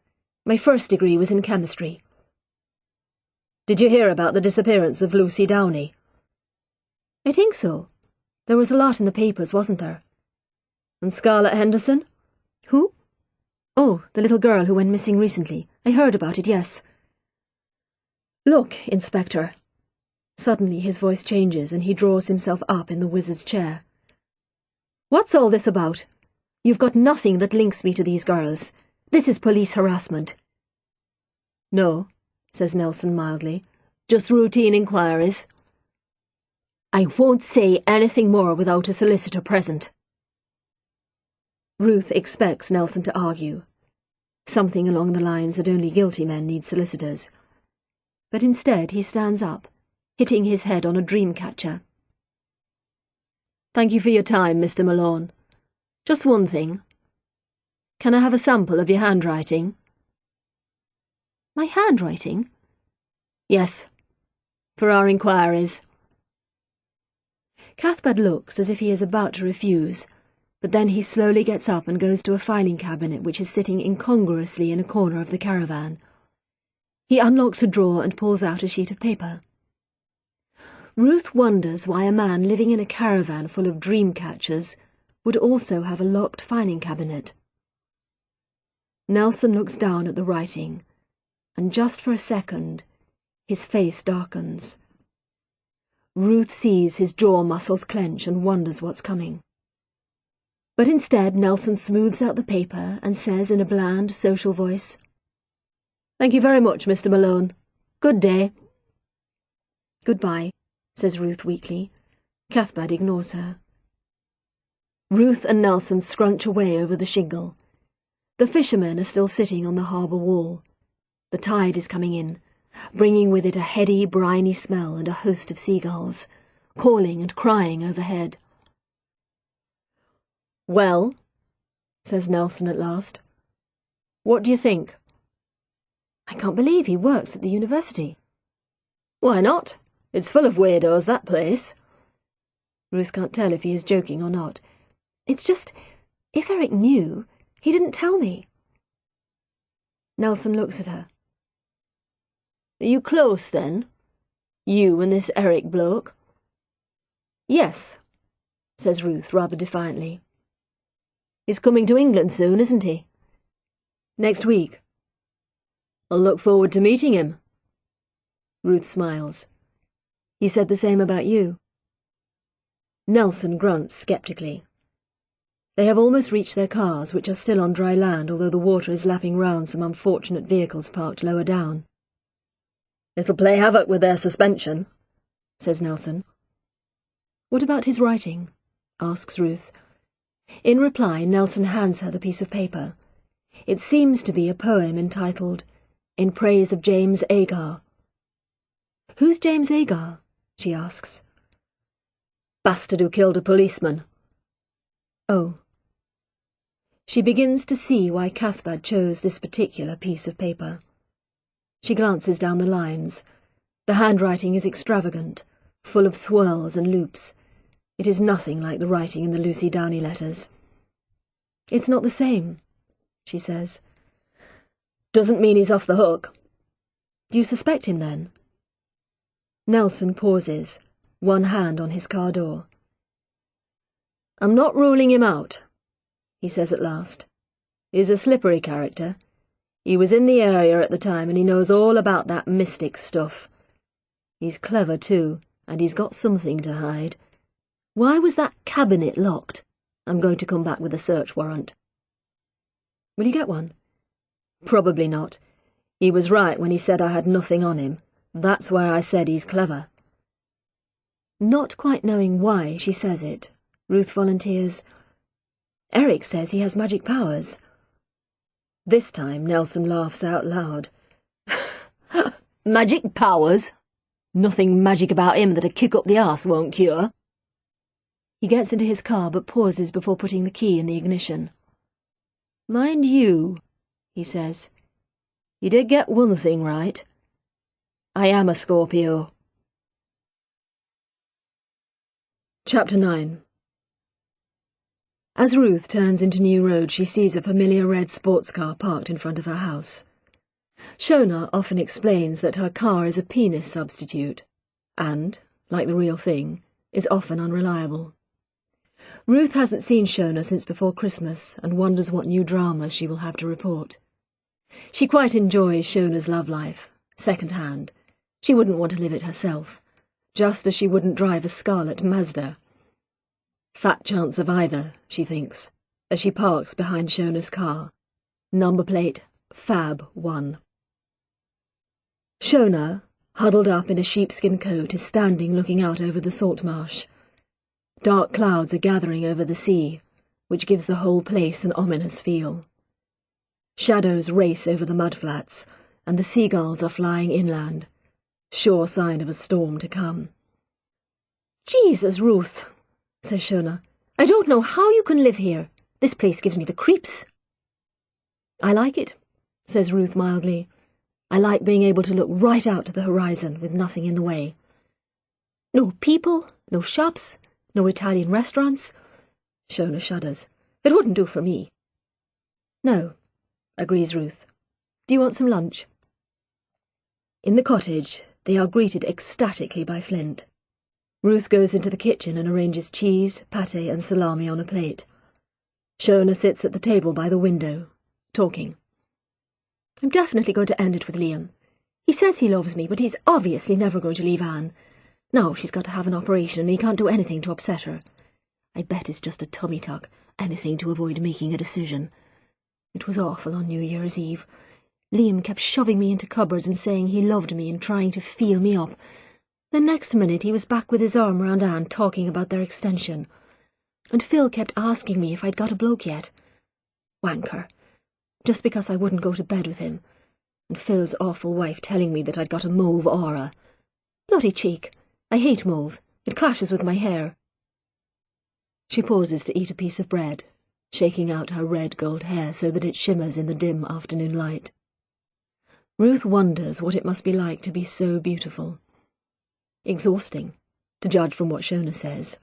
My first degree was in chemistry." "Did you hear about the disappearance of Lucy Downey?" "I think so. There was a lot in the papers, wasn't there?" "And Scarlett Henderson?" "Who?" "Oh, the little girl who went missing recently. I heard about it, yes." "Look, Inspector." Suddenly his voice changes and he draws himself up in the wizard's chair. "What's all this about? You've got nothing that links me to these girls. This is police harassment." "No," says Nelson mildly. "Just routine inquiries." "I won't say anything more without a solicitor present." Ruth expects Nelson to argue. Something along the lines that only guilty men need solicitors. But instead he stands up, hitting his head on a dream catcher. "Thank you for your time, Mr. Malone. Just one thing. Can I have a sample of your handwriting?" "My handwriting?" "Yes, for our inquiries." Cathbad looks as if he is about to refuse, but then he slowly gets up and goes to a filing cabinet which is sitting incongruously in a corner of the caravan. He unlocks a drawer and pulls out a sheet of paper. Ruth wonders why a man living in a caravan full of dream catchers would also have a locked filing cabinet. Nelson looks down at the writing, and just for a second, his face darkens. Ruth sees his jaw muscles clench and wonders what's coming. But instead, Nelson smooths out the paper and says in a bland, social voice, "Thank you very much, Mr. Malone. Good day." "Goodbye," says Ruth weakly. Cathbad ignores her. Ruth and Nelson scrunch away over the shingle. The fishermen are still sitting on the harbour wall. The tide is coming in, bringing with it a heady, briny smell and a host of seagulls, calling and crying overhead. "Well," says Nelson at last, "what do you think?" "I can't believe he works at the university." "Why not? It's full of weirdos, that place." Ruth can't tell if he is joking or not. "It's just, if Eric knew, he didn't tell me." Nelson looks at her. "Are you close, then? You and this Eric bloke?" "Yes," says Ruth rather defiantly. "He's coming to England soon, isn't he?" "Next week." "I'll look forward to meeting him." Ruth smiles. "He said the same about you." Nelson grunts sceptically. They have almost reached their cars, which are still on dry land, although the water is lapping round some unfortunate vehicles parked lower down. "It'll play havoc with their suspension," says Nelson. "What about his writing?" asks Ruth. In reply, Nelson hands her the piece of paper. It seems to be a poem entitled "In Praise of James Agar." "Who's James Agar?" she asks. "Bastard who killed a policeman." "Oh." She begins to see why Cathbad chose this particular piece of paper. She glances down the lines. The handwriting is extravagant, full of swirls and loops. It is nothing like the writing in the Lucy Downey letters. "It's not the same," she says. "Doesn't mean he's off the hook." "Do you suspect him, then?" Nelson pauses, one hand on his car door. "I'm not ruling him out," he says at last. "He's a slippery character. He was in the area at the time and he knows all about that mystic stuff. He's clever too, and he's got something to hide. Why was that cabinet locked? I'm going to come back with a search warrant." "Will you get one?" "Probably not. He was right when he said I had nothing on him. That's why I said he's clever." Not quite knowing why she says it, Ruth volunteers, "Eric says he has magic powers." This time Nelson laughs out loud. "Magic powers? Nothing magic about him that a kick up the arse won't cure." He gets into his car but pauses before putting the key in the ignition. "Mind you," he says, "you did get one thing right. I am a Scorpio." Chapter 9. As Ruth turns into New Road, she sees a familiar red sports car parked in front of her house. Shona often explains that her car is a penis substitute, and, like the real thing, is often unreliable. Ruth hasn't seen Shona since before Christmas and wonders what new dramas she will have to report. She quite enjoys Shona's love life, second-hand. She wouldn't want to live it herself, just as she wouldn't drive a scarlet Mazda. Fat chance of either, she thinks, as she parks behind Shona's car. Number plate Fab 1. Shona, huddled up in a sheepskin coat, is standing looking out over the salt marsh. Dark clouds are gathering over the sea, which gives the whole place an ominous feel. Shadows race over the mudflats, and the seagulls are flying inland, sure sign of a storm to come. "Jesus, Ruth," says Shona, "I don't know how you can live here. This place gives me the creeps." "I like it," says Ruth mildly. "I like being able to look right out to the horizon with nothing in the way. No people, no shops, no Italian restaurants." Shona shudders. "It wouldn't do for me." "No," agrees Ruth. "Do you want some lunch?" In the cottage, they are greeted ecstatically by Flint. Ruth goes into the kitchen and arranges cheese, pâté and salami on a plate. Shona sits at the table by the window, talking. I'm definitely going to end it with Liam. He says he loves me, but he's obviously never going to leave Anne. Now she's got to have an operation and he can't do anything to upset her. I bet it's just a tummy tuck, anything to avoid making a decision. It was awful on New Year's Eve. Liam kept shoving me into cupboards and saying he loved me and trying to feel me up. The next minute he was back with his arm round Anne talking about their extension. And Phil kept asking me if I'd got a bloke yet. Wanker. Just because I wouldn't go to bed with him. And Phil's awful wife telling me that I'd got a mauve aura. Bloody cheek. I hate mauve. It clashes with my hair. She pauses to eat a piece of bread, shaking out her red gold hair so that it shimmers in the dim afternoon light. Ruth wonders what it must be like to be so beautiful. Exhausting, to judge from what Shona says.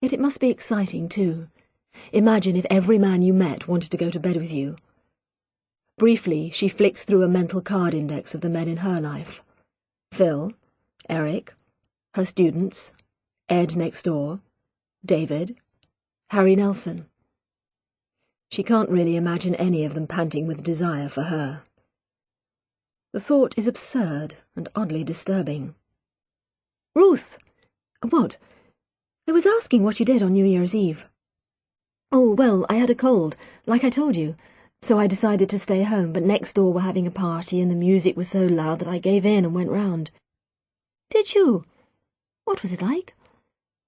Yet it must be exciting, too. Imagine if every man you met wanted to go to bed with you. Briefly, she flicks through a mental card index of the men in her life. Phil, Eric, her students, Ed next door, David, Harry Nelson. She can't really imagine any of them panting with desire for her. The thought is absurd and oddly disturbing. Ruth! What? I was asking what you did on New Year's Eve. Oh, well, I had a cold, like I told you, so I decided to stay home, but next door were having a party and the music was so loud that I gave in and went round. Did you? What was it like?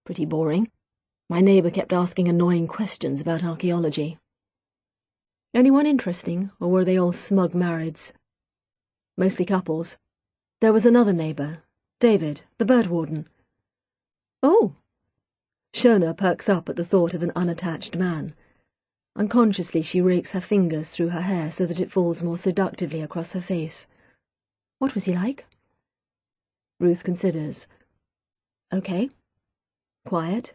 Pretty boring. My neighbour kept asking annoying questions about archaeology. Anyone interesting, or were they all smug marrieds? Mostly couples. There was another neighbour, David, the bird warden. Oh! Shona perks up at the thought of an unattached man. Unconsciously she rakes her fingers through her hair so that it falls more seductively across her face. What was he like? Ruth considers. Okay. Quiet.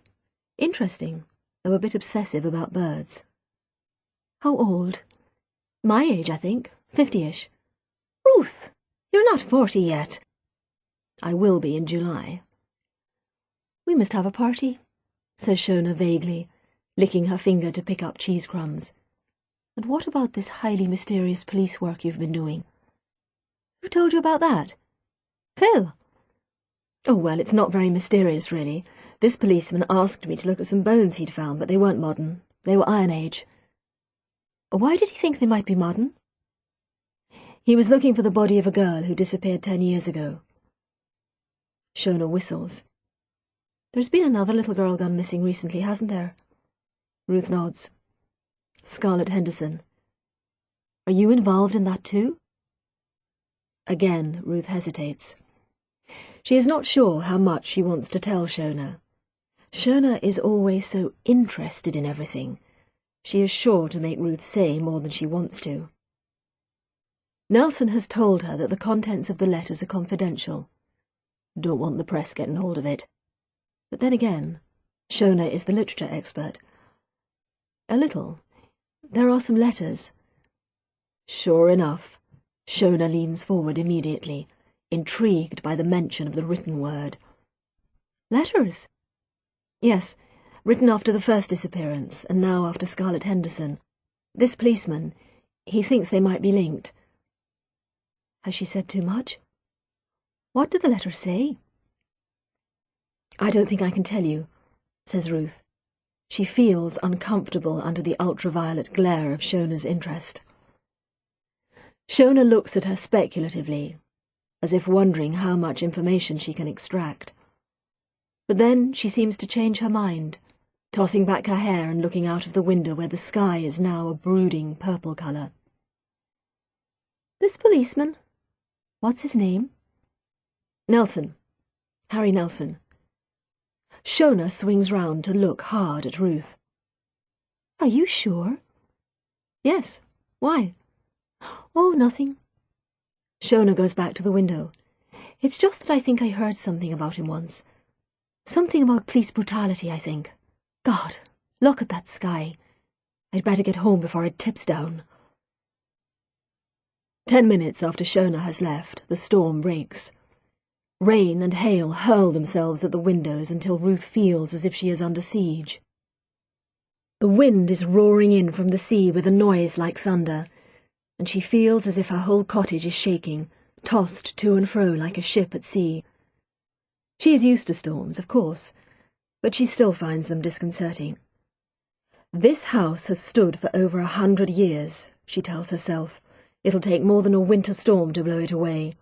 Interesting, though a bit obsessive about birds. How old? My age, I think. 50-ish. Ruth! You're not 40 yet. I will be in July. We must have a party, says Shona vaguely, licking her finger to pick up cheese crumbs. And what about this highly mysterious police work you've been doing? Who told you about that? Phil. Oh, well, it's not very mysterious, really. This policeman asked me to look at some bones he'd found, but they weren't modern. They were Iron Age. Why did he think they might be modern? He was looking for the body of a girl who disappeared 10 years ago. Shona whistles. There's been another little girl gone missing recently, hasn't there? Ruth nods. Scarlett Henderson. Are you involved in that too? Again, Ruth hesitates. She is not sure how much she wants to tell Shona. Shona is always so interested in everything. She is sure to make Ruth say more than she wants to. Nelson has told her that the contents of the letters are confidential. Don't want the press getting hold of it. But then again, Shona is the literature expert. A little. There are some letters. Sure enough, Shona leans forward immediately, intrigued by the mention of the written word. Letters? Yes, written after the first disappearance, and now after Scarlett Henderson. This policeman, he thinks they might be linked. Has she said too much? What do the letters say? I don't think I can tell you, says Ruth. She feels uncomfortable under the ultraviolet glare of Shona's interest. Shona looks at her speculatively, as if wondering how much information she can extract. But then she seems to change her mind, tossing back her hair and looking out of the window where the sky is now a brooding purple colour. This policeman, what's his name? Nelson. Harry Nelson. Shona swings round to look hard at Ruth. Are you sure? Yes. Why? Oh, nothing. Shona goes back to the window. It's just that I think I heard something about him once. Something about police brutality, I think. God, look at that sky. I'd better get home before it tips down. 10 minutes after Shona has left, the storm breaks. Rain and hail hurl themselves at the windows until Ruth feels as if she is under siege. The wind is roaring in from the sea with a noise like thunder, and she feels as if her whole cottage is shaking, tossed to and fro like a ship at sea. She is used to storms, of course, but she still finds them disconcerting. This house has stood for over 100 years, she tells herself. It'll take more than a winter storm to blow it away.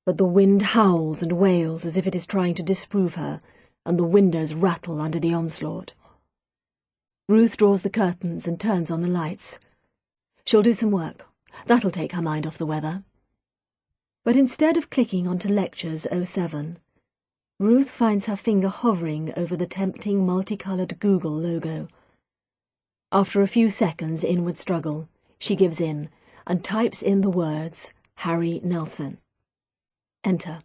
But the wind howls and wails as if it is trying to disprove her, and the windows rattle under the onslaught. Ruth draws the curtains and turns on the lights. She'll do some work. That'll take her mind off the weather. But instead of clicking onto Lectures 07, Ruth finds her finger hovering over the tempting multicoloured Google logo. After a few seconds' inward struggle, she gives in and types in the words Harry Nelson. Enter.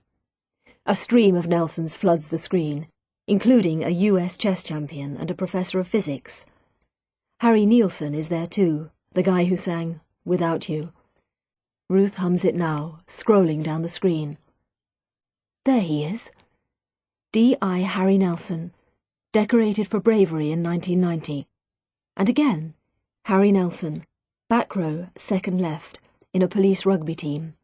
A stream of Nelsons floods the screen, including a US chess champion and a professor of physics. Harry Nielsen is there too, the guy who sang Without You. Ruth hums it now, scrolling down the screen. There he is. D.I. Harry Nelson, decorated for bravery in 1990. And again, Harry Nelson, back row, second left, in a police rugby team.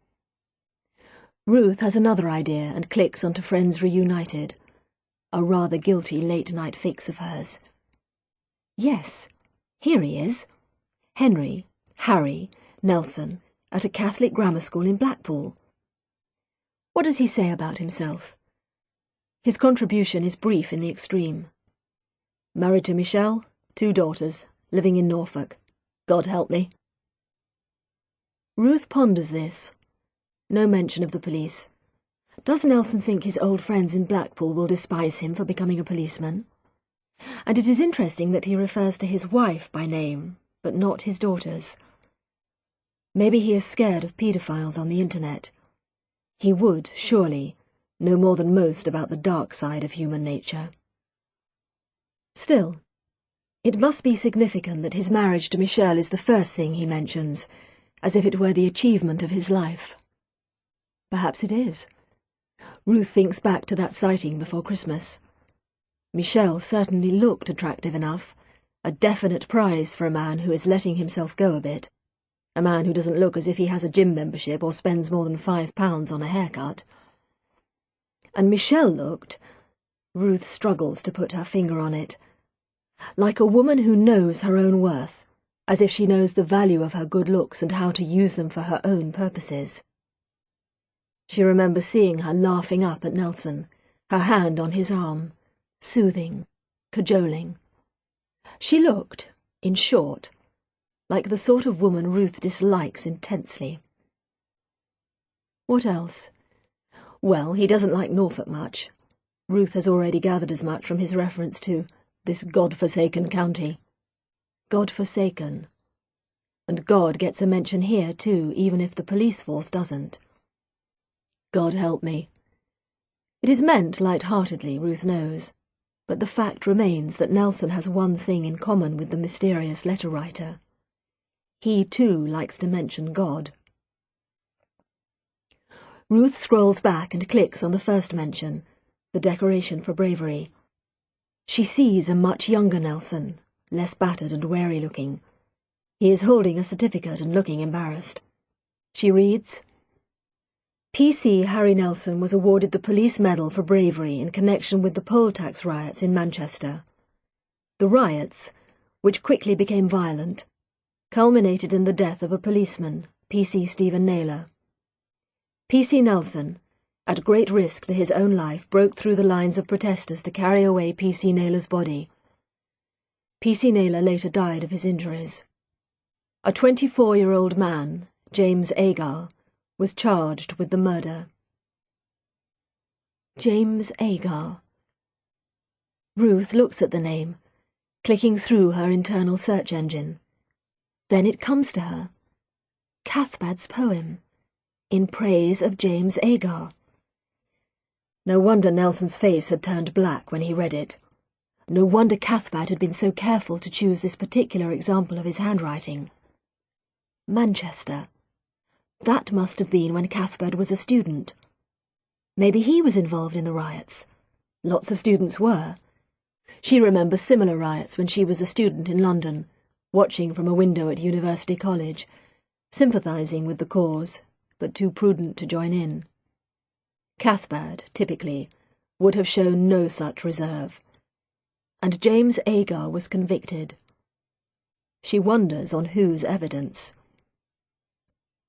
Ruth has another idea and clicks onto Friends Reunited, a rather guilty late-night fix of hers. Yes, here he is. Harry Nelson, at a Catholic grammar school in Blackpool. What does he say about himself? His contribution is brief in the extreme. Married to Michelle, 2 daughters, living in Norfolk. God help me. Ruth ponders this. No mention of the police. Does Nelson think his old friends in Blackpool will despise him for becoming a policeman? And it is interesting that he refers to his wife by name, but not his daughters. Maybe he is scared of paedophiles on the internet. He would, surely, know more than most about the dark side of human nature. Still, it must be significant that his marriage to Michelle is the first thing he mentions, as if it were the achievement of his life. Perhaps it is. Ruth thinks back to that sighting before Christmas. Michelle certainly looked attractive enough, a definite prize for a man who is letting himself go a bit, a man who doesn't look as if he has a gym membership or spends more than £5 on a haircut. And Michelle looked, Ruth struggles to put her finger on it, like a woman who knows her own worth, as if she knows the value of her good looks and how to use them for her own purposes. She remembers seeing her laughing up at Nelson, her hand on his arm, soothing, cajoling. She looked, in short, like the sort of woman Ruth dislikes intensely. What else? Well, he doesn't like Norfolk much. Ruth has already gathered as much from his reference to this God-forsaken county. God-forsaken. And God gets a mention here too, even if the police force doesn't. God help me. It is meant light-heartedly, Ruth knows, but the fact remains that Nelson has one thing in common with the mysterious letter-writer. He too likes to mention God. Ruth scrolls back and clicks on the first mention, the decoration for bravery. She sees a much younger Nelson, less battered and wary-looking. He is holding a certificate and looking embarrassed. She reads, P.C. Harry Nelson was awarded the Police Medal for bravery in connection with the poll tax riots in Manchester. The riots, which quickly became violent, culminated in the death of a policeman, P.C. Stephen Naylor. P.C. Nelson, at great risk to his own life, broke through the lines of protesters to carry away P.C. Naylor's body. P.C. Naylor later died of his injuries. A 24-year-old man, James Agar, was charged with the murder. James Agar. Ruth looks at the name, clicking through her internal search engine. Then it comes to her. Cathbad's poem, in praise of James Agar. No wonder Nelson's face had turned black when he read it. No wonder Cathbad had been so careful to choose this particular example of his handwriting. Manchester. That must have been when Cuthbert was a student. Maybe he was involved in the riots. Lots of students were. She remembers similar riots when she was a student in London, watching from a window at University College, sympathising with the cause, but too prudent to join in. Cuthbert, typically, would have shown no such reserve. And James Agar was convicted. She wonders on whose evidence.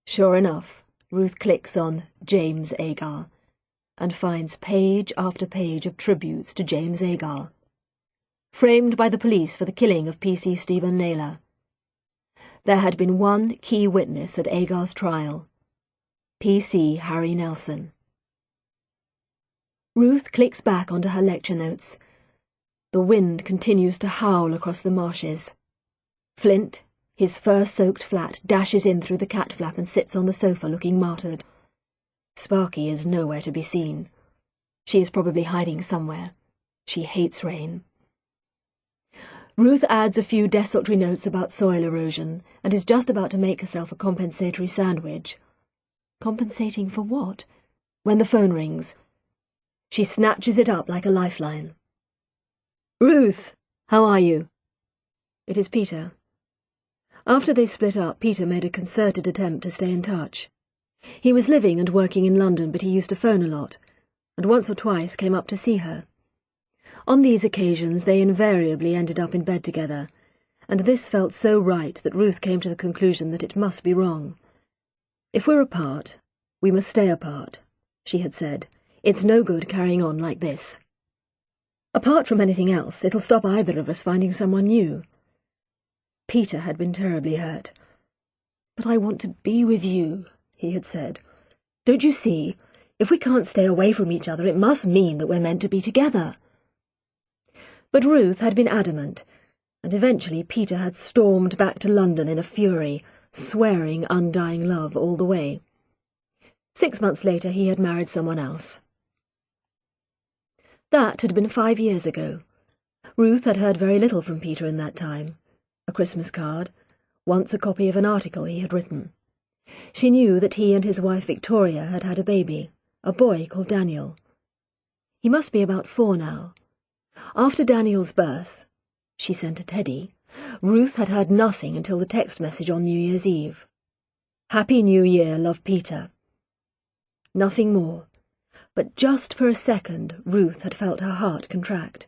Sure enough, Ruth clicks on James Agar and finds page after page of tributes to James Agar, framed by the police for the killing of PC Stephen Naylor. There had been one key witness at Agar's trial, PC Harry Nelson. Ruth clicks back onto her lecture notes. The wind continues to howl across the marshes. Flint, his fur-soaked flat, dashes in through the cat flap and sits on the sofa looking martyred. Sparky is nowhere to be seen. She is probably hiding somewhere. She hates rain. Ruth adds a few desultory notes about soil erosion and is just about to make herself a compensatory sandwich. Compensating for what? When the phone rings. She snatches it up like a lifeline. "Ruth, how are you?" It is Peter. After they split up, Peter made a concerted attempt to stay in touch. He was living and working in London, but he used to phone a lot, and once or twice came up to see her. On these occasions they invariably ended up in bed together, and this felt so right that Ruth came to the conclusion that it must be wrong. "If we're apart, we must stay apart," she had said. "It's no good carrying on like this. Apart from anything else, it'll stop either of us finding someone new." Peter had been terribly hurt. "But I want to be with you," he had said. "Don't you see? If we can't stay away from each other, it must mean that we're meant to be together." But Ruth had been adamant, and eventually Peter had stormed back to London in a fury, swearing undying love all the way. 6 months later he had married someone else. That had been 5 years ago. Ruth had heard very little from Peter in that time. A Christmas card, once a copy of an article he had written. She knew that he and his wife Victoria had had a baby, a boy called Daniel. He must be about 4 now. After Daniel's birth, she sent a teddy, Ruth had heard nothing until the text message on New Year's Eve. "Happy New Year, love, Peter." Nothing more, but just for a second Ruth had felt her heart contract.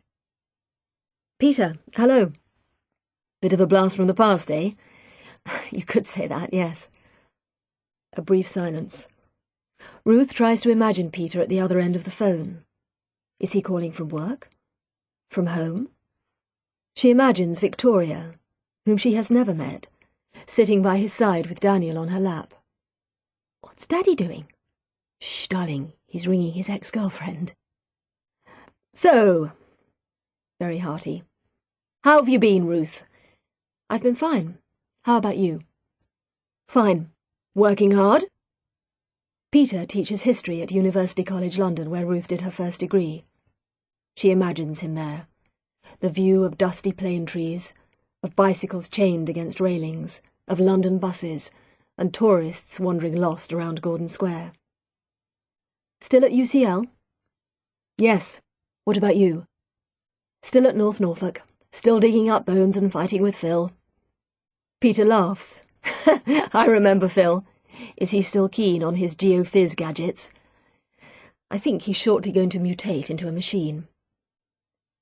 "Peter, hello." "Bit of a blast from the past, eh?" "You could say that, yes." A brief silence. Ruth tries to imagine Peter at the other end of the phone. Is he calling from work? From home? She imagines Victoria, whom she has never met, sitting by his side with Daniel on her lap. "What's Daddy doing?" "Shh, darling, he's ringing his ex-girlfriend." "So," very hearty. "How have you been, Ruth?" "I've been fine. How about you?" "Fine. Working hard?" Peter teaches history at University College London, where Ruth did her first degree. She imagines him there. The view of dusty plane trees, of bicycles chained against railings, of London buses, and tourists wandering lost around Gordon Square. "Still at UCL?" "Yes. What about you?" "Still at North Norfolk. Still digging up bones and fighting with Phil." Peter laughs. "I remember Phil. Is he still keen on his geophys gadgets?" "I think he's shortly going to mutate into a machine."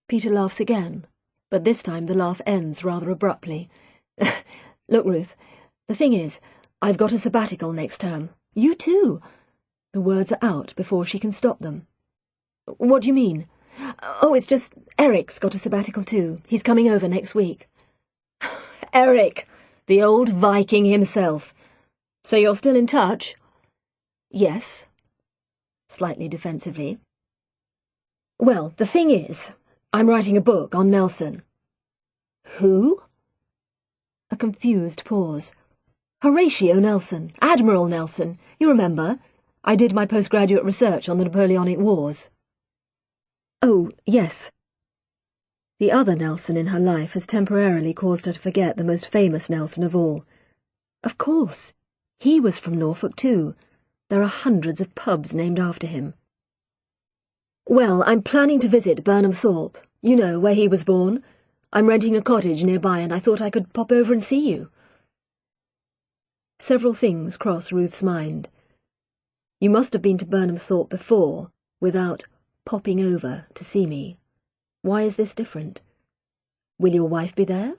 Peter laughs again, but this time the laugh ends rather abruptly. "Look, Ruth, the thing is, I've got a sabbatical next term." "You too." The words are out before she can stop them. "What do you mean?" "Oh, it's just Eric's got a sabbatical too. He's coming over next week." "Eric, the old Viking himself. So you're still in touch?" "Yes." Slightly defensively. "Well, the thing is, I'm writing a book on Nelson." "Who?" A confused pause. "Horatio Nelson, Admiral Nelson. You remember? I did my postgraduate research on the Napoleonic Wars." "Oh, yes." The other Nelson in her life has temporarily caused her to forget the most famous Nelson of all. Of course. He was from Norfolk too. There are hundreds of pubs named after him. Well, I'm planning to visit Burnham Thorpe. You know, where he was born. I'm renting a cottage nearby and I thought I could pop over and see you. Several things cross Ruth's mind. You must have been to Burnham Thorpe before, without popping over to see me. Why is this different? Will your wife be there?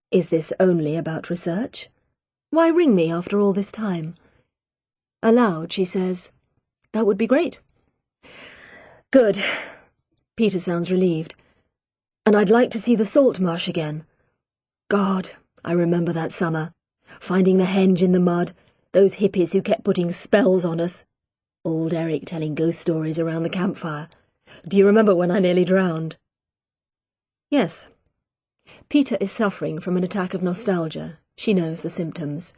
Is this only about research? Why ring me after all this time? Aloud, she says, "That would be great." Good. Peter sounds relieved. And I'd like to see the salt marsh again. God, I remember that summer. Finding the henge in the mud, those hippies who kept putting spells on us. Old Eric telling ghost stories around the campfire. Do you remember when I nearly drowned? Yes. Peter is suffering from an attack of nostalgia. She knows the symptoms.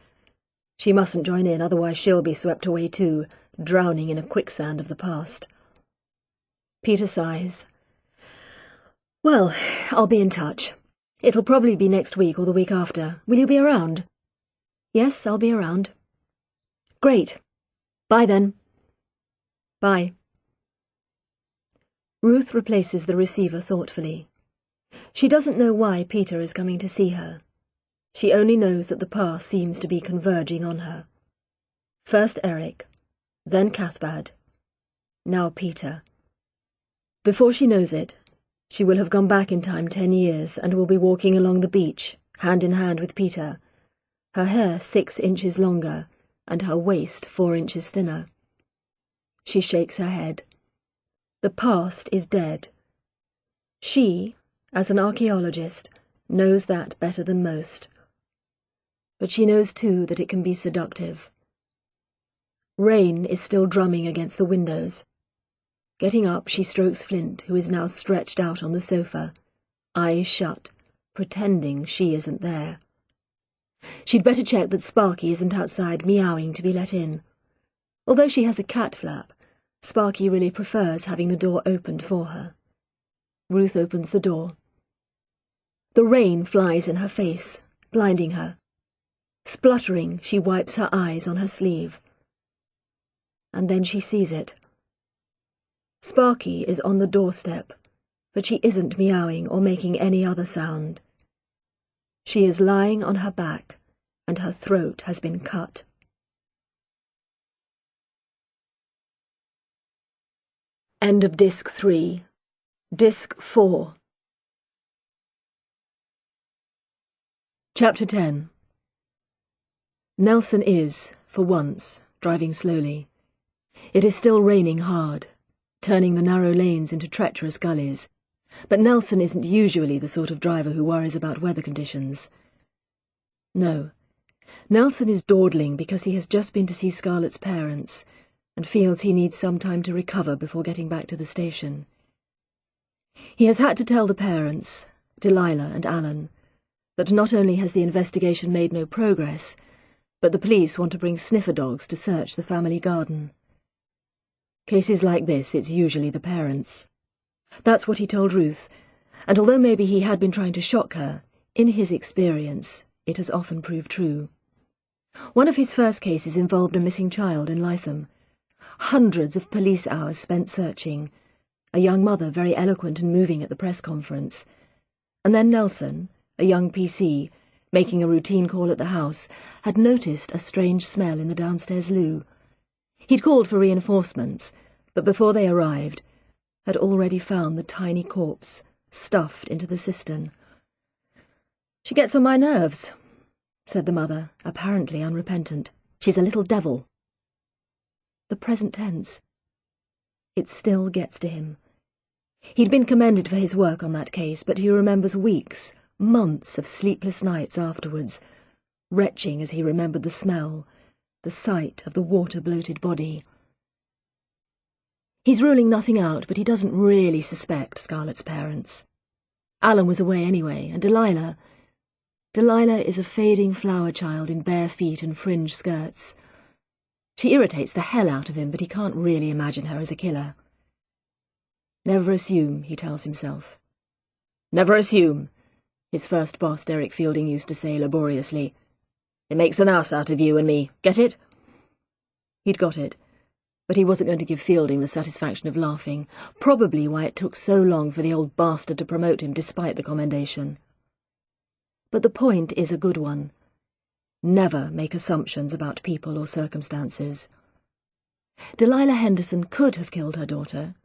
She mustn't join in, otherwise she'll be swept away too, drowning in a quicksand of the past. Peter sighs. Well, I'll be in touch. It'll probably be next week or the week after. Will you be around? Yes, I'll be around. Great. Bye then. Bye. Ruth replaces the receiver thoughtfully. She doesn't know why Peter is coming to see her. She only knows that the past seems to be converging on her. First Eric, then Cathbad, now Peter. Before she knows it, she will have gone back in time 10 years and will be walking along the beach, hand in hand with Peter, her hair 6 inches longer and her waist 4 inches thinner. She shakes her head. The past is dead. She, as an archaeologist, knows that better than most. But she knows too that it can be seductive. Rain is still drumming against the windows. Getting up, she strokes Flint, who is now stretched out on the sofa, eyes shut, pretending she isn't there. She'd better check that Sparky isn't outside meowing to be let in. Although she has a cat flap, Sparky really prefers having the door opened for her. Ruth opens the door. The rain flies in her face, blinding her. Spluttering, she wipes her eyes on her sleeve. And then she sees it. Sparky is on the doorstep, but she isn't meowing or making any other sound. She is lying on her back, and her throat has been cut. End of Disc 3. Disc 4. Chapter 10. Nelson is, for once, driving slowly. It is still raining hard, turning the narrow lanes into treacherous gullies, but Nelson isn't usually the sort of driver who worries about weather conditions. No, Nelson is dawdling because he has just been to see Scarlett's parents and feels he needs some time to recover before getting back to the station. He has had to tell the parents, Delilah and Alan, that not only has the investigation made no progress, but the police want to bring sniffer dogs to search the family garden. Cases like this, it's usually the parents. That's what he told Ruth, and although maybe he had been trying to shock her, in his experience, it has often proved true. One of his first cases involved a missing child in Lytham. Hundreds of police hours spent searching, a young mother very eloquent and moving at the press conference, and then Nelson, a young PC, making a routine call at the house, had noticed a strange smell in the downstairs loo. He'd called for reinforcements, but before they arrived, had already found the tiny corpse stuffed into the cistern. "She gets on my nerves," said the mother, apparently unrepentant. "She's a little devil." The present tense. It still gets to him. He'd been commended for his work on that case, but he remembers weeks, months of sleepless nights afterwards, retching as he remembered the smell, the sight of the water-bloated body. He's ruling nothing out, but he doesn't really suspect Scarlett's parents. Alan was away anyway, and Delilah is a fading flower child in bare feet and fringed skirts. She irritates the hell out of him, but he can't really imagine her as a killer. Never assume, he tells himself. Never assume, his first boss Derek Fielding used to say laboriously. It makes an ass out of you and me. Get it? He'd got it, but he wasn't going to give Fielding the satisfaction of laughing, probably why it took so long for the old bastard to promote him despite the commendation. But the point is a good one. Never make assumptions about people or circumstances. Delilah Henderson could have killed her daughter.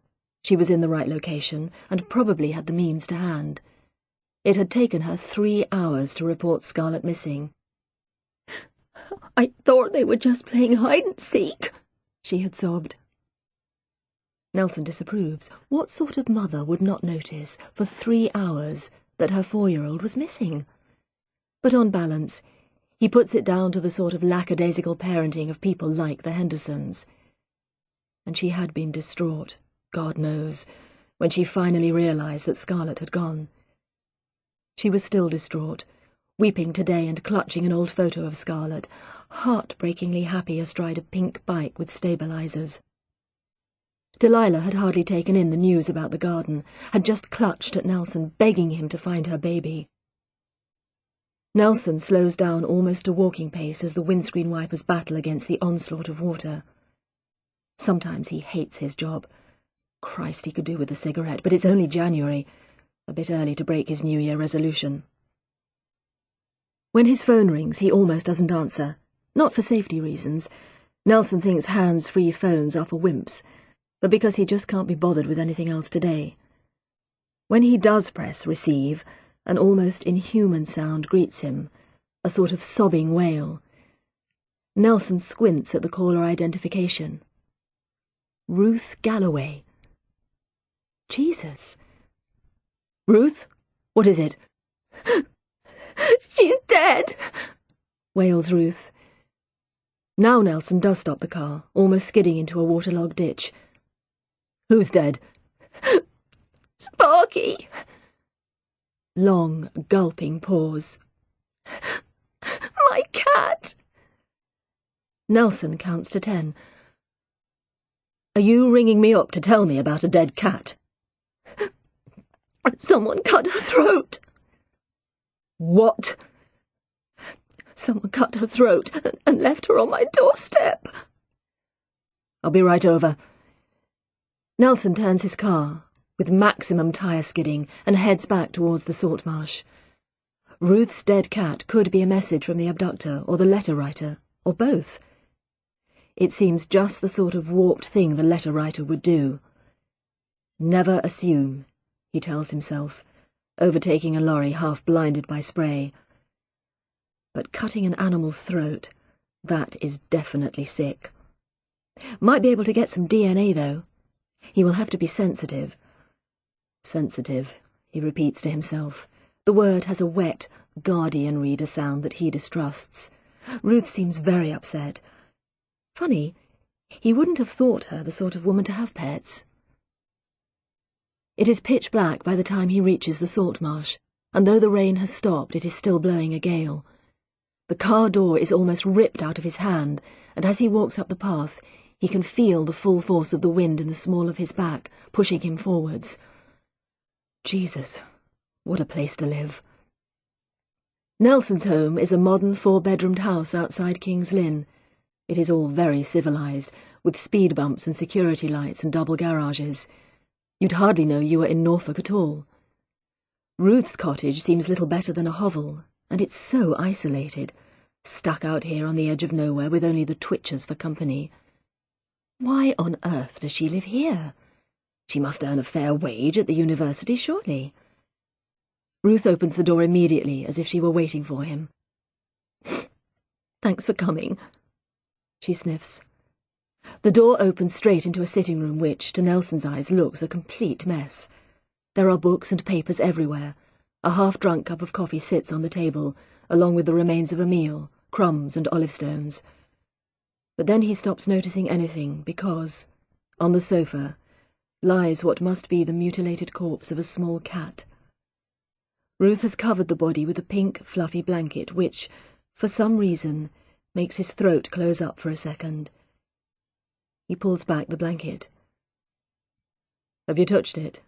She was in the right location and probably had the means to hand. It had taken her 3 hours to report Scarlett missing. "I thought they were just playing hide-and-seek," she had sobbed. Nelson disapproves. What sort of mother would not notice for 3 hours that her 4-year-old was missing? But on balance, he puts it down to the sort of lackadaisical parenting of people like the Hendersons. And she had been distraught, God knows, when she finally realized that Scarlett had gone. She was still distraught, weeping today and clutching an old photo of Scarlett, heartbreakingly happy astride a pink bike with stabilizers. Delilah had hardly taken in the news about the garden, had just clutched at Nelson, begging him to find her baby. Nelson slows down almost to walking pace as the windscreen wipers battle against the onslaught of water. Sometimes he hates his job. Christ, he could do with a cigarette, but it's only January, a bit early to break his New Year resolution. When his phone rings, he almost doesn't answer. Not for safety reasons. Nelson thinks hands-free phones are for wimps, but because he just can't be bothered with anything else today. When he does press receive, an almost inhuman sound greets him, a sort of sobbing wail. Nelson squints at the caller identification. Ruth Galloway. Jesus. Ruth? What is it? "She's dead," wails Ruth. Now Nelson does stop the car, almost skidding into a waterlogged ditch. Who's dead? "Sparky." Long, gulping pause. "My cat." Nelson counts to 10. Are you ringing me up to tell me about a dead cat? "Someone cut her throat." What? "Someone cut her throat and left her on my doorstep." I'll be right over. Nelson turns his car, with maximum tyre skidding, and heads back towards the salt marsh. Ruth's dead cat could be a message from the abductor or the letter writer, or both. It seems just the sort of warped thing the letter writer would do. Never assume, he tells himself, overtaking a lorry half blinded by spray. But cutting an animal's throat, that is definitely sick. Might be able to get some DNA, though. He will have to be sensitive. Sensitive, he repeats to himself. The word has a wet, Guardian reader sound that he distrusts. Ruth seems very upset. Funny, he wouldn't have thought her the sort of woman to have pets. It is pitch black by the time he reaches the salt marsh, and though the rain has stopped, it is still blowing a gale. The car door is almost ripped out of his hand, and as he walks up the path, he can feel the full force of the wind in the small of his back, pushing him forwards. Jesus, what a place to live. Nelson's home is a modern 4-bedroomed house outside King's Lynn. It is all very civilized, with speed bumps and security lights and double garages. You'd hardly know you were in Norfolk at all. Ruth's cottage seems little better than a hovel, and it's so isolated, stuck out here on the edge of nowhere with only the Twitchers for company. Why on earth does she live here? She must earn a fair wage at the university, surely. Ruth opens the door immediately, as if she were waiting for him. Thanks for coming, she sniffs. The door opens straight into a sitting room which, to Nelson's eyes, looks a complete mess. There are books and papers everywhere. A half-drunk cup of coffee sits on the table, along with the remains of a meal, crumbs and olive stones. But then he stops noticing anything because, on the sofa, lies what must be the mutilated corpse of a small cat. Ruth has covered the body with a pink, fluffy blanket which, for some reason, makes his throat close up for a second. He pulls back the blanket. Have you touched it?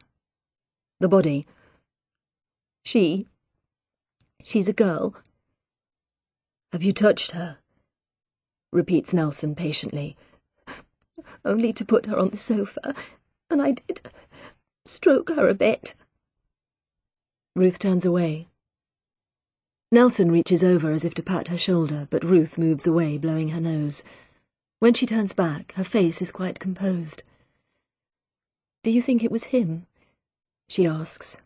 The body? She's a girl. Have you touched her? Repeats Nelson patiently. Only to put her on the sofa, and I did stroke her a bit. Ruth turns away. Nelson reaches over as if to pat her shoulder, but Ruth moves away, blowing her nose. When she turns back, her face is quite composed. Do you think it was him? She asks.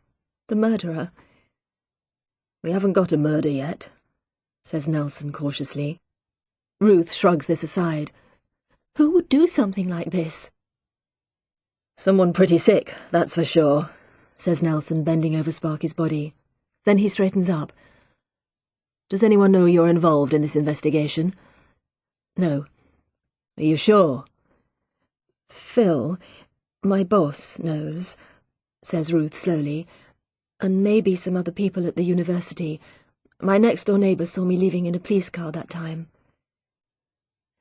The murderer? We haven't got a murder yet, says Nelson cautiously. Ruth shrugs this aside. Who would do something like this? Someone pretty sick, that's for sure, says Nelson, bending over Sparky's body. Then he straightens up. Does anyone know you're involved in this investigation? No. Are you sure? Phil, my boss, knows, says Ruth slowly, and maybe some other people at the university. My next-door neighbour saw me leaving in a police car that time.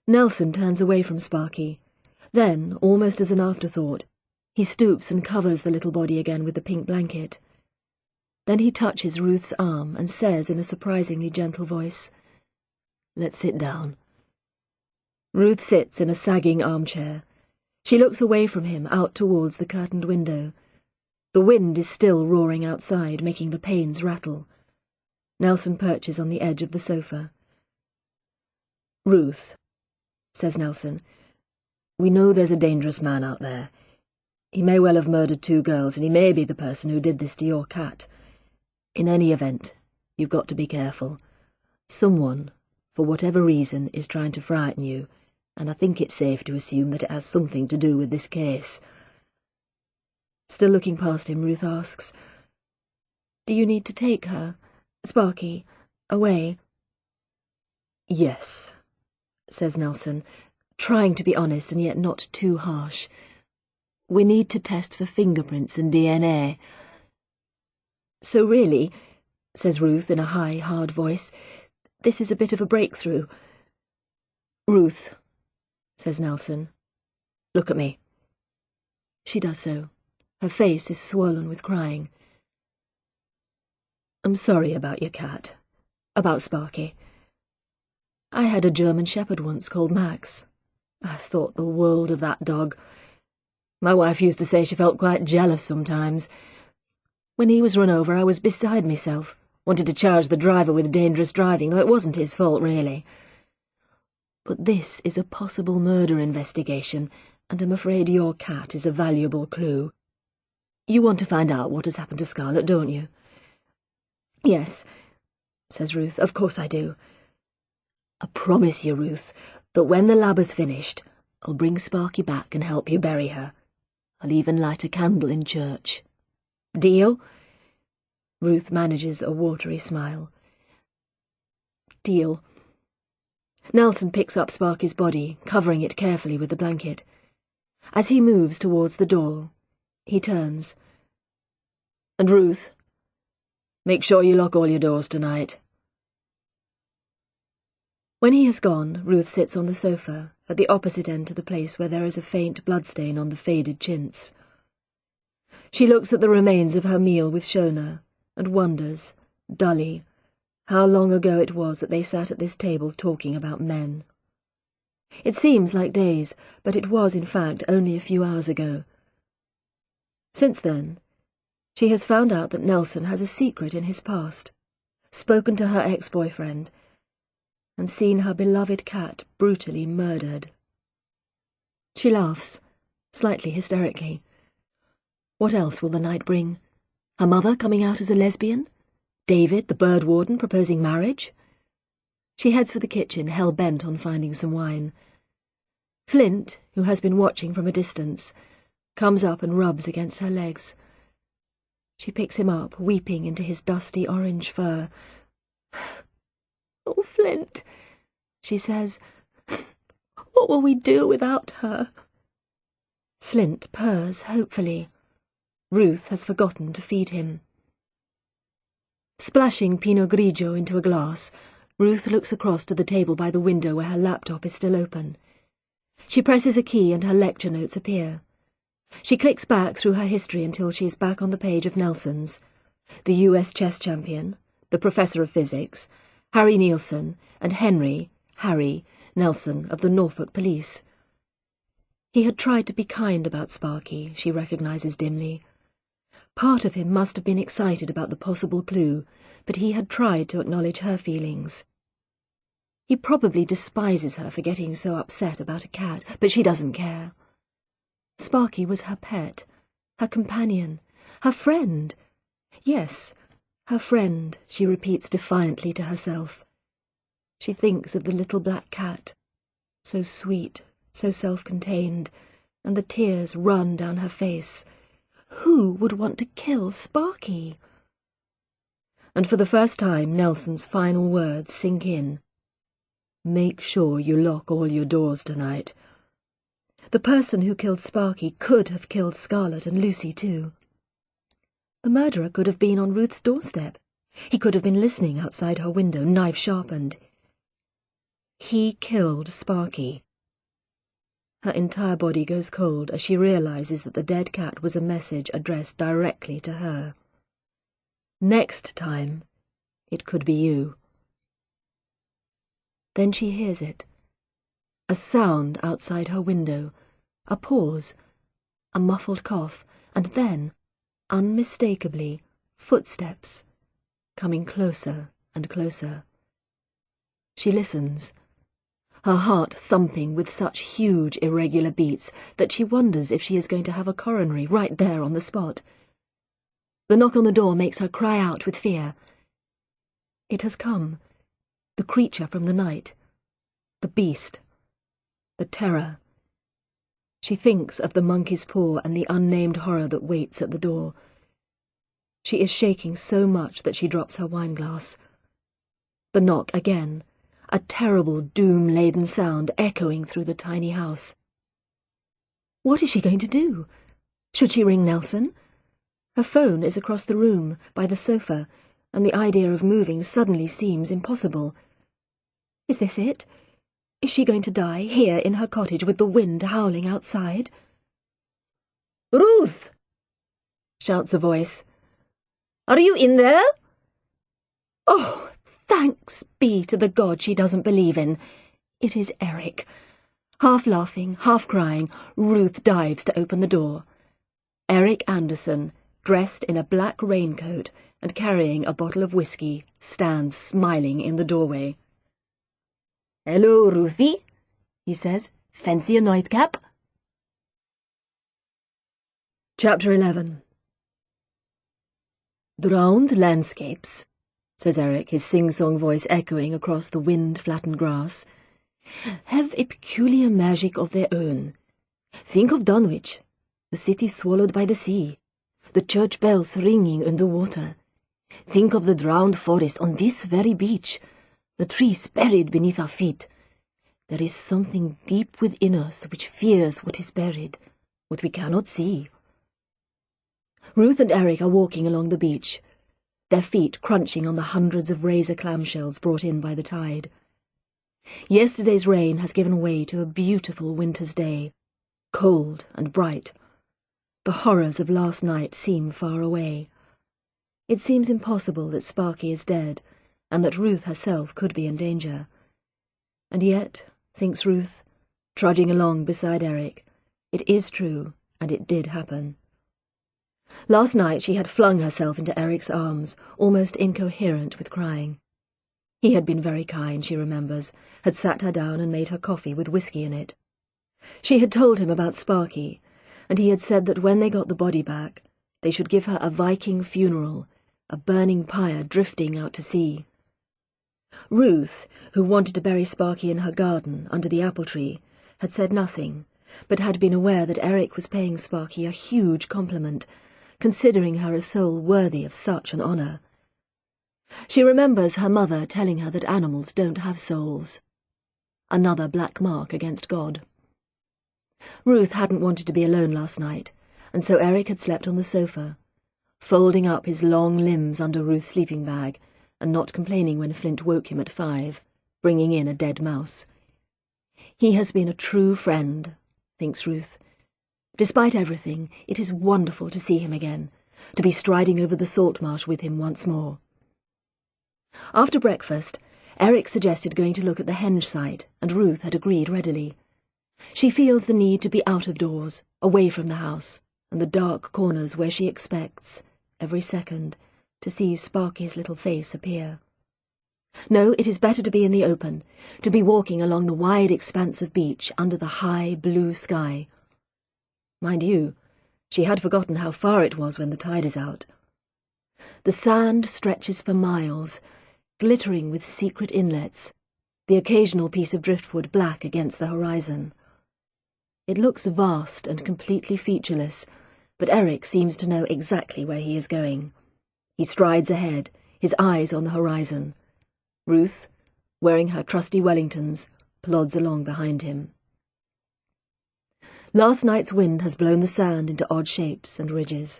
Nelson turns away from Sparky. Then, almost as an afterthought, he stoops and covers the little body again with the pink blanket. Then he touches Ruth's arm and says in a surprisingly gentle voice, "Let's sit down." Ruth sits in a sagging armchair. She looks away from him, out towards the curtained window. The wind is still roaring outside, making the panes rattle. Nelson perches on the edge of the sofa. "Ruth," says Nelson, "we know there's a dangerous man out there. He may well have murdered 2 girls, and he may be the person who did this to your cat. In any event, you've got to be careful. Someone, for whatever reason, is trying to frighten you, and I think it's safe to assume that it has something to do with this case." Still looking past him, Ruth asks, "Do you need to take her, Sparky, away?" "Yes," says Nelson, trying to be honest and yet not too harsh. "We need to test for fingerprints and DNA." "So really," says Ruth in a high, hard voice, "this is a bit of a breakthrough." "Ruth," says Nelson, "look at me." She does so. Her face is swollen with crying. "I'm sorry about your cat. About Sparky. I had a German Shepherd once called Max. I thought the world of that dog. My wife used to say she felt quite jealous sometimes. When he was run over, I was beside myself, wanted to charge the driver with dangerous driving, though it wasn't his fault, really. But this is a possible murder investigation, and I'm afraid your cat is a valuable clue. You want to find out what has happened to Scarlett, don't you?" "Yes," says Ruth, "of course I do." "I promise you, Ruth, that when the lab is finished, I'll bring Sparky back and help you bury her. I'll even light a candle in church. Deal?" Ruth manages a watery smile. "Deal." Nelson picks up Sparky's body, covering it carefully with the blanket. As he moves towards the door, he turns. "And Ruth, make sure you lock all your doors tonight." When he has gone, Ruth sits on the sofa, at the opposite end to the place where there is a faint bloodstain on the faded chintz. She looks at the remains of her meal with Shona, and wonders, dully, how long ago it was that they sat at this table talking about men. It seems like days, but it was in fact only a few hours ago. Since then, she has found out that Nelson has a secret in his past, spoken to her ex-boyfriend, and seen her beloved cat brutally murdered. She laughs, slightly hysterically. What else will the night bring? Her mother coming out as a lesbian? David, the bird warden, proposing marriage? She heads for the kitchen, hell-bent on finding some wine. Flint, who has been watching from a distance, comes up and rubs against her legs. She picks him up, weeping into his dusty orange fur. "Oh, Flint," she says, "what will we do without her?" Flint purrs hopefully. Ruth has forgotten to feed him. Splashing Pinot Grigio into a glass, Ruth looks across to the table by the window where her laptop is still open. She presses a key and her lecture notes appear. She clicks back through her history until she is back on the page of Nelson's, the US chess champion, the professor of physics, Harry Nielsen and Henry, Harry, Nelson of the Norfolk Police. He had tried to be kind about Sparky, she recognises dimly. Part of him must have been excited about the possible clue, but he had tried to acknowledge her feelings. He probably despises her for getting so upset about a cat, but she doesn't care. Sparky was her pet, her companion, her friend. Yes, her friend, she repeats defiantly to herself. She thinks of the little black cat, so sweet, so self-contained, and the tears run down her face. Who would want to kill Sparky? And for the first time, Nelson's final words sink in. Make sure you lock all your doors tonight. The person who killed Sparky could have killed Scarlett and Lucy too. The murderer could have been on Ruth's doorstep. He could have been listening outside her window, knife sharpened. He killed Sparky. Her entire body goes cold as she realises that the dead cat was a message addressed directly to her. Next time, it could be you. Then she hears it. A sound outside her window, a pause, a muffled cough, and then, unmistakably, footsteps, coming closer and closer. She listens, her heart thumping with such huge irregular beats that she wonders if she is going to have a coronary right there on the spot. The knock on the door makes her cry out with fear. It has come, the creature from the night, the beast, the terror. She thinks of the monkey's paw and the unnamed horror that waits at the door. She is shaking so much that she drops her wineglass. The knock again, a terrible doom-laden sound echoing through the tiny house. What is she going to do? Should she ring Nelson? Her phone is across the room, by the sofa, and the idea of moving suddenly seems impossible. Is this it? Is she going to die here in her cottage with the wind howling outside? "Ruth!" shouts a voice. "Are you in there?" Oh, thanks be to the God she doesn't believe in. It is Eric. Half laughing, half crying, Ruth dives to open the door. Eric Anderson, dressed in a black raincoat and carrying a bottle of whiskey, stands smiling in the doorway. "Hello, Ruthie," he says. "Fancy a nightcap?" Chapter 11. Drowned landscapes, says Eric, his sing-song voice echoing across the wind-flattened grass, have a peculiar magic of their own. Think of Dunwich, the city swallowed by the sea, the church bells ringing underwater. Think of the drowned forest on this very beach, the trees buried beneath our feet. There is something deep within us which fears what is buried, what we cannot see. Ruth and Eric are walking along the beach, their feet crunching on the hundreds of razor clamshells brought in by the tide. Yesterday's rain has given way to a beautiful winter's day, cold and bright. The horrors of last night seem far away. It seems impossible that Sparky is dead, and that Ruth herself could be in danger. And yet, thinks Ruth, trudging along beside Eric, it is true, and it did happen. Last night she had flung herself into Eric's arms, almost incoherent with crying. He had been very kind, she remembers, had sat her down and made her coffee with whiskey in it. She had told him about Sparky, and he had said that when they got the body back, they should give her a Viking funeral, a burning pyre drifting out to sea. Ruth, who wanted to bury Sparky in her garden under the apple tree, had said nothing, but had been aware that Eric was paying Sparky a huge compliment, considering her a soul worthy of such an honour. She remembers her mother telling her that animals don't have souls. Another black mark against God. Ruth hadn't wanted to be alone last night, and so Eric had slept on the sofa, folding up his long limbs under Ruth's sleeping bag, and not complaining when Flint woke him at 5, bringing in a dead mouse. He has been a true friend, thinks Ruth. Despite everything, it is wonderful to see him again, to be striding over the salt marsh with him once more. After breakfast, Eric suggested going to look at the henge site, and Ruth had agreed readily. She feels the need to be out of doors, away from the house, and the dark corners where she expects, every second, to see Sparky's little face appear. No, it is better to be in the open, to be walking along the wide expanse of beach under the high blue sky. Mind you, she had forgotten how far it was when the tide is out. The sand stretches for miles, glittering with secret inlets, the occasional piece of driftwood black against the horizon. It looks vast and completely featureless, but Eric seems to know exactly where he is going. He strides ahead, his eyes on the horizon. Ruth, wearing her trusty Wellingtons, plods along behind him. Last night's wind has blown the sand into odd shapes and ridges.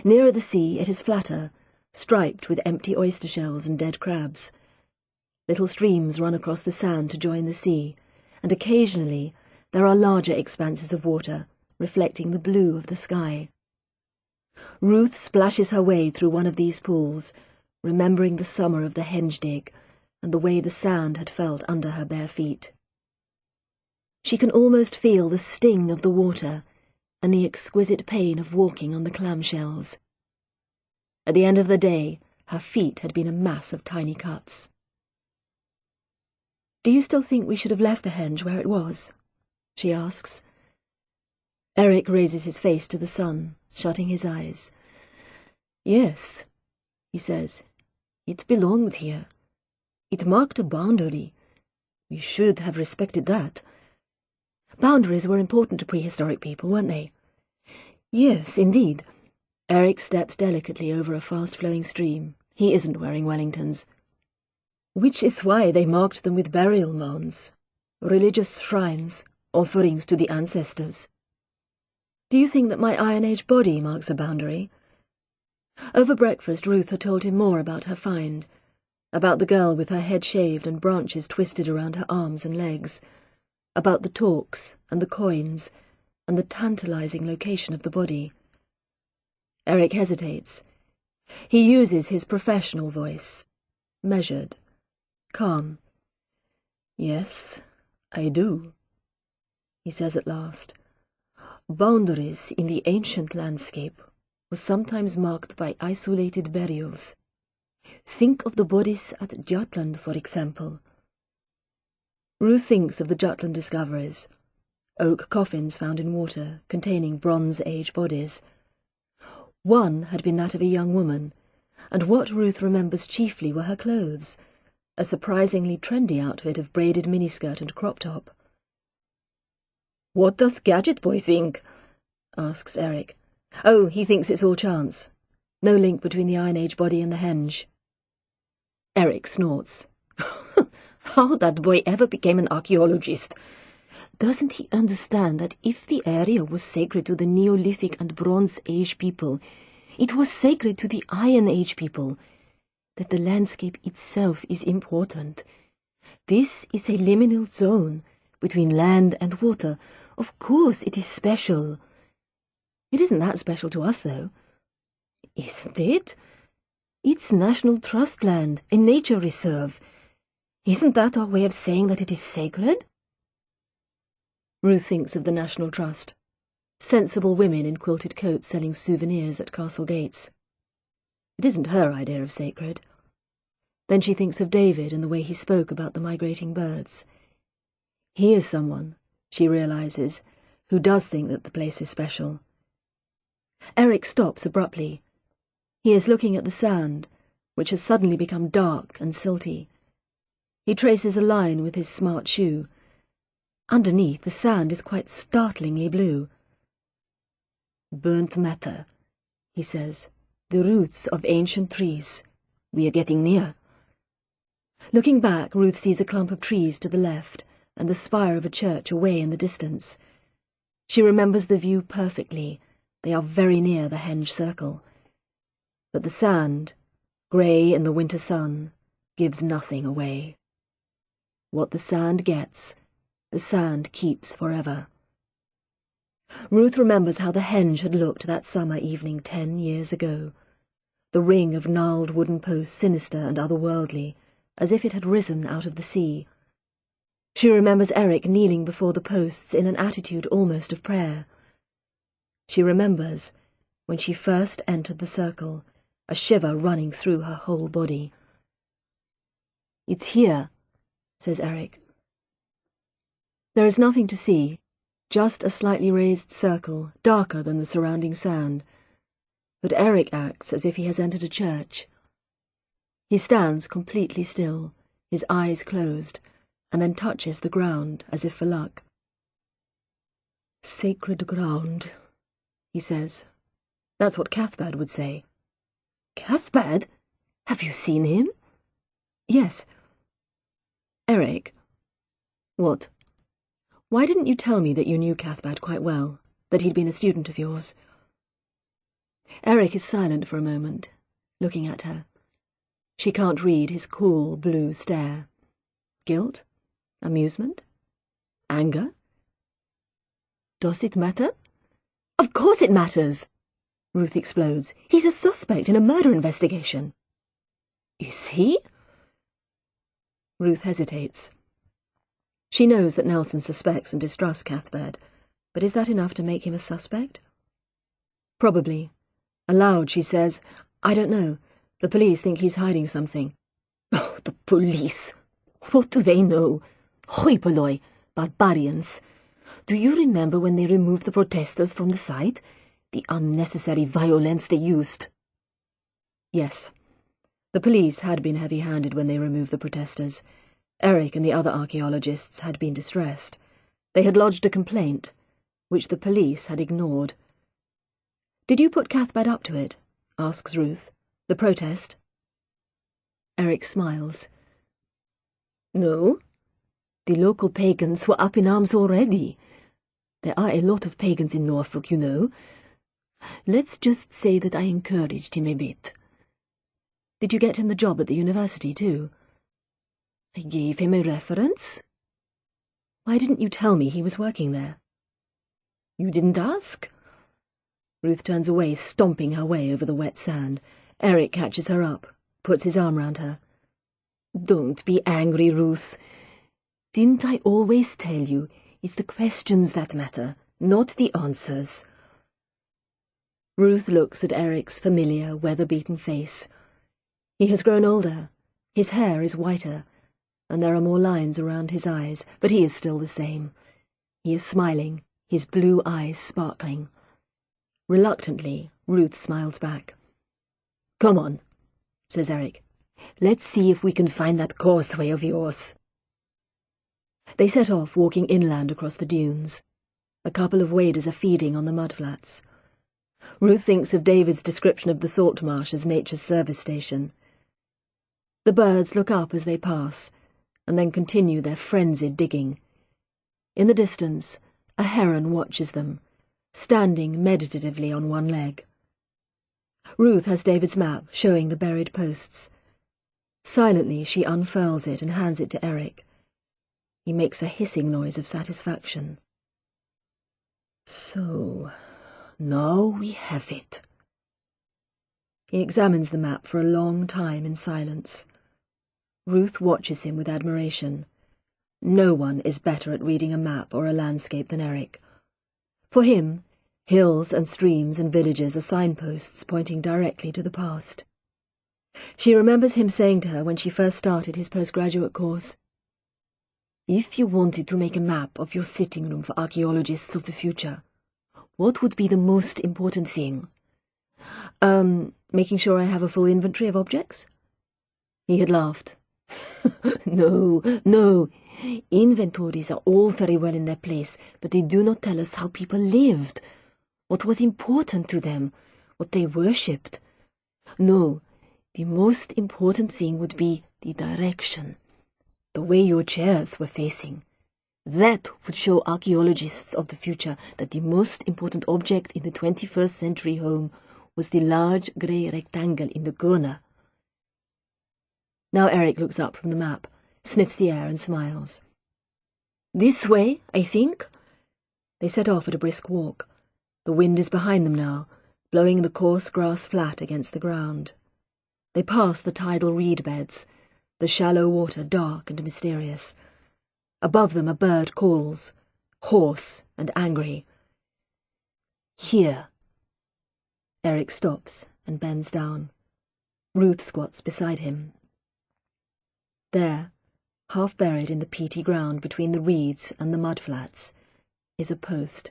Nearer the sea it is flatter, striped with empty oyster shells and dead crabs. Little streams run across the sand to join the sea, and occasionally there are larger expanses of water, reflecting the blue of the sky. Ruth splashes her way through one of these pools, remembering the summer of the henge dig and the way the sand had felt under her bare feet. She can almost feel the sting of the water and the exquisite pain of walking on the clamshells. At the end of the day, her feet had been a mass of tiny cuts. "Do you still think we should have left the henge where it was?" she asks. Eric raises his face to the sun, shutting his eyes. "Yes," he says. "It belonged here. It marked a boundary. We should have respected that." Boundaries were important to prehistoric people, weren't they? "Yes, indeed." Eric steps delicately over a fast-flowing stream. He isn't wearing Wellingtons. "Which is why they marked them with burial mounds, religious shrines, offerings to the ancestors." "Do you think that my Iron Age body marks a boundary?" Over breakfast, Ruth had told him more about her find, about the girl with her head shaved and branches twisted around her arms and legs, about the talks and the coins and the tantalizing location of the body. Eric hesitates. He uses his professional voice, measured, calm. "Yes, I do," he says at last. "Boundaries in the ancient landscape were sometimes marked by isolated burials. Think of the bodies at Jutland, for example." Ruth thinks of the Jutland discoveries, oak coffins found in water containing Bronze Age bodies. One had been that of a young woman, and what Ruth remembers chiefly were her clothes, a surprisingly trendy outfit of braided miniskirt and crop top. "What does Gadget Boy think?" asks Eric. Oh, he thinks it's all chance. No link between the Iron Age body and the henge. Eric snorts. How that boy ever became an archaeologist. Doesn't he understand that if the area was sacred to the Neolithic and Bronze Age people, it was sacred to the Iron Age people, that the landscape itself is important. This is a liminal zone between land and water. Of course it is special. It isn't that special to us, though. Isn't it? It's National Trust land, a nature reserve. Isn't that our way of saying that it is sacred? Ruth thinks of the National Trust. Sensible women in quilted coats selling souvenirs at castle gates. It isn't her idea of sacred. Then she thinks of David and the way he spoke about the migrating birds. He is someone, she realizes, who does think that the place is special. Eric stops abruptly. He is looking at the sand, which has suddenly become dark and silty. He traces a line with his smart shoe. Underneath, the sand is quite startlingly blue. Burnt matter, he says. The roots of ancient trees. We are getting near. Looking back, Ruth sees a clump of trees to the left and the spire of a church away in the distance. She remembers the view perfectly. They are very near the henge circle. But the sand, grey in the winter sun, gives nothing away. What the sand gets, the sand keeps forever. Ruth remembers how the henge had looked that summer evening 10 years ago. The ring of gnarled wooden posts, sinister and otherworldly, as if it had risen out of the sea. She remembers Eric kneeling before the posts in an attitude almost of prayer. She remembers, when she first entered the circle, a shiver running through her whole body. "It's here," says Eric. There is nothing to see, just a slightly raised circle, darker than the surrounding sand. But Eric acts as if he has entered a church. He stands completely still, his eyes closed, and then touches the ground as if for luck. "Sacred ground," he says. That's what Cathbad would say. "Cathbad? Have you seen him?" "Yes." "Eric." "What?" "Why didn't you tell me that you knew Cathbad quite well, that he'd been a student of yours?" Eric is silent for a moment, looking at her. She can't read his cool blue stare. Guilt? Amusement? Anger? "Does it matter?" "Of course it matters!" Ruth explodes. "He's a suspect in a murder investigation." "Is he?" Ruth hesitates. She knows that Nelson suspects and distrusts Cathbad, but is that enough to make him a suspect? Probably. Aloud she says, "I don't know. The police think he's hiding something." "Oh, the police! What do they know? Hoi polloi, barbarians! Do you remember when they removed the protesters from the site? The unnecessary violence they used." Yes. The police had been heavy-handed when they removed the protesters. Eric and the other archaeologists had been distressed. They had lodged a complaint, which the police had ignored. "Did you put Cathbad up to it?" asks Ruth. "The protest?" Eric smiles. "No. The local pagans were up in arms already. There are a lot of pagans in Norfolk, you know. Let's just say that I encouraged him a bit." "Did you get him the job at the university, too?" "I gave him a reference." "Why didn't you tell me he was working there?" "You didn't ask." Ruth turns away, stomping her way over the wet sand. Eric catches her up, puts his arm round her. "Don't be angry, Ruth. Didn't I always tell you it's the questions that matter, not the answers?" Ruth looks at Eric's familiar, weather-beaten face. He has grown older. His hair is whiter, and there are more lines around his eyes, but he is still the same. He is smiling, his blue eyes sparkling. Reluctantly, Ruth smiles back. "Come on," says Eric. "Let's see if we can find that causeway of yours." They set off, walking inland across the dunes. A couple of waders are feeding on the mudflats. Ruth thinks of David's description of the salt marsh as nature's service station. The birds look up as they pass, and then continue their frenzied digging. In the distance, a heron watches them, standing meditatively on one leg. Ruth has David's map showing the buried posts. Silently, she unfurls it and hands it to Eric. He makes a hissing noise of satisfaction. "So, now we have it." He examines the map for a long time in silence. Ruth watches him with admiration. No one is better at reading a map or a landscape than Eric. For him, hills and streams and villages are signposts pointing directly to the past. She remembers him saying to her when she first started his postgraduate course, "If you wanted to make a map of your sitting room for archaeologists of the future, what would be the most important thing?" Making sure I have a full inventory of objects?" He had laughed. No. Inventories are all very well in their place, but they do not tell us how people lived, what was important to them, what they worshipped. No, the most important thing would be the direction, the way your chairs were facing. That would show archaeologists of the future that the most important object in the 21st century home was the large grey rectangle in the corner. Now Eric looks up from the map, sniffs the air and smiles. "This way, I think." They set off at a brisk walk. The wind is behind them now, blowing the coarse grass flat against the ground. They pass the tidal reed beds. the shallow water dark and mysterious. Above them a bird calls, hoarse and angry. Here. Eric stops and bends down. Ruth squats beside him. There, half buried in the peaty ground between the reeds and the mud flats, is a post.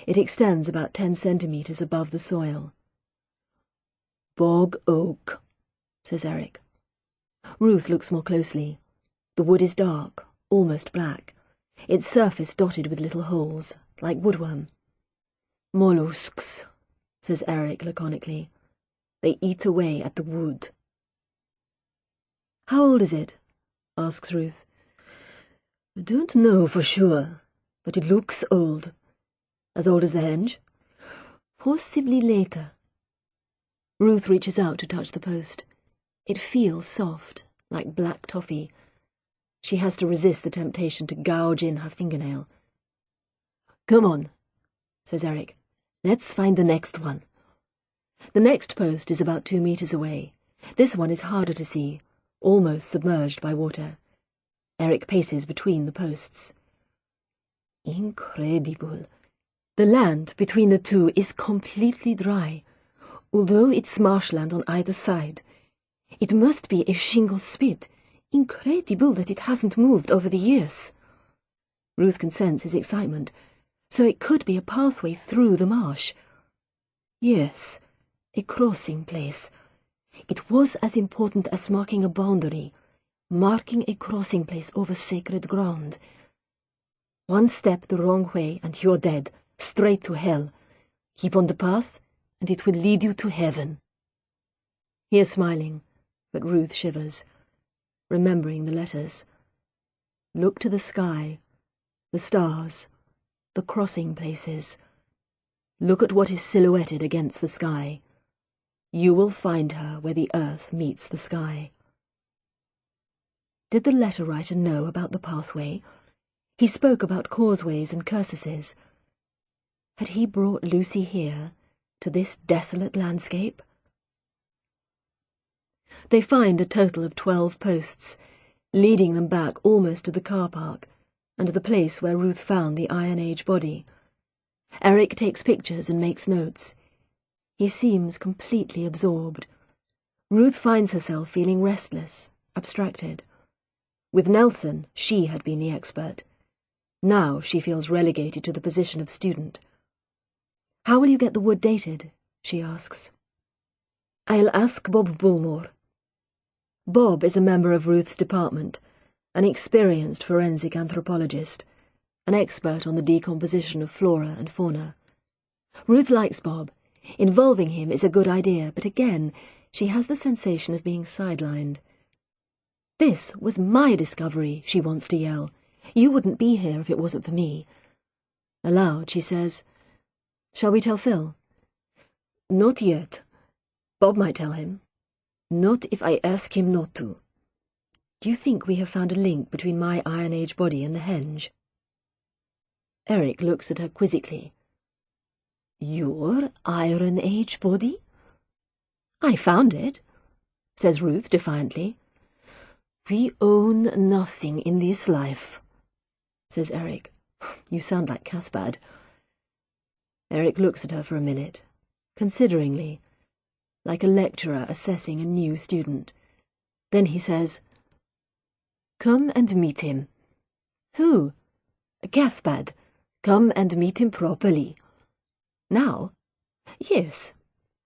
It extends about 10 centimetres above the soil. Bog oak, says Eric. Ruth looks more closely. The wood is dark, almost black, its surface dotted with little holes, like woodworm. Mollusks, says Eric laconically. They eat away at the wood. How old is it? Asks Ruth. I don't know for sure, but it looks old. As old as the henge? Possibly later. Ruth reaches out to touch the post. It feels soft, like black toffee. She has to resist the temptation to gouge in her fingernail. Come on, says Eric. Let's find the next one. The next post is about 2 meters away. This one is harder to see, almost submerged by water. Eric paces between the posts. Incredible. The land between the two is completely dry, although it's marshland on either side. It must be a shingle spit. Incredible that it hasn't moved over the years. Ruth can sense his excitement. So it could be a pathway through the marsh. Yes, a crossing place. It was as important as marking a boundary, marking a crossing place over sacred ground. One step the wrong way and you're dead, straight to hell. Keep on the path and it will lead you to heaven. He is smiling, but Ruth shivers, remembering the letters. Look to the sky, the stars, the crossing places. Look at what is silhouetted against the sky. You will find her where the earth meets the sky. Did the letter writer know about the pathway? He spoke about causeways and cursuses. Had he brought Lucy here, to this desolate landscape? They find a total of 12 posts, leading them back almost to the car park, and the place where Ruth found the Iron Age body. Eric takes pictures and makes notes. He seems completely absorbed. Ruth finds herself feeling restless, abstracted. With Nelson, she had been the expert. Now she feels relegated to the position of student. How will you get the wood dated? She asks. I'll ask Bob Bullmore. Bob is a member of Ruth's department, an experienced forensic anthropologist, an expert on the decomposition of flora and fauna. Ruth likes Bob. Involving him is a good idea, but again, she has the sensation of being sidelined. This was my discovery, she wants to yell. You wouldn't be here if it wasn't for me. Aloud, she says, Shall we tell Phil? Not yet. Bob might tell him. Not if I ask him not to. Do you think we have found a link between my Iron Age body and the henge? Eric looks at her quizzically. Your Iron Age body? I found it, says Ruth defiantly. We own nothing in this life, says Eric. You sound like Cathbad. Eric looks at her for a minute, consideringly, like a lecturer assessing a new student. Then he says, Come and meet him. Who? Cathbad. Come and meet him properly. Now? Yes.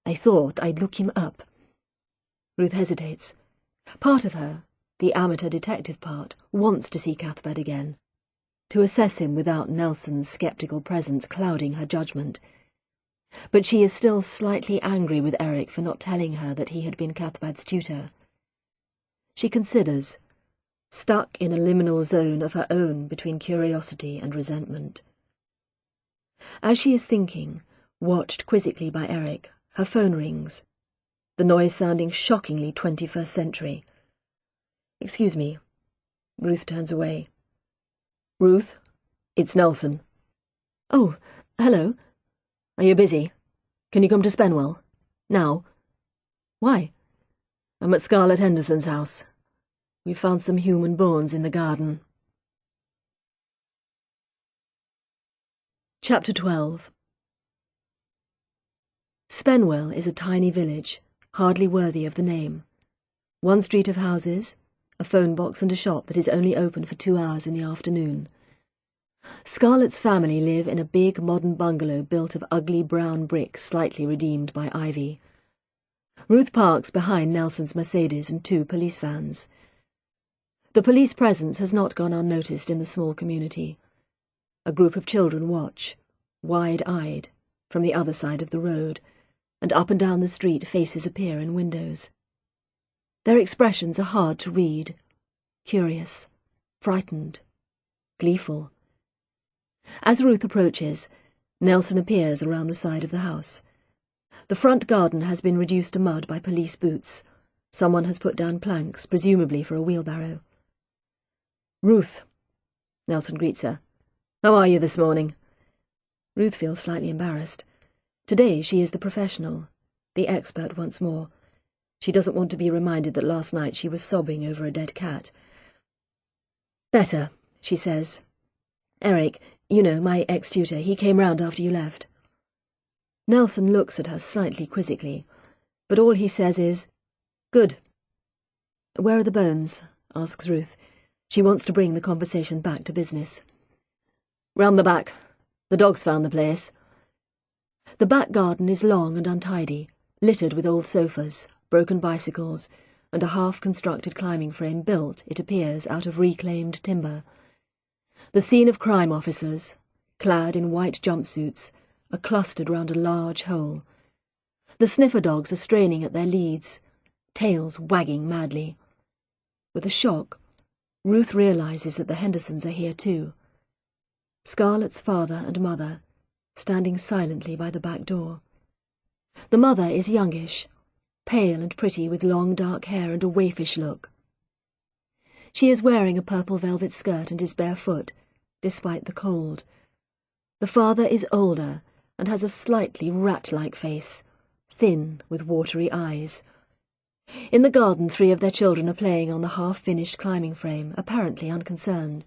I thought I'd look him up. Ruth hesitates. Part of her, the amateur detective part, wants to see Cathbad again, to assess him without Nelson's sceptical presence clouding her judgment. But she is still slightly angry with Eric for not telling her that he had been Cathbad's tutor. She considers, stuck in a liminal zone of her own between curiosity and resentment. As she is thinking, watched quizzically by Eric, her phone rings, the noise sounding shockingly 21st century. Excuse me. Ruth turns away. Ruth, it's Nelson. Oh, hello. Are you busy? Can you come to Spenwell? Now? Why? I'm at Scarlett Henderson's house. We found some human bones in the garden. Chapter 12. Spenwell is a tiny village, hardly worthy of the name. One street of houses, a phone box and a shop that is only open for 2 hours in the afternoon. Scarlett's family live in a big modern bungalow built of ugly brown brick slightly redeemed by ivy. Ruth parks behind Nelson's Mercedes and 2 police vans. The police presence has not gone unnoticed in the small community. A group of children watch, wide-eyed, from the other side of the road, and up and down the street faces appear in windows. Their expressions are hard to read. Curious, frightened, gleeful. As Ruth approaches, Nelson appears around the side of the house. The front garden has been reduced to mud by police boots. Someone has put down planks, presumably for a wheelbarrow. "Ruth," Nelson greets her. "How are you this morning?" Ruth feels slightly embarrassed. Today she is the professional, the expert once more. She doesn't want to be reminded that last night she was sobbing over a dead cat. "Better," she says. "Eric, you know, my ex-tutor, he came round after you left." Nelson looks at her slightly quizzically, but all he says is, "Good." "Where are the bones?" asks Ruth. She wants to bring the conversation back to business. "Round the back. The dogs found the place." The back garden is long and untidy, littered with old sofas, broken bicycles, and a half-constructed climbing frame built, it appears, out of reclaimed timber. The scene of crime officers, clad in white jumpsuits, are clustered round a large hole. The sniffer dogs are straining at their leads, tails wagging madly. With a shock, Ruth realizes that the Hendersons are here too. Scarlett's father and mother, standing silently by the back door. The mother is youngish, pale and pretty with long dark hair and a waifish look. She is wearing a purple velvet skirt and is barefoot, despite the cold. The father is older and has a slightly rat-like face, thin with watery eyes. In the garden 3 of their children are playing on the half-finished climbing frame, apparently unconcerned.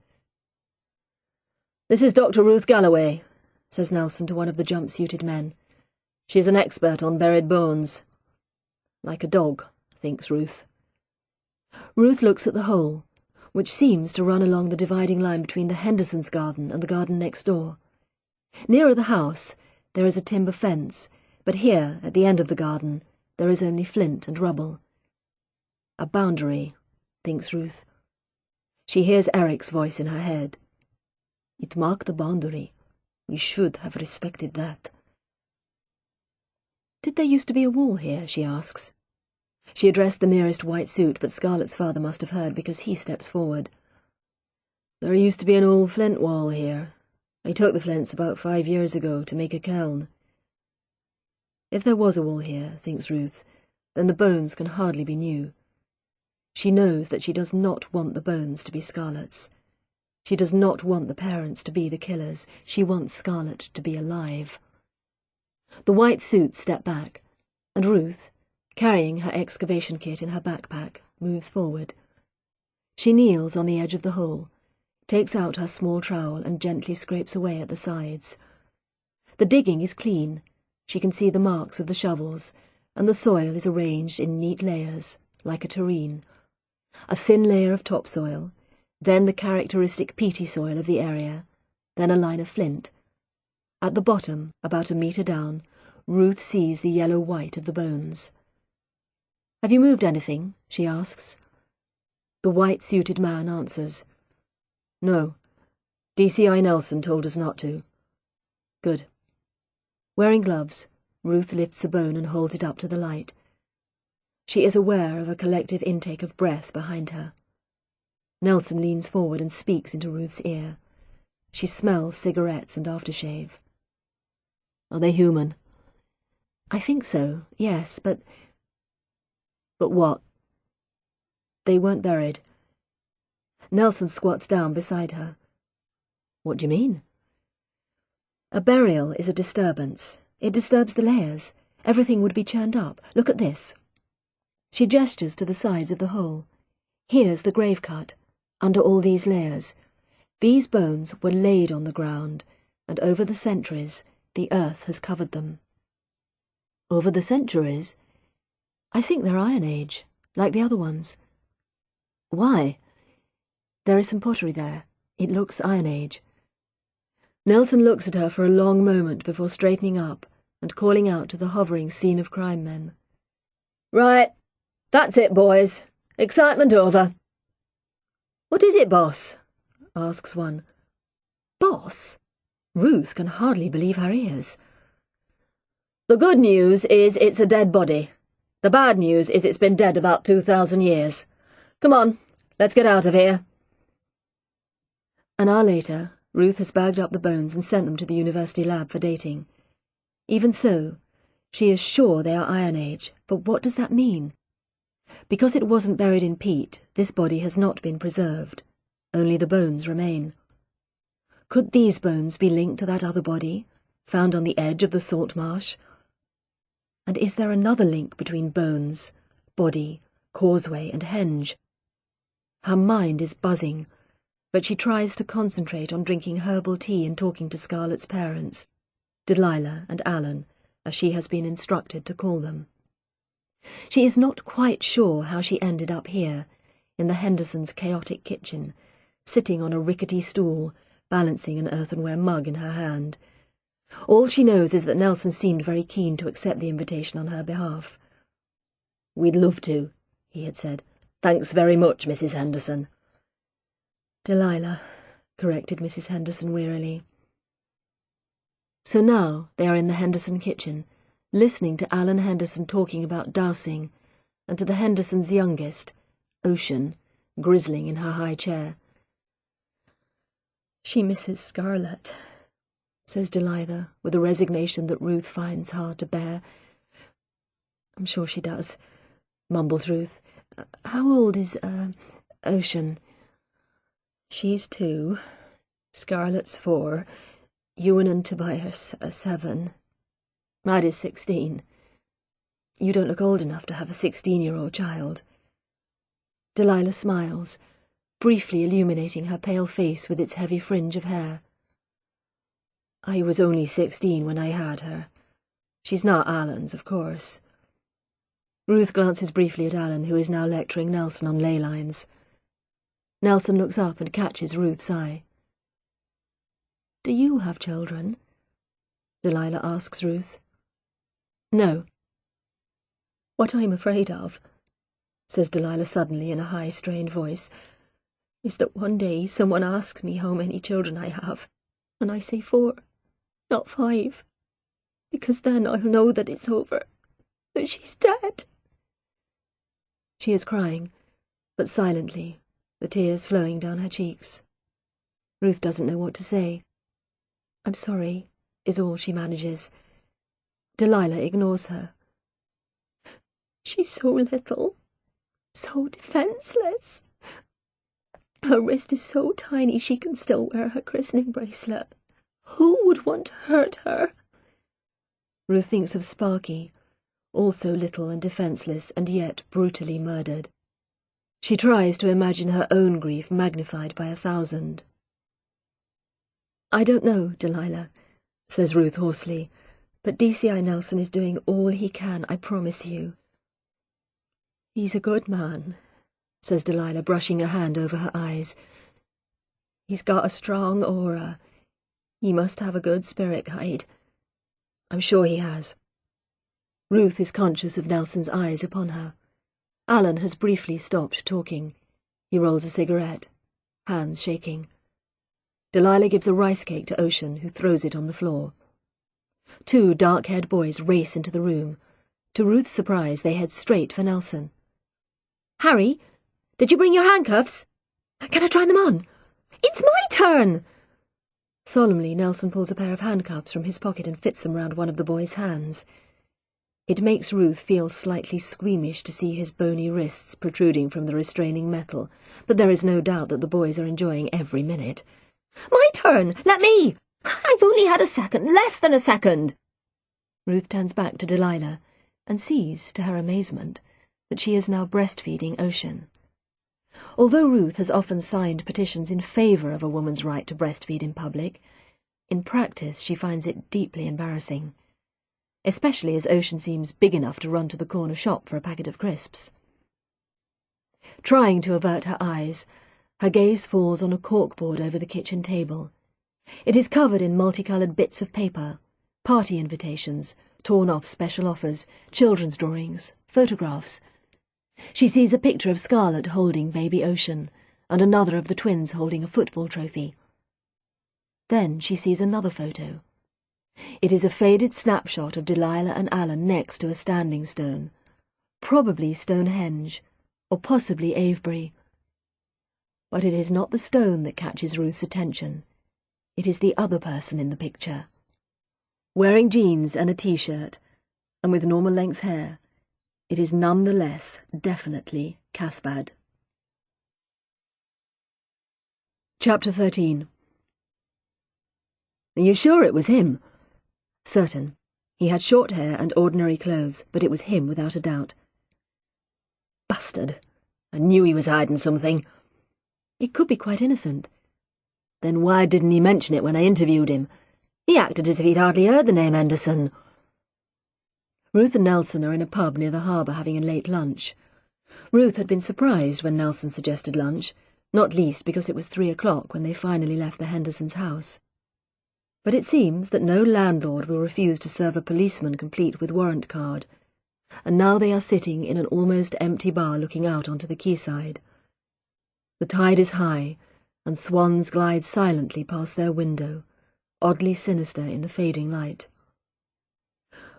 "This is Dr. Ruth Galloway," says Nelson to one of the jump-suited men. "She is an expert on buried bones." Like a dog, thinks Ruth. Ruth looks at the hole, which seems to run along the dividing line between the Hendersons' garden and the garden next door. Nearer the house, there is a timber fence, but here, at the end of the garden, there is only flint and rubble. A boundary, thinks Ruth. She hears Eric's voice in her head. "It marked the boundary. We should have respected that." "Did there used to be a wall here?" she asks. She addressed the nearest white suit, but Scarlett's father must have heard because he steps forward. "There used to be an old flint wall here. I took the flints about 5 years ago to make a kiln." If there was a wall here, thinks Ruth, then the bones can hardly be new. She knows that she does not want the bones to be Scarlett's. She does not want the parents to be the killers. She wants Scarlett to be alive. The white suits step back, and Ruth, carrying her excavation kit in her backpack, moves forward. She kneels on the edge of the hole, takes out her small trowel and gently scrapes away at the sides. The digging is clean. She can see the marks of the shovels, and the soil is arranged in neat layers, like a tureen. A thin layer of topsoil, then the characteristic peaty soil of the area, then a line of flint. At the bottom, about 1 metre down, Ruth sees the yellow-white of the bones. "Have you moved anything?" she asks. The white-suited man answers. "No. DCI Nelson told us not to." "Good." Wearing gloves, Ruth lifts a bone and holds it up to the light. She is aware of a collective intake of breath behind her. Nelson leans forward and speaks into Ruth's ear. She smells cigarettes and aftershave. "Are they human?" "I think so, yes, but—" "But what?" "They weren't buried." Nelson squats down beside her. "What do you mean?" "A burial is a disturbance. It disturbs the layers. Everything would be churned up. Look at this." She gestures to the sides of the hole. Here's the grave cut, under all these layers. These bones were laid on the ground, and over the centuries the earth has covered them. Over the centuries? I think they're Iron Age, like the other ones. Why? There is some pottery there. It looks Iron Age. Nelson looks at her for a long moment before straightening up and calling out to the hovering scene of crime men. Right, that's it, boys. Excitement over. What is it, boss? Asks one. Boss? Ruth can hardly believe her ears. The good news is it's a dead body. The bad news is it's been dead about 2,000 years. Come on, let's get out of here. An hour later, Ruth has bagged up the bones and sent them to the university lab for dating. Even so, she is sure they are Iron Age, but what does that mean? Because it wasn't buried in peat, this body has not been preserved. Only the bones remain. Could these bones be linked to that other body, found on the edge of the salt marsh? And is there another link between bones, body, causeway, and henge? Her mind is buzzing, but she tries to concentrate on drinking herbal tea and talking to Scarlett's parents, Delilah and Alan, as she has been instructed to call them. She is not quite sure how she ended up here, in the Hendersons' chaotic kitchen, sitting on a rickety stool, balancing an earthenware mug in her hand. All she knows is that Nelson seemed very keen to accept the invitation on her behalf. "We'd love to," he had said. "Thanks very much, Mrs. Henderson." "Delilah," corrected Mrs. Henderson wearily. So now they are in the Henderson kitchen, listening to Alan Henderson talking about dowsing, and to the Hendersons' youngest, Ocean, grizzling in her high chair. "She misses Scarlett," says Delilah, with a resignation that Ruth finds hard to bear. "I'm sure she does," mumbles Ruth. "How old is, Ocean?" "She's 2. Scarlett's 4. Ewan and Tobias are 7. Mad is 16. You don't look old enough to have a 16-year-old child." Delilah smiles, briefly illuminating her pale face with its heavy fringe of hair. "I was only 16 when I had her. She's not Alan's, of course." Ruth glances briefly at Alan, who is now lecturing Nelson on ley lines. Nelson looks up and catches Ruth's eye. "Do you have children?" Delilah asks Ruth. "No." "What I'm afraid of," says Delilah suddenly in a high, strained voice, "is that one day someone asks me how many children I have, and I say 4, not 5, because then I'll know that it's over, that she's dead." She is crying, but silently, the tears flowing down her cheeks. Ruth doesn't know what to say. "I'm sorry," is all she manages. Delilah ignores her. "She's so little, so defenseless. Her wrist is so tiny she can still wear her christening bracelet. Who would want to hurt her?" Ruth thinks of Sparky, also little and defenseless and yet brutally murdered. She tries to imagine her own grief magnified by 1,000. "I don't know, Delilah," says Ruth hoarsely, "but DCI Nelson is doing all he can, I promise you." "He's a good man," says Delilah, brushing a hand over her eyes. "He's got a strong aura. He must have a good spirit guide." "I'm sure he has." Ruth is conscious of Nelson's eyes upon her. Alan has briefly stopped talking. He rolls a cigarette, hands shaking. Delilah gives a rice cake to Ocean, who throws it on the floor. 2 dark-haired boys race into the room. To Ruth's surprise, they head straight for Nelson. "Harry, did you bring your handcuffs? Can I try them on?" "It's my turn!" Solemnly, Nelson pulls a pair of handcuffs from his pocket and fits them round one of the boys' hands. It makes Ruth feel slightly squeamish to see his bony wrists protruding from the restraining metal, but there is no doubt that the boys are enjoying every minute. "My turn! Let me! I've only had a second, less than a second!" Ruth turns back to Delilah and sees, to her amazement, that she is now breastfeeding Ocean. Although Ruth has often signed petitions in favour of a woman's right to breastfeed in public, in practice she finds it deeply embarrassing, especially as Ocean seems big enough to run to the corner shop for a packet of crisps. Trying to avert her eyes, her gaze falls on a corkboard over the kitchen table. It is covered in multicoloured bits of paper, party invitations, torn-off special offers, children's drawings, photographs. She sees a picture of Scarlett holding baby Ocean, and another of the twins holding a football trophy. Then she sees another photo. It is a faded snapshot of Delilah and Alan next to a standing stone, probably Stonehenge, or possibly Avebury. But it is not the stone that catches Ruth's attention. It is the other person in the picture. Wearing jeans and a t-shirt, and with normal-length hair, it is none the less definitely Cathbad. Chapter 13. Are you sure it was him? Certain. He had short hair and ordinary clothes, but it was him without a doubt. Bastard. I knew he was hiding something. It could be quite innocent. Then why didn't he mention it when I interviewed him? He acted as if he'd hardly heard the name Henderson. Ruth and Nelson are in a pub near the harbour having a late lunch. Ruth had been surprised when Nelson suggested lunch, not least because it was 3 o'clock when they finally left the Hendersons' house. But it seems that no landlord will refuse to serve a policeman complete with warrant card, and now they are sitting in an almost empty bar looking out onto the quayside. The tide is high, and swans glide silently past their window, oddly sinister in the fading light.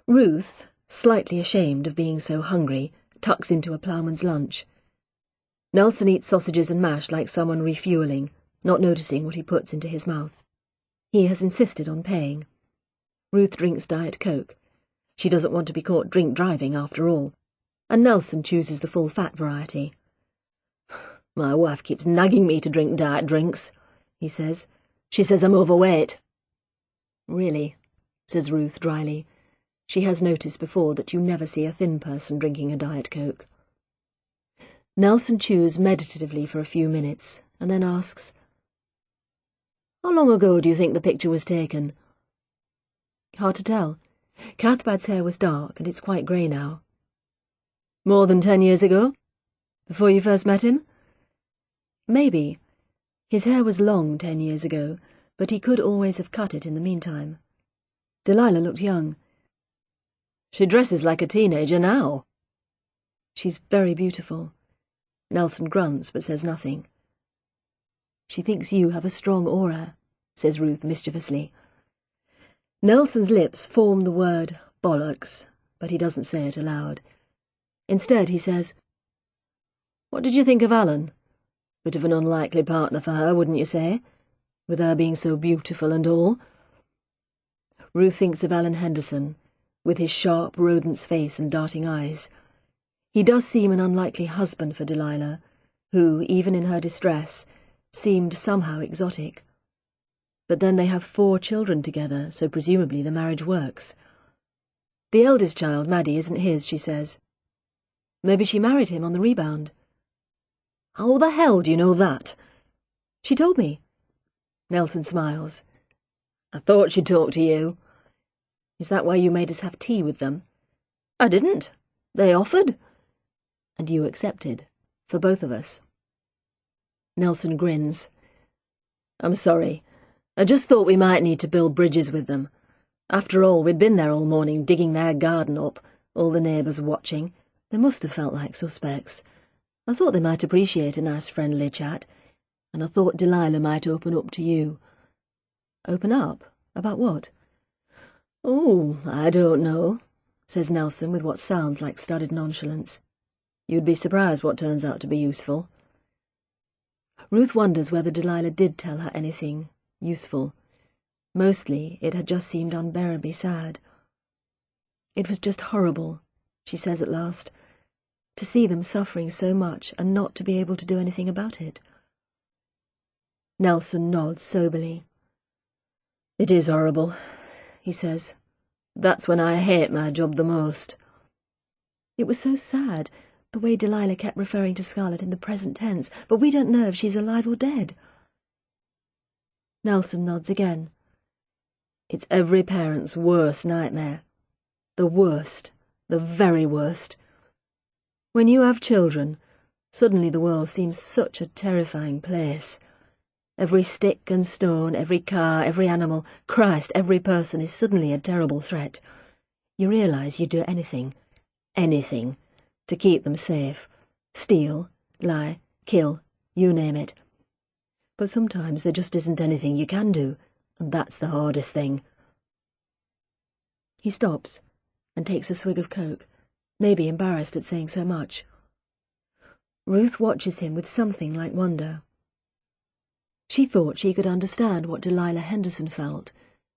Ruth, slightly ashamed of being so hungry, tucks into a ploughman's lunch. Nelson eats sausages and mash like someone refuelling, not noticing what he puts into his mouth. He has insisted on paying. Ruth drinks Diet Coke. She doesn't want to be caught drink-driving after all, and Nelson chooses the full-fat variety. My wife keeps nagging me to drink diet drinks, he says. She says I'm overweight. Really, says Ruth dryly. She has noticed before that you never see a thin person drinking a Diet Coke. Nelson chews meditatively for a few minutes, and then asks, How long ago do you think the picture was taken? Hard to tell. Cathbad's hair was dark, and it's quite grey now. More than 10 years ago? Before you first met him? Maybe. His hair was long 10 years ago, but he could always have cut it in the meantime. Delilah looked young. She dresses like a teenager now. She's very beautiful. Nelson grunts but says nothing. She thinks you have a strong aura, says Ruth mischievously. Nelson's lips form the word bollocks, but he doesn't say it aloud. Instead, he says, What did you think of Alan? Bit of an unlikely partner for her, wouldn't you say? With her being so beautiful and all. Ruth thinks of Alan Henderson, with his sharp rodent's face and darting eyes. He does seem an unlikely husband for Delilah, who, even in her distress, seemed somehow exotic. But then they have 4 children together, so presumably the marriage works. The eldest child, Maddie, isn't his, she says. Maybe she married him on the rebound. How the hell do you know that? She told me. Nelson smiles. I thought she'd talk to you. Is that why you made us have tea with them? I didn't. They offered. And you accepted, for both of us. Nelson grins. I'm sorry. I just thought we might need to build bridges with them. After all, we'd been there all morning digging their garden up, all the neighbours watching. They must have felt like suspects. I thought they might appreciate a nice friendly chat, and I thought Delilah might open up to you. Open up? About what? Oh, I don't know, says Nelson with what sounds like studied nonchalance. You'd be surprised what turns out to be useful. Ruth wonders whether Delilah did tell her anything useful. Mostly it had just seemed unbearably sad. It was just horrible, she says at last, to see them suffering so much and not to be able to do anything about it. Nelson nods soberly. It is horrible, he says. That's when I hate my job the most. It was so sad, The way Delilah kept referring to Scarlett in the present tense, but we don't know if she's alive or dead. Nelson nods again. It's every parent's worst nightmare. The worst, the very worst. When you have children, suddenly the world seems such a terrifying place. Every stick and stone, every car, every animal, Christ, every person is suddenly a terrible threat. You realise you'd do anything, to keep them safe. Steal, lie, kill, you name it. But sometimes there just isn't anything you can do, and that's the hardest thing. He stops and takes a swig of Coke, maybe embarrassed at saying so much. Ruth watches him with something like wonder. She thought she could understand what Delilah Henderson felt,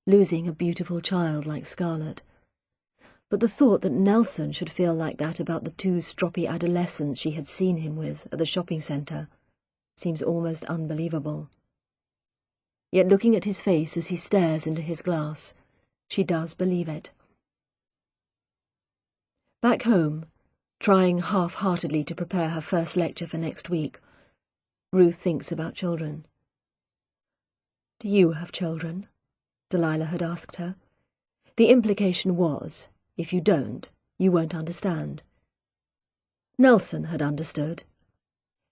losing a beautiful child like Scarlett. But the thought that Nelson should feel like that about the two stroppy adolescents she had seen him with at the shopping centre seems almost unbelievable. Yet looking at his face as he stares into his glass, she does believe it. Back home, trying half-heartedly to prepare her first lecture for next week, Ruth thinks about children. Do you have children? Delilah had asked her. The implication was, if you don't, you won't understand. Nelson had understood.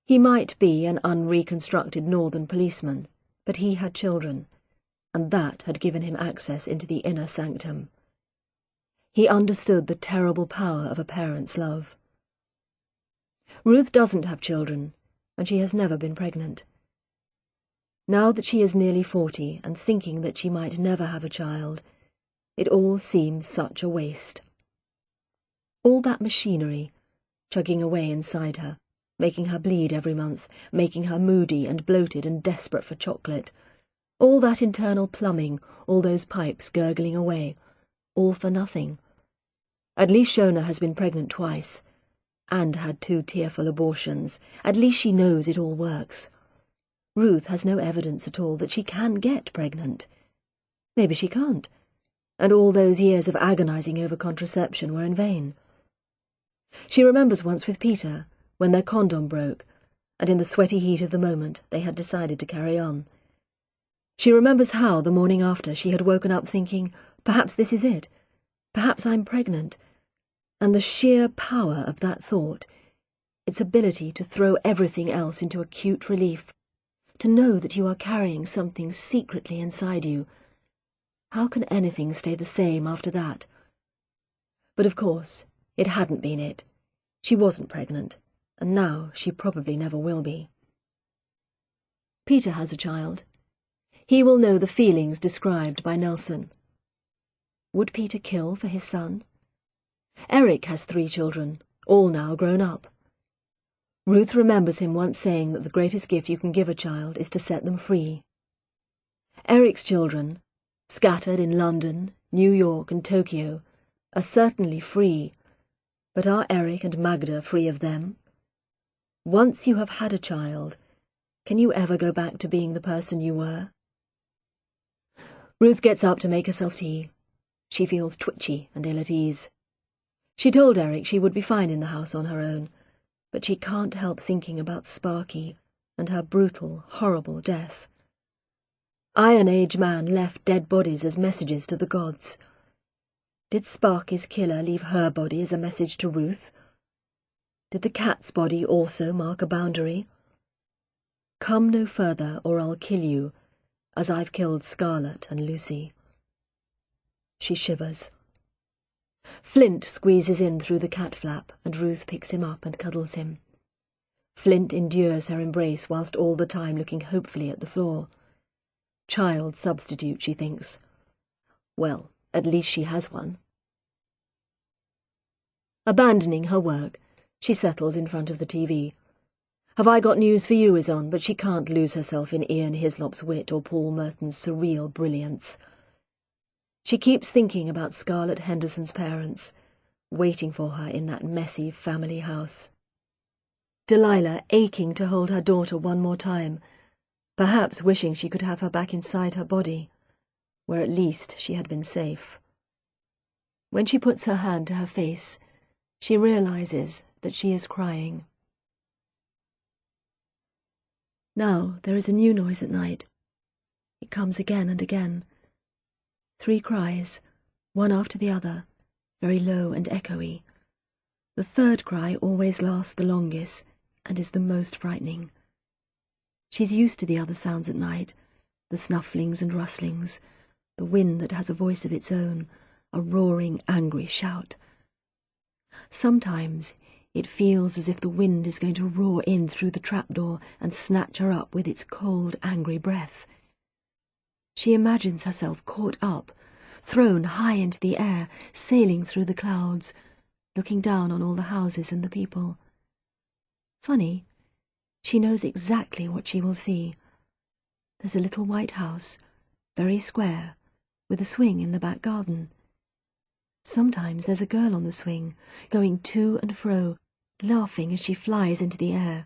He might be an unreconstructed northern policeman, but he had children, and that had given him access into the inner sanctum. He understood the terrible power of a parent's love. Ruth doesn't have children, and she has never been pregnant. Now that she is nearly 40 and thinking that she might never have a child, it all seems such a waste. All that machinery, chugging away inside her, making her bleed every month, making her moody and bloated and desperate for chocolate. All that internal plumbing, all those pipes gurgling away, all for nothing. At least Shona has been pregnant twice, and had 2 tearful abortions. At least she knows it all works. Ruth has no evidence at all that she can get pregnant. Maybe she can't, and all those years of agonizing over contraception were in vain. She remembers once with Peter, when their condom broke, and in the sweaty heat of the moment they had decided to carry on. She remembers how, the morning after, she had woken up thinking, perhaps this is it, perhaps I'm pregnant, and the sheer power of that thought, its ability to throw everything else into acute relief, to know that you are carrying something secretly inside you. How can anything stay the same after that? But of course, it hadn't been it. She wasn't pregnant, and now she probably never will be. Peter has a child. He will know the feelings described by Nelson. Would Peter kill for his son? Eric has 3 children, all now grown up. Ruth remembers him once saying that the greatest gift you can give a child is to set them free. Eric's children, scattered in London, New York and Tokyo, are certainly free, but are Eric and Magda free of them? Once you have had a child, can you ever go back to being the person you were? Ruth gets up to make herself tea. She feels twitchy and ill at ease. She told Eric she would be fine in the house on her own, but she can't help thinking about Sparky and her brutal, horrible death. Iron Age man left dead bodies as messages to the gods. Did Sparky's killer leave her body as a message to Ruth? Did the cat's body also mark a boundary? Come no further or I'll kill you, as I've killed Scarlett and Lucy. She shivers. Flint squeezes in through the cat flap, and Ruth picks him up and cuddles him. Flint endures her embrace whilst all the time looking hopefully at the floor. Child substitute, she thinks. Well, at least she has one. Abandoning her work, she settles in front of the TV. Have I Got News for You is on, but she can't lose herself in Ian Hislop's wit or Paul Merton's surreal brilliance. She keeps thinking about Scarlett Henderson's parents, waiting for her in that messy family house. Delilah aching to hold her daughter one more time, perhaps wishing she could have her back inside her body, where at least she had been safe. When she puts her hand to her face, she realizes that she is crying. Now there is a new noise at night. It comes again and again. 3 cries, one after the other, very low and echoey. The 3rd cry always lasts the longest and is the most frightening. She's used to the other sounds at night, the snufflings and rustlings, the wind that has a voice of its own, a roaring, angry shout. Sometimes it feels as if the wind is going to roar in through the trapdoor and snatch her up with its cold, angry breath. She imagines herself caught up, thrown high into the air, sailing through the clouds, looking down on all the houses and the people. Funny, she knows exactly what she will see. There's a little white house, very square, with a swing in the back garden. Sometimes there's a girl on the swing, going to and fro, laughing as she flies into the air.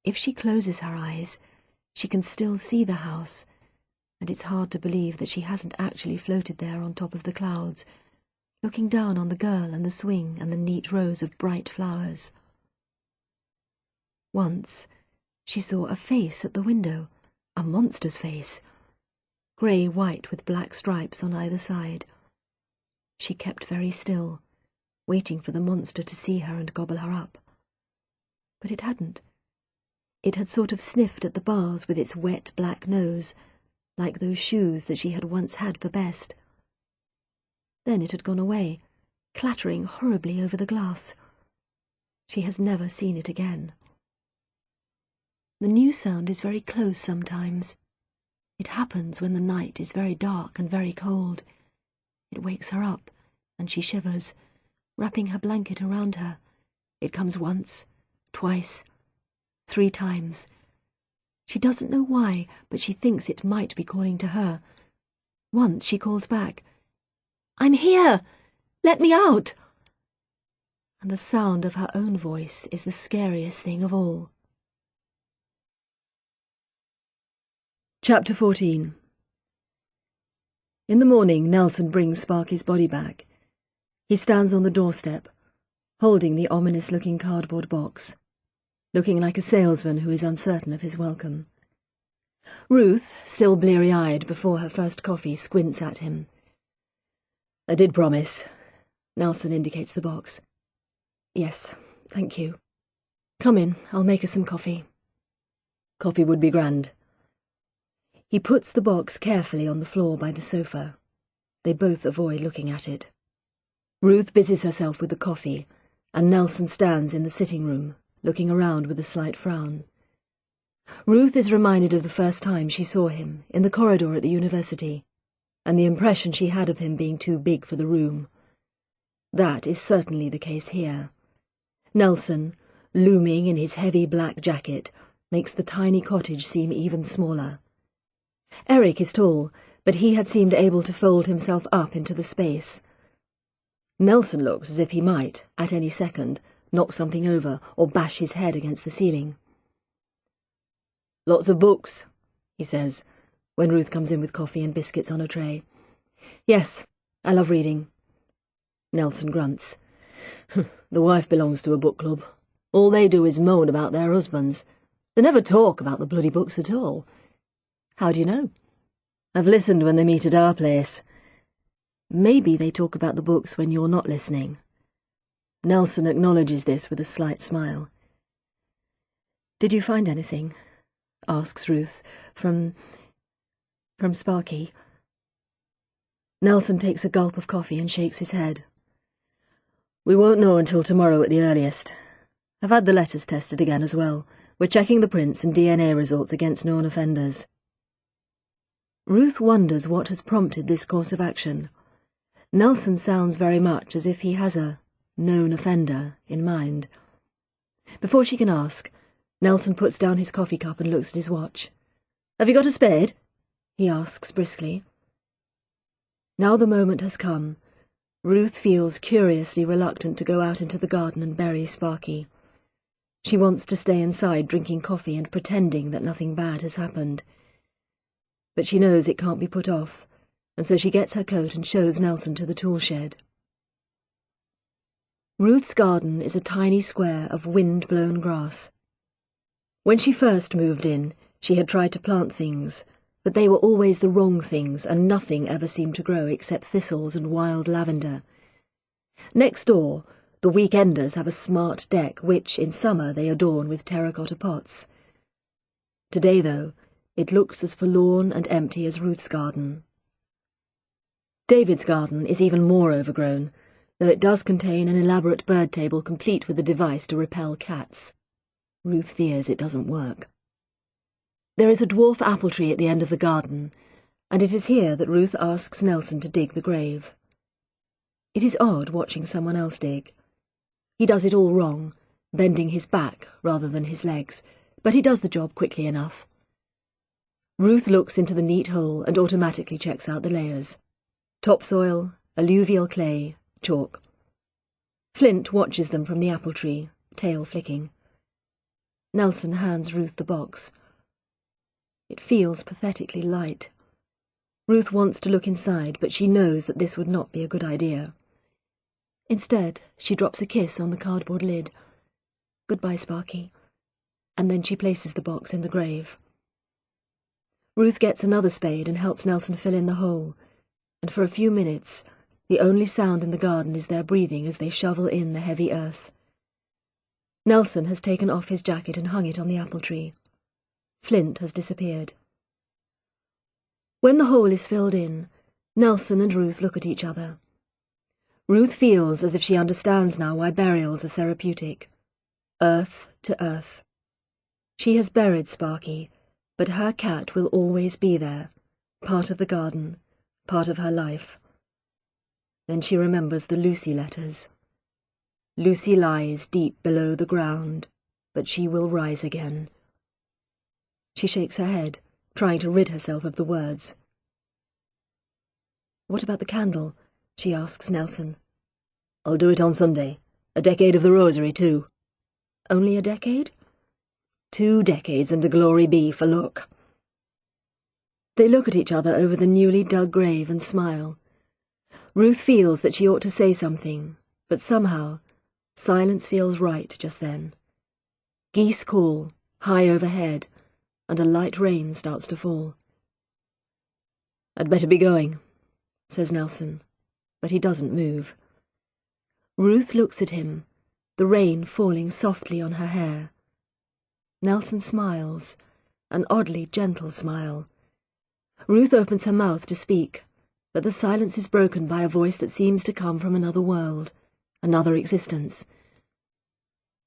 If she closes her eyes, she can still see the house, and it's hard to believe that she hasn't actually floated there on top of the clouds, looking down on the girl and the swing and the neat rows of bright flowers. Once she saw a face at the window, a monster's face, grey-white with black stripes on either side. She kept very still, waiting for the monster to see her and gobble her up. But it hadn't. It had sort of sniffed at the bars with its wet black nose, like those shoes that she had once had for best. Then it had gone away, clattering horribly over the glass. She has never seen it again. The new sound is very close sometimes. It happens when the night is very dark and very cold. It wakes her up, and she shivers, wrapping her blanket around her. It comes once, twice, 3 times. She doesn't know why, but she thinks it might be calling to her. Once she calls back, "I'm here! Let me out!" And the sound of her own voice is the scariest thing of all. Chapter 14. In the morning, Nelson brings Sparky's body back. He stands on the doorstep, holding the ominous-looking cardboard box, looking like a salesman who is uncertain of his welcome. Ruth, still bleary-eyed before her first coffee, squints at him. "I did promise." Nelson indicates the box. "Yes, thank you. Come in, I'll make us some coffee." "Coffee would be grand." He puts the box carefully on the floor by the sofa. They both avoid looking at it. Ruth busies herself with the coffee, and Nelson stands in the sitting room, looking around with a slight frown. Ruth is reminded of the first time she saw him, in the corridor at the university, and the impression she had of him being too big for the room. That is certainly the case here. Nelson, looming in his heavy black jacket, makes the tiny cottage seem even smaller. Eric is tall, but he had seemed able to fold himself up into the space. Nelson looks as if he might, at any second, knock something over or bash his head against the ceiling. "Lots of books," he says, when Ruth comes in with coffee and biscuits on a tray. "Yes, I love reading." Nelson grunts. "The wife belongs to a book club. All they do is moan about their husbands. They never talk about the bloody books at all." "How do you know?" "I've listened when they meet at our place." "Maybe they talk about the books when you're not listening." Nelson acknowledges this with a slight smile. "Did you find anything?" asks Ruth. From Sparky." Nelson takes a gulp of coffee and shakes his head. "We won't know until tomorrow at the earliest. I've had the letters tested again as well. We're checking the prints and DNA results against known offenders." Ruth wonders what has prompted this course of action. Nelson sounds very much as if he has a known offender in mind. Before she can ask, Nelson puts down his coffee cup and looks at his watch. "Have you got a spade?" he asks briskly. Now the moment has come. Ruth feels curiously reluctant to go out into the garden and bury Sparky. She wants to stay inside drinking coffee and pretending that nothing bad has happened. But she knows it can't be put off, and so she gets her coat and shows Nelson to the tool shed. Ruth's garden is a tiny square of wind-blown grass. When she first moved in, she had tried to plant things, but they were always the wrong things, and nothing ever seemed to grow except thistles and wild lavender. Next door, the weekenders have a smart deck which, in summer, they adorn with terracotta pots. Today, though, it looks as forlorn and empty as Ruth's garden. David's garden is even more overgrown, though it does contain an elaborate bird table complete with a device to repel cats. Ruth fears it doesn't work. There is a dwarf apple tree at the end of the garden, and it is here that Ruth asks Nelson to dig the grave. It is odd watching someone else dig. He does it all wrong, bending his back rather than his legs, but he does the job quickly enough. Ruth looks into the neat hole and automatically checks out the layers. Topsoil, alluvial clay, chalk. Flint watches them from the apple tree, tail flicking. Nelson hands Ruth the box. It feels pathetically light. Ruth wants to look inside, but she knows that this would not be a good idea. Instead, she drops a kiss on the cardboard lid. Goodbye, Sparky. And then she places the box in the grave. Ruth gets another spade and helps Nelson fill in the hole, and for a few minutes, the only sound in the garden is their breathing as they shovel in the heavy earth. Nelson has taken off his jacket and hung it on the apple tree. Flint has disappeared. When the hole is filled in, Nelson and Ruth look at each other. Ruth feels as if she understands now why burials are therapeutic. Earth to earth. She has buried Sparky, but her cat will always be there, part of the garden, part of her life. Then she remembers the Lucy letters. Lucy lies deep below the ground, but she will rise again. She shakes her head, trying to rid herself of the words. What about the candle? She asks Nelson. I'll do it on Sunday. A decade of the rosary, too. Only a decade? 2 decades and a glory be for luck. They look at each other over the newly dug grave and smile. Ruth feels that she ought to say something, but somehow, silence feels right just then. Geese call, high overhead, and a light rain starts to fall. I'd better be going, says Nelson, but he doesn't move. Ruth looks at him, the rain falling softly on her hair. Nelson smiles, an oddly gentle smile. Ruth opens her mouth to speak, but the silence is broken by a voice that seems to come from another world, another existence.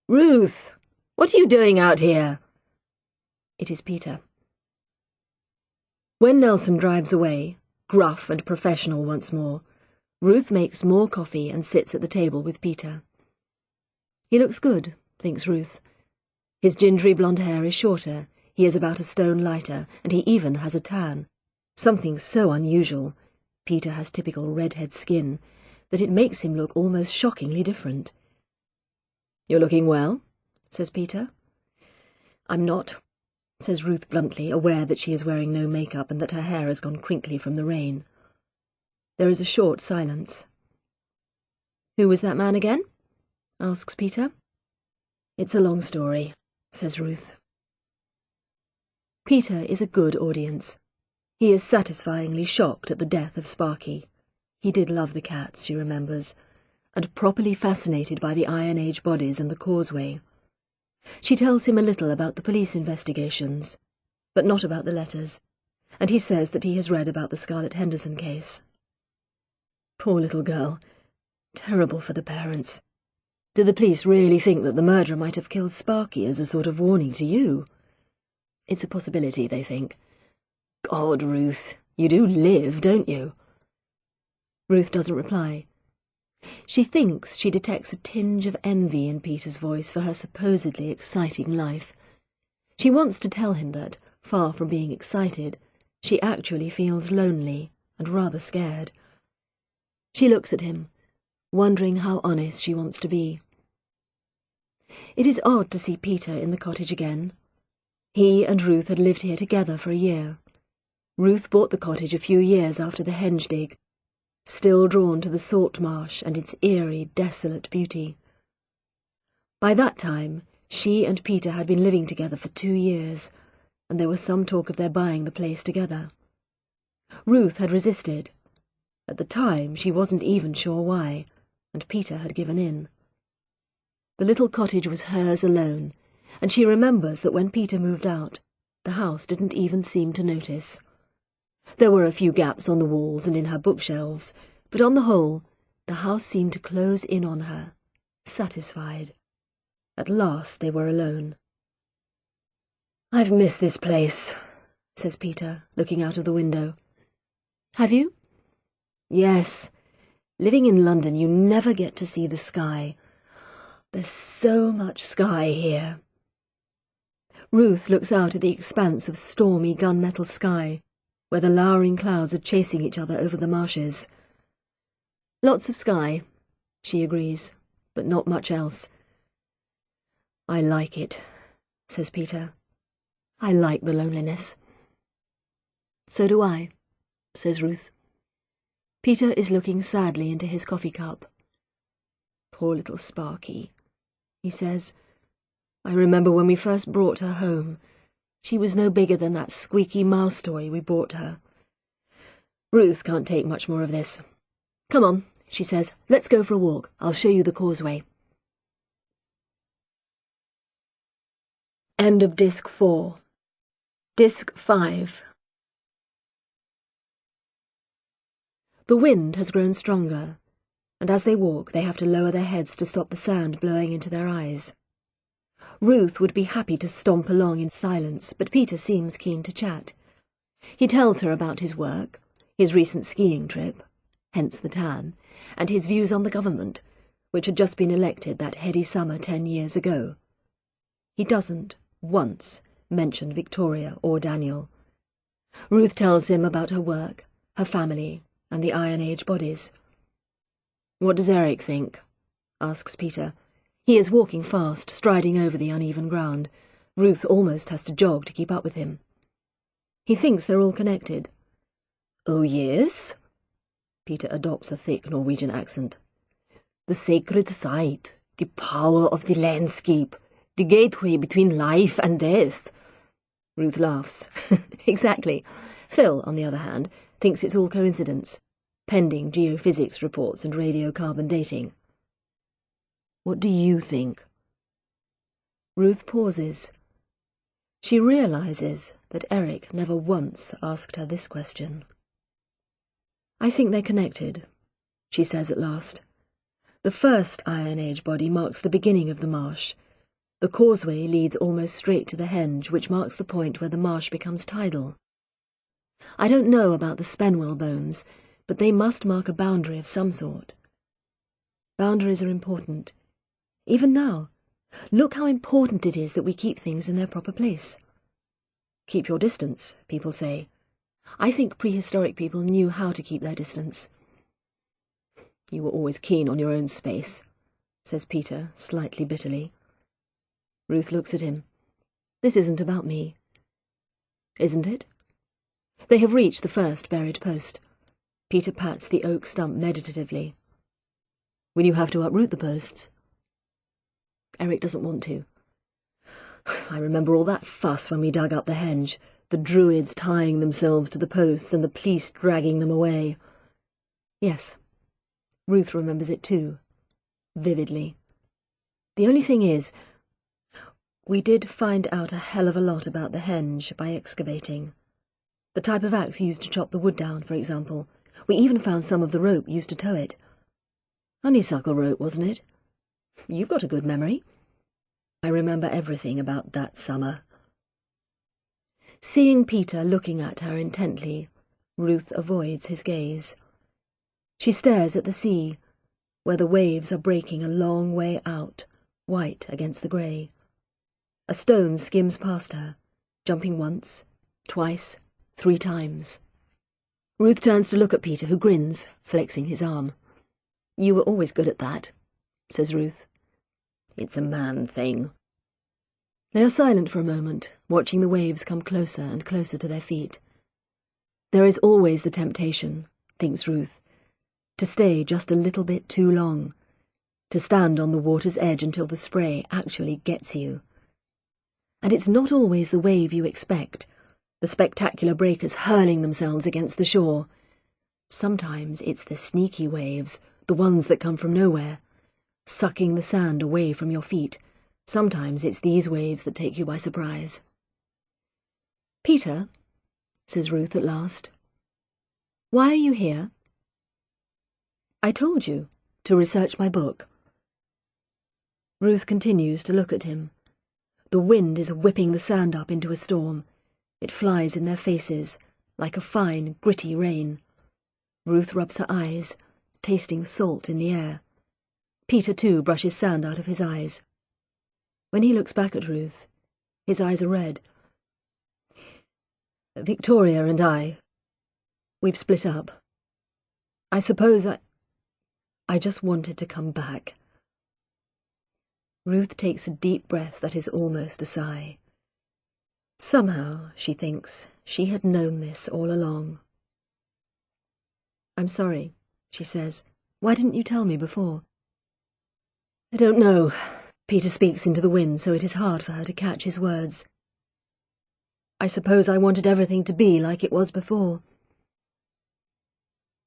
Ruth! What are you doing out here? It is Peter. When Nelson drives away, gruff and professional once more, Ruth makes more coffee and sits at the table with Peter. He looks good, thinks Ruth. His gingery blonde hair is shorter, he is about a stone lighter, and he even has a tan. Something so unusual, Peter has typical redhead skin, that it makes him look almost shockingly different. You're looking well, says Peter. I'm not, says Ruth bluntly, aware that she is wearing no makeup and that her hair has gone crinkly from the rain. There is a short silence. Who was that man again? Asks Peter. It's a long story, says Ruth. Peter is a good audience. He is satisfyingly shocked at the death of Sparky. He did love the cats, she remembers, and properly fascinated by the Iron Age bodies and the causeway. She tells him a little about the police investigations, but not about the letters, and he says that he has read about the Scarlett Henderson case. Poor little girl. Terrible for the parents. Do the police really think that the murderer might have killed Sparky as a sort of warning to you? It's a possibility, they think. God, Ruth, you do live, don't you? Ruth doesn't reply. She thinks she detects a tinge of envy in Peter's voice for her supposedly exciting life. She wants to tell him that, far from being excited, she actually feels lonely and rather scared. She looks at him, wondering how honest she wants to be. It is odd to see Peter in the cottage again. He and Ruth had lived here together for a year. Ruth bought the cottage a few years after the henge dig. still drawn to the salt marsh and its eerie, desolate beauty. By that time, she and Peter had been living together for 2 years, and there was some talk of their buying the place together. Ruth had resisted. At the time, she wasn't even sure why, and Peter had given in. The little cottage was hers alone, and she remembers that when Peter moved out, the house didn't even seem to notice. There were a few gaps on the walls and in her bookshelves, but on the whole, the house seemed to close in on her, satisfied. At last they were alone. "I've missed this place," says Peter, looking out of the window. "Have you?" "Yes. Living in London, you never get to see the sky. There's so much sky here." Ruth looks out at the expanse of stormy gunmetal sky, where the lowering clouds are chasing each other over the marshes. "Lots of sky," she agrees, "but not much else." "I like it," says Peter. "I like the loneliness." "So do I," says Ruth. Peter is looking sadly into his coffee cup. "Poor little Sparky," he says. "I remember when we first brought her home. She was no bigger than that squeaky mouse toy we bought her. Ruth can't take much more of this. Come on," she says. "Let's go for a walk. I'll show you the causeway." End of Disc 4. Disc 5. The wind has grown stronger, and as they walk they have to lower their heads to stop the sand blowing into their eyes. Ruth would be happy to stomp along in silence, but Peter seems keen to chat. He tells her about his work, his recent skiing trip, hence the tan, and his views on the government, which had just been elected that heady summer 10 years ago. He doesn't, once, mention Victoria or Daniel. Ruth tells him about her work, her family, and the Iron Age bodies. "What does Eric think?" asks Peter. He is walking fast, striding over the uneven ground. Ruth almost has to jog to keep up with him. He thinks they're all connected. "Oh, yes?" Peter adopts a thick Norwegian accent. "The sacred site, the power of the landscape, the gateway between life and death." Ruth laughs. Exactly. Phil, on the other hand, thinks it's all coincidence, pending geophysics reports and radiocarbon dating. "What do you think?" Ruth pauses. She realizes that Eric never once asked her this question. "I think they're connected," she says at last. "The first Iron Age body marks the beginning of the marsh. The causeway leads almost straight to the henge, which marks the point where the marsh becomes tidal. I don't know about the Spenwell bones, but they must mark a boundary of some sort. Boundaries are important. Even now, look how important it is that we keep things in their proper place. Keep your distance, people say. I think prehistoric people knew how to keep their distance." "You were always keen on your own space," says Peter, slightly bitterly. Ruth looks at him. "This isn't about me." "Isn't it?" They have reached the first buried post. Peter pats the oak stump meditatively. "Will you have to uproot the posts?" Eric doesn't want to. "I remember all that fuss when we dug up the henge, the druids tying themselves to the posts and the police dragging them away." Yes, Ruth remembers it too, vividly. The only thing is, we did find out a hell of a lot about the henge by excavating. The type of axe used to chop the wood down, for example. We even found some of the rope used to tow it. Honeysuckle rope, wasn't it? You've got a good memory. I remember everything about that summer. Seeing Peter looking at her intently, Ruth avoids his gaze. She stares at the sea, where the waves are breaking a long way out, white against the grey. A stone skims past her, jumping once, twice, 3 times. Ruth turns to look at Peter, who grins, flexing his arm. "You were always good at that," says Ruth. "It's a man thing." They are silent for a moment, watching the waves come closer and closer to their feet. There is always the temptation, thinks Ruth, to stay just a little bit too long, to stand on the water's edge until the spray actually gets you. And it's not always the wave you expect, the spectacular breakers hurling themselves against the shore. Sometimes it's the sneaky waves, the ones that come from nowhere, sucking the sand away from your feet. Sometimes it's these waves that take you by surprise. "Peter," says Ruth at last, "why are you here?" "I told you, to research my book." Ruth continues to look at him. The wind is whipping the sand up into a storm. It flies in their faces, like a fine, gritty rain. Ruth rubs her eyes, tasting salt in the air. Peter, too, brushes sand out of his eyes. When he looks back at Ruth, his eyes are red. "Victoria and we've split up. I suppose I just wanted to come back." Ruth takes a deep breath that is almost a sigh. Somehow, she thinks, she had known this all along. "I'm sorry," she says. "Why didn't you tell me before?" "I don't know." Peter speaks into the wind, so it is hard for her to catch his words. "I suppose I wanted everything to be like it was before."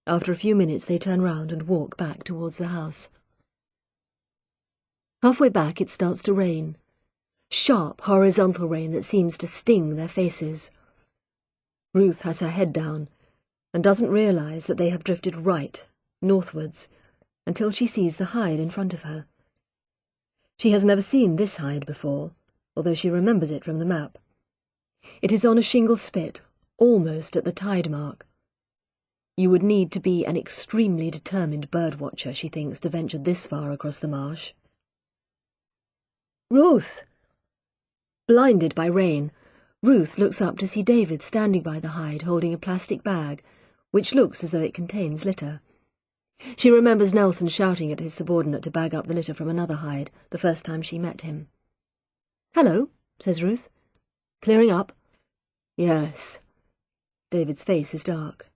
After a few minutes they turn round and walk back towards the house. Halfway back it starts to rain. Sharp, horizontal rain that seems to sting their faces. Ruth has her head down and doesn't realise that they have drifted right, northwards, until she sees the hide in front of her. She has never seen this hide before, although she remembers it from the map. It is on a shingle spit, almost at the tide mark. You would need to be an extremely determined bird-watcher, she thinks, to venture this far across the marsh. "Ruth!" Blinded by rain, Ruth looks up to see David standing by the hide holding a plastic bag, which looks as though it contains litter. She remembers Nelson shouting at his subordinate to bag up the litter from another hide the first time she met him. "Hello," says Ruth. "Clearing up?" "Yes." David's face is dark.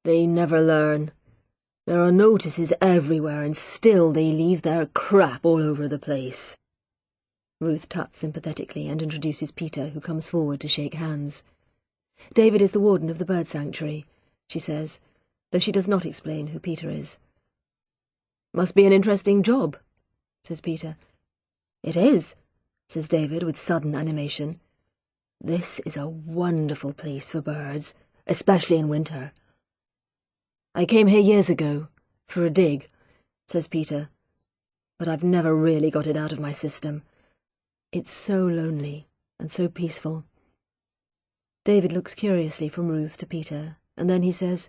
"They never learn. There are notices everywhere and still they leave their crap all over the place." Ruth tuts sympathetically and introduces Peter, who comes forward to shake hands. "David is the warden of the bird sanctuary," she says, though she does not explain who Peter is. "Must be an interesting job," says Peter. "It is," says David with sudden animation. "This is a wonderful place for birds, especially in winter." "I came here years ago, for a dig," says Peter, "but I've never really got it out of my system. It's so lonely and so peaceful." David looks curiously from Ruth to Peter, and then he says,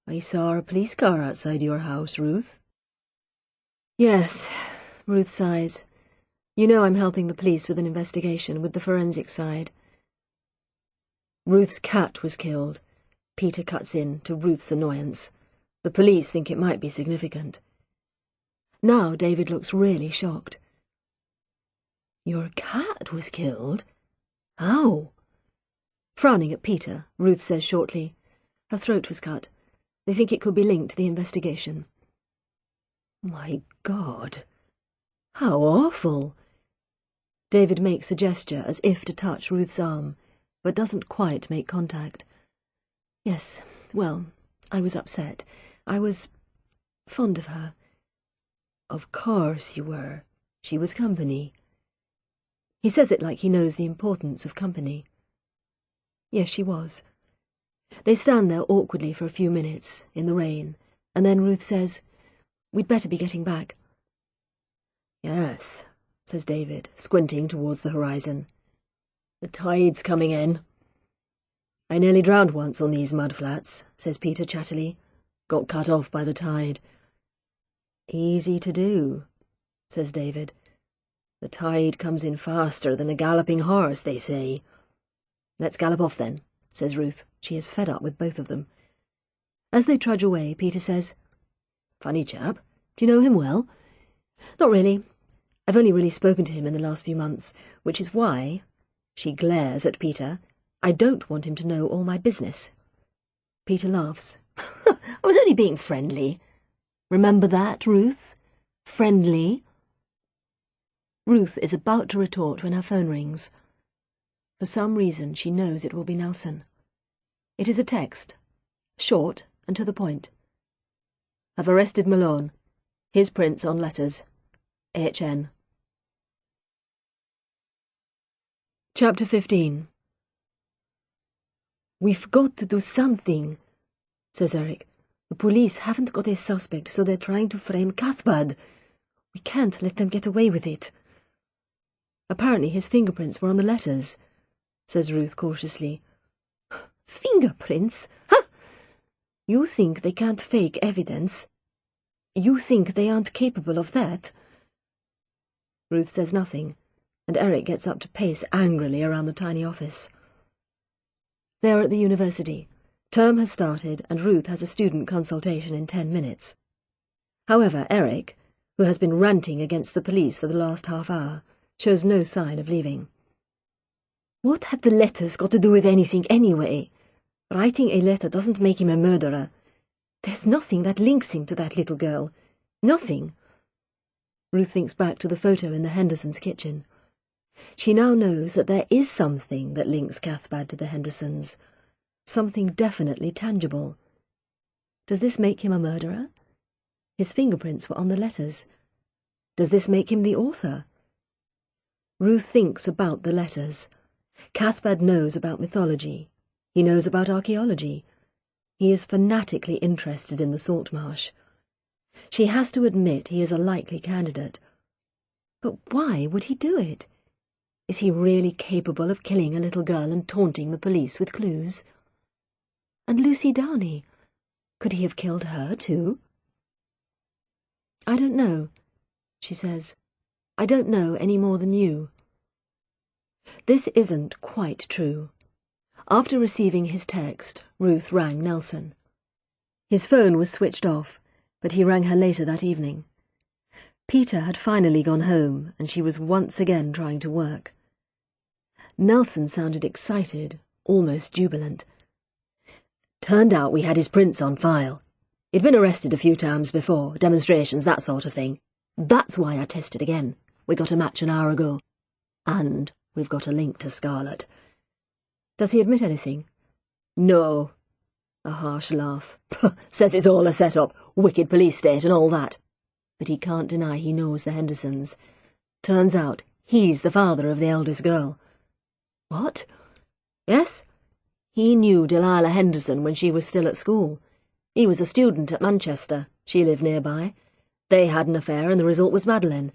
"I saw a police car outside your house, Ruth." "Yes," Ruth sighs. "You know I'm helping the police with an investigation, with the forensic side." "Ruth's cat was killed," Peter cuts in, to Ruth's annoyance. "The police think it might be significant." Now David looks really shocked. "Your cat was killed? How?" Frowning at Peter, Ruth says shortly, "Her throat was cut. They think it could be linked to the investigation." "My God, how awful!" David makes a gesture as if to touch Ruth's arm, but doesn't quite make contact. "Yes, well, I was upset. I was fond of her." "Of course you were. She was company." He says it like he knows the importance of company. Yes, she was. They stand there awkwardly for a few minutes, in the rain, and then Ruth says, "We'd better be getting back." "Yes," says David, squinting towards the horizon. "The tide's coming in." "I nearly drowned once on these mud flats," says Peter chattily. "Got cut off by the tide." "Easy to do," says David. "The tide comes in faster than a galloping horse, they say." "Let's gallop off then," says Ruth. She is fed up with both of them. As they trudge away, Peter says, "Funny chap. Do you know him well?" "Not really. I've only really spoken to him in the last few months, which is why," she glares at Peter, "I don't want him to know all my business." Peter laughs. "I was only being friendly. Remember that, Ruth? Friendly. Ruth is about to retort when her phone rings. For some reason, she knows it will be Nelson. It is a text, short and to the point. I've arrested Malone. His prints on letters. HN. Chapter 15. We've got to do something, says Eric. The police haven't got a suspect, so they're trying to frame Cathbad. We can't let them get away with it. Apparently his fingerprints were on the letters, says Ruth cautiously. Fingerprints? Huh? You think they can't fake evidence? You think they aren't capable of that? Ruth says nothing, and Eric gets up to pace angrily around the tiny office. They are at the university. Term has started, and Ruth has a student consultation in 10 minutes. However, Eric, who has been ranting against the police for the last half hour, shows no sign of leaving. What have the letters got to do with anything anyway? Writing a letter doesn't make him a murderer. There's nothing that links him to that little girl. Nothing. Ruth thinks back to the photo in the Hendersons' kitchen. She now knows that there is something that links Cathbad to the Hendersons. Something definitely tangible. Does this make him a murderer? His fingerprints were on the letters. Does this make him the author? Ruth thinks about the letters. Cathbad knows about mythology. He knows about archaeology. He is fanatically interested in the salt marsh. She has to admit he is a likely candidate. But why would he do it? Is he really capable of killing a little girl and taunting the police with clues? And Lucy Downey, could he have killed her too? I don't know, she says. I don't know any more than you. This isn't quite true. After receiving his text, Ruth rang Nelson. His phone was switched off, but he rang her later that evening. Peter had finally gone home, and she was once again trying to work. Nelson sounded excited, almost jubilant. Turned out we had his prints on file. He'd been arrested a few times before, demonstrations, that sort of thing. That's why I tested again. We got a match an hour ago. And we've got a link to Scarlett. Does he admit anything? No. A harsh laugh. Says it's all a set-up, wicked police state and all that. But he can't deny he knows the Hendersons. Turns out he's the father of the eldest girl. What? Yes? He knew Delilah Henderson when she was still at school. He was a student at Manchester. She lived nearby. They had an affair and the result was Madeleine.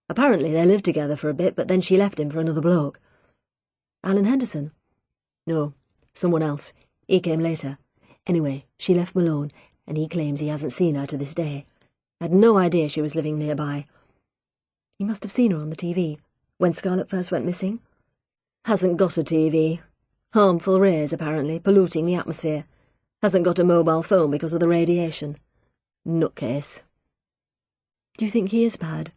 Apparently they lived together for a bit, but then she left him for another bloke. Alan Henderson? No, someone else. He came later. Anyway, she left Malone, and he claims he hasn't seen her to this day. Had no idea she was living nearby. He must have seen her on the TV, when Scarlett first went missing. Hasn't got a TV. Harmful rays, apparently, polluting the atmosphere. Hasn't got a mobile phone because of the radiation. Nutcase. Do you think he is bad?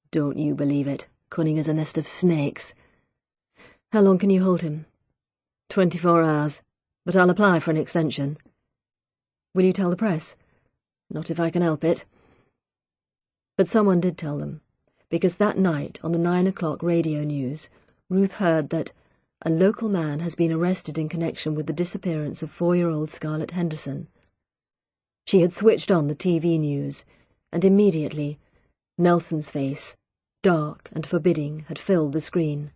Don't you believe it. Cunning as a nest of snakes. How long can you hold him? 24 hours. But I'll apply for an extension. Will you tell the press? Not if I can help it. But someone did tell them, because that night on the 9 o'clock radio news, Ruth heard that a local man has been arrested in connection with the disappearance of 4-year-old Scarlett Henderson. She had switched on the TV news, and immediately Nelson's face, dark and forbidding, had filled the screen.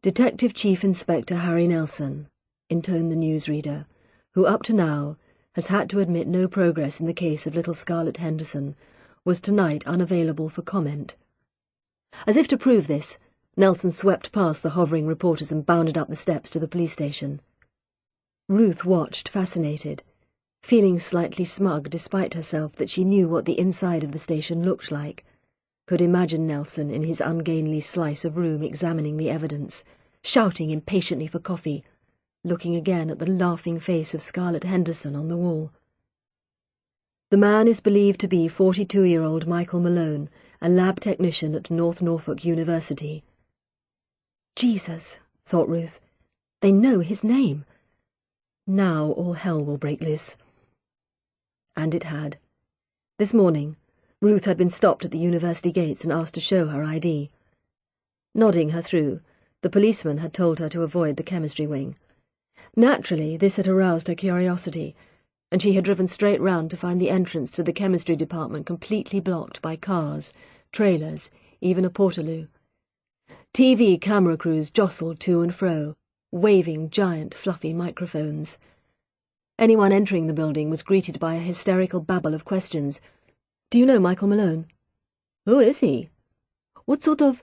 Detective Chief Inspector Harry Nelson, intoned the newsreader, who up to now has had to admit no progress in the case of little Scarlett Henderson, was tonight unavailable for comment. As if to prove this, Nelson swept past the hovering reporters and bounded up the steps to the police station. Ruth watched, fascinated, feeling slightly smug despite herself that she knew what the inside of the station looked like, could imagine Nelson in his ungainly slice of room examining the evidence, shouting impatiently for coffee, looking again at the laughing face of Scarlett Henderson on the wall. The man is believed to be 42-year-old Michael Malone, a lab technician at North Norfolk University. Jesus, thought Ruth, they know his name. Now all hell will break loose. And it had. This morning, Ruth had been stopped at the university gates and asked to show her ID. Nodding her through, the policeman had told her to avoid the chemistry wing. Naturally, this had aroused her curiosity, and she had driven straight round to find the entrance to the chemistry department completely blocked by cars, trailers, even a portaloo. TV camera crews jostled to and fro, waving giant fluffy microphones. Anyone entering the building was greeted by a hysterical babble of questions. "Do you know Michael Malone?" "Who is he?" "What sort of—"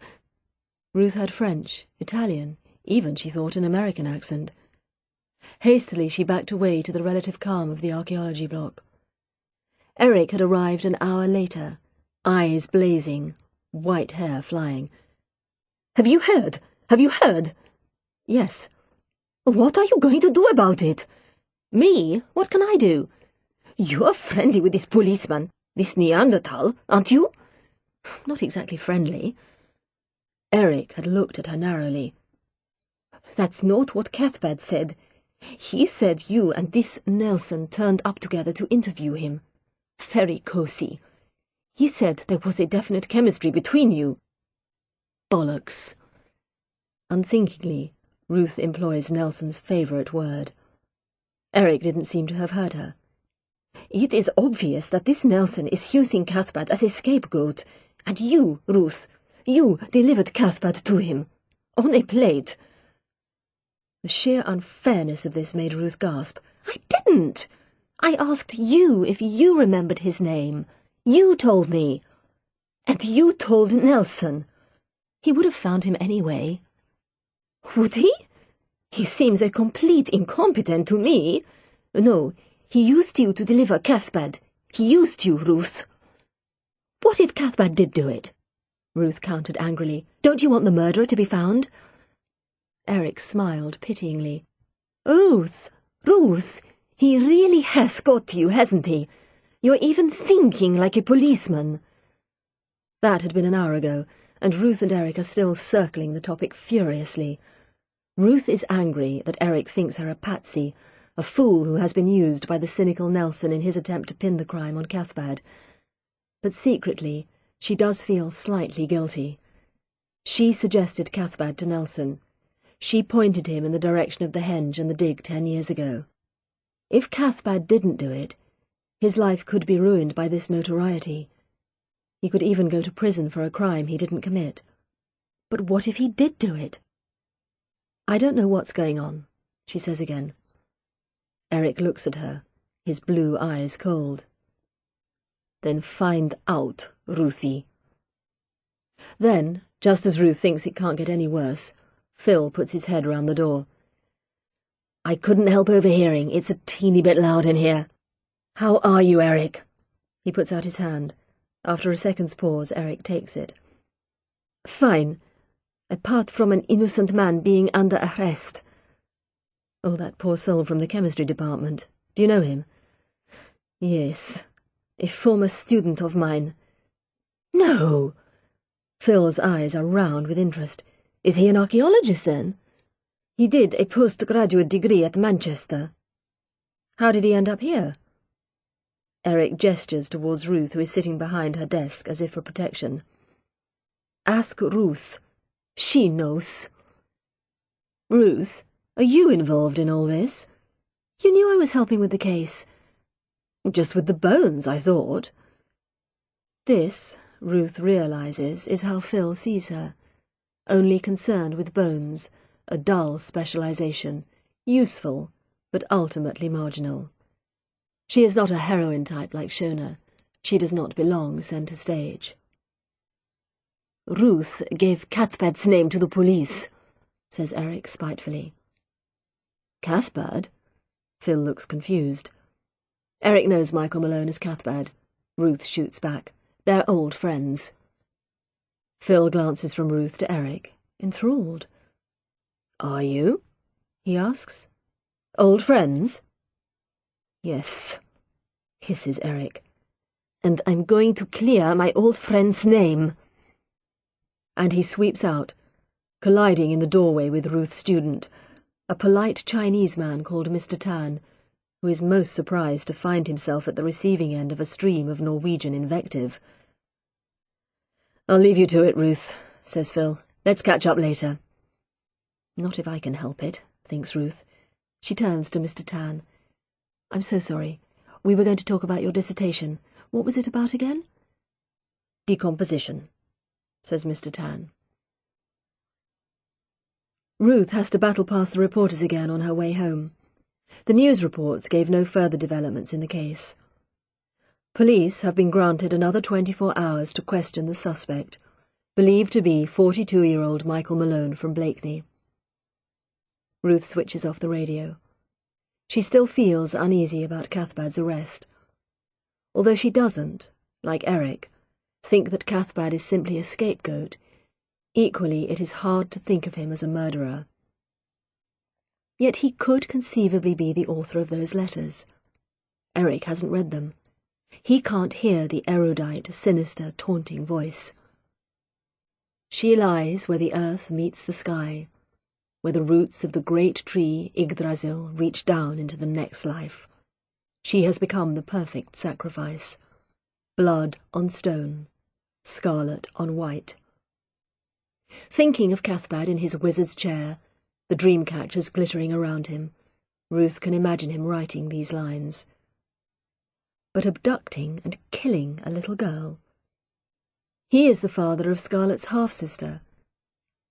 Ruth heard French, Italian, even, she thought, an American accent. Hastily she backed away to the relative calm of the archaeology block. Eric had arrived an hour later, eyes blazing, white hair flying. "Have you heard? Have you heard?" "Yes." "What are you going to do about it?" "Me? What can I do?" "You're friendly with this policeman, this Neanderthal, aren't you?" "Not exactly friendly." Eric had looked at her narrowly. "That's not what Cathbad said. He said you and this Nelson turned up together to interview him. Very cosy. He said there was a definite chemistry between you." Bollocks. Unthinkingly, Ruth employs Nelson's favourite word. Eric didn't seem to have heard her. "It is obvious that this Nelson is using Cathbad as a scapegoat, and you, Ruth, you delivered Cathbad to him. On a plate." The sheer unfairness of this made Ruth gasp. "I didn't! I asked you if you remembered his name. You told me. And you told Nelson. He would have found him anyway." "Would he? He seems a complete incompetent to me. No, he used you to deliver Cathbad. He used you, Ruth." "What if Cathbad did do it?" Ruth countered angrily. "Don't you want the murderer to be found?" Eric smiled pityingly. "Ruth, Ruth, he really has got you, hasn't he? You're even thinking like a policeman." That had been an hour ago, and Ruth and Eric are still circling the topic furiously. Ruth is angry that Eric thinks her a patsy, a fool who has been used by the cynical Nelson in his attempt to pin the crime on Cathbad. But secretly, she does feel slightly guilty. She suggested Cathbad to Nelson. She pointed him in the direction of the henge and the dig 10 years ago. If Cathbad didn't do it, his life could be ruined by this notoriety. He could even go to prison for a crime he didn't commit. But what if he did do it? "I don't know what's going on," she says again. Eric looks at her, his blue eyes cold. "Then find out, Ruthie." Then, just as Ruth thinks it can't get any worse, Phil puts his head round the door. "I couldn't help overhearing. It's a teeny bit loud in here. How are you, Eric?" He puts out his hand. After a second's pause, Eric takes it. "Fine. Apart from an innocent man being under arrest." "Oh, that poor soul from the chemistry department. Do you know him?" "Yes. A former student of mine." "No!" Phil's eyes are round with interest. "Is he an archaeologist, then?" "He did a postgraduate degree at Manchester." "How did he end up here?" Eric gestures towards Ruth, who is sitting behind her desk as if for protection. "Ask Ruth. She knows." "Ruth, are you involved in all this? You knew I was helping with the case." "Just with the bones, I thought." This, Ruth realizes, is how Phil sees her. Only concerned with bones, a dull specialization, useful, but ultimately marginal. She is not a heroine type like Shona. She does not belong centre stage. "Ruth gave Cathbad's name to the police," says Eric spitefully. "Cathbad?" Phil looks confused. Eric knows Michael Malone as Cathbad. Ruth shoots back. They're old friends. Phil glances from Ruth to Eric, enthralled. "Are you?" he asks. "Old friends?" "Yes," hisses Eric. "And I'm going to clear my old friend's name." And he sweeps out, colliding in the doorway with Ruth's student, a polite Chinese man called Mr. Tan, who is most surprised to find himself at the receiving end of a stream of Norwegian invective. "I'll leave you to it, Ruth," says Phil. "Let's catch up later." Not if I can help it, thinks Ruth. She turns to Mr. Tan. "I'm so sorry. We were going to talk about your dissertation. What was it about again?" "Decomposition," says Mr. Tan. Ruth has to battle past the reporters again on her way home. The news reports gave no further developments in the case. Police have been granted another 24 hours to question the suspect, believed to be 42-year-old Michael Malone from Blakeney. Ruth switches off the radio. She still feels uneasy about Cathbad's arrest. Although she doesn't, like Eric, think that Cathbad is simply a scapegoat, equally it is hard to think of him as a murderer. Yet he could conceivably be the author of those letters. Eric hasn't read them. He can't hear the erudite, sinister, taunting voice. She lies where the earth meets the sky, where the roots of the great tree Yggdrasil reach down into the next life. She has become the perfect sacrifice. Blood on stone, scarlet on white. Thinking of Cathbad in his wizard's chair, the dream catchers glittering around him, Ruth can imagine him writing these lines. But abducting and killing a little girl? He is the father of Scarlet's half-sister.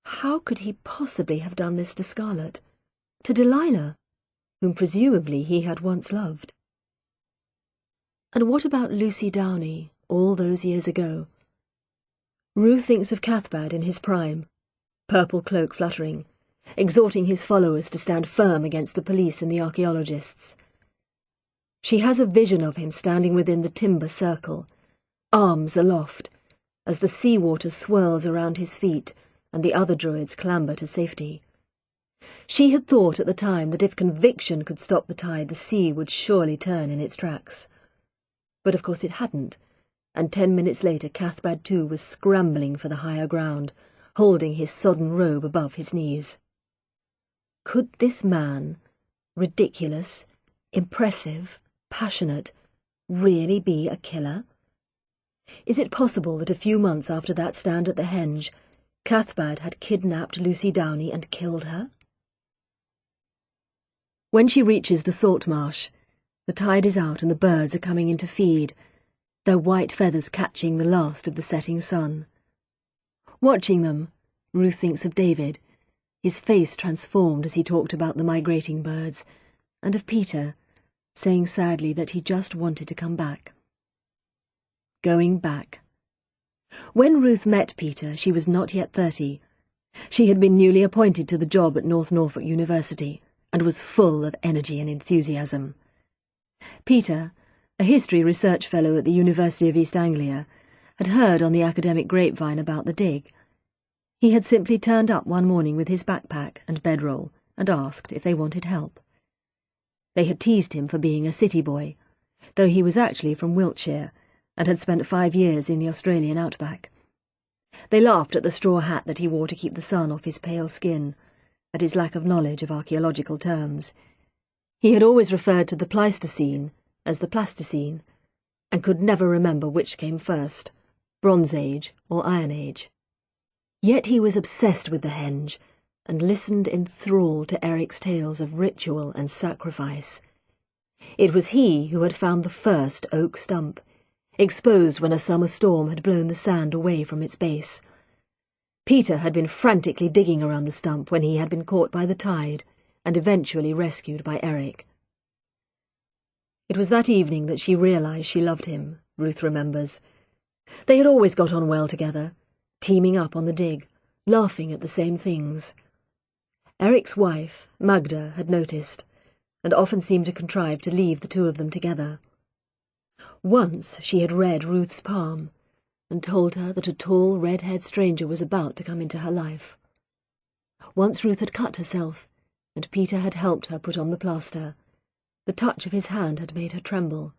How could he possibly have done this to Scarlet? To Delilah, whom presumably he had once loved? And what about Lucy Downey, all those years ago? Ruth thinks of Cathbad in his prime, purple cloak fluttering, exhorting his followers to stand firm against the police and the archaeologists. She has a vision of him standing within the timber circle, arms aloft, as the seawater swirls around his feet and the other druids clamber to safety. She had thought at the time that if conviction could stop the tide, the sea would surely turn in its tracks. But of course it hadn't, and 10 minutes later Cathbad too was scrambling for the higher ground, holding his sodden robe above his knees. Could this man, ridiculous, impressive, passionate, really be a killer? Is it possible that a few months after that stand at the henge, Cathbad had kidnapped Lucy Downey and killed her? When she reaches the salt marsh, the tide is out and the birds are coming in to feed, their white feathers catching the last of the setting sun. Watching them, Ruth thinks of David, his face transformed as he talked about the migrating birds, and of Peter, saying sadly that he just wanted to come back. Going back. When Ruth met Peter, she was not yet 30. She had been newly appointed to the job at North Norfolk University and was full of energy and enthusiasm. Peter, a history research fellow at the University of East Anglia, had heard on the academic grapevine about the dig. He had simply turned up one morning with his backpack and bedroll and asked if they wanted help. They had teased him for being a city boy, though he was actually from Wiltshire and had spent 5 years in the Australian outback. They laughed at the straw hat that he wore to keep the sun off his pale skin, at his lack of knowledge of archaeological terms. He had always referred to the Pleistocene as the Plasticine, and could never remember which came first, Bronze Age or Iron Age. Yet he was obsessed with the henge, and listened enthralled to Eric's tales of ritual and sacrifice. It was he who had found the first oak stump, exposed when a summer storm had blown the sand away from its base. Peter had been frantically digging around the stump when he had been caught by the tide and eventually rescued by Eric. It was that evening that she realized she loved him, Ruth remembers. They had always got on well together, teaming up on the dig, laughing at the same things. Eric's wife, Magda, had noticed, and often seemed to contrive to leave the two of them together. Once she had read Ruth's palm, and told her that a tall, red-haired stranger was about to come into her life. Once Ruth had cut herself, and Peter had helped her put on the plaster. The touch of his hand had made her tremble.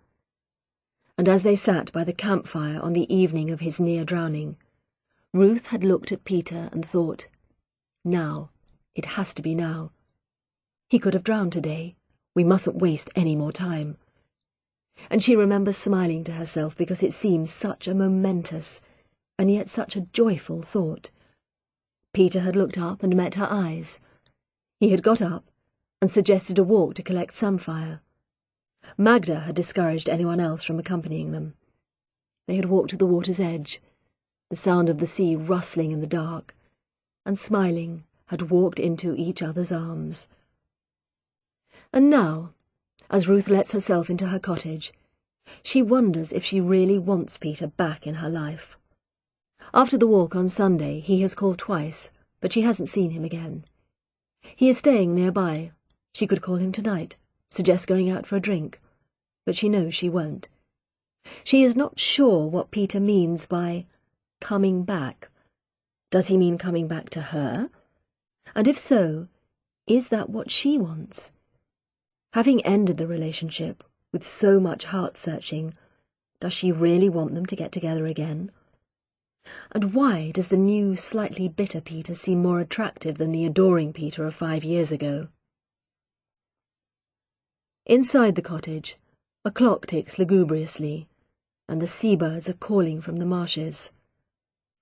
And as they sat by the campfire on the evening of his near drowning, Ruth had looked at Peter and thought, now, it has to be now. He could have drowned today, We mustn't waste any more time. And she remembers smiling to herself because it seems such a momentous and yet such a joyful thought. Peter had looked up and met her eyes. He had got up and suggested a walk to collect samphire. Magda had discouraged anyone else from accompanying them. They had walked to the water's edge, the sound of the sea rustling in the dark, and smiling had walked into each other's arms. And now, as Ruth lets herself into her cottage, she wonders if she really wants Peter back in her life. After the walk on Sunday, he has called twice, but she hasn't seen him again. He is staying nearby. She could call him tonight, suggest going out for a drink, but she knows she won't. She is not sure what Peter means by coming back. Does he mean coming back to her? And if so, is that what she wants? Having ended the relationship with so much heart-searching, does she really want them to get together again? And why does the new, slightly bitter Peter seem more attractive than the adoring Peter of 5 years ago? Inside the cottage, a clock ticks lugubriously, and the seabirds are calling from the marshes.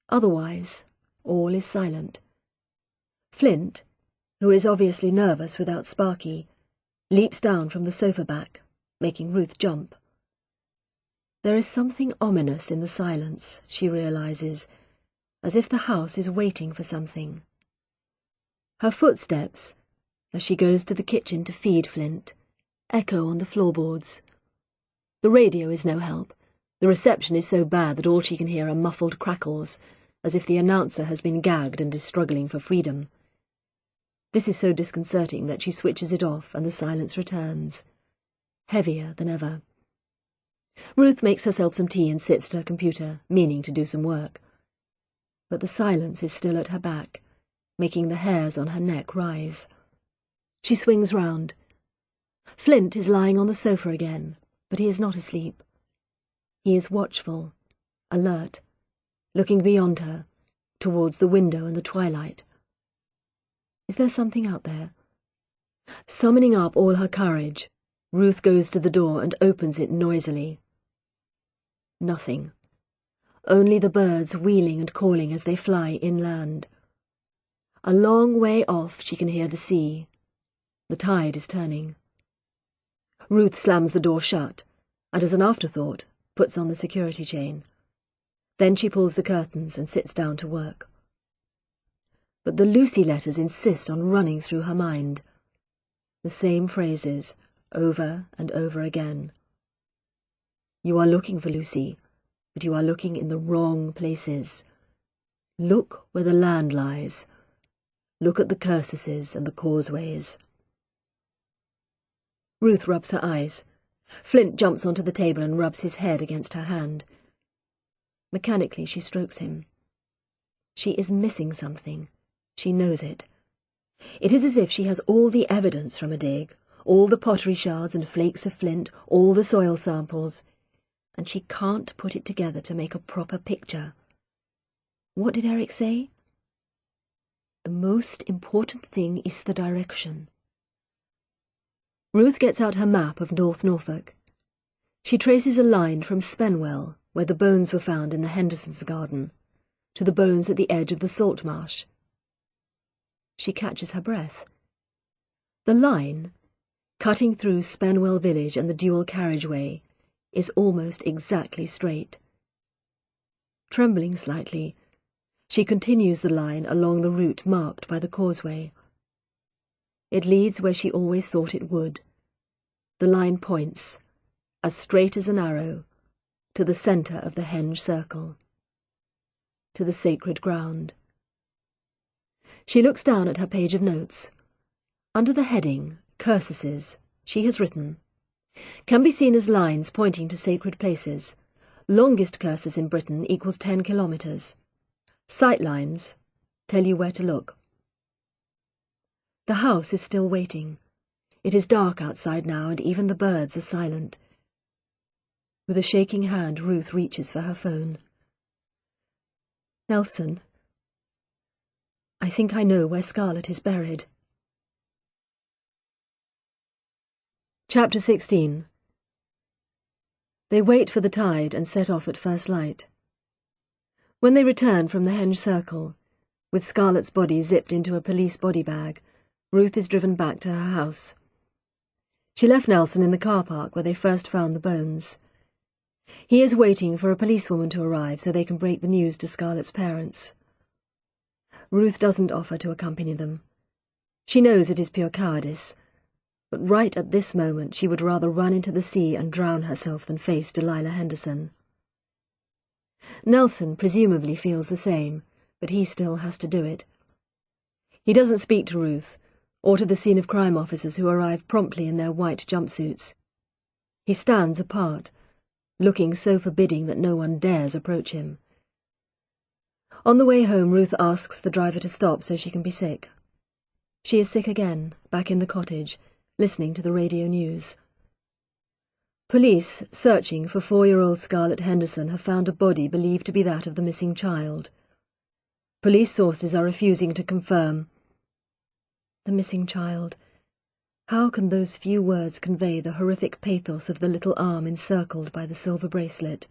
Otherwise, all is silent. Flint, who is obviously nervous without Sparky, leaps down from the sofa back, making Ruth jump. There is something ominous in the silence, she realizes, as if the house is waiting for something. Her footsteps, as she goes to the kitchen to feed Flint, echo on the floorboards. The radio is no help. The reception is so bad that all she can hear are muffled crackles, as if the announcer has been gagged and is struggling for freedom. This is so disconcerting that she switches it off and the silence returns, heavier than ever. Ruth makes herself some tea and sits at her computer, meaning to do some work. But the silence is still at her back, making the hairs on her neck rise. She swings round. Flint is lying on the sofa again, but he is not asleep. He is watchful, alert, looking beyond her, towards the window and the twilight. Is there something out there? Summoning up all her courage, Ruth goes to the door and opens it noisily. Nothing. Only the birds wheeling and calling as they fly inland. A long way off she can hear the sea. The tide is turning. Ruth slams the door shut, and as an afterthought, puts on the security chain. Then she pulls the curtains and sits down to work. But the Lucy letters insist on running through her mind. The same phrases, over and over again. You are looking for Lucy, but you are looking in the wrong places. Look where the land lies. Look at the cursuses and the causeways. Ruth rubs her eyes. Flint jumps onto the table and rubs his head against her hand. Mechanically she strokes him. She is missing something. She knows it. It is as if she has all the evidence from a dig, all the pottery shards and flakes of flint, all the soil samples, and she can't put it together to make a proper picture. What did Eric say? The most important thing is the direction. Ruth gets out her map of North Norfolk. She traces a line from Spenwell, where the bones were found in the Hendersons' garden, to the bones at the edge of the salt marsh. She catches her breath. The line, cutting through Spenwell village and the dual carriageway, is almost exactly straight. Trembling slightly, she continues the line along the route marked by the causeway. It leads where she always thought it would. The line points, as straight as an arrow, to the centre of the henge circle, to the sacred ground. She looks down at her page of notes. Under the heading, Cursuses, she has written, can be seen as lines pointing to sacred places. Longest cursus in Britain equals 10 kilometres. Sight lines tell you where to look. The house is still waiting. It is dark outside now, and even the birds are silent. With a shaking hand, Ruth reaches for her phone. Nelson, I think I know where Scarlett is buried. Chapter 16. They wait for the tide and set off at first light. When they return from the Henge Circle, with Scarlett's body zipped into a police body bag, Ruth is driven back to her house. She left Nelson in the car park where they first found the bones. He is waiting for a policewoman to arrive so they can break the news to Scarlett's parents. Ruth doesn't offer to accompany them. She knows it is pure cowardice, but right at this moment she would rather run into the sea and drown herself than face Delilah Henderson. Nelson presumably feels the same, but he still has to do it. He doesn't speak to Ruth, or to the scene of crime officers who arrive promptly in their white jumpsuits. He stands apart, looking so forbidding that no one dares approach him. On the way home, Ruth asks the driver to stop so she can be sick. She is sick again, back in the cottage, listening to the radio news. Police, searching for 4-year-old Scarlett Henderson, have found a body believed to be that of the missing child. Police sources are refusing to confirm. The missing child. How can those few words convey the horrific pathos of the little arm encircled by the silver bracelet?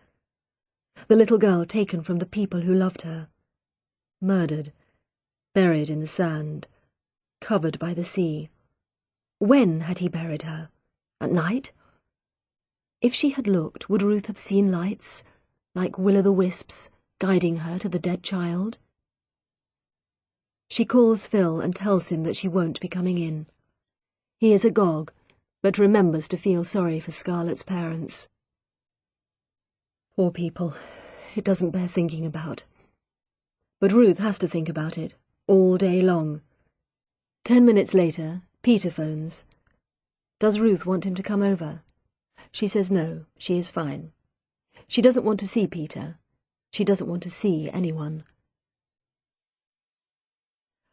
The little girl taken from the people who loved her. Murdered. Buried in the sand. Covered by the sea. When had he buried her? At night? If she had looked, would Ruth have seen lights, like will-o'-the-wisps, guiding her to the dead child? She calls Phil and tells him that she won't be coming in. He is agog, but remembers to feel sorry for Scarlett's parents. Poor people, it doesn't bear thinking about. But Ruth has to think about it, all day long. 10 minutes later, Peter phones. Does Ruth want him to come over? She says no, she is fine. She doesn't want to see Peter. She doesn't want to see anyone.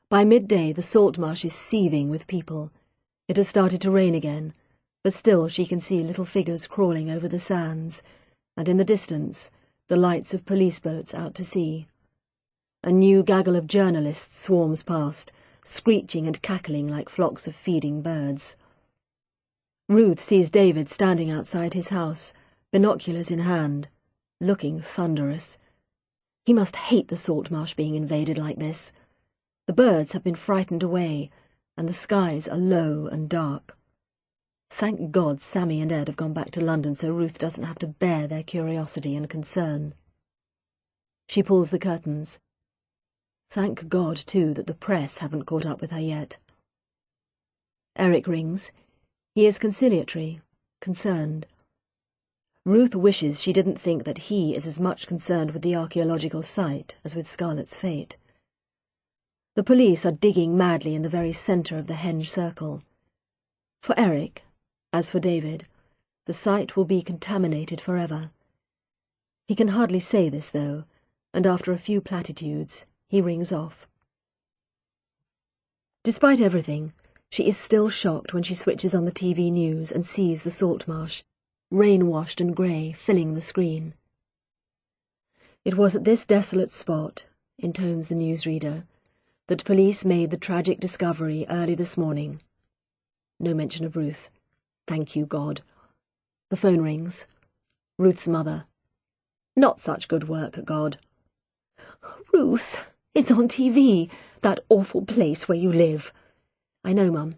By midday, the salt marsh is seething with people. It has started to rain again, but still she can see little figures crawling over the sands, and in the distance, the lights of police boats out to sea. A new gaggle of journalists swarms past, screeching and cackling like flocks of feeding birds. Ruth sees David standing outside his house, binoculars in hand, looking thunderous. He must hate the salt marsh being invaded like this. The birds have been frightened away, and the skies are low and dark. Thank God Sammy and Ed have gone back to London so Ruth doesn't have to bear their curiosity and concern. She pulls the curtains. Thank God, too, that the press haven't caught up with her yet. Eric rings. He is conciliatory, concerned. Ruth wishes she didn't think that he is as much concerned with the archaeological site as with Scarlett's fate. The police are digging madly in the very centre of the Henge Circle. For Eric, as for David, the site will be contaminated forever. He can hardly say this, though, and after a few platitudes, he rings off. Despite everything, she is still shocked when she switches on the TV news and sees the salt marsh, rain-washed and grey, filling the screen. It was at this desolate spot, intones the newsreader, that police made the tragic discovery early this morning. No mention of Ruth. Thank you, God. The phone rings. Ruth's mother. Not such good work, God. Ruth, it's on TV, that awful place where you live. I know, Mum.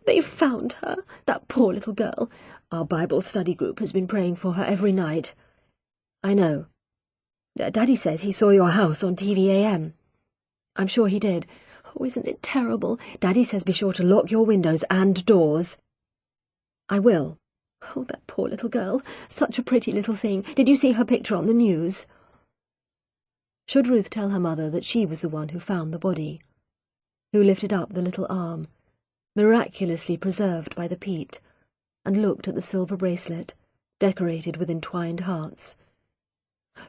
They've found her, that poor little girl. Our Bible study group has been praying for her every night. I know. Daddy says he saw your house on TV AM. I'm sure he did. Oh, isn't it terrible? Daddy says be sure to lock your windows and doors. I will. Oh, that poor little girl. Such a pretty little thing. Did you see her picture on the news? Should Ruth tell her mother that she was the one who found the body? Who lifted up the little arm, miraculously preserved by the peat, and looked at the silver bracelet, decorated with entwined hearts?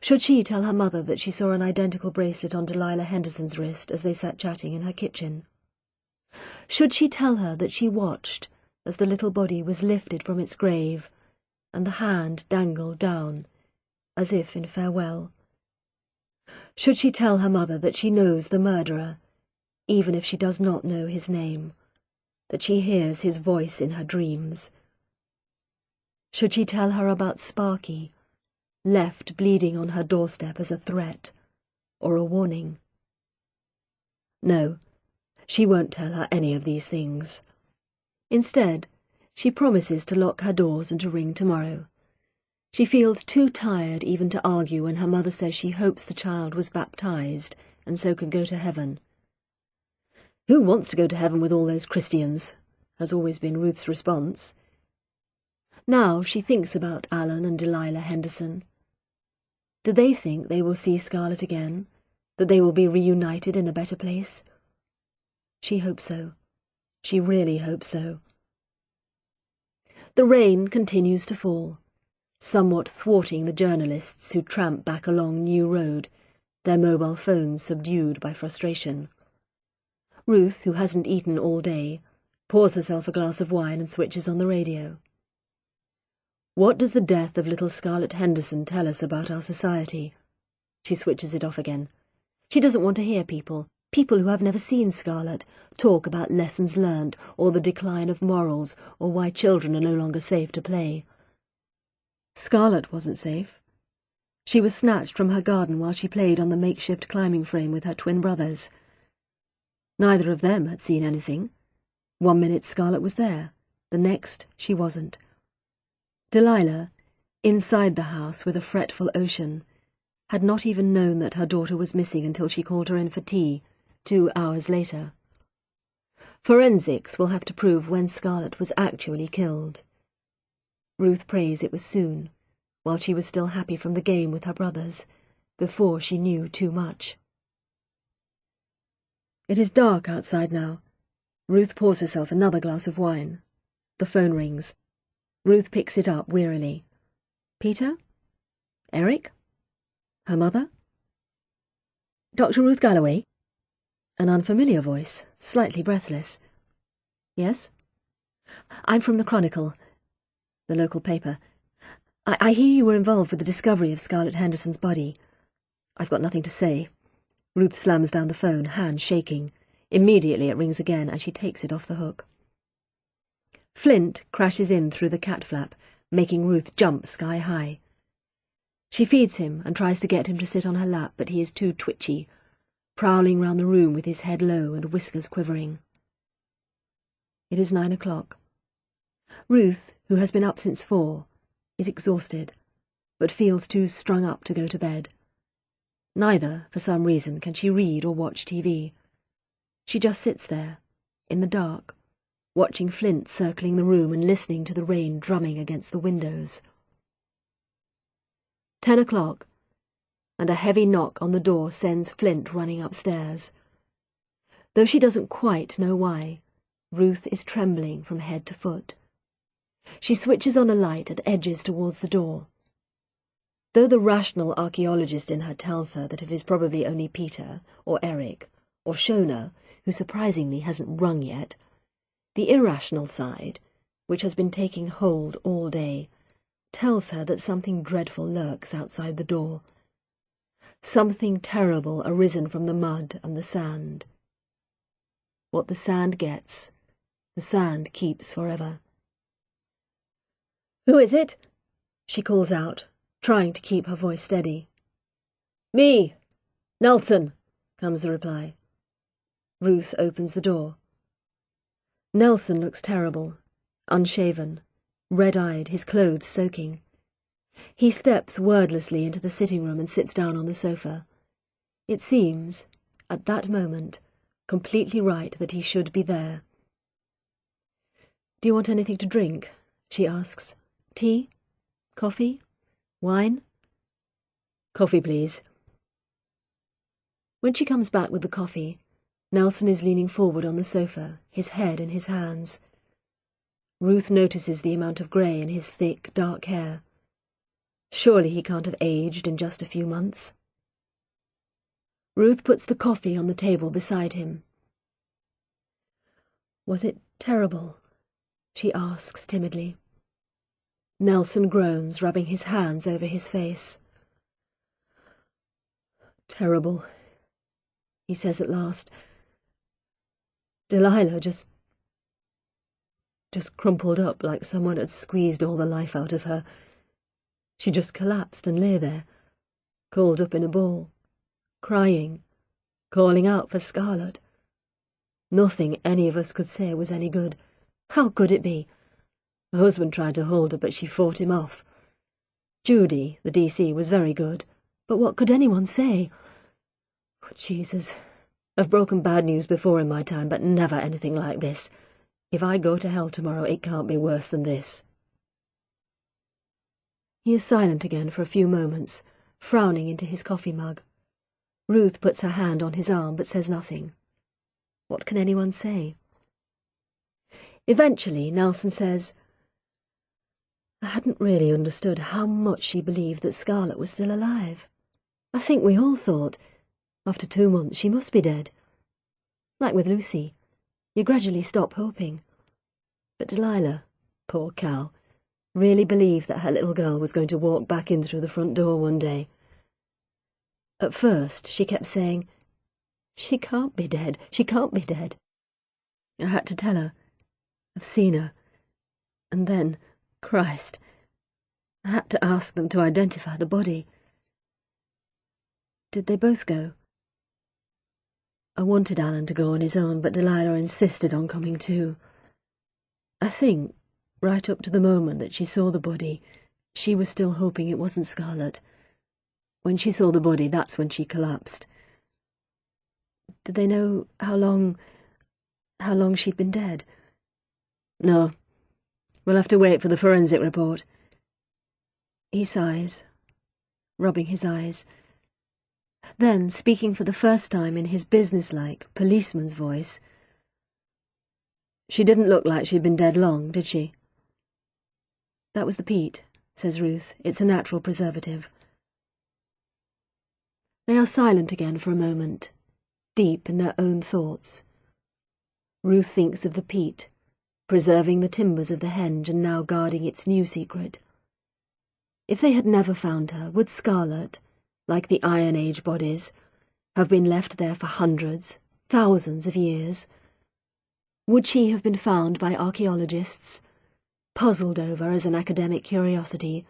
Should she tell her mother that she saw an identical bracelet on Delilah Henderson's wrist as they sat chatting in her kitchen? Should she tell her that she watched as the little body was lifted from its grave, and the hand dangled down, as if in farewell? Should she tell her mother that she knows the murderer, even if she does not know his name, that she hears his voice in her dreams, Should she tell her about Sparky, left bleeding on her doorstep as a threat or a warning? No, she won't tell her any of these things. Instead, she promises to lock her doors and to ring tomorrow. She feels too tired even to argue when her mother says she hopes the child was baptized and so can go to heaven. Who wants to go to heaven with all those Christians? Has always been Ruth's response. Now she thinks about Alan and Delilah Henderson. Do they think they will see Scarlett again? That they will be reunited in a better place? She hopes so. She really hopes so. The rain continues to fall, somewhat thwarting the journalists who tramp back along New Road, their mobile phones subdued by frustration. Ruth, who hasn't eaten all day, pours herself a glass of wine and switches on the radio. What does the death of little Scarlett Henderson tell us about our society? She switches it off again. She doesn't want to hear people who have never seen Scarlett, talk about lessons learned or the decline of morals or why children are no longer safe to play. Scarlett wasn't safe. She was snatched from her garden while she played on the makeshift climbing frame with her twin brothers. Neither of them had seen anything. 1 minute Scarlett was there, the next she wasn't. Delilah, inside the house with a fretful Ocean, had not even known that her daughter was missing until she called her in for tea, 2 hours later. Forensics will have to prove when Scarlett was actually killed. Ruth prays it was soon, while she was still happy from the game with her brothers, before she knew too much. It is dark outside now. Ruth pours herself another glass of wine. The phone rings. Ruth picks it up wearily. Peter? Eric? Her mother? Dr. Ruth Galloway? An unfamiliar voice, slightly breathless. Yes? I'm from the Chronicle, the local paper. I hear you were involved with the discovery of Scarlett Henderson's body. I've got nothing to say. Ruth slams down the phone, hand shaking. Immediately it rings again, and she takes it off the hook. Flint crashes in through the cat flap, making Ruth jump sky high. She feeds him and tries to get him to sit on her lap, but he is too twitchy, prowling round the room with his head low and whiskers quivering. It is 9 o'clock. Ruth, who has been up since 4, is exhausted, but feels too strung up to go to bed. Neither, for some reason, can she read or watch TV. She just sits there, in the dark, watching Flint circling the room and listening to the rain drumming against the windows. 10 o'clock, and a heavy knock on the door sends Flint running upstairs. Though she doesn't quite know why, Ruth is trembling from head to foot. She switches on a light and edges towards the door. Though the rational archaeologist in her tells her that it is probably only Peter, or Eric, or Shona, who surprisingly hasn't rung yet, the irrational side, which has been taking hold all day, tells her that something dreadful lurks outside the door. Something terrible arisen from the mud and the sand. What the sand gets, the sand keeps forever. "Who is it?" she calls out, trying to keep her voice steady. "Me, Nelson," comes the reply. Ruth opens the door. Nelson looks terrible, unshaven, red-eyed, his clothes soaking. He steps wordlessly into the sitting room and sits down on the sofa. It seems, at that moment, completely right that he should be there. "Do you want anything to drink?" she asks. "Tea? Coffee? Wine?" "Coffee, please." When she comes back with the coffee, Nelson is leaning forward on the sofa, his head in his hands. Ruth notices the amount of grey in his thick, dark hair. Surely he can't have aged in just a few months. Ruth puts the coffee on the table beside him. "Was it terrible?" she asks timidly. Nelson groans, rubbing his hands over his face. "Terrible," he says at last. "Delilah just..." just crumpled up like someone had squeezed all the life out of her. She just collapsed and lay there, curled up in a ball, crying, calling out for Scarlett. Nothing any of us could say was any good. How could it be? Her husband tried to hold her, but she fought him off. Judy, the DC, was very good, but what could anyone say? Oh, Jesus, I've broken bad news before in my time, but never anything like this. If I go to hell tomorrow, it can't be worse than this. He is silent again for a few moments, frowning into his coffee mug. Ruth puts her hand on his arm but says nothing. What can anyone say? Eventually, Nelson says, I hadn't really understood how much she believed that Scarlett was still alive. I think we all thought, after 2 months, she must be dead. Like with Lucy, you gradually stop hoping. But Delilah, poor cow, really believed that her little girl was going to walk back in through the front door one day. At first, she kept saying, she can't be dead, she can't be dead. I had to tell her, I've seen her. And then, Christ, I had to ask them to identify the body. Did they both go? I wanted Alan to go on his own, but Delilah insisted on coming too. I think, right up to the moment that she saw the body, she was still hoping it wasn't Scarlett. When she saw the body, that's when she collapsed. Did they know how long she'd been dead? No. We'll have to wait for the forensic report. He sighs, rubbing his eyes. Then, speaking for the first time in his businesslike, policeman's voice, she didn't look like she'd been dead long, did she? That was the peat, says Ruth. It's a natural preservative. They are silent again for a moment, deep in their own thoughts. Ruth thinks of the peat, preserving the timbers of the henge and now guarding its new secret. If they had never found her, would Scarlett, like the Iron Age bodies, have been left there for hundreds, thousands of years? Would she have been found by archaeologists, puzzled over as an academic curiosity,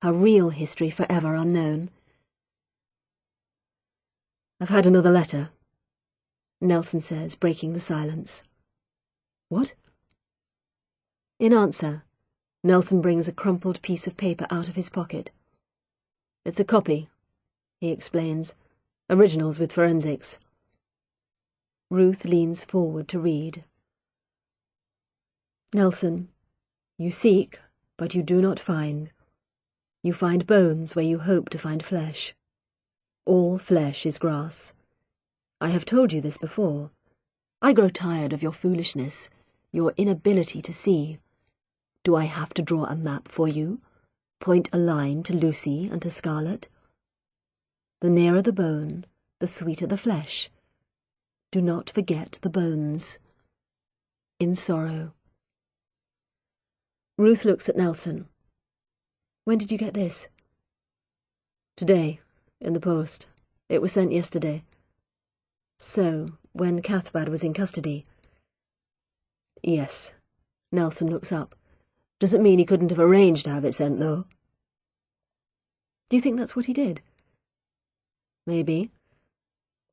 her real history forever unknown? I've had another letter, Nelson says, breaking the silence. What? In answer, Nelson brings a crumpled piece of paper out of his pocket. It's a copy, he explains. Originals with forensics. Ruth leans forward to read. Nelson, you seek, but you do not find. You find bones where you hope to find flesh. All flesh is grass. I have told you this before. I grow tired of your foolishness, your inability to see. Do I have to draw a map for you? Point a line to Lucy and to Scarlett? The nearer the bone, the sweeter the flesh. Do not forget the bones. In sorrow. Ruth looks at Nelson. When did you get this? Today, in the post. It was sent yesterday. So, when Cathbad was in custody? Yes. Nelson looks up. Doesn't mean he couldn't have arranged to have it sent, though. Do you think that's what he did? Maybe.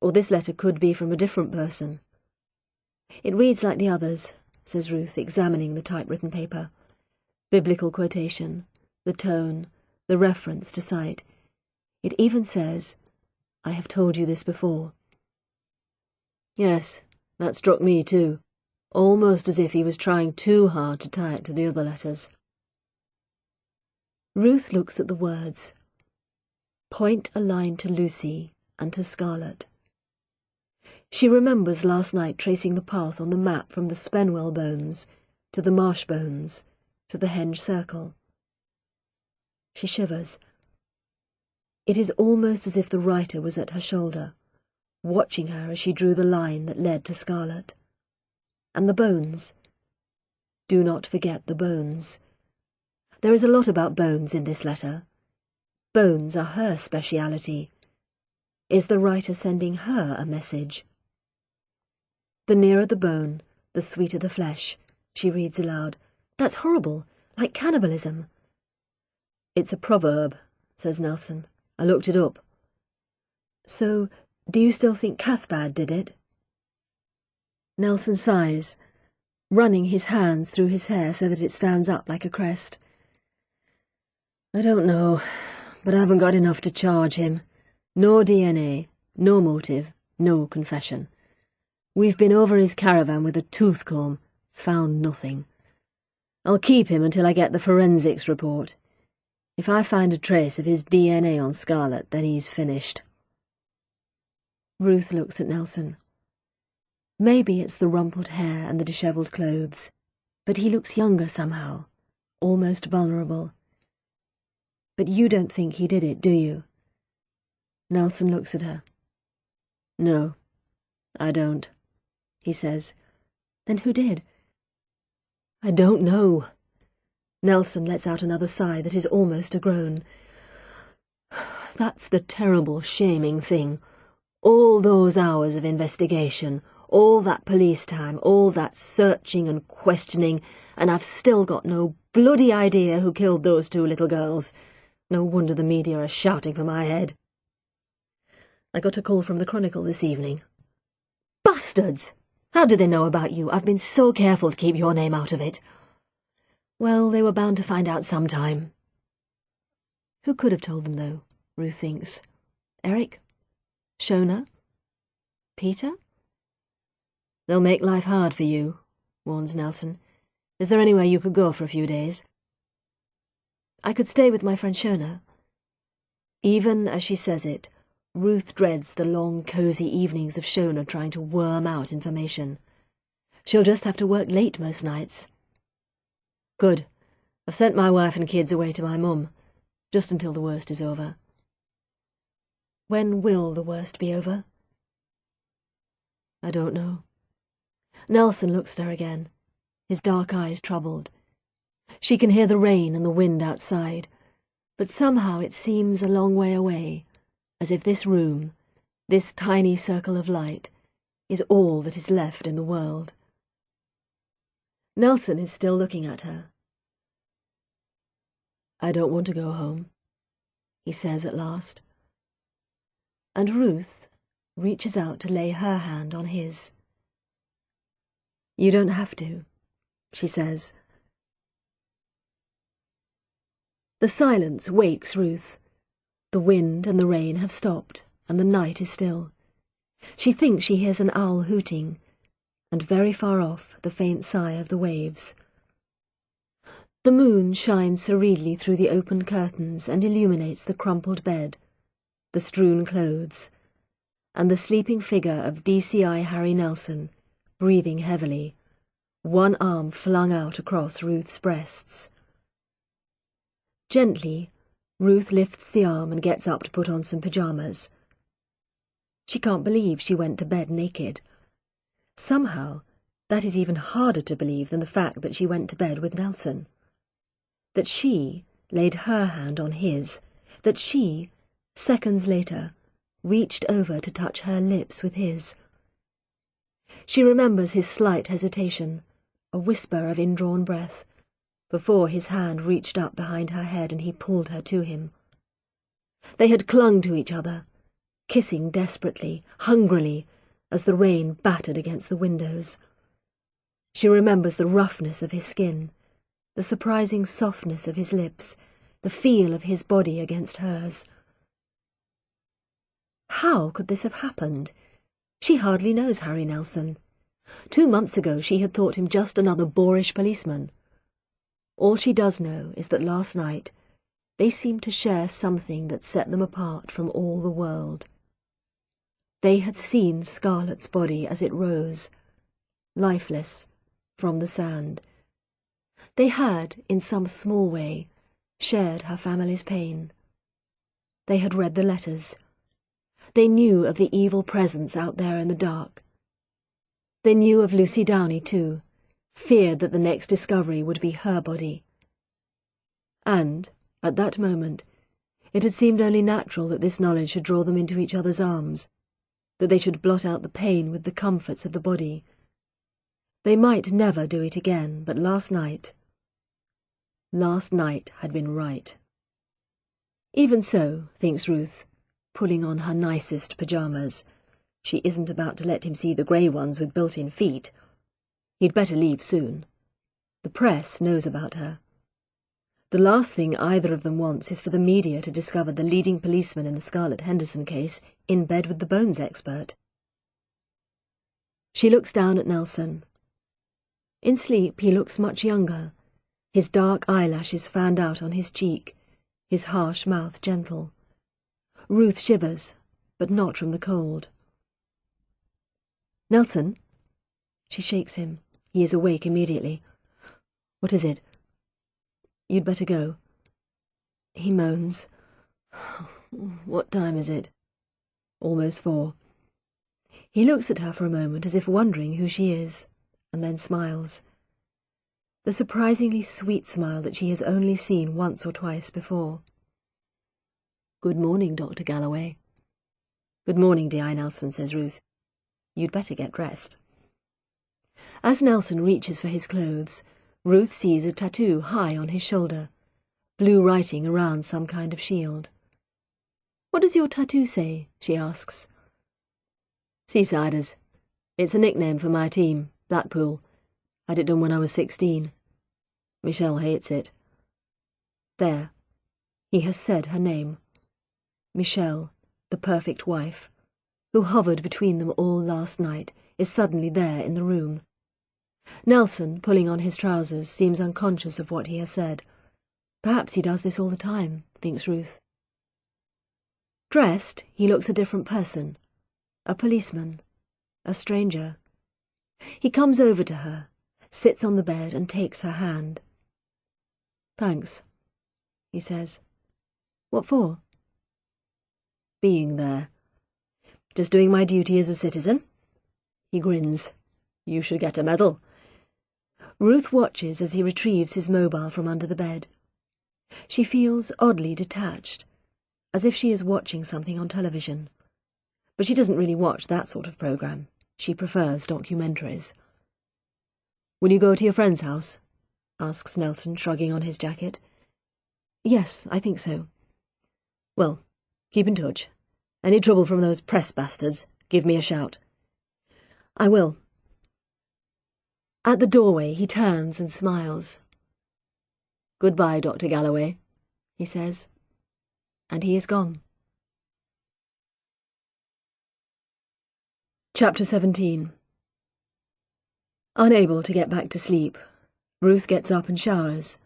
Or this letter could be from a different person. It reads like the others, says Ruth, examining the typewritten paper. Biblical quotation, the tone, the reference to sight. It even says, I have told you this before. Yes, that struck me too. Almost as if he was trying too hard to tie it to the other letters. Ruth looks at the words. Point a line to Lucy and to Scarlett. She remembers last night tracing the path on the map from the Spenwell bones to the Marsh bones to the Henge Circle. She shivers. It is almost as if the writer was at her shoulder, watching her as she drew the line that led to Scarlett. And the bones. Do not forget the bones. There is a lot about bones in this letter. Bones are her speciality. Is the writer sending her a message? The nearer the bone, the sweeter the flesh, she reads aloud. That's horrible, like cannibalism. It's a proverb, says Nelson. I looked it up. So, do you still think Cathbad did it? Nelson sighs, running his hands through his hair so that it stands up like a crest. I don't know, but I haven't got enough to charge him. No DNA, no motive, no confession. We've been over his caravan with a tooth comb, found nothing. I'll keep him until I get the forensics report. If I find a trace of his DNA on Scarlett, then he's finished. Ruth looks at Nelson. Maybe it's the rumpled hair and the dishevelled clothes, but he looks younger somehow, almost vulnerable. But you don't think he did it, do you? Nelson looks at her. No, I don't, he says. Then who did? I don't know. Nelson lets out another sigh that is almost a groan. That's the terrible, shaming thing. All those hours of investigation, all that police time, all that searching and questioning, and I've still got no bloody idea who killed those two little girls. No wonder the media are shouting for my head. I got a call from the Chronicle this evening. Bastards! How do they know about you? I've been so careful to keep your name out of it. Well, they were bound to find out sometime. Who could have told them, though, Ruth thinks. Eric? Shona? Peter? They'll make life hard for you, warns Nelson. Is there anywhere you could go for a few days? I could stay with my friend Shona. Even as she says it, Ruth dreads the long, cosy evenings of Shona trying to worm out information. She'll just have to work late most nights. Good. I've sent my wife and kids away to my mum, just until the worst is over. When will the worst be over? I don't know. Nelson looks at her again, his dark eyes troubled. She can hear the rain and the wind outside, but somehow it seems a long way away, as if this room, this tiny circle of light, is all that is left in the world. Nelson is still looking at her. I don't want to go home, he says at last. And Ruth reaches out to lay her hand on his. You don't have to, she says. The silence wakes Ruth. The wind and the rain have stopped, and the night is still. She thinks she hears an owl hooting, and very far off the faint sigh of the waves. The moon shines serenely through the open curtains and illuminates the crumpled bed, the strewn clothes, and the sleeping figure of DCI Harry Nelson, breathing heavily, one arm flung out across Ruth's breasts. Gently, Ruth lifts the arm and gets up to put on some pyjamas. She can't believe she went to bed naked. Somehow, that is even harder to believe than the fact that she went to bed with Nelson. That she laid her hand on his, that she, seconds later, reached over to touch her lips with his. She remembers his slight hesitation, a whisper of indrawn breath, before his hand reached up behind her head and he pulled her to him. They had clung to each other, kissing desperately, hungrily, as the rain battered against the windows. She remembers the roughness of his skin, the surprising softness of his lips, the feel of his body against hers. How could this have happened? She hardly knows Harry Nelson. 2 months ago she had thought him just another boorish policeman. All she does know is that last night they seemed to share something that set them apart from all the world. They had seen Scarlett's body as it rose, lifeless, from the sand. They had, in some small way, shared her family's pain. They had read the letters. They knew of the evil presence out there in the dark. They knew of Lucy Downey, too, feared that the next discovery would be her body. And, at that moment, it had seemed only natural that this knowledge should draw them into each other's arms, that they should blot out the pain with the comforts of the body. They might never do it again, but last night, Last night had been right. Even so, thinks Ruth, pulling on her nicest pyjamas, she isn't about to let him see the grey ones with built-in feet. He'd better leave soon. The press knows about her. The last thing either of them wants is for the media to discover the leading policeman in the Scarlett Henderson case in bed with the bones expert. She looks down at Nelson. In sleep he looks much younger, his dark eyelashes fanned out on his cheek, his harsh mouth gentle. Ruth shivers, but not from the cold. "Nelson?" She shakes him. He is awake immediately. "What is it?" "You'd better go." He moans. "What time is it?" "Almost 4. He looks at her for a moment as if wondering who she is, and then smiles. The surprisingly sweet smile that she has only seen once or twice before. "Good morning, Dr. Galloway." "Good morning, D.I. Nelson," says Ruth. "You'd better get dressed." As Nelson reaches for his clothes, Ruth sees a tattoo high on his shoulder, blue writing around some kind of shield. "What does your tattoo say?" she asks. "Seasiders. It's a nickname for my team, Blackpool. Had it done when I was 16. Michelle hates it." There. He has said her name. Michelle, the perfect wife, who hovered between them all last night, is suddenly there in the room. Nelson, pulling on his trousers, seems unconscious of what he has said. Perhaps he does this all the time, thinks Ruth. Dressed, he looks a different person. A policeman. A stranger. He comes over to her, sits on the bed and takes her hand. "Thanks," he says. "What for?" "Being there. Just doing my duty as a citizen." He grins. "You should get a medal." Ruth watches as he retrieves his mobile from under the bed. She feels oddly detached, as if she is watching something on television. But she doesn't really watch that sort of program. She prefers documentaries. "Will you go to your friend's house?" asks Nelson, shrugging on his jacket. "Yes, I think so." "Well, keep in touch. Any trouble from those press bastards, give me a shout." "I will." At the doorway he turns and smiles. "Goodbye, Dr. Galloway," he says, and he is gone. Chapter 17. Unable to get back to sleep, Ruth gets up and showers.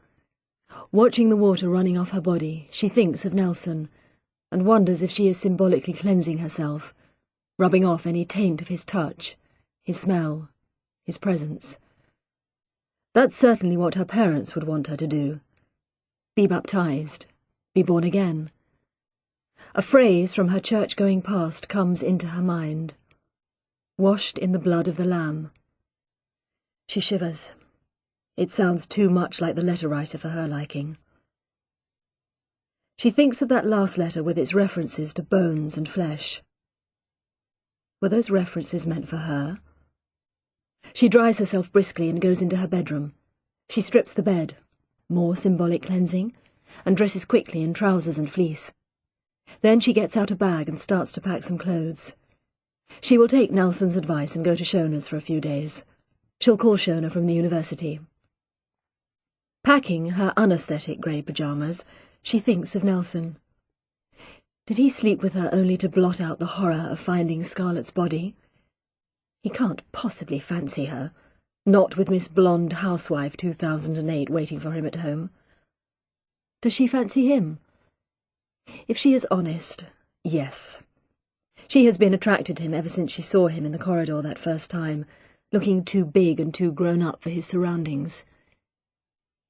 Watching the water running off her body, she thinks of Nelson, and wonders if she is symbolically cleansing herself, rubbing off any taint of his touch, his smell, his presence. That's certainly what her parents would want her to do. Be baptized, be born again. A phrase from her church-going past comes into her mind. Washed in the blood of the Lamb. She shivers. It sounds too much like the letter writer for her liking. She thinks of that last letter with its references to bones and flesh. Were those references meant for her? She dries herself briskly and goes into her bedroom. She strips the bed, more symbolic cleansing, and dresses quickly in trousers and fleece. Then she gets out a bag and starts to pack some clothes. She will take Nelson's advice and go to Shona's for a few days. She'll call Shona from the university. Packing her unaesthetic grey pyjamas, she thinks of Nelson. Did he sleep with her only to blot out the horror of finding Scarlett's body? He can't possibly fancy her, not with Miss Blonde Housewife 2008 waiting for him at home. Does she fancy him? If she is honest, yes. She has been attracted to him ever since she saw him in the corridor that first time, looking too big and too grown up for his surroundings.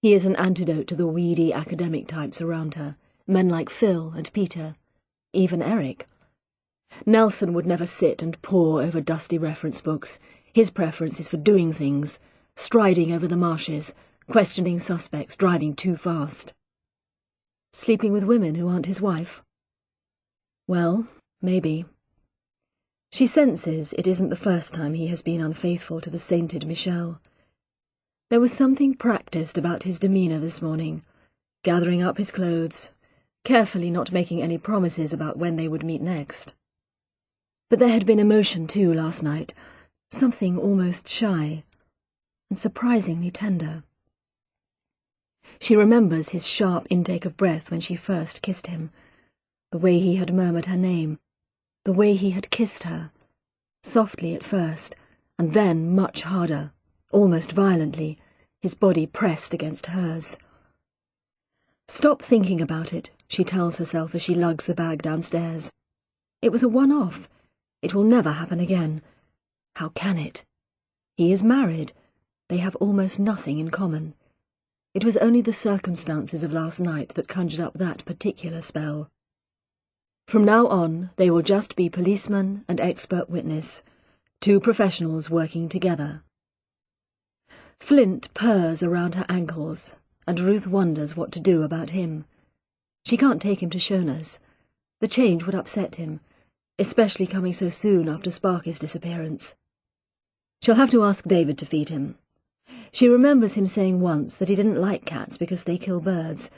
He is an antidote to the weedy academic types around her, men like Phil and Peter, even Eric. Nelson would never sit and pore over dusty reference books. His preference is for doing things, striding over the marshes, questioning suspects, driving too fast. Sleeping with women who aren't his wife? Well, maybe. She senses it isn't the first time he has been unfaithful to the sainted Michelle. There was something practiced about his demeanour this morning, gathering up his clothes, carefully not making any promises about when they would meet next. But there had been emotion too last night, something almost shy, and surprisingly tender. She remembers his sharp intake of breath when she first kissed him, the way he had murmured her name, the way he had kissed her, softly at first, and then much harder, almost violently, his body pressed against hers. Stop thinking about it, she tells herself as she lugs the bag downstairs. It was a one-off. It will never happen again. How can it? He is married. They have almost nothing in common. It was only the circumstances of last night that conjured up that particular spell. From now on, they will just be policeman and expert witness, two professionals working together. Flint purrs around her ankles, and Ruth wonders what to do about him. She can't take him to Shona's. The change would upset him, especially coming so soon after Sparky's disappearance. She'll have to ask David to feed him. She remembers him saying once that he didn't like cats because they kill birds,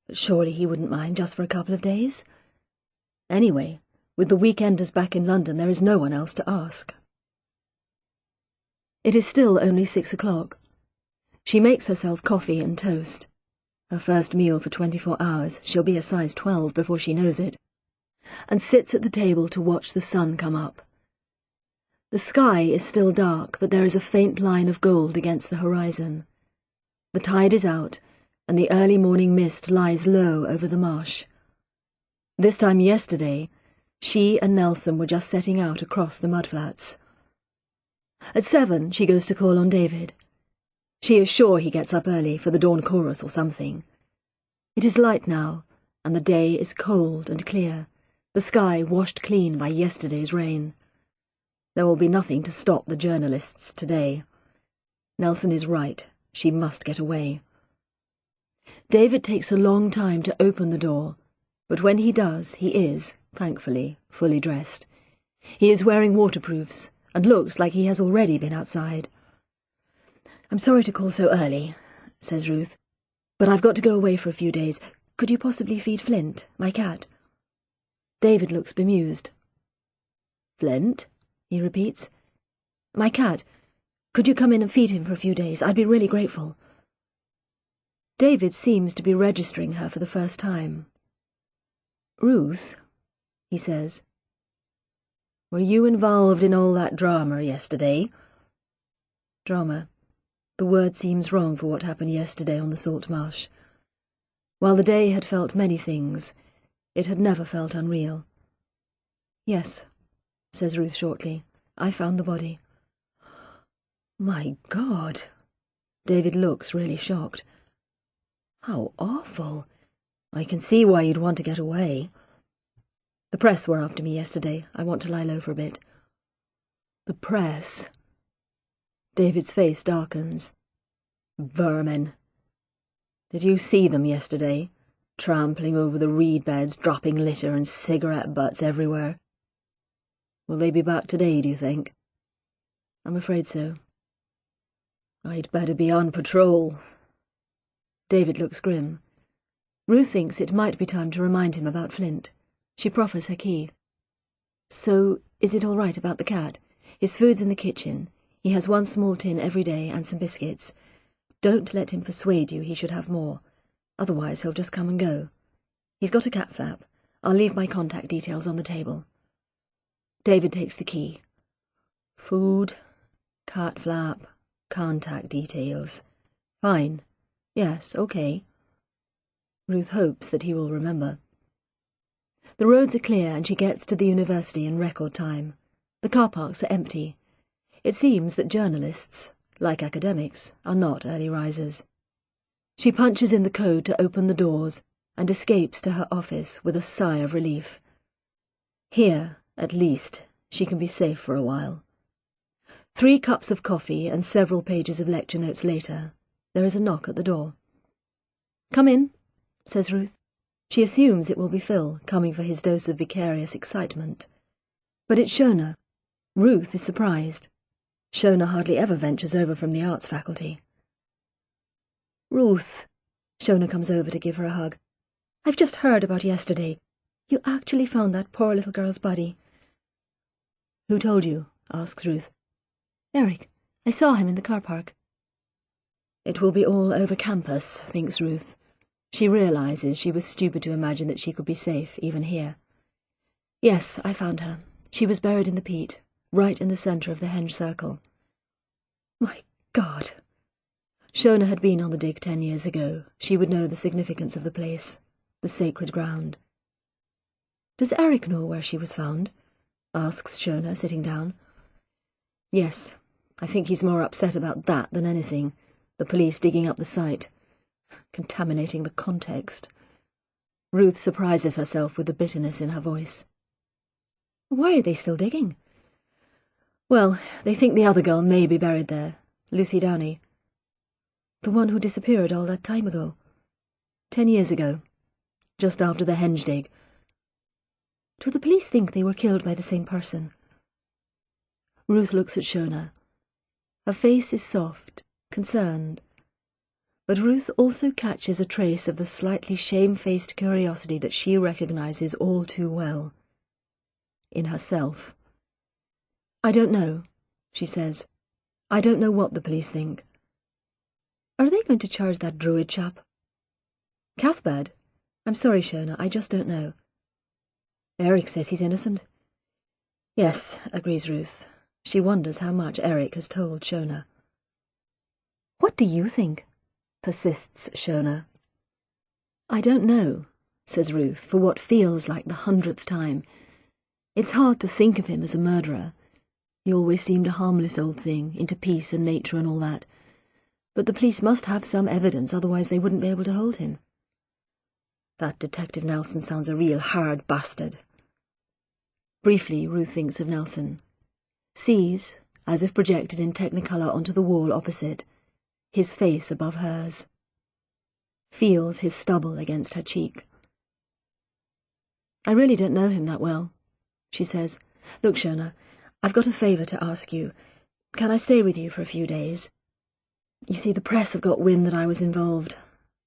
but surely he wouldn't mind just for a couple of days. Anyway, with the weekenders back in London, there is no one else to ask. It is still only 6 o'clock. She makes herself coffee and toast. Her first meal for 24 hours, she'll be a size 12 before she knows it, and sits at the table to watch the sun come up. The sky is still dark, but there is a faint line of gold against the horizon. The tide is out, and the early morning mist lies low over the marsh. This time yesterday, she and Nelson were just setting out across the mudflats. At 7, she goes to call on David. She is sure he gets up early for the dawn chorus or something. It is light now, and the day is cold and clear, the sky washed clean by yesterday's rain. There will be nothing to stop the journalists today. Nelson is right. She must get away. David takes a long time to open the door, but when he does, he is, thankfully, fully dressed. He is wearing waterproofs and looks like he has already been outside. "I'm sorry to call so early," says Ruth, "but I've got to go away for a few days. Could you possibly feed Flint, my cat?" David looks bemused. "Flint?" he repeats. "My cat. Could you come in and feed him for a few days? I'd be really grateful." David seems to be registering her for the first time. "Ruth," he says, "were you involved in all that drama yesterday?" Drama. The word seems wrong for what happened yesterday on the salt marsh. While the day had felt many things, it had never felt unreal. "Yes," says Ruth shortly. "I found the body." "My God!" David looks really shocked. "How awful! I can see why you'd want to get away." "The press were after me yesterday. I want to lie low for a bit." "The press?" David's face darkens. "Vermin. Did you see them yesterday? Trampling over the reed beds, dropping litter and cigarette butts everywhere. Will they be back today, do you think?" "I'm afraid so." "I'd better be on patrol." David looks grim. Ruth thinks it might be time to remind him about Flint. She proffers her key. "So, is it all right about the cat? His food's in the kitchen. He has 1 small tin every day and some biscuits. Don't let him persuade you he should have more. Otherwise he'll just come and go. He's got a cat flap. I'll leave my contact details on the table." David takes the key. Food, cat flap, contact details. Fine. Yes, okay. Ruth hopes that he will remember. The roads are clear and she gets to the university in record time. The car parks are empty. It seems that journalists, like academics, are not early risers. She punches in the code to open the doors and escapes to her office with a sigh of relief. Here, at least, she can be safe for a while. 3 cups of coffee and several pages of lecture notes later, there is a knock at the door. "Come in," says Ruth. She assumes it will be Phil, coming for his dose of vicarious excitement. But it's Shona. Ruth is surprised. Shona hardly ever ventures over from the arts faculty. Ruth. Shona comes over to give her a hug. I've just heard about yesterday. You actually found that poor little girl's body. Who told you? Asks Ruth. Eric. I saw him in the car park. It will be all over campus, thinks Ruth. She realizes she was stupid to imagine that she could be safe, even here. Yes, I found her. She was buried in the peat, right in the centre of the henge circle. My God! Shona had been on the dig 10 years ago. She would know the significance of the place, the sacred ground. Does Eric know where she was found? Asks Shona, sitting down. Yes, I think he's more upset about that than anything. The police digging up the site, contaminating the context. Ruth surprises herself with the bitterness in her voice. Why are they still digging? Well, they think the other girl may be buried there, Lucy Downey. The one who disappeared all that time ago. 10 years ago, just after the henge dig. Do the police think they were killed by the same person? Ruth looks at Shona. Her face is soft, concerned. But Ruth also catches a trace of the slightly shamefaced curiosity that she recognizes all too well. In herself. I don't know, she says. I don't know what the police think. Are they going to charge that druid chap? Cathbad? I'm sorry, Shona, I just don't know. Eric says he's innocent. Yes, agrees Ruth. She wonders how much Eric has told Shona. What do you think? Persists Shona. I don't know, says Ruth, for what feels like the 100th time. It's hard to think of him as a murderer. He always seemed a harmless old thing, into peace and nature and all that. But the police must have some evidence, otherwise they wouldn't be able to hold him. That Detective Nelson sounds a real hard bastard. Briefly, Ruth thinks of Nelson. Sees, as if projected in technicolor onto the wall opposite, his face above hers. Feels his stubble against her cheek. I really don't know him that well, she says. Look, Shona, I've got a favour to ask you. Can I stay with you for a few days? You see, the press have got wind that I was involved.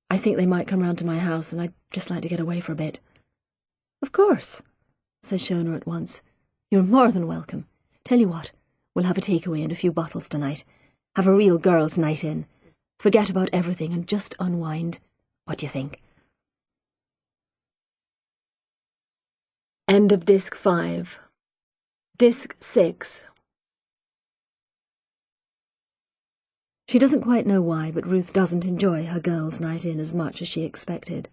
I think they might come round to my house, and I'd just like to get away for a bit. Of course, says Shona at once. You're more than welcome. Tell you what, we'll have a takeaway and a few bottles tonight. Have a real girls' night in. Forget about everything and just unwind. What do you think? End of Disc 5. Disc 6. She doesn't quite know why, but Ruth doesn't enjoy her girls' night in as much as she expected.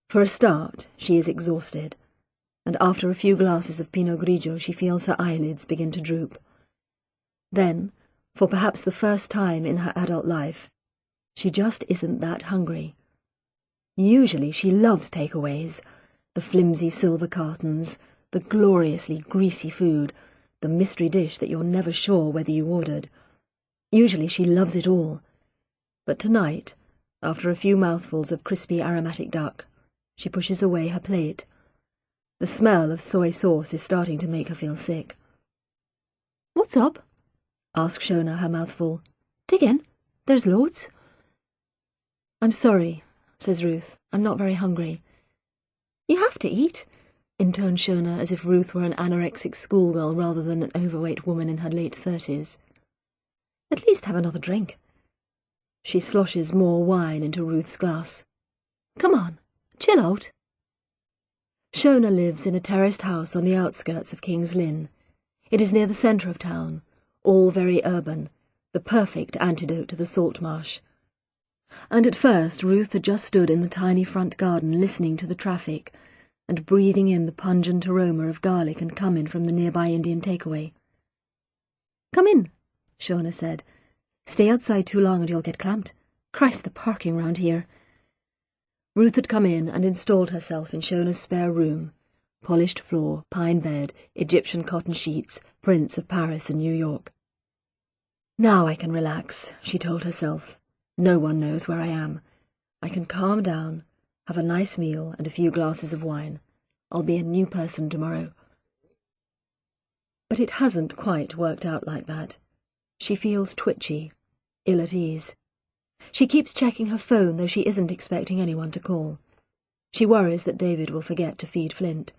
For a start, she is exhausted, and after a few glasses of Pinot Grigio she feels her eyelids begin to droop. Then, for perhaps the first time in her adult life, she just isn't that hungry. Usually she loves takeaways, the flimsy silver cartons, the gloriously greasy food, the mystery dish that you're never sure whether you ordered. Usually she loves it all. But tonight, after a few mouthfuls of crispy aromatic duck, she pushes away her plate. The smell of soy sauce is starting to make her feel sick. What's up? Asks Shona, her mouth full. Dig in. There's loads. I'm sorry, says Ruth. I'm not very hungry. You have to eat, intoned Shona as if Ruth were an anorexic schoolgirl rather than an overweight woman in her late 30s. At least have another drink. She sloshes more wine into Ruth's glass. Come on, chill out. Shona lives in a terraced house on the outskirts of King's Lynn. It is near the centre of town, all very urban, the perfect antidote to the salt marsh. And at first Ruth had just stood in the tiny front garden listening to the traffic and breathing in the pungent aroma of garlic and cumin from the nearby Indian takeaway. Come in, Shona said. Stay outside too long and you'll get clamped. Christ, the parking round here. Ruth had come in and installed herself in Shona's spare room. Polished floor, pine bed, Egyptian cotton sheets, prints of Paris and New York. Now I can relax, she told herself. No one knows where I am. I can calm down, have a nice meal and a few glasses of wine. I'll be a new person tomorrow. But it hasn't quite worked out like that. She feels twitchy, ill at ease. She keeps checking her phone, though she isn't expecting anyone to call. She worries that David will forget to feed Flint.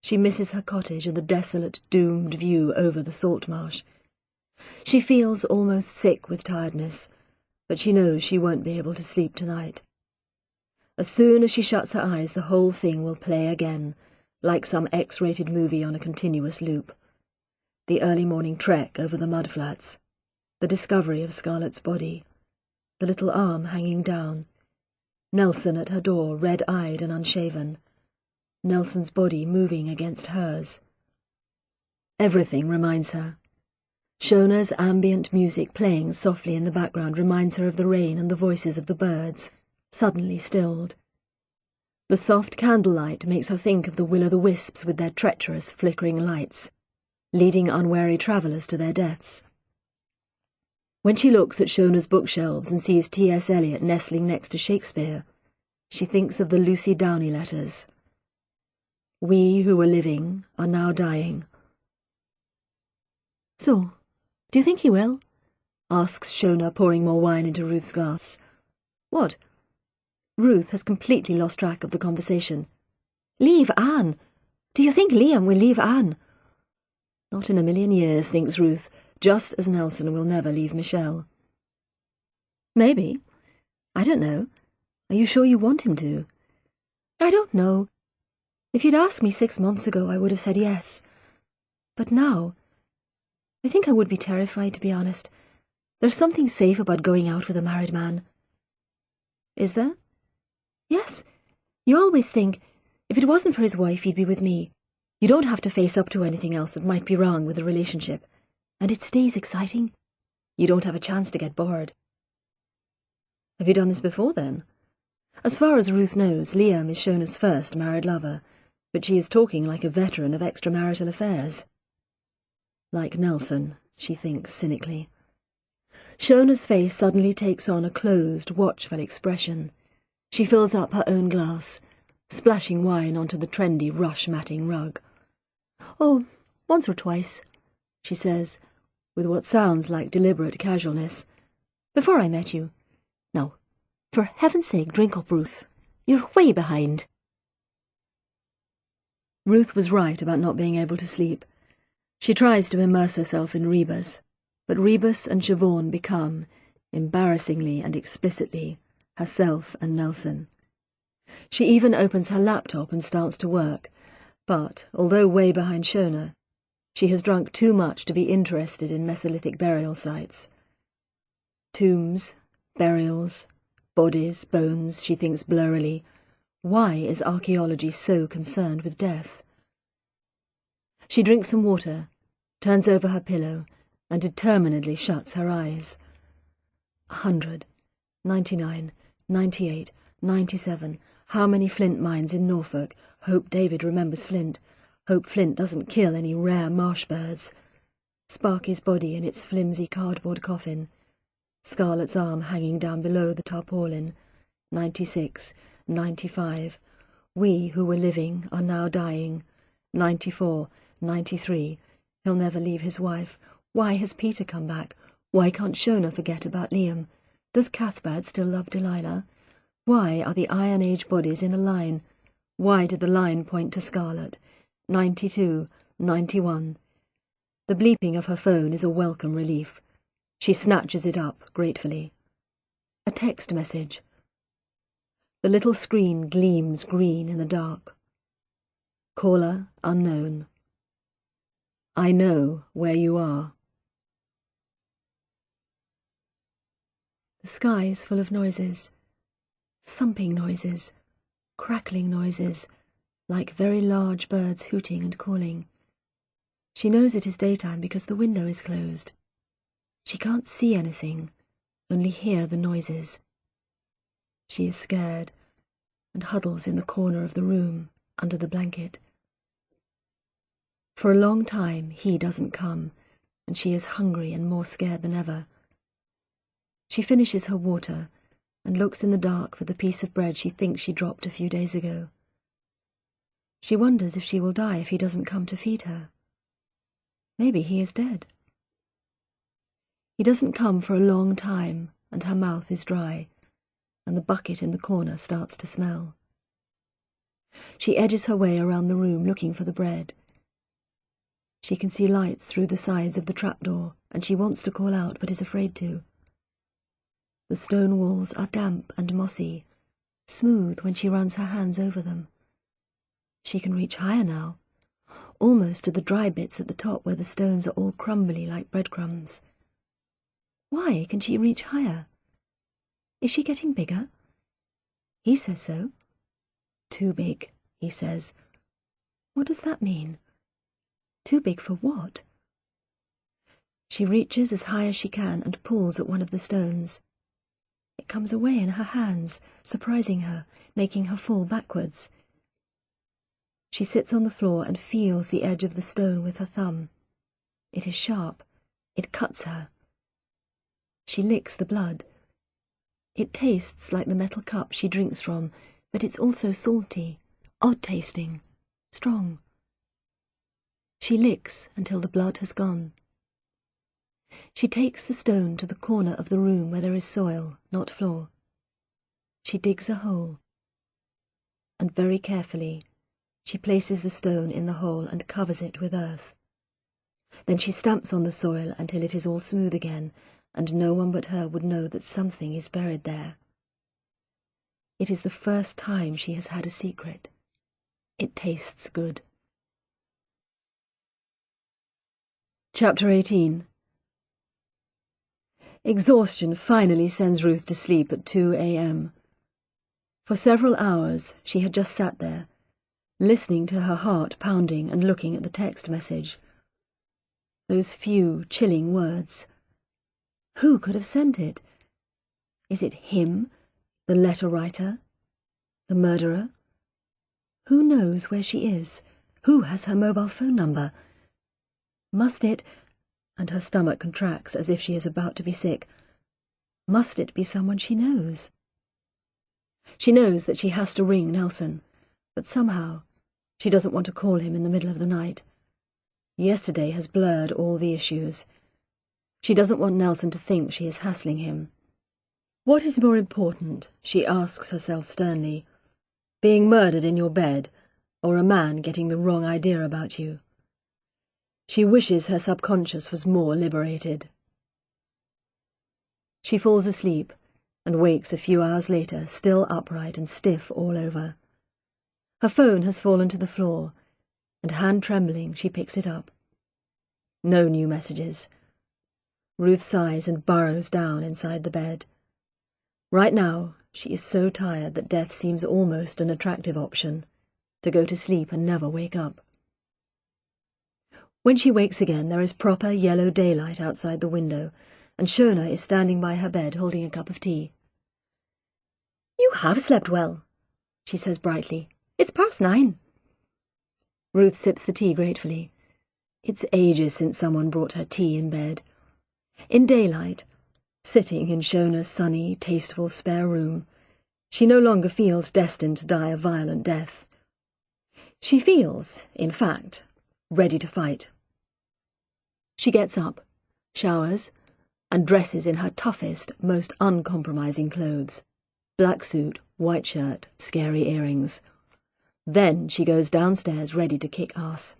She misses her cottage and the desolate, doomed view over the salt marsh. She feels almost sick with tiredness, but she knows she won't be able to sleep tonight. As soon as she shuts her eyes, the whole thing will play again, like some X-rated movie on a continuous loop. The early morning trek over the mudflats, the discovery of Scarlett's body, the little arm hanging down, Nelson at her door, red-eyed and unshaven, Nelson's body moving against hers. Everything reminds her. Shona's ambient music playing softly in the background reminds her of the rain and the voices of the birds, suddenly stilled. The soft candlelight makes her think of the will-o'-the-wisps with their treacherous, flickering lights, leading unwary travellers to their deaths. When she looks at Shona's bookshelves and sees T.S. Eliot nestling next to Shakespeare, she thinks of the Lucy Downey letters. We who were living are now dying. So, do you think he will? Asks Shona, pouring more wine into Ruth's glass. What? Ruth has completely lost track of the conversation. Leave Anne. Do you think Liam will leave Anne? Not in a million years, thinks Ruth, just as Nelson will never leave Michelle. Maybe. I don't know. Are you sure you want him to? I don't know. If you'd asked me 6 months ago, I would have said yes. But now, I think I would be terrified, to be honest. There's something safe about going out with a married man. Is there? Yes. You always think, if it wasn't for his wife, he'd be with me. You don't have to face up to anything else that might be wrong with the relationship. And it stays exciting. You don't have a chance to get bored. Have you done this before, then? As far as Ruth knows, Liam is Shona's first married lover, but she is talking like a veteran of extramarital affairs. Like Nelson, she thinks cynically. Shona's face suddenly takes on a closed, watchful expression. She fills up her own glass, splashing wine onto the trendy rush matting rug. Oh, once or twice, she says, with what sounds like deliberate casualness. Before I met you. Now, for heaven's sake, drink up, Ruth. You're way behind. Ruth was right about not being able to sleep. She tries to immerse herself in Rebus, but Rebus and Siobhan become, embarrassingly and explicitly, herself and Nelson. She even opens her laptop and starts to work, but, although way behind Shona, she has drunk too much to be interested in Mesolithic burial sites. Tombs, burials, bodies, bones, she thinks blurrily. Why is archaeology so concerned with death? She drinks some water, turns over her pillow, and determinedly shuts her eyes. 100, 99, 98, 97. How many flint mines in Norfolk? Hope David remembers Flint. Hope Flint doesn't kill any rare marsh birds. Sparky's body in its flimsy cardboard coffin. Scarlett's arm hanging down below the tarpaulin. 96, 95. We who were living are now dying. 94, 93. He'll never leave his wife. Why has Peter come back? Why can't Shona forget about Liam? Does Cathbad still love Delilah? Why are the Iron Age bodies in a line? Why did the line point to Scarlett? 92, 91. The bleeping of her phone is a welcome relief. She snatches it up gratefully. A text message. The little screen gleams green in the dark. Caller unknown. I know where you are. The sky is full of noises. Thumping noises. Crackling noises, like very large birds hooting and calling. She knows it is daytime because the window is closed. She can't see anything, only hear the noises. She is scared and huddles in the corner of the room under the blanket. For a long time he doesn't come, and she is hungry and more scared than ever. She finishes her water and looks in the dark for the piece of bread she thinks she dropped a few days ago. She wonders if she will die if he doesn't come to feed her. Maybe he is dead. He doesn't come for a long time, and her mouth is dry, and the bucket in the corner starts to smell. She edges her way around the room looking for the bread. She can see lights through the sides of the trapdoor, and she wants to call out but is afraid to. The stone walls are damp and mossy, smooth when she runs her hands over them. She can reach higher now, almost to the dry bits at the top where the stones are all crumbly like breadcrumbs. Why can she reach higher? Is she getting bigger? He says so. Too big, he says. What does that mean? Too big for what? She reaches as high as she can and pulls at one of the stones. It comes away in her hands, surprising her, making her fall backwards. She sits on the floor and feels the edge of the stone with her thumb. It is sharp. It cuts her. She licks the blood. It tastes like the metal cup she drinks from, but it's also salty, odd-tasting, strong. She licks until the blood has gone. She takes the stone to the corner of the room where there is soil, not floor. She digs a hole. And very carefully, she places the stone in the hole and covers it with earth. Then she stamps on the soil until it is all smooth again, and no one but her would know that something is buried there. It is the first time she has had a secret. It tastes good. Chapter 18. Exhaustion finally sends Ruth to sleep at 2 a.m. For several hours she had just sat there, listening to her heart pounding and looking at the text message. Those few, chilling words. Who could have sent it? Is it him, the letter writer? The murderer? Who knows where she is? Who has her mobile phone number? Must it, and her stomach contracts as if she is about to be sick, must it be someone she knows? She knows that she has to ring Nelson, but somehow she doesn't want to call him in the middle of the night. Yesterday has blurred all the issues. She doesn't want Nelson to think she is hassling him. What is more important, she asks herself sternly, being murdered in your bed, or a man getting the wrong idea about you? She wishes her subconscious was more liberated. She falls asleep and wakes a few hours later, still upright and stiff all over. Her phone has fallen to the floor, and hand-trembling, she picks it up. No new messages. Ruth sighs and burrows down inside the bed. Right now, she is so tired that death seems almost an attractive option, to go to sleep and never wake up. When she wakes again, there is proper yellow daylight outside the window, and Shona is standing by her bed holding a cup of tea. "You have slept well," she says brightly. "It's past 9. Ruth sips the tea gratefully. It's ages since someone brought her tea in bed. In daylight, sitting in Shona's sunny, tasteful spare room, she no longer feels destined to die a violent death. She feels, in fact, ready to fight. She gets up, showers, and dresses in her toughest, most uncompromising clothes. Black suit, white shirt, scary earrings. Then she goes downstairs ready to kick ass.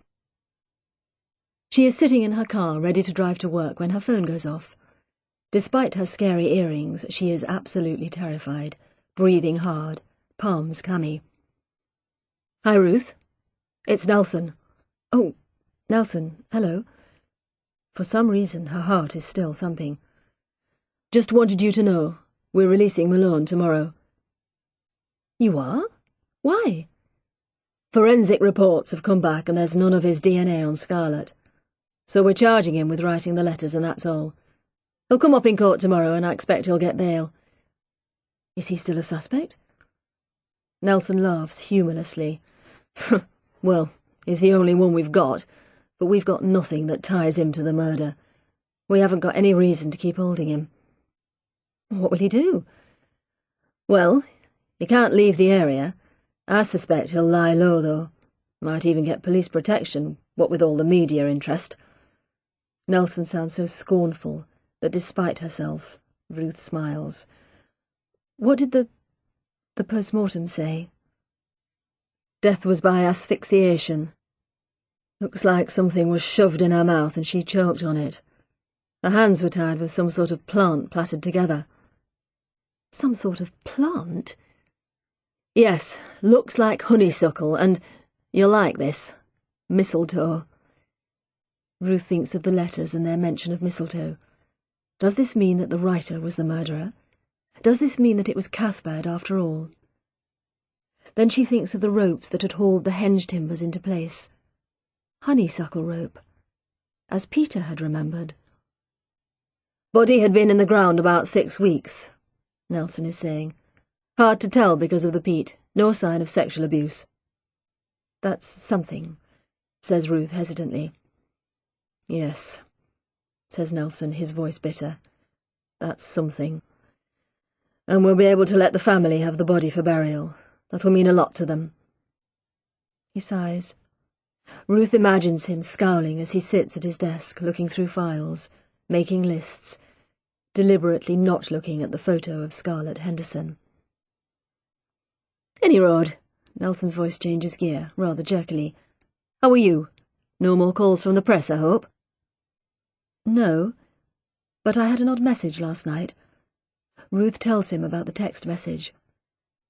She is sitting in her car ready to drive to work when her phone goes off. Despite her scary earrings, she is absolutely terrified, breathing hard, palms clammy. "Hi, Ruth. It's Nelson." "Oh, Nelson, hello." For some reason, her heart is still thumping. "Just wanted you to know, we're releasing Malone tomorrow." "You are? Why?" "Forensic reports have come back and there's none of his DNA on Scarlett. So we're charging him with writing the letters and that's all. He'll come up in court tomorrow and I expect he'll get bail." "Is he still a suspect?" Nelson laughs humorlessly. "Well, he's the only one we've got, but we've got nothing that ties him to the murder. We haven't got any reason to keep holding him." "What will he do?" "Well, he can't leave the area. I suspect he'll lie low, though. Might even get police protection, what with all the media interest." Nelson sounds so scornful that despite herself, Ruth smiles. What did the post-mortem say? Death was by asphyxiation. Looks like something was shoved in her mouth and she choked on it. Her hands were tied with some sort of plant plaited together. Some sort of plant? Yes, looks like honeysuckle and, you'll like this, mistletoe. Ruth thinks of the letters and their mention of mistletoe. Does this mean that the writer was the murderer? Does this mean that it was Cathbad after all? Then she thinks of the ropes that had hauled the henge timbers into place. Honeysuckle rope, as Peter had remembered. Body had been in the ground about 6 weeks, Nelson is saying. Hard to tell because of the peat. No sign of sexual abuse. That's something, says Ruth hesitantly. Yes, says Nelson, his voice bitter. That's something. And we'll be able to let the family have the body for burial. That'll mean a lot to them. He sighs. Ruth imagines him scowling as he sits at his desk, looking through files, making lists, deliberately not looking at the photo of Scarlett Henderson. Any road. Nelson's voice changes gear, rather jerkily. How are you? No more calls from the press, I hope? No, but I had an odd message last night. Ruth tells him about the text message.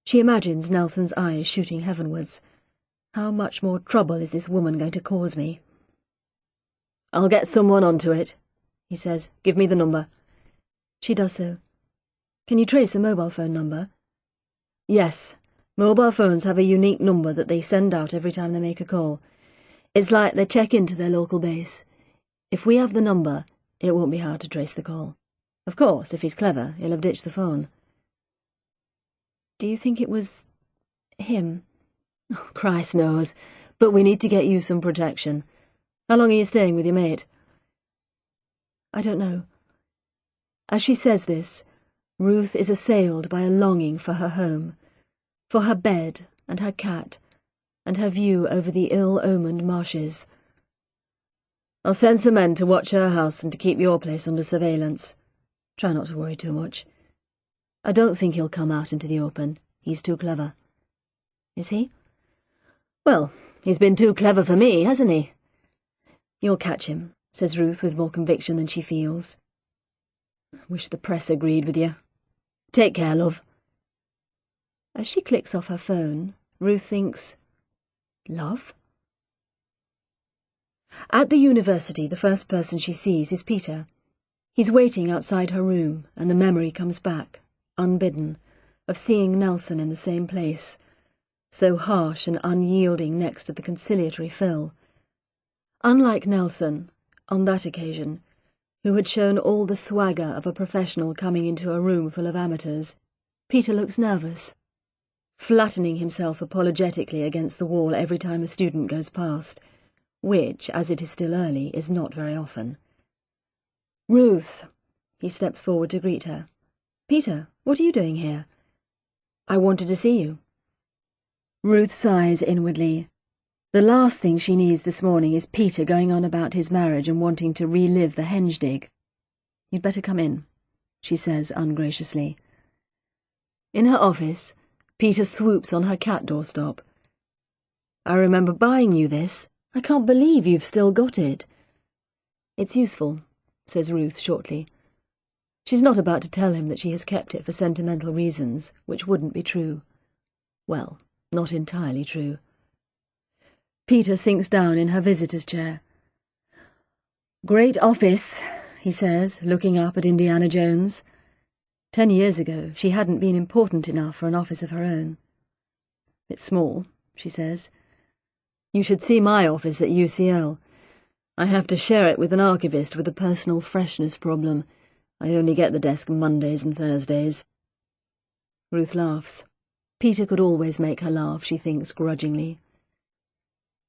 She imagines Nelson's eyes shooting heavenwards. How much more trouble is this woman going to cause me? I'll get someone onto it, he says. Give me the number. She does so. Can you trace a mobile phone number? Yes. Mobile phones have a unique number that they send out every time they make a call. It's like they check into their local base. If we have the number, it won't be hard to trace the call. Of course, if he's clever, he'll have ditched the phone. Do you think it was him? Oh, Christ knows, but we need to get you some protection. How long are you staying with your mate? I don't know. As she says this, Ruth is assailed by a longing for her home, for her bed and her cat, and her view over the ill-omened marshes. I'll send some men to watch her house and to keep your place under surveillance. Try not to worry too much. I don't think he'll come out into the open. He's too clever. Is he? Well, he's been too clever for me, hasn't he? You'll catch him, says Ruth with more conviction than she feels. Wish the press agreed with you. Take care, love. As she clicks off her phone, Ruth thinks, love? At the university, the first person she sees is Peter. He's waiting outside her room, and the memory comes back, unbidden, of seeing Nelson in the same place, so harsh and unyielding next to the conciliatory Phil. Unlike Nelson, on that occasion, who had shown all the swagger of a professional coming into a room full of amateurs, Peter looks nervous, flattening himself apologetically against the wall every time a student goes past, which, as it is still early, is not very often. Ruth! He steps forward to greet her. Peter, what are you doing here? I wanted to see you. Ruth sighs inwardly. The last thing she needs this morning is Peter going on about his marriage and wanting to relive the henge dig. You'd better come in, she says ungraciously. In her office, Peter swoops on her cat doorstop. I remember buying you this. I can't believe you've still got it. It's useful, says Ruth shortly. She's not about to tell him that she has kept it for sentimental reasons, which wouldn't be true. Well, not entirely true. Peter sinks down in her visitor's chair. Great office, he says, looking up at Indiana Jones. 10 years ago, she hadn't been important enough for an office of her own. It's small, she says. You should see my office at UCL. I have to share it with an archivist with a personal freshness problem. I only get the desk Mondays and Thursdays. Ruth laughs. Peter could always make her laugh, she thinks grudgingly.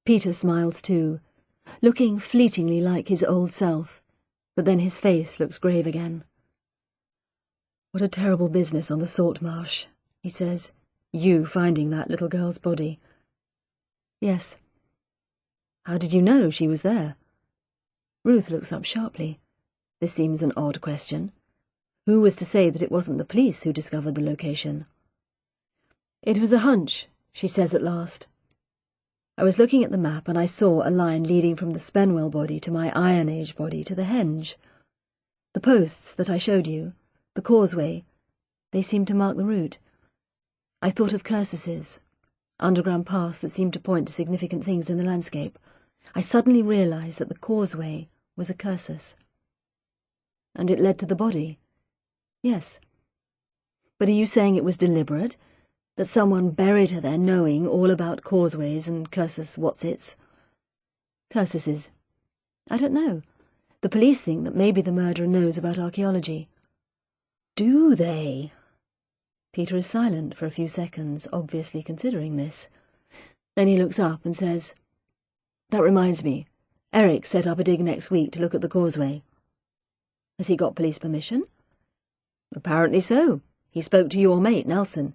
Peter smiles too, looking fleetingly like his old self, but then his face looks grave again. What a terrible business on the salt marsh, he says. You finding that little girl's body. Yes. How did you know she was there? Ruth looks up sharply. This seems an odd question. Who was to say that it wasn't the police who discovered the location? It was a hunch, she says at last. I was looking at the map and I saw a line leading from the Spenwell body to my Iron Age body to the henge. The posts that I showed you, the causeway, they seemed to mark the route. I thought of cursuses, underground paths that seemed to point to significant things in the landscape. I suddenly realised that the causeway was a cursus. And it led to the body? Yes. But are you saying it was deliberate? That someone buried her there knowing all about causeways and cursus what's-its? Cursuses. I don't know. The police think that maybe the murderer knows about archaeology. Do they? Peter is silent for a few seconds, obviously considering this. Then he looks up and says, "That reminds me. Eric set up a dig next week to look at the causeway." Has he got police permission? Apparently so. He spoke to your mate, Nelson.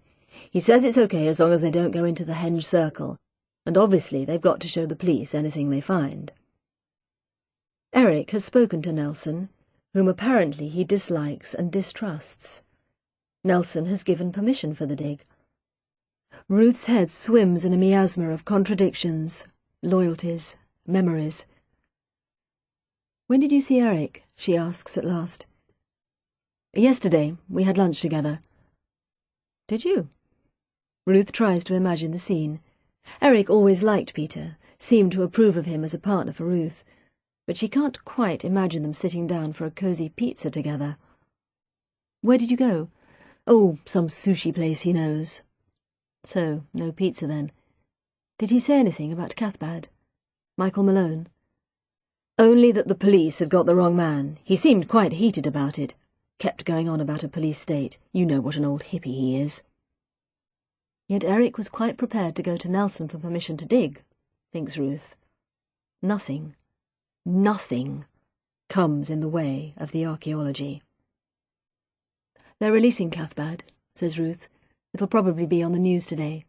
He says it's okay as long as they don't go into the henge circle, and obviously they've got to show the police anything they find. Eric has spoken to Nelson, whom apparently he dislikes and distrusts. Nelson has given permission for the dig. Ruth's head swims in a miasma of contradictions, loyalties, memories. "When did you see Eric?" she asks at last. "Yesterday. We had lunch together." "Did you?" Ruth tries to imagine the scene. Eric always liked Peter, seemed to approve of him as a partner for Ruth, but she can't quite imagine them sitting down for a cosy pizza together. "Where did you go?" "Oh, some sushi place he knows." "So, no pizza then. Did he say anything about Cathbad? Michael Malone?" "Only that the police had got the wrong man. He seemed quite heated about it. Kept going on about a police state. You know what an old hippie he is." Yet Eric was quite prepared to go to Nelson for permission to dig, thinks Ruth. Nothing comes in the way of the archaeology. "They're releasing Cathbad," says Ruth. "It'll probably be on the news today."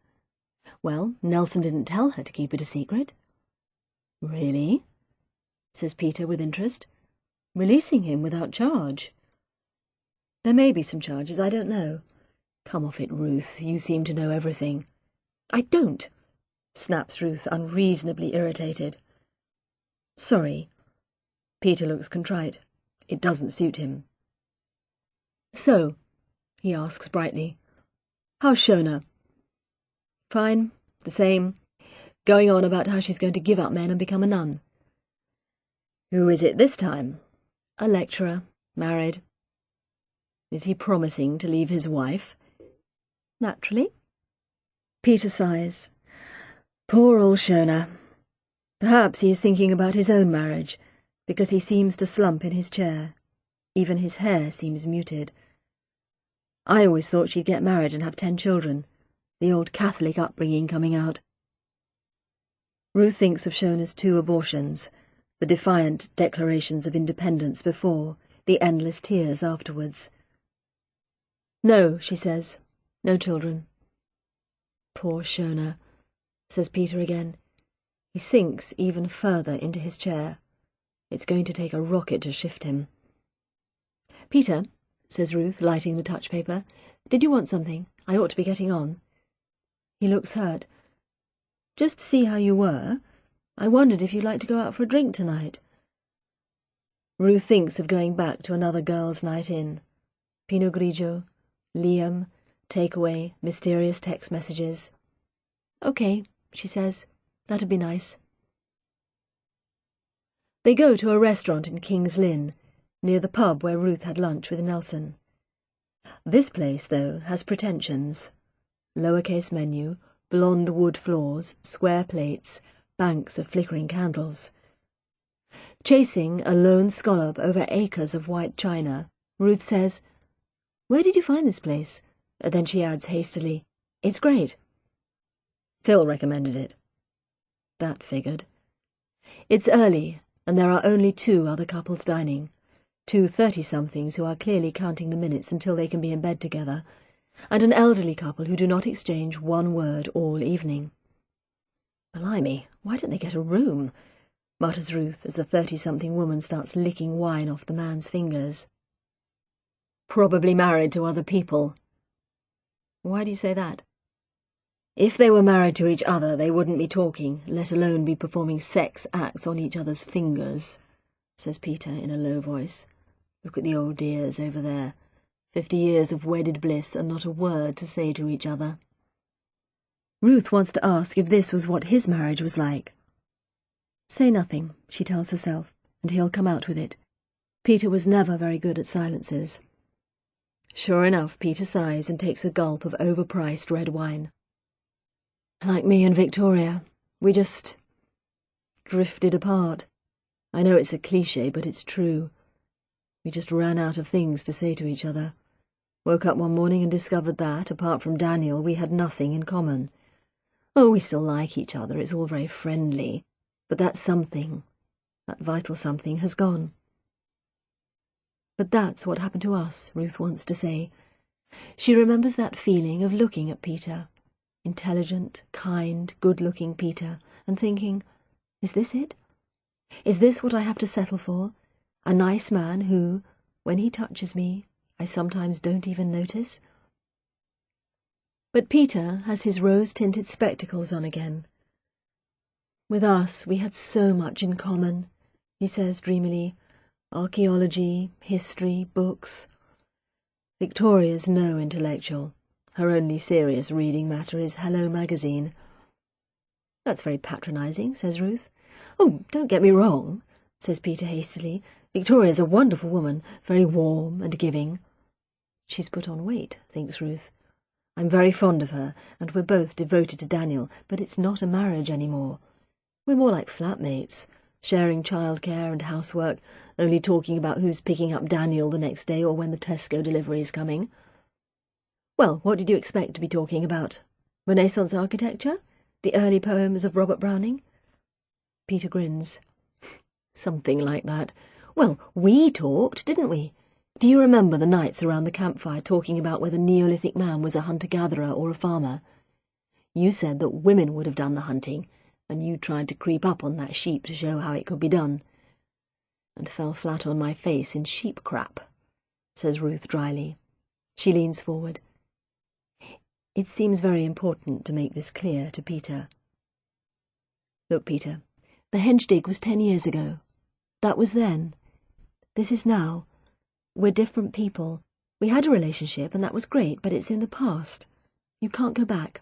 "Well, Nelson didn't tell her to keep it a secret." "Really?" says Peter with interest. "Releasing him without charge." "There may be some charges, I don't know." "Come off it, Ruth. You seem to know everything." "I don't," snaps Ruth, unreasonably irritated. "Sorry." Peter looks contrite. It doesn't suit him. "So," he asks brightly, "how's Shona?" "Fine. The same. Going on about how she's going to give up men and become a nun." "Who is it this time?" "A lecturer. Married." "Is he promising to leave his wife?" "Naturally." Peter sighs. Poor old Shona. Perhaps he is thinking about his own marriage, because he seems to slump in his chair. Even his hair seems muted. I always thought she'd get married and have 10 children. The old Catholic upbringing coming out. Ruth thinks of Shona's 2 abortions, the defiant declarations of independence before, the endless tears afterwards. "No," she says. "No children." "Poor Shona," says Peter again. He sinks even further into his chair. It's going to take a rocket to shift him. "Peter," says Ruth, lighting the touch paper, "did you want something? I ought to be getting on." He looks hurt. "Just to see how you were. I wondered if you'd like to go out for a drink tonight." Ruth thinks of going back to another girls' night in. Pinot Grigio, Liam, takeaway, mysterious text messages. "Okay," she says. "That'd be nice." They go to a restaurant in King's Lynn, near the pub where Ruth had lunch with Nelson. This place, though, has pretensions. Lowercase menu, blonde wood floors, square plates, banks of flickering candles. Chasing a lone scallop over acres of white china, Ruth says, "Where did you find this place?" Then she adds hastily, "It's great." Phil recommended it. That figured. It's early, and there are only 2 other couples dining. 2 30-somethings who are clearly counting the minutes until they can be in bed together, and an elderly couple who do not exchange one word all evening. "Blimey, why don't they get a room?" mutters Ruth as the 30-something woman starts licking wine off the man's fingers. Probably married to other people. Why do you say that? If they were married to each other, they wouldn't be talking, let alone be performing sex acts on each other's fingers, says Peter in a low voice. Look at the old dears over there. 50 years of wedded bliss and not a word to say to each other. Ruth wants to ask if this was what his marriage was like. Say nothing, she tells herself, and he'll come out with it. Peter was never very good at silences. Sure enough, Peter sighs and takes a gulp of overpriced red wine. Like me and Victoria, we just drifted apart. I know it's a cliché, but it's true. We just ran out of things to say to each other. Woke up one morning and discovered that, apart from Daniel, we had nothing in common. Oh, we still like each other, it's all very friendly, but that something, that vital something, has gone. But that's what happened to us, Ruth wants to say. She remembers that feeling of looking at Peter, intelligent, kind, good-looking Peter, and thinking, is this it? Is this what I have to settle for? A nice man who, when he touches me, I sometimes don't even notice? But Peter has his rose-tinted spectacles on again. With us, we had so much in common, he says dreamily. Archaeology, history, books. Victoria's no intellectual. Her only serious reading matter is Hello magazine. That's very patronising, says Ruth. Oh, don't get me wrong, says Peter hastily. Victoria's a wonderful woman, very warm and giving. She's put on weight, thinks Ruth. I'm very fond of her, and we're both devoted to Daniel, but it's not a marriage anymore. We're more like flatmates, sharing childcare and housework, only talking about who's picking up Daniel the next day or when the Tesco delivery is coming. Well, what did you expect to be talking about? Renaissance architecture? The early poems of Robert Browning? Peter grins. Something like that. Well, we talked, didn't we? Do you remember the nights around the campfire talking about whether Neolithic man was a hunter-gatherer or a farmer? You said that women would have done the hunting, and you tried to creep up on that sheep to show how it could be done. And fell flat on my face in sheep crap, says Ruth dryly. She leans forward. It seems very important to make this clear to Peter. Look, Peter, the henge dig was 10 years ago. That was then. This is now. We're different people. We had a relationship, and that was great, but it's in the past. You can't go back.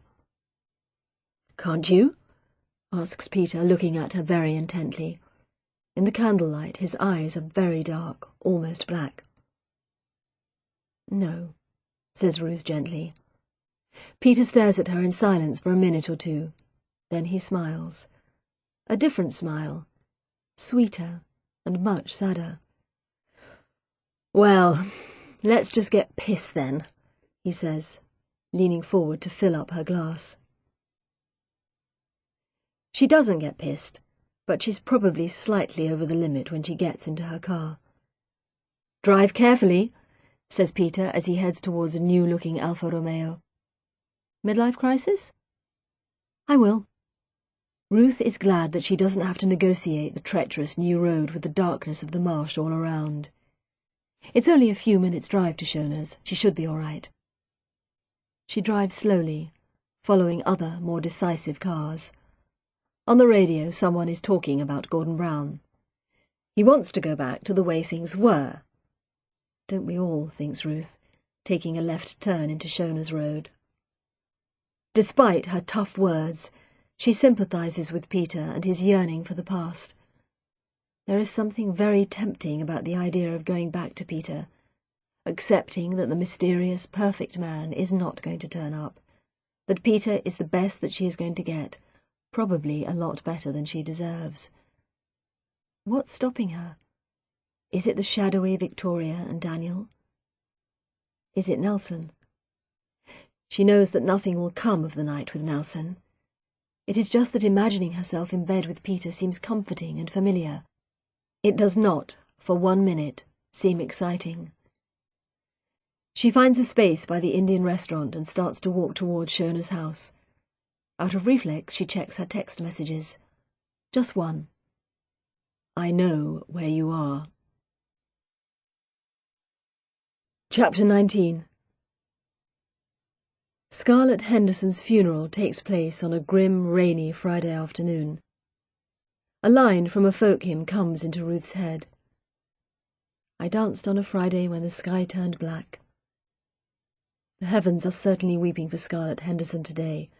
Can't you? Asks Peter, looking at her very intently. In the candlelight, his eyes are very dark, almost black. No, says Ruth gently. Peter stares at her in silence for a minute or two. Then he smiles. A different smile. Sweeter and much sadder. Well, let's just get pissed then, he says, leaning forward to fill up her glass. She doesn't get pissed, but she's probably slightly over the limit when she gets into her car. Drive carefully, says Peter as he heads towards a new-looking Alfa Romeo. Midlife crisis? I will. Ruth is glad that she doesn't have to negotiate the treacherous new road with the darkness of the marsh all around. It's only a few minutes' drive to Shona's. She should be all right. She drives slowly, following other, more decisive cars. On the radio, someone is talking about Gordon Brown. He wants to go back to the way things were. Don't we all, thinks Ruth, taking a left turn into Shona's road. Despite her tough words, she sympathizes with Peter and his yearning for the past. There is something very tempting about the idea of going back to Peter, accepting that the mysterious, perfect man is not going to turn up, that Peter is the best that she is going to get, probably a lot better than she deserves. What's stopping her? Is it the shadowy Victoria and Daniel? Is it Nelson? She knows that nothing will come of the night with Nelson. It is just that imagining herself in bed with Peter seems comforting and familiar. It does not, for 1 minute, seem exciting. She finds a space by the Indian restaurant and starts to walk towards Shona's house. Out of reflex, she checks her text messages. Just one. I know where you are. Chapter 19. Scarlett Henderson's funeral takes place on a grim, rainy Friday afternoon. A line from a folk hymn comes into Ruth's head. I danced on a Friday when the sky turned black. The heavens are certainly weeping for Scarlett Henderson today.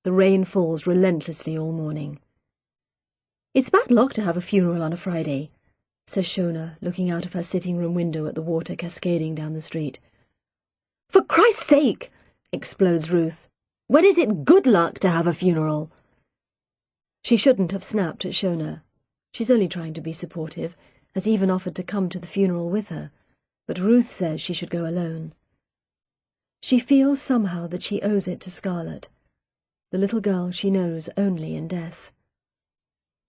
The rain falls relentlessly all morning. It's bad luck to have a funeral on a Friday, says Shona, looking out of her sitting-room window at the water cascading down the street. For Christ's sake! Explodes Ruth. When is it good luck to have a funeral? She shouldn't have snapped at Shona. She's only trying to be supportive, has even offered to come to the funeral with her, but Ruth says she should go alone. She feels somehow that she owes it to Scarlett, the little girl she knows only in death.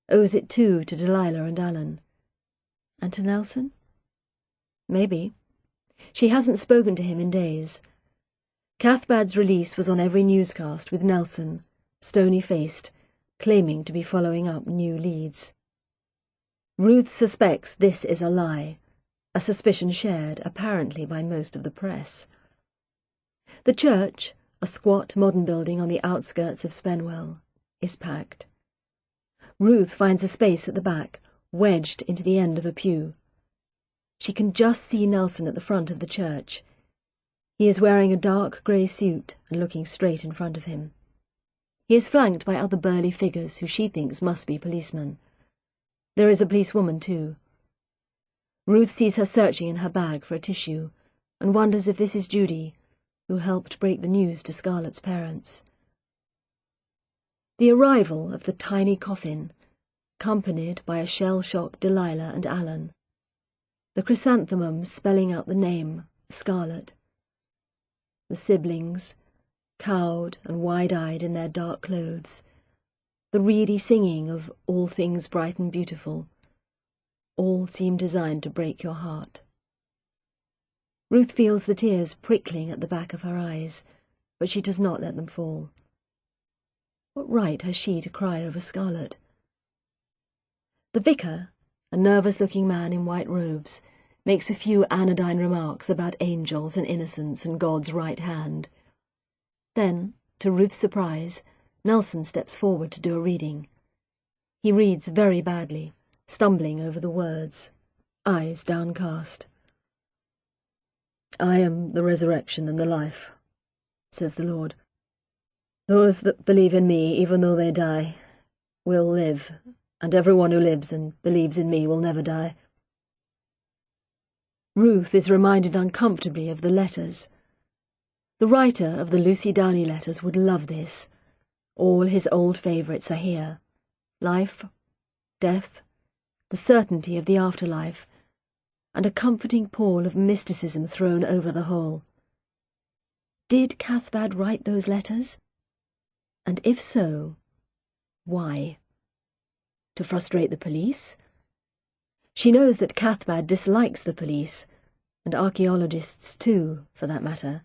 Owes it too to Delilah and Alan. And to Nelson? Maybe. She hasn't spoken to him in days. Cathbad's release was on every newscast with Nelson, stony-faced, claiming to be following up new leads. Ruth suspects this is a lie, a suspicion shared, apparently, by most of the press. The church, a squat modern building on the outskirts of Spenwell, is packed. Ruth finds a space at the back, wedged into the end of a pew. She can just see Nelson at the front of the church. He is wearing a dark grey suit and looking straight in front of him. He is flanked by other burly figures who she thinks must be policemen. There is a policewoman too. Ruth sees her searching in her bag for a tissue and wonders if this is Judy, who helped break the news to Scarlett's parents. The arrival of the tiny coffin, accompanied by a shell-shocked Delilah and Alan. The chrysanthemums spelling out the name, Scarlett. The siblings, cowed and wide-eyed in their dark clothes. The reedy singing of All Things Bright and Beautiful. All seem designed to break your heart. Ruth feels the tears prickling at the back of her eyes, but she does not let them fall. What right has she to cry over Scarlett? The vicar, a nervous-looking man in white robes, makes a few anodyne remarks about angels and innocence and God's right hand. Then, to Ruth's surprise, Nelson steps forward to do a reading. He reads very badly, stumbling over the words, eyes downcast. I am the resurrection and the life, says the Lord. Those that believe in me, even though they die, will live, and everyone who lives and believes in me will never die. Ruth is reminded uncomfortably of the letters. The writer of the Lucy Downey letters would love this. All his old favourites are here. Life, death, the certainty of the afterlife, and a comforting pall of mysticism thrown over the whole. Did Cathbad write those letters? And if so, why? To frustrate the police? She knows that Cathbad dislikes the police, and archaeologists too, for that matter.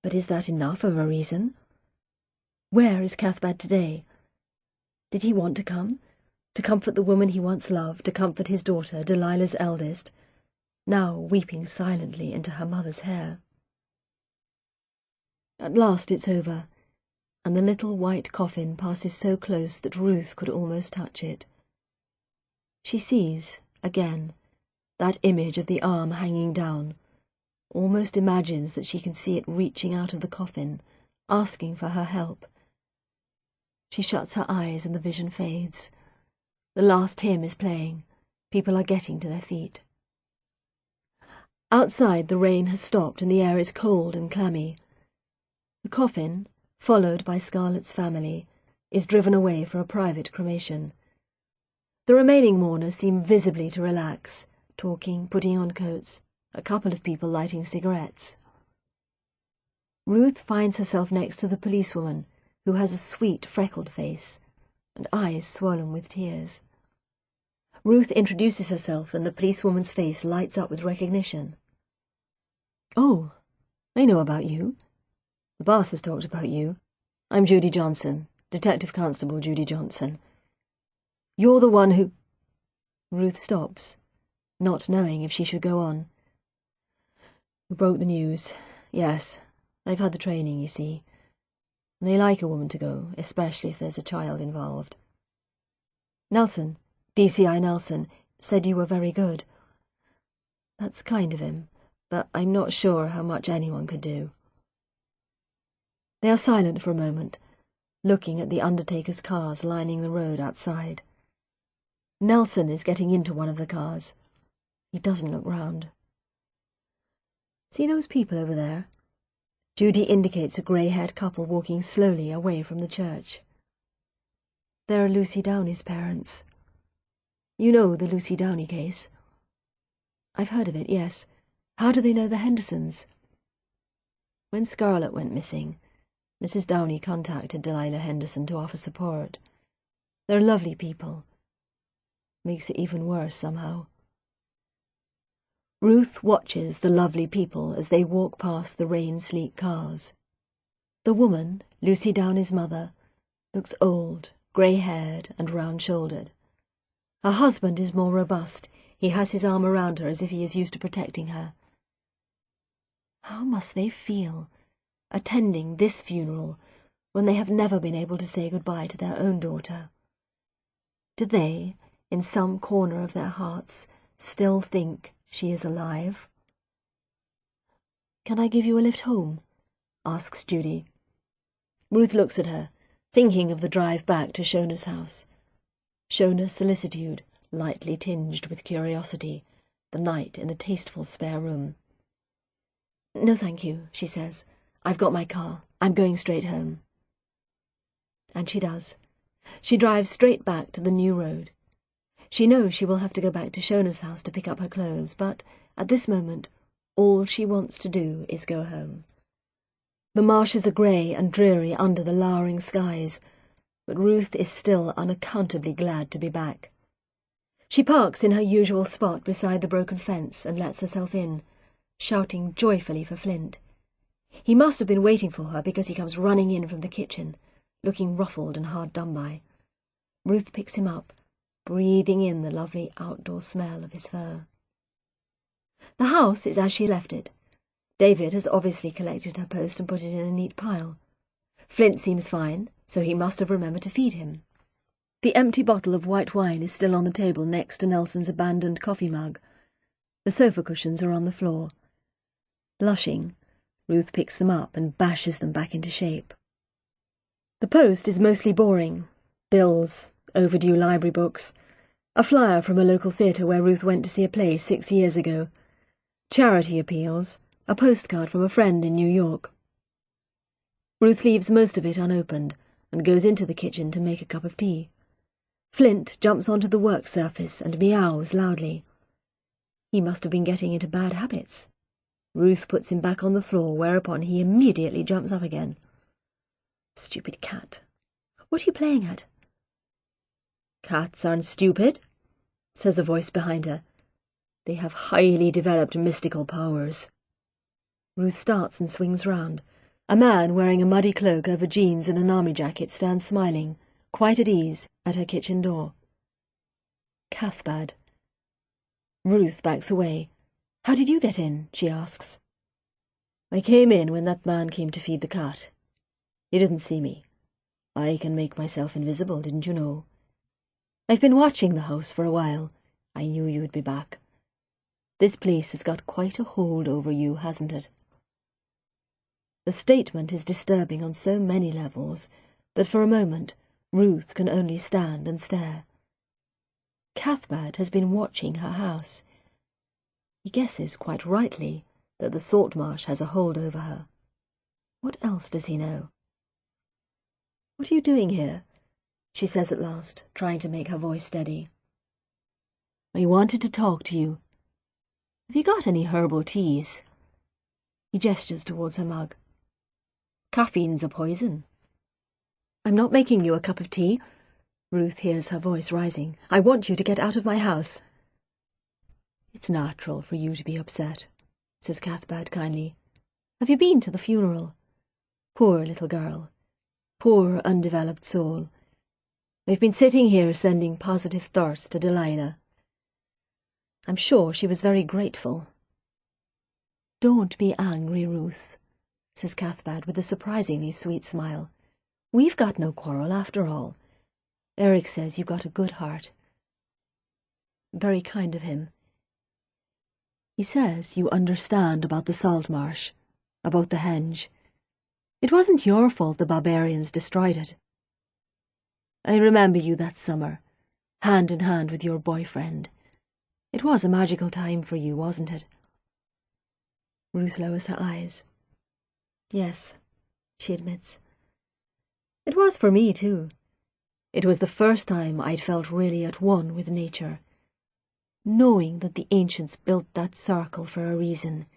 But is that enough of a reason? Where is Cathbad today? Did he want to come? To comfort the woman he once loved, to comfort his daughter, Delilah's eldest, now weeping silently into her mother's hair? At last it's over, and the little white coffin passes so close that Ruth could almost touch it. She sees, again, that image of the arm hanging down, almost imagines that she can see it reaching out of the coffin, asking for her help. She shuts her eyes and the vision fades. The last hymn is playing. People are getting to their feet. Outside the rain has stopped and the air is cold and clammy. The coffin, followed by Scarlett's family, is driven away for a private cremation. The remaining mourners seem visibly to relax, talking, putting on coats, a couple of people lighting cigarettes. Ruth finds herself next to the policewoman, who has a sweet, freckled face, and eyes swollen with tears. Ruth introduces herself, and the policewoman's face lights up with recognition. Oh, I know about you. The boss has talked about you. I'm Judy Johnson, Detective Constable Judy Johnson. You're the one who... Ruth stops, not knowing if she should go on. Who broke the news? Yes, I've had the training, you see. And they like a woman to go, especially if there's a child involved. Nelson, DCI Nelson, said you were very good. That's kind of him, but I'm not sure how much anyone could do. They are silent for a moment, looking at the undertaker's cars lining the road outside. Nelson is getting into one of the cars. He doesn't look round. See those people over there? Judy indicates a grey-haired couple walking slowly away from the church. They're Lucy Downey's parents. You know the Lucy Downey case? I've heard of it, yes. How do they know the Hendersons? When Scarlett went missing, Mrs. Downey contacted Delilah Henderson to offer support. They're lovely people. Makes it even worse somehow. Ruth watches the lovely people as they walk past the rain-sleek cars. The woman, Lucy Downey's mother, looks old, grey-haired and round-shouldered. Her husband is more robust. He has his arm around her as if he is used to protecting her. How must they feel, attending this funeral, when they have never been able to say goodbye to their own daughter? Do they, in some corner of their hearts, still think she is alive? "Can I give you a lift home?" asks Judy. Ruth looks at her, thinking of the drive back to Shona's house. Shona's solicitude, lightly tinged with curiosity, the night in the tasteful spare room. "No, thank you," she says. "I've got my car. I'm going straight home." And she does. She drives straight back to the new road. She knows she will have to go back to Shona's house to pick up her clothes, but at this moment, all she wants to do is go home. The marshes are grey and dreary under the lowering skies, but Ruth is still unaccountably glad to be back. She parks in her usual spot beside the broken fence and lets herself in, shouting joyfully for Flint. He must have been waiting for her because he comes running in from the kitchen, looking ruffled and hard done by. Ruth picks him up, breathing in the lovely outdoor smell of his fur. The house is as she left it. David has obviously collected her post and put it in a neat pile. Flint seems fine, so he must have remembered to feed him. The empty bottle of white wine is still on the table next to Nelson's abandoned coffee mug. The sofa cushions are on the floor. Blushing, Ruth picks them up and bashes them back into shape. The post is mostly boring. Bills, overdue library books, a flyer from a local theatre where Ruth went to see a play 6 years ago, charity appeals, a postcard from a friend in New York. Ruth leaves most of it unopened and goes into the kitchen to make a cup of tea. Flint jumps onto the work surface and meows loudly. He must have been getting into bad habits. Ruth puts him back on the floor, whereupon he immediately jumps up again. Stupid cat. What are you playing at? Cats aren't stupid, says a voice behind her. They have highly developed mystical powers. Ruth starts and swings round. A man wearing a muddy cloak over jeans and an army jacket stands smiling, quite at ease, at her kitchen door. Cathbad. Ruth backs away. "How did you get in?" she asks. "I came in when that man came to feed the cat. He didn't see me. I can make myself invisible, didn't you know? I've been watching the house for a while. I knew you'd be back. This place has got quite a hold over you, hasn't it?" The statement is disturbing on so many levels that for a moment Ruth can only stand and stare. Cathbad has been watching her house. He guesses quite rightly that the salt marsh has a hold over her. What else does he know? "What are you doing here?" she says at last, trying to make her voice steady. "I wanted to talk to you. Have you got any herbal teas?" He gestures towards her mug. "Caffeine's a poison." "I'm not making you a cup of tea." Ruth hears her voice rising. "I want you to get out of my house." "It's natural for you to be upset," says Cathbad kindly. "Have you been to the funeral? Poor little girl. Poor undeveloped soul. I've been sitting here sending positive thirst to Delilah. I'm sure she was very grateful." Don't be angry, Ruth, says Cathbad with a surprisingly sweet smile. We've got no quarrel after all. Eric says you've got a good heart. Very kind of him. He says you understand about the salt marsh, about the henge. It wasn't your fault the barbarians destroyed it. I remember you that summer, hand in hand with your boyfriend. It was a magical time for you, wasn't it? Ruth lowers her eyes. Yes, she admits. It was for me, too. It was the first time I'd felt really at one with nature, knowing that the ancients built that circle for a reason,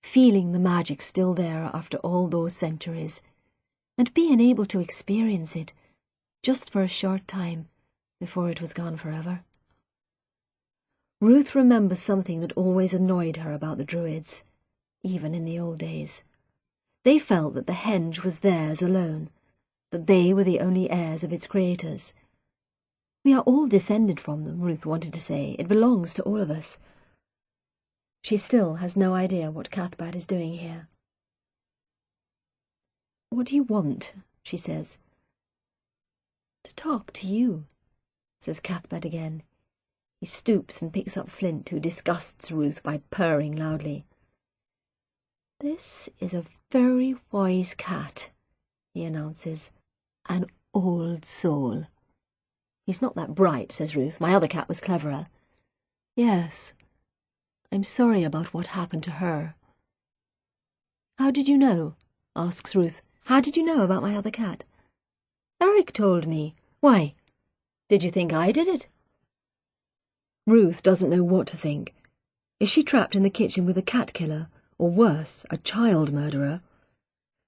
feeling the magic still there after all those centuries, and being able to experience it just for a short time before it was gone forever. Ruth remembers something that always annoyed her about the Druids, even in the old days. They felt that the henge was theirs alone, that they were the only heirs of its creators. We are all descended from them, Ruth wanted to say. It belongs to all of us. She still has no idea what Cathbad is doing here. What do you want? She says. To talk to you, says Cathbad again. He stoops and picks up Flint, who disgusts Ruth by purring loudly. This is a very wise cat, he announces. An old soul. He's not that bright, says Ruth. My other cat was cleverer. Yes. I'm sorry about what happened to her. How did you know? Asks Ruth. How did you know about my other cat? Eric told me. Why? Did you think I did it? Ruth doesn't know what to think. Is she trapped in the kitchen with a cat killer, or worse, a child murderer?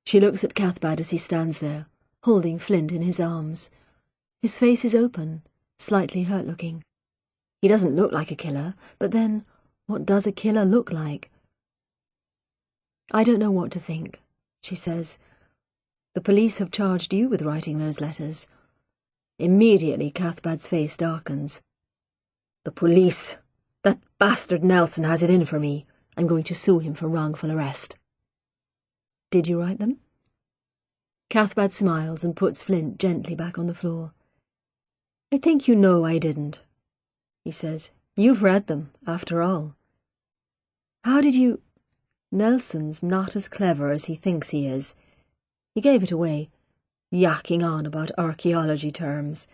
She looks at Cathbad as he stands there, holding Flint in his arms. His face is open, slightly hurt-looking. He doesn't look like a killer, but then, what does a killer look like? I don't know what to think, she says. The police have charged you with writing those letters. Immediately Cathbad's face darkens. The police! That bastard Nelson has it in for me. I'm going to sue him for wrongful arrest. Did you write them? Cathbad smiles and puts Flint gently back on the floor. I think you know I didn't, he says. You've read them, after all. How did you... Nelson's not as clever as he thinks he is. He gave it away, yakking on about archaeology terms.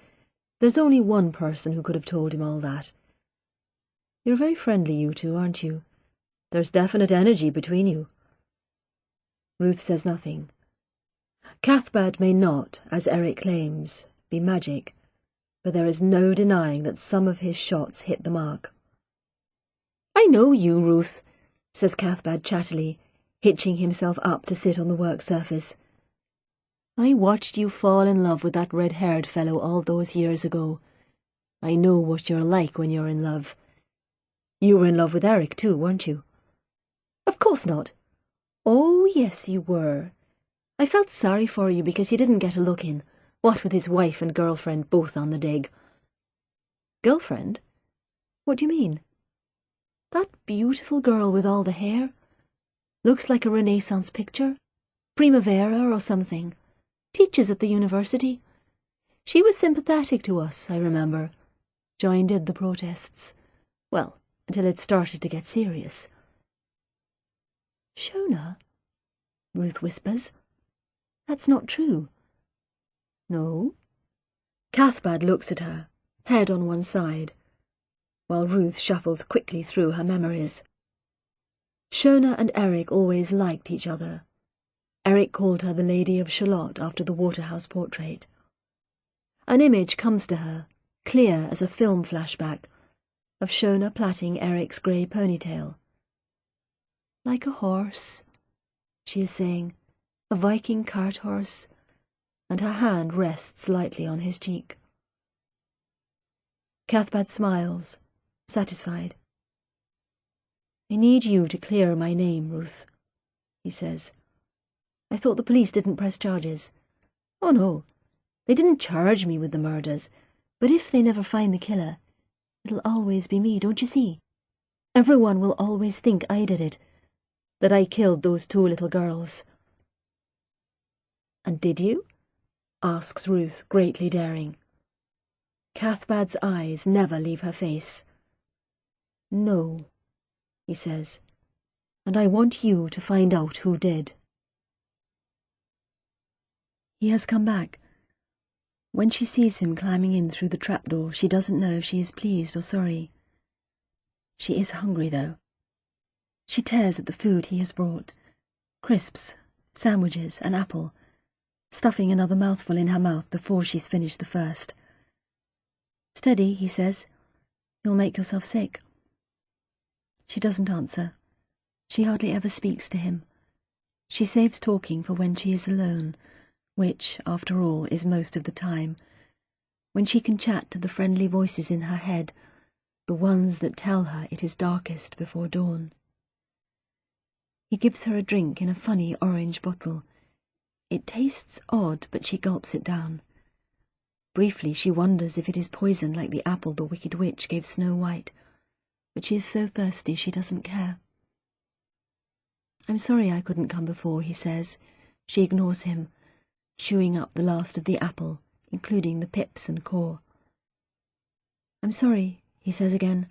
There's only one person who could have told him all that. You're very friendly, you two, aren't you? There's definite energy between you. Ruth says nothing. Cathbad may not, as Eric claims, be magic, but there is no denying that some of his shots hit the mark. I know you, Ruth, says Cathbad chattily, hitching himself up to sit on the work surface. I watched you fall in love with that red-haired fellow all those years ago. I know what you're like when you're in love. You were in love with Eric too, weren't you? Of course not. Oh, yes, you were. I felt sorry for you because you didn't get a look in, what with his wife and girlfriend both on the dig. Girlfriend? What do you mean? That beautiful girl with all the hair. Looks like a Renaissance picture. Primavera or something. Teaches at the university. She was sympathetic to us, I remember. Joined in the protests. Well, until it started to get serious. Shona? Ruth whispers. That's not true. No? Cathbad looks at her, head on one side, while Ruth shuffles quickly through her memories. Shona and Eric always liked each other. Eric called her the Lady of Shalott after the Waterhouse portrait. An image comes to her, clear as a film flashback, of Shona plaiting Eric's grey ponytail. Like a horse, she is saying, a Viking cart horse, and her hand rests lightly on his cheek. Cathbad smiles, satisfied. I need you to clear my name, Ruth, he says. I thought the police didn't press charges. Oh no, they didn't charge me with the murders, but if they never find the killer, it'll always be me, don't you see? Everyone will always think I did it, that I killed those 2 little girls." "And did you?" asks Ruth, greatly daring. Cathbad's eyes never leave her face. "No," he says, "and I want you to find out who did." He has come back. When she sees him climbing in through the trapdoor, she doesn't know if she is pleased or sorry. She is hungry, though. She tears at the food he has brought. Crisps, sandwiches, an apple, stuffing another mouthful in her mouth before she's finished the first. "Steady," he says. "You'll make yourself sick." She doesn't answer. She hardly ever speaks to him. She saves talking for when she is alone, which, after all, is most of the time, when she can chat to the friendly voices in her head, the ones that tell her it is darkest before dawn. He gives her a drink in a funny orange bottle. It tastes odd, but she gulps it down. Briefly she wonders if it is poison like the apple the Wicked Witch gave Snow White, but she is so thirsty she doesn't care. "I'm sorry I couldn't come before," he says. She ignores him, chewing up the last of the apple, including the pips and core. "I'm sorry," he says again.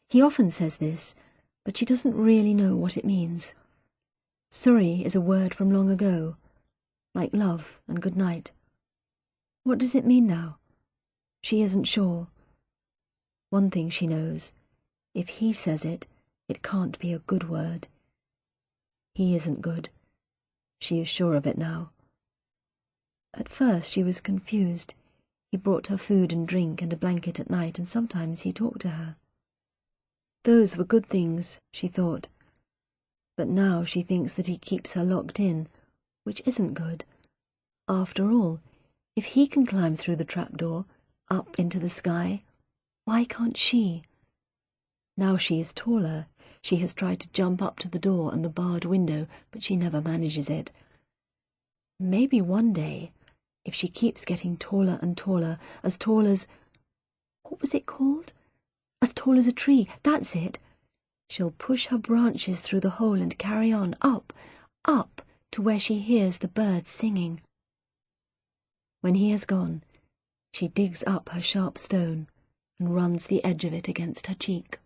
He often says this, but she doesn't really know what it means. Sorry is a word from long ago, like love and good night. What does it mean now? She isn't sure. One thing she knows, if he says it, it can't be a good word. He isn't good. She is sure of it now. At first she was confused. He brought her food and drink and a blanket at night, and sometimes he talked to her. Those were good things, she thought. But now she thinks that he keeps her locked in, which isn't good. After all, if he can climb through the trapdoor, up into the sky, why can't she? Now she is taller. She has tried to jump up to the door and the barred window, but she never manages it. Maybe one day, if she keeps getting taller and taller, as tall as... what was it called? As tall as a tree, that's it. She'll push her branches through the hole and carry on, up, up, to where she hears the birds singing. When he has gone, she digs up her sharp stone and runs the edge of it against her cheek.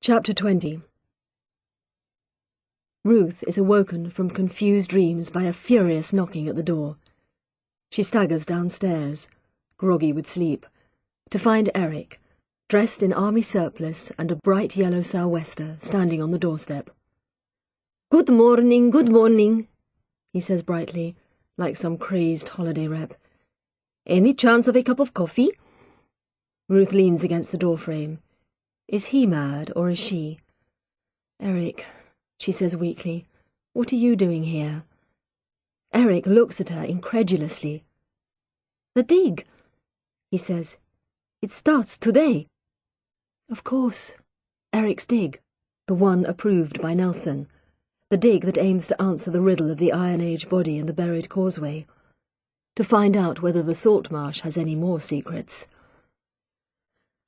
Chapter 20. Ruth is awoken from confused dreams by a furious knocking at the door. She staggers downstairs, groggy with sleep, to find Eric, dressed in army surplice and a bright yellow sou'wester, standing on the doorstep. Good morning, he says brightly, like some crazed holiday rep. "Any chance of a cup of coffee?" Ruth leans against the doorframe. Is he mad, or is she? "Eric," she says weakly, "what are you doing here?" Eric looks at her incredulously. "The dig," he says. "It starts today." Of course, Eric's dig, the one approved by Nelson, the dig that aims to answer the riddle of the Iron Age body in the buried causeway, to find out whether the salt marsh has any more secrets.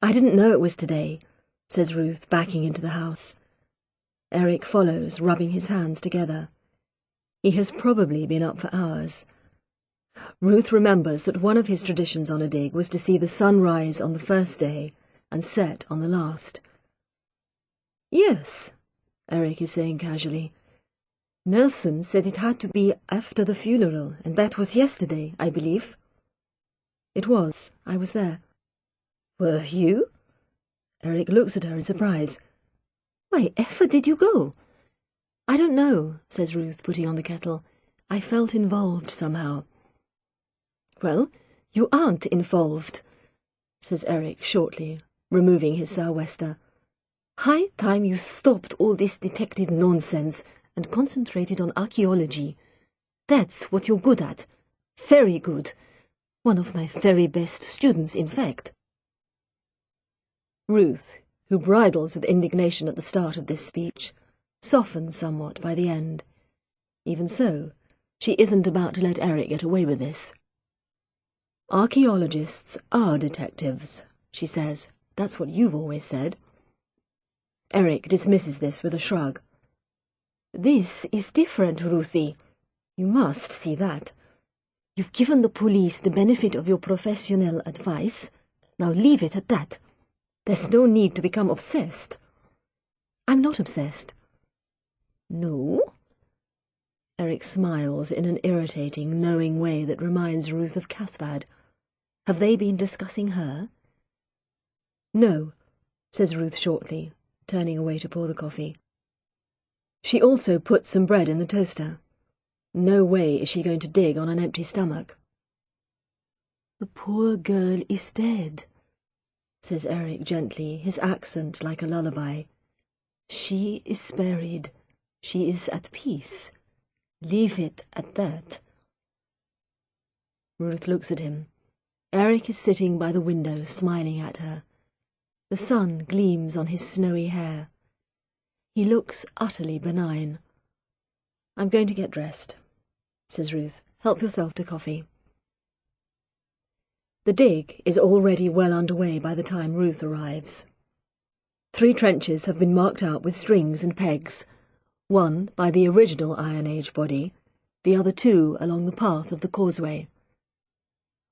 "I didn't know it was today," says Ruth, backing into the house. Eric follows, rubbing his hands together. He has probably been up for hours. Ruth remembers that one of his traditions on a dig was to see the sun rise on the first day and set on the last. "Yes," Eric is saying casually. "Nelson said it had to be after the funeral, and that was yesterday, I believe." "It was. I was there." "Were you?" Eric looks at her in surprise. "Why, ever did you go?" "I don't know," says Ruth, putting on the kettle. "I felt involved somehow." "Well, you aren't involved," says Eric shortly, removing his sou'wester. "High time you stopped all this detective nonsense and concentrated on archaeology. That's what you're good at. Very good. One of my very best students, in fact." Ruth, who bridles with indignation at the start of this speech, softens somewhat by the end. Even so, she isn't about to let Eric get away with this. "Archaeologists are detectives," she says. "That's what you've always said." Eric dismisses this with a shrug. This is different, Ruthie. You must see that. You've given the police the benefit of your professional advice. Now leave it at that. There's no need to become obsessed. I'm not obsessed. No? Eric smiles in an irritating, knowing way that reminds Ruth of Cathbad. Have they been discussing her? No, says Ruth shortly, turning away to pour the coffee. She also puts some bread in the toaster. No way is she going to dig on an empty stomach. The poor girl is dead, says Eric gently, his accent like a lullaby. She is buried. She is at peace. Leave it at that. Ruth looks at him. Eric is sitting by the window, smiling at her. The sun gleams on his snowy hair. He looks utterly benign. I'm going to get dressed, says Ruth. Help yourself to coffee. The dig is already well underway by the time Ruth arrives. 3 trenches have been marked out with strings and pegs, one by the original Iron Age body, the other 2 along the path of the causeway.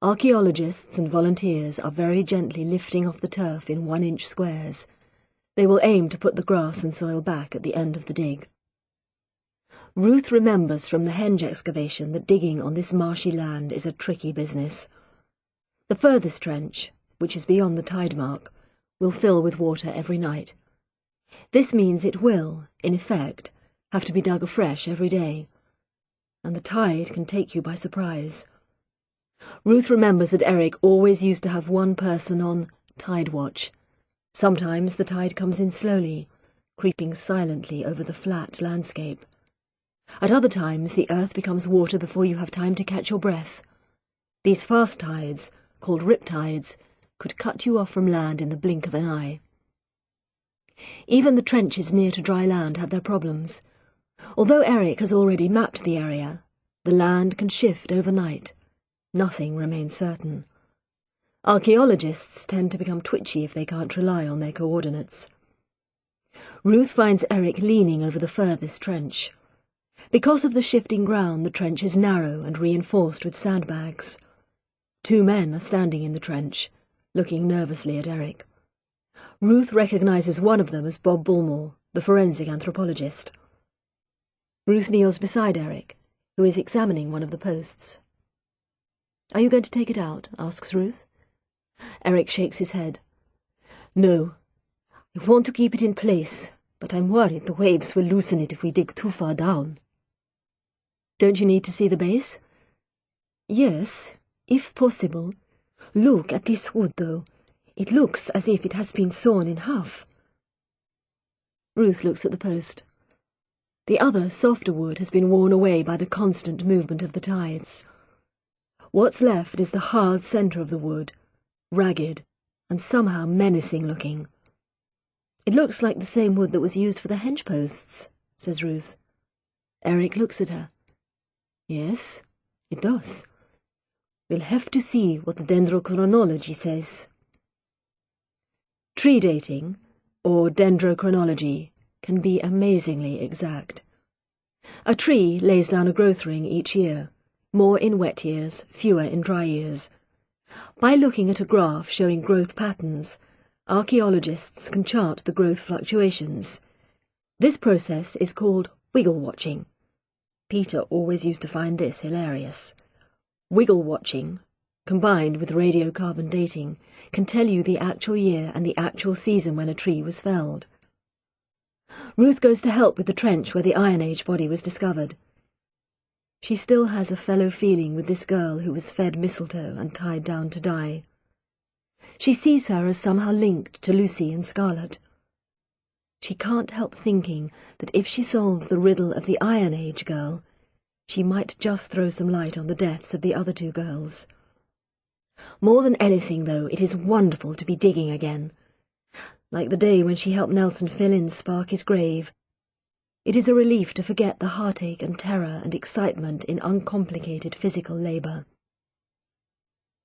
Archaeologists and volunteers are very gently lifting off the turf in 1-inch squares. They will aim to put the grass and soil back at the end of the dig. Ruth remembers from the henge excavation that digging on this marshy land is a tricky business. The furthest trench, which is beyond the tide mark, will fill with water every night. This means it will, in effect, have to be dug afresh every day, and the tide can take you by surprise. Ruth remembers that Eric always used to have one person on tide watch. Sometimes the tide comes in slowly, creeping silently over the flat landscape. At other times the earth becomes water before you have time to catch your breath. These fast tides, called rip tides, could cut you off from land in the blink of an eye. Even the trenches near to dry land have their problems. Although Eric has already mapped the area, the land can shift overnight. Nothing remains certain. Archaeologists tend to become twitchy if they can't rely on their coordinates. Ruth finds Eric leaning over the furthest trench. Because of the shifting ground, the trench is narrow and reinforced with sandbags. 2 men are standing in the trench, looking nervously at Eric. Ruth recognizes one of them as Bob Bullmore, the forensic anthropologist. Ruth kneels beside Eric, who is examining one of the posts. "Are you going to take it out?" asks Ruth. Eric shakes his head. "No. I want to keep it in place, but I'm worried the waves will loosen it if we dig too far down." "Don't you need to see the base?" "Yes, if possible. Look at this wood, though. It looks as if it has been sawn in half." Ruth looks at the post. The other, softer wood has been worn away by the constant movement of the tides. What's left is the hard centre of the wood, ragged and somehow menacing-looking. "It looks like the same wood that was used for the henge posts," says Ruth. Eric looks at her. "Yes, it does. We'll have to see what the dendrochronology says." Tree dating, or dendrochronology, can be amazingly exact. A tree lays down a growth ring each year, more in wet years, fewer in dry years. By looking at a graph showing growth patterns, archaeologists can chart the growth fluctuations. This process is called wiggle watching. Peter always used to find this hilarious. Wiggle watching, combined with radiocarbon dating, can tell you the actual year and the actual season when a tree was felled. Ruth goes to help with the trench where the Iron Age body was discovered. She still has a fellow feeling with this girl who was fed mistletoe and tied down to die. She sees her as somehow linked to Lucy and Scarlet. She can't help thinking that if she solves the riddle of the Iron Age girl, she might just throw some light on the deaths of the other 2 girls. More than anything, though, it is wonderful to be digging again. Like the day when she helped Nelson fill in Sparky's grave. It is a relief to forget the heartache and terror and excitement in uncomplicated physical labour.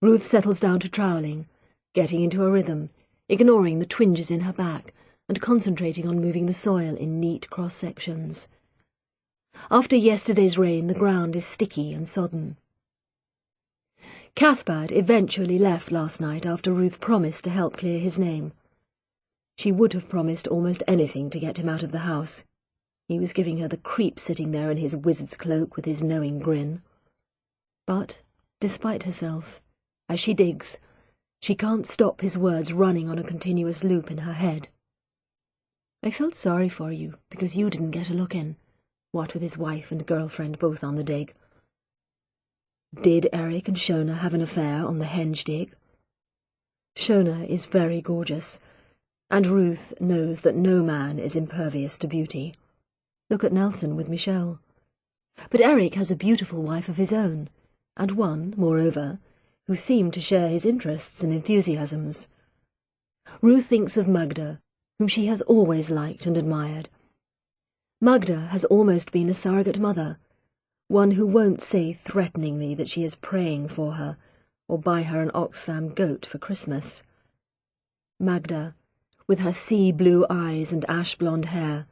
Ruth settles down to troweling, getting into a rhythm, ignoring the twinges in her back, and concentrating on moving the soil in neat cross-sections. After yesterday's rain, the ground is sticky and sodden. Cathbad eventually left last night after Ruth promised to help clear his name. She would have promised almost anything to get him out of the house. He was giving her the creep sitting there in his wizard's cloak with his knowing grin. But, despite herself, as she digs, she can't stop his words running on a continuous loop in her head. I felt sorry for you because you didn't get a look in, what with his wife and girlfriend both on the dig. Did Eric and Shona have an affair on the henge dig? Shona is very gorgeous, and Ruth knows that no man is impervious to beauty. Look at Nelson with Michelle. But Eric has a beautiful wife of his own, and one, moreover, who seemed to share his interests and enthusiasms. Ruth thinks of Magda, whom she has always liked and admired. Magda has almost been a surrogate mother, one who won't say threateningly that she is praying for her, or buy her an Oxfam goat for Christmas. Magda, with her sea-blue eyes and ash-blonde hair,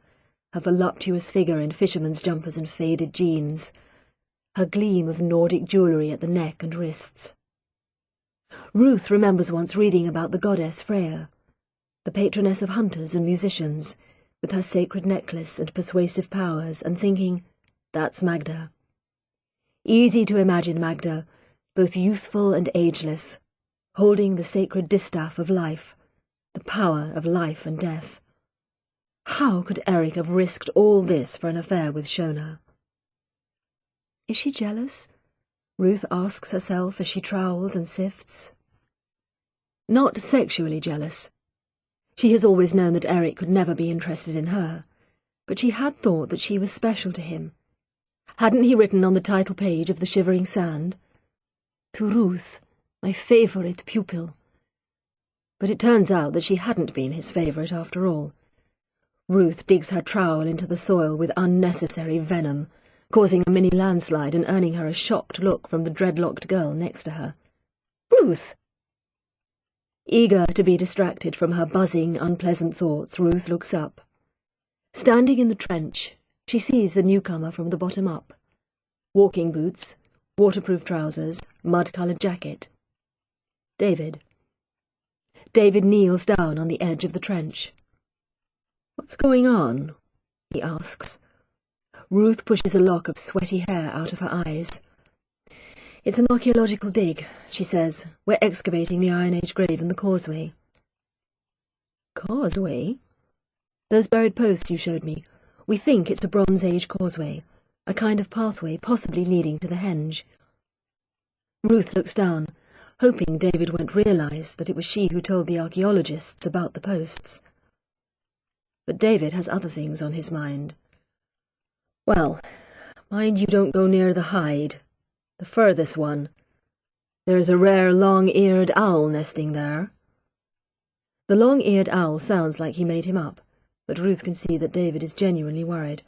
her voluptuous figure in fishermen's jumpers and faded jeans, her gleam of Nordic jewellery at the neck and wrists. Ruth remembers once reading about the goddess Freya, the patroness of hunters and musicians, with her sacred necklace and persuasive powers, and thinking, that's Magda. Easy to imagine Magda, both youthful and ageless, holding the sacred distaff of life, the power of life and death. How could Eric have risked all this for an affair with Shona? Is she jealous? Ruth asks herself as she trowels and sifts. Not sexually jealous. She has always known that Eric could never be interested in her, but she had thought that she was special to him. Hadn't he written on the title page of The Shivering Sand, "To Ruth, my favourite pupil"? But it turns out that she hadn't been his favourite after all. Ruth digs her trowel into the soil with unnecessary venom, causing a mini landslide and earning her a shocked look from the dreadlocked girl next to her. "Ruth!" Eager to be distracted from her buzzing, unpleasant thoughts, Ruth looks up. Standing in the trench, she sees the newcomer from the bottom up. Walking boots, waterproof trousers, mud-coloured jacket. David. David kneels down on the edge of the trench. "What's going on?" he asks. Ruth pushes a lock of sweaty hair out of her eyes. "It's an archaeological dig," she says. "We're excavating the Iron Age grave in the causeway." "Causeway?" "Those buried posts you showed me. We think it's a Bronze Age causeway, a kind of pathway possibly leading to the henge." Ruth looks down, hoping David won't realise that it was she who told the archaeologists about the posts. But David has other things on his mind. "Well, mind you don't go near the hide, the furthest one. There's a rare long-eared owl nesting there." The long-eared owl sounds like he made him up, but Ruth can see that David is genuinely worried.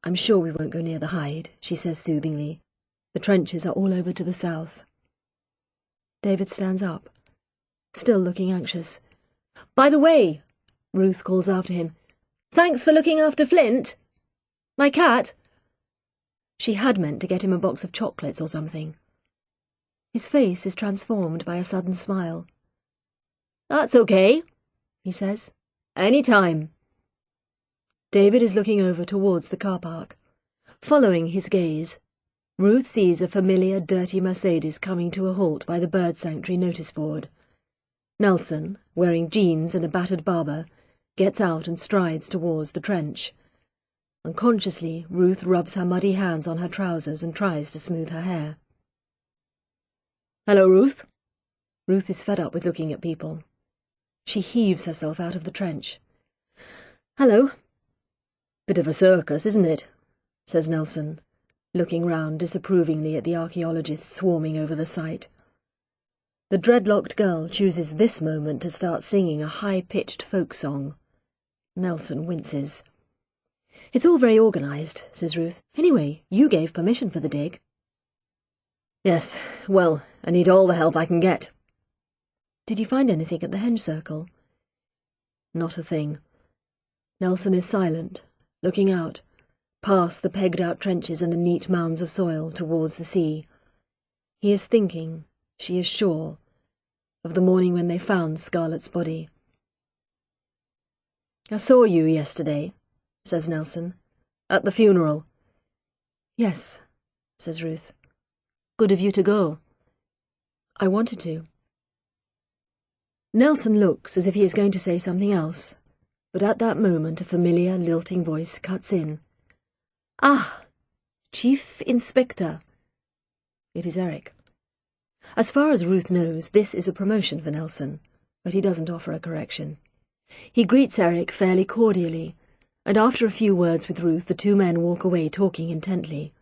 "I'm sure we won't go near the hide," she says soothingly. "The trenches are all over to the south." David stands up, still looking anxious. "By the way," Ruth calls after him, "thanks for looking after Flint. My cat." She had meant to get him a box of chocolates or something. His face is transformed by a sudden smile. "That's okay," he says. "Any time." David is looking over towards the car park. Following his gaze, Ruth sees a familiar dirty Mercedes coming to a halt by the bird sanctuary notice board. Nelson, wearing jeans and a battered barber, gets out and strides towards the trench. Unconsciously, Ruth rubs her muddy hands on her trousers and tries to smooth her hair. "Hello, Ruth." Ruth is fed up with looking at people. She heaves herself out of the trench. "Hello." "Bit of a circus, isn't it?" says Nelson, looking round disapprovingly at the archaeologists swarming over the site. The dreadlocked girl chooses this moment to start singing a high-pitched folk song. Nelson winces. "It's all very organised," says Ruth. "Anyway, you gave permission for the dig." "Yes, well, I need all the help I can get." "Did you find anything at the henge circle?" "Not a thing. Nelson is silent, looking out, past the pegged-out trenches and the neat mounds of soil towards the sea. He is thinking, she is sure, of the morning when they found Scarlett's body. "I saw you yesterday," says Nelson. "At the funeral." "Yes," says Ruth. "Good of you to go." "I wanted to." Nelson looks as if he is going to say something else, but at that moment a familiar, lilting voice cuts in. "Ah, Chief Inspector." It is Eric. As far as Ruth knows, this is a promotion for Nelson, but he doesn't offer a correction. He greets Eric fairly cordially, and after a few words with Ruth, the two men walk away talking intently.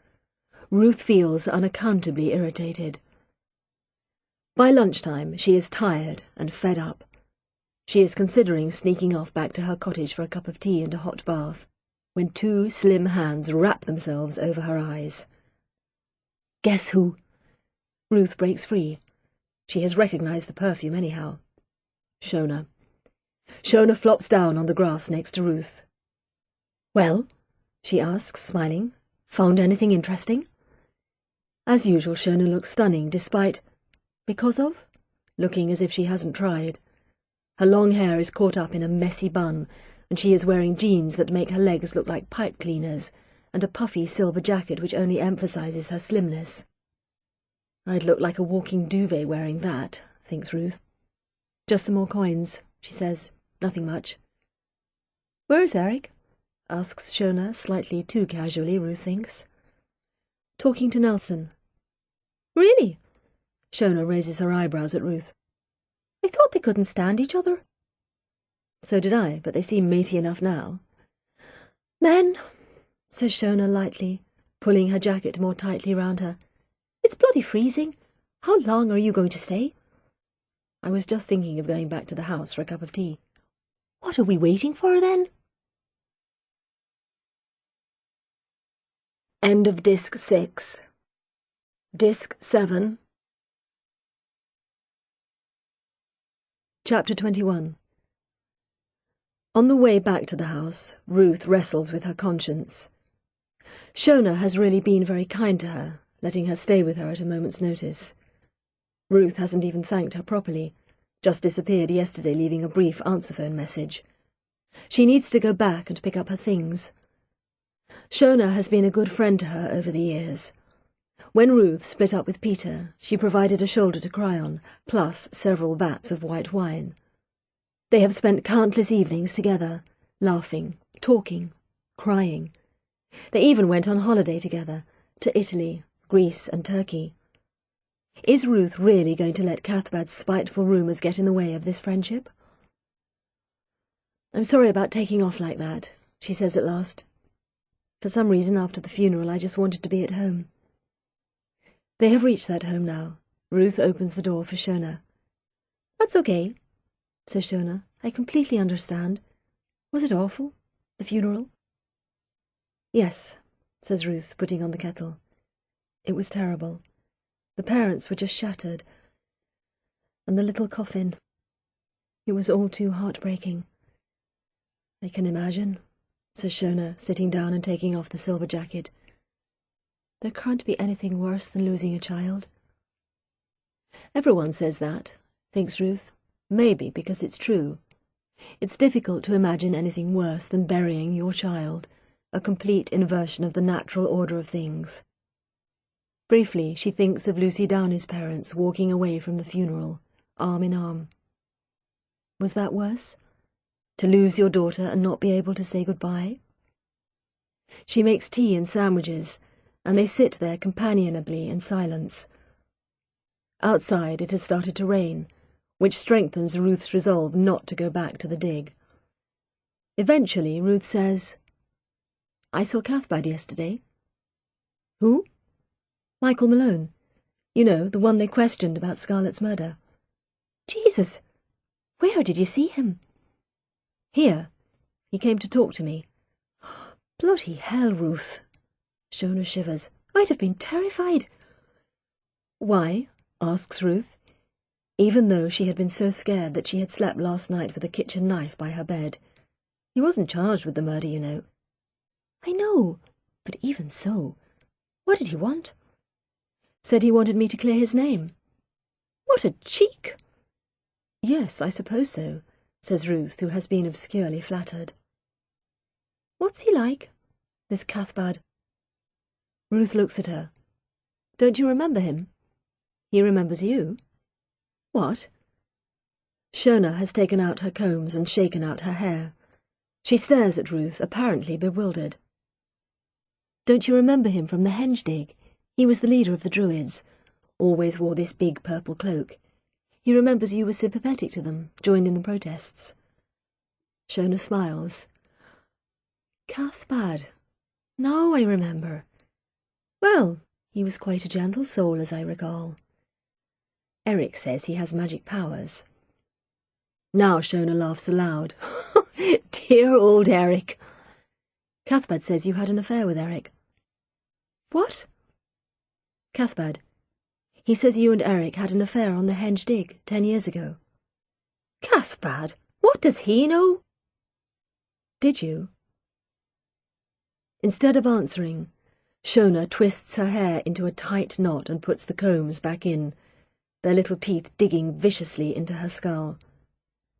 Ruth feels unaccountably irritated. By lunchtime, she is tired and fed up. She is considering sneaking off back to her cottage for a cup of tea and a hot bath, when two slim hands wrap themselves over her eyes. "Guess who?" Ruth breaks free. She has recognized the perfume anyhow. Shona. Shona flops down on the grass next to Ruth. "Well?" she asks, smiling. "Found anything interesting?" As usual, Shona looks stunning, because of? Looking as if she hasn't tried. Her long hair is caught up in a messy bun, and she is wearing jeans that make her legs look like pipe cleaners, and a puffy silver jacket which only emphasizes her slimness. "I'd look like a walking duvet wearing that," thinks Ruth. "Just some more coins," she says. "Nothing much." "Where is Eric?" asks Shona, slightly too casually, Ruth thinks. "Talking to Nelson." "Really?" Shona raises her eyebrows at Ruth. "I thought they couldn't stand each other." "So did I, but they seem matey enough now." "Men," says Shona lightly, pulling her jacket more tightly round her. "It's bloody freezing. How long are you going to stay?" "I was just thinking of going back to the house for a cup of tea." "What are we waiting for, then?" End of Disc 6. Disc 7. Chapter 21. On the way back to the house, Ruth wrestles with her conscience. Shona has really been very kind to her, letting her stay with her at a moment's notice. Ruth hasn't even thanked her properly, just disappeared yesterday leaving a brief answer phone message. She needs to go back and pick up her things. Shona has been a good friend to her over the years. When Ruth split up with Peter, she provided a shoulder to cry on, plus several vats of white wine. They have spent countless evenings together, laughing, talking, crying. They even went on holiday together, to Italy, Greece and Turkey. Is Ruth really going to let Cathbad's spiteful rumours get in the way of this friendship? "I'm sorry about taking off like that," she says at last. "For some reason, after the funeral, I just wanted to be at home." They have reached that home now. Ruth opens the door for Shona. "That's okay," says Shona. "I completely understand. Was it awful, the funeral?" "Yes," says Ruth, putting on the kettle. "It was terrible. The parents were just shattered. And the little coffin. It was all too heartbreaking." "I can imagine," says Shona, sitting down and taking off the silver jacket. "There can't be anything worse than losing a child." Everyone says that, thinks Ruth. Maybe because it's true. It's difficult to imagine anything worse than burying your child, a complete inversion of the natural order of things. Briefly, she thinks of Lucy Downey's parents walking away from the funeral, arm in arm. Was that worse? To lose your daughter and not be able to say goodbye? She makes tea and sandwiches, and they sit there companionably in silence. Outside it has started to rain, which strengthens Ruth's resolve not to go back to the dig. Eventually Ruth says, "I saw Cathbad yesterday." "Who?" "Michael Malone. You know, the one they questioned about Scarlett's murder." "Jesus! Where did you see him?" "Here. He came to talk to me." "Bloody hell, Ruth." Shona shivers. "I'd have been terrified." "Why?" asks Ruth, even though she had been so scared that she had slept last night with a kitchen knife by her bed. He wasn't charged with the murder, you know. I know, but even so, what did he want? Said he wanted me to clear his name. What a cheek! Yes, I suppose so, says Ruth, who has been obscurely flattered. What's he like, this Cathbad? Ruth looks at her. Don't you remember him? He remembers you. What? Shona has taken out her combs and shaken out her hair. She stares at Ruth, apparently bewildered. Don't you remember him from the henge dig? He was the leader of the Druids. Always wore this big purple cloak. He remembers you were sympathetic to them, joined in the protests. Shona smiles. Cathbad. Now I remember. Well, he was quite a gentle soul, as I recall. Eric says he has magic powers. Now Shona laughs aloud. Dear old Eric. Cathbad says you had an affair with Eric. What? Cathbad. He says you and Eric had an affair on the henge dig 10 years ago. Cathbad? What does he know? Did you? Instead of answering, Shona twists her hair into a tight knot and puts the combs back in, their little teeth digging viciously into her skull.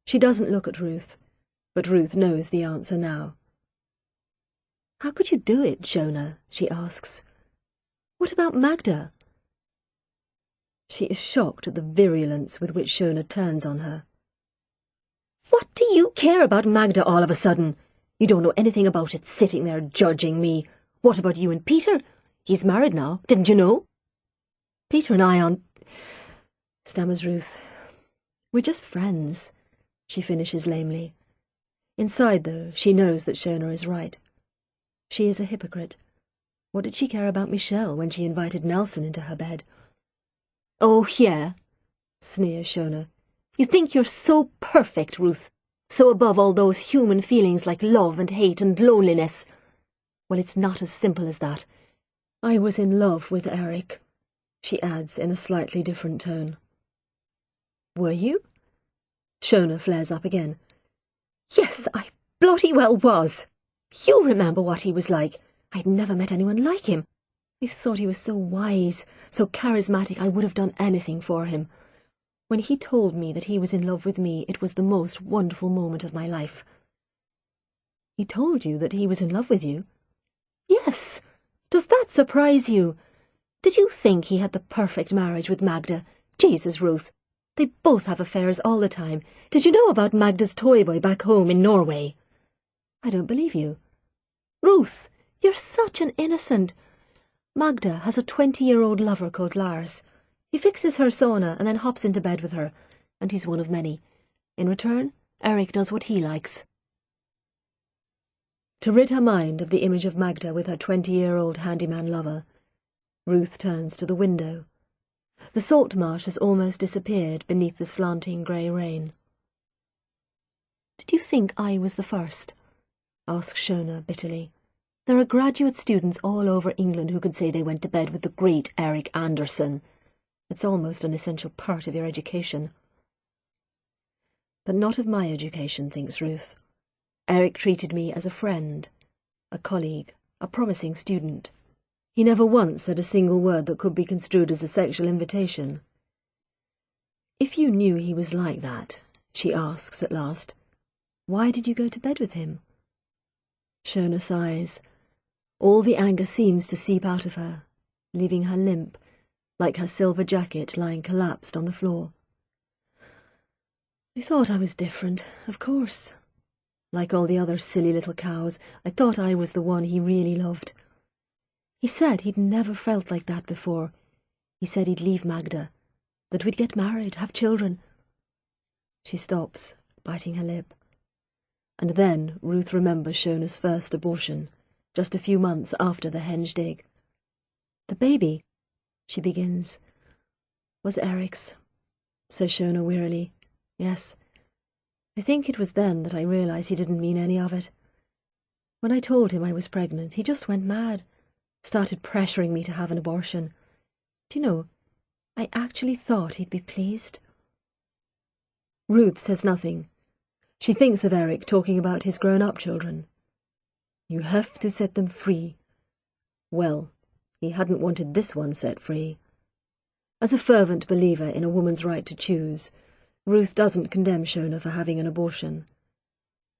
She doesn't look at Ruth, but Ruth knows the answer now. How could you do it, Shona? She asks. What about Magda? She is shocked at the virulence with which Shona turns on her. What do you care about Magda all of a sudden? You don't know anything about it, sitting there judging me. What about you and Peter? He's married now, didn't you know? Peter and I aren't... stammers Ruth. We're just friends, she finishes lamely. Inside, though, she knows that Shona is right. She is a hypocrite. What did she care about Michelle when she invited Nelson into her bed? Oh, yeah, sneers Shona. You think you're so perfect, Ruth. So above all those human feelings like love and hate and loneliness. Well, it's not as simple as that. I was in love with Eric, she adds in a slightly different tone. Were you? Shona flares up again. Yes, I bloody well was. You remember what he was like. I'd never met anyone like him. I thought he was so wise, so charismatic, I would have done anything for him. When he told me that he was in love with me, it was the most wonderful moment of my life. He told you that he was in love with you? Yes. Does that surprise you? Did you think he had the perfect marriage with Magda? Jesus, Ruth. They both have affairs all the time. Did you know about Magda's toy boy back home in Norway? I don't believe you. Ruth, you're such an innocent. Magda has a 20-year-old lover called Lars. He fixes her sauna and then hops into bed with her, and he's one of many. In return, Eric does what he likes. To rid her mind of the image of Magda with her 20-year-old handyman lover, Ruth turns to the window. The salt marsh has almost disappeared beneath the slanting grey rain. Did you think I was the first? Asks Shona bitterly. There are graduate students all over England who could say they went to bed with the great Eric Anderson. It's almost an essential part of your education. But not of my education, thinks Ruth. Eric treated me as a friend, a colleague, a promising student. He never once said a single word that could be construed as a sexual invitation. If you knew he was like that, she asks at last, why did you go to bed with him? Shona sighs. All the anger seems to seep out of her, leaving her limp, like her silver jacket lying collapsed on the floor. I thought I was different, of course. Like all the other silly little cows, I thought I was the one he really loved. He said he'd never felt like that before. He said he'd leave Magda, that we'd get married, have children. She stops, biting her lip. And then Ruth remembers Shona's first abortion, just a few months after the henge dig. The baby, she begins, was Eric's, says Shona wearily. Yes, I think it was then that I realised he didn't mean any of it. When I told him I was pregnant, he just went mad, started pressuring me to have an abortion. Do you know, I actually thought he'd be pleased. Ruth says nothing. She thinks of Eric talking about his grown-up children. You have to set them free. Well, he hadn't wanted this one set free. As a fervent believer in a woman's right to choose, Ruth doesn't condemn Shona for having an abortion.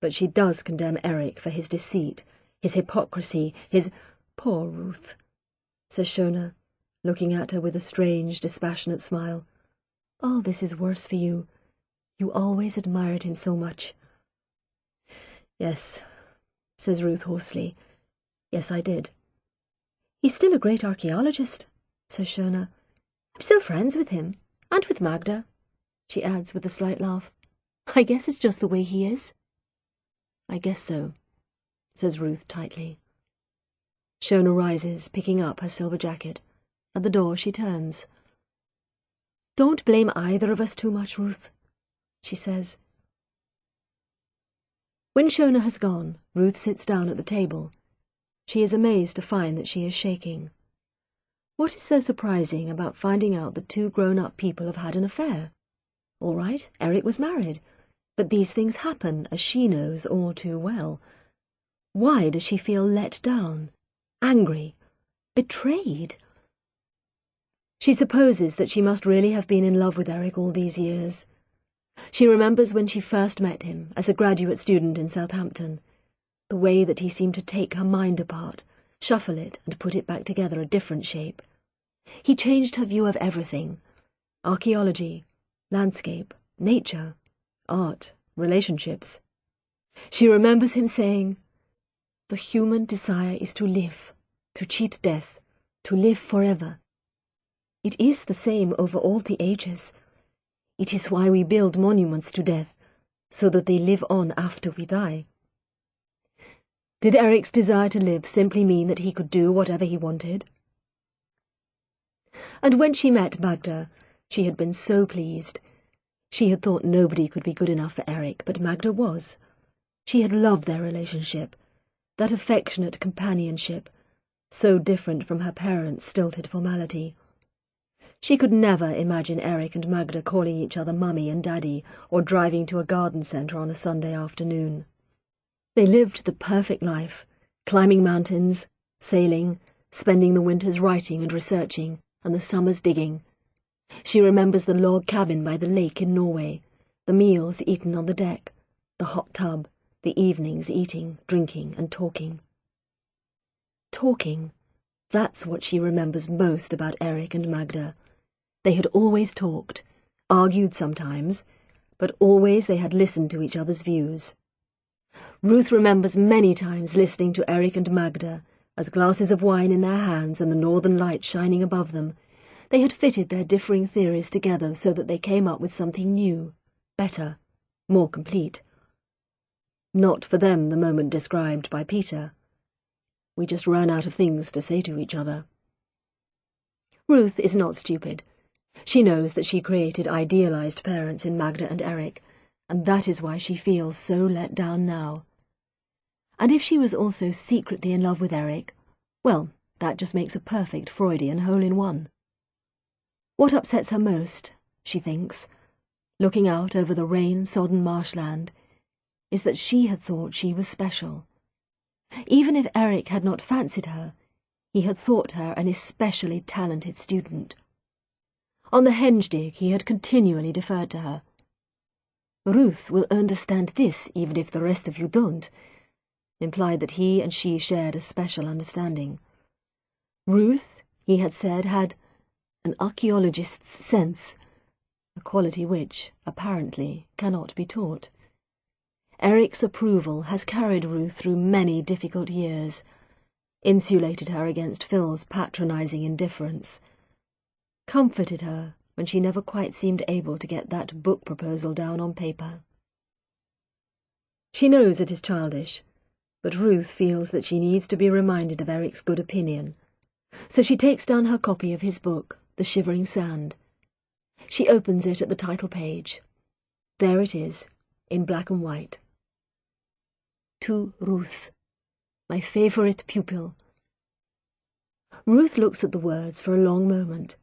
But she does condemn Eric for his deceit, his hypocrisy, his... Poor Ruth, says Shona, looking at her with a strange, dispassionate smile. All this is worse for you. You always admired him so much. Yes, says Ruth hoarsely. Yes, I did. He's still a great archaeologist, says Shona. I'm still friends with him, and with Magda, she adds with a slight laugh. I guess it's just the way he is. I guess so, says Ruth tightly. Shona rises, picking up her silver jacket. At the door she turns. Don't blame either of us too much, Ruth, she says. When Shona has gone, Ruth sits down at the table. She is amazed to find that she is shaking. What is so surprising about finding out that two grown-up people have had an affair? All right, Eric was married, but these things happen, as she knows all too well. Why does she feel let down, angry, betrayed? She supposes that she must really have been in love with Eric all these years. She remembers when she first met him as a graduate student in Southampton, the way that he seemed to take her mind apart, shuffle it and put it back together a different shape. He changed her view of everything: archaeology, landscape, nature, art, relationships. She remembers him saying, "The human desire is to live, to cheat death, to live forever. It is the same over all the ages. It is why we build monuments to death, so that they live on after we die." Did Eric's desire to live simply mean that he could do whatever he wanted? And when she met Magda, she had been so pleased. She had thought nobody could be good enough for Eric, but Magda was. She had loved their relationship, that affectionate companionship, so different from her parents' stilted formality. She could never imagine Eric and Magda calling each other Mummy and Daddy, or driving to a garden centre on a Sunday afternoon. They lived the perfect life, climbing mountains, sailing, spending the winters writing and researching, and the summers digging. She remembers the log cabin by the lake in Norway, the meals eaten on the deck, the hot tub, the evenings eating, drinking, and talking. Talking, that's what she remembers most about Eric and Magda. They had always talked, argued sometimes, but always they had listened to each other's views. Ruth remembers many times listening to Eric and Magda, as glasses of wine in their hands and the northern light shining above them, they had fitted their differing theories together so that they came up with something new, better, more complete. Not for them the moment described by Peter. We just ran out of things to say to each other. Ruth is not stupid. She knows that she created idealized parents in Magda and Eric, and that is why she feels so let down now. And if she was also secretly in love with Eric, well, that just makes a perfect Freudian hole-in-one. What upsets her most, she thinks, looking out over the rain-sodden marshland, is that she had thought she was special. Even if Eric had not fancied her, he had thought her an especially talented student. On the henge dig he had continually deferred to her. "Ruth will understand this even if the rest of you don't," implied that he and she shared a special understanding. Ruth, he had said, had an archaeologist's sense, a quality which, apparently, cannot be taught. Eric's approval has carried Ruth through many difficult years, insulated her against Phil's patronizing indifference, comforted her when she never quite seemed able to get that book proposal down on paper. She knows it is childish, but Ruth feels that she needs to be reminded of Eric's good opinion, so she takes down her copy of his book, The Shivering Sand. She opens it at the title page. There it is, in black and white. To Ruth, my favourite pupil. Ruth looks at the words for a long moment.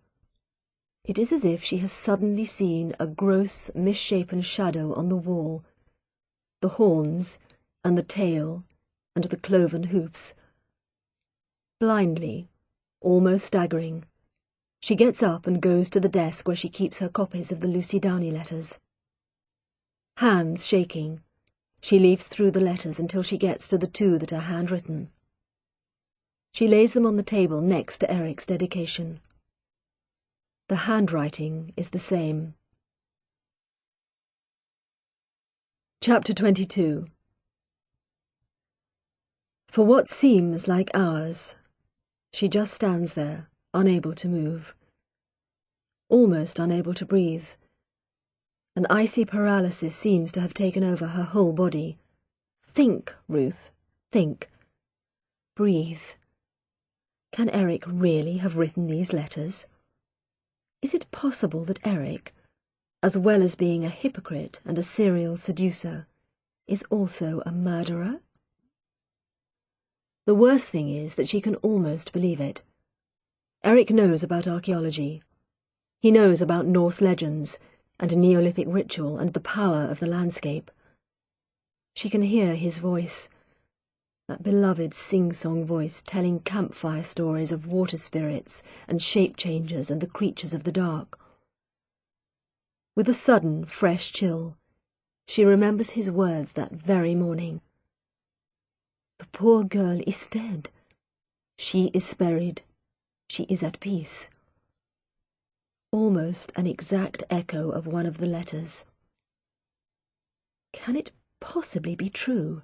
It is as if she has suddenly seen a gross, misshapen shadow on the wall. the horns and the tail and the cloven hoofs. Blindly, almost staggering, she gets up and goes to the desk where she keeps her copies of the Lucy Downey letters. Hands shaking, she leaves through the letters until she gets to the 2 that are handwritten. She lays them on the table next to Eric's dedication. The handwriting is the same. Chapter 22. For what seems like hours, she just stands there, unable to move, almost unable to breathe. An icy paralysis seems to have taken over her whole body. Think, Ruth, think. Breathe. Can Eric really have written these letters? Is it possible that Eric, as well as being a hypocrite and a serial seducer, is also a murderer? The worst thing is that she can almost believe it. Eric knows about archaeology. He knows about Norse legends and Neolithic ritual and the power of the landscape. She can hear his voice, that beloved sing-song voice telling campfire stories of water spirits and shape-changers and the creatures of the dark. With a sudden, fresh chill, she remembers his words that very morning. The poor girl is dead. She is buried. She is at peace. Almost an exact echo of one of the letters. Can it possibly be true?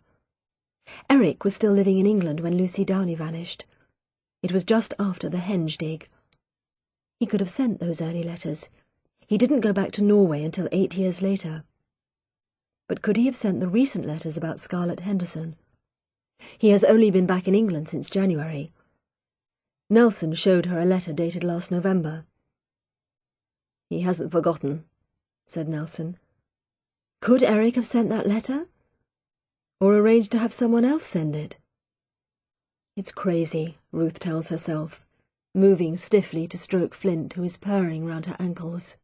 Eric was still living in England when Lucy Downey vanished. It was just after the henge dig. He could have sent those early letters. He didn't go back to Norway until 8 years later. But could he have sent the recent letters about Scarlett Henderson? He has only been back in England since January. Nelson showed her a letter dated last November. He hasn't forgotten, said Nelson. Could Eric have sent that letter? Or arranged to have someone else send it? It's crazy, Ruth tells herself, moving stiffly to stroke Flint, who is purring round her ankles.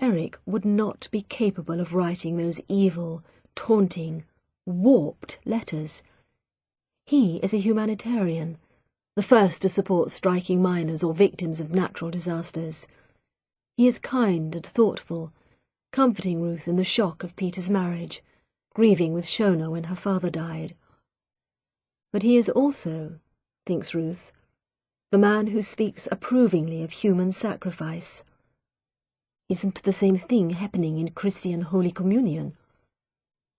Eric would not be capable of writing those evil, taunting, warped letters. He is a humanitarian, the first to support striking miners or victims of natural disasters. He is kind and thoughtful, comforting Ruth in the shock of Peter's marriage, grieving with Shona when her father died. But he is also, thinks Ruth, the man who speaks approvingly of human sacrifice. Isn't the same thing happening in Christian Holy Communion?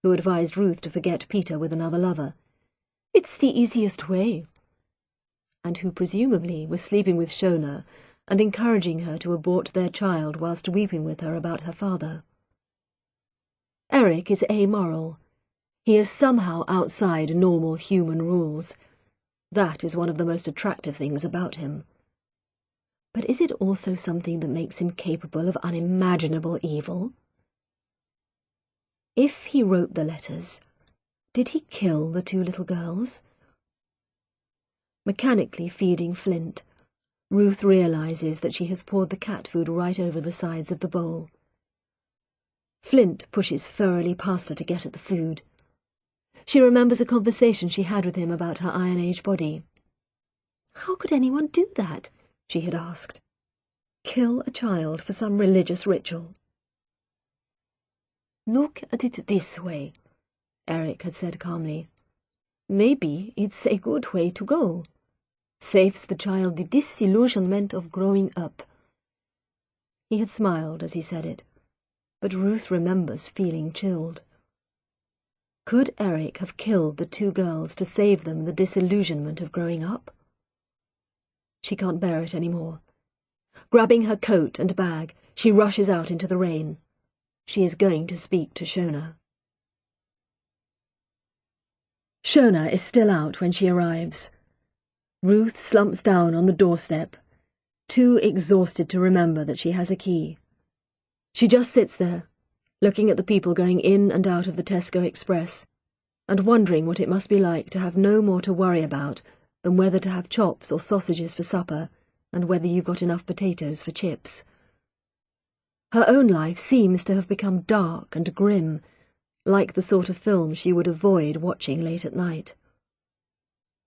Who advised Ruth to forget Peter with another lover. It's the easiest way. And who presumably was sleeping with Shona and encouraging her to abort their child whilst weeping with her about her father. Eric is amoral. He is somehow outside normal human rules. That is one of the most attractive things about him. But is it also something that makes him capable of unimaginable evil? If he wrote the letters, did he kill the 2 little girls? Mechanically feeding Flint, Ruth realizes that she has poured the cat food right over the sides of the bowl. Flint pushes furrily past her to get at the food. She remembers a conversation she had with him about her Iron Age body. How could anyone do that? She had asked. Kill a child for some religious ritual. Look at it this way, Eric had said calmly. Maybe it's a good way to go. Saves the child the disillusionment of growing up. He had smiled as he said it, but Ruth remembers feeling chilled. Could Eric have killed the 2 girls to save them the disillusionment of growing up? She can't bear it any more. Grabbing her coat and bag, she rushes out into the rain. She is going to speak to Shona. Shona is still out when she arrives. Ruth slumps down on the doorstep, too exhausted to remember that she has a key. She just sits there, looking at the people going in and out of the Tesco Express, and wondering what it must be like to have no more to worry about than whether to have chops or sausages for supper, and whether you've got enough potatoes for chips. Her own life seems to have become dark and grim, like the sort of film she would avoid watching late at night.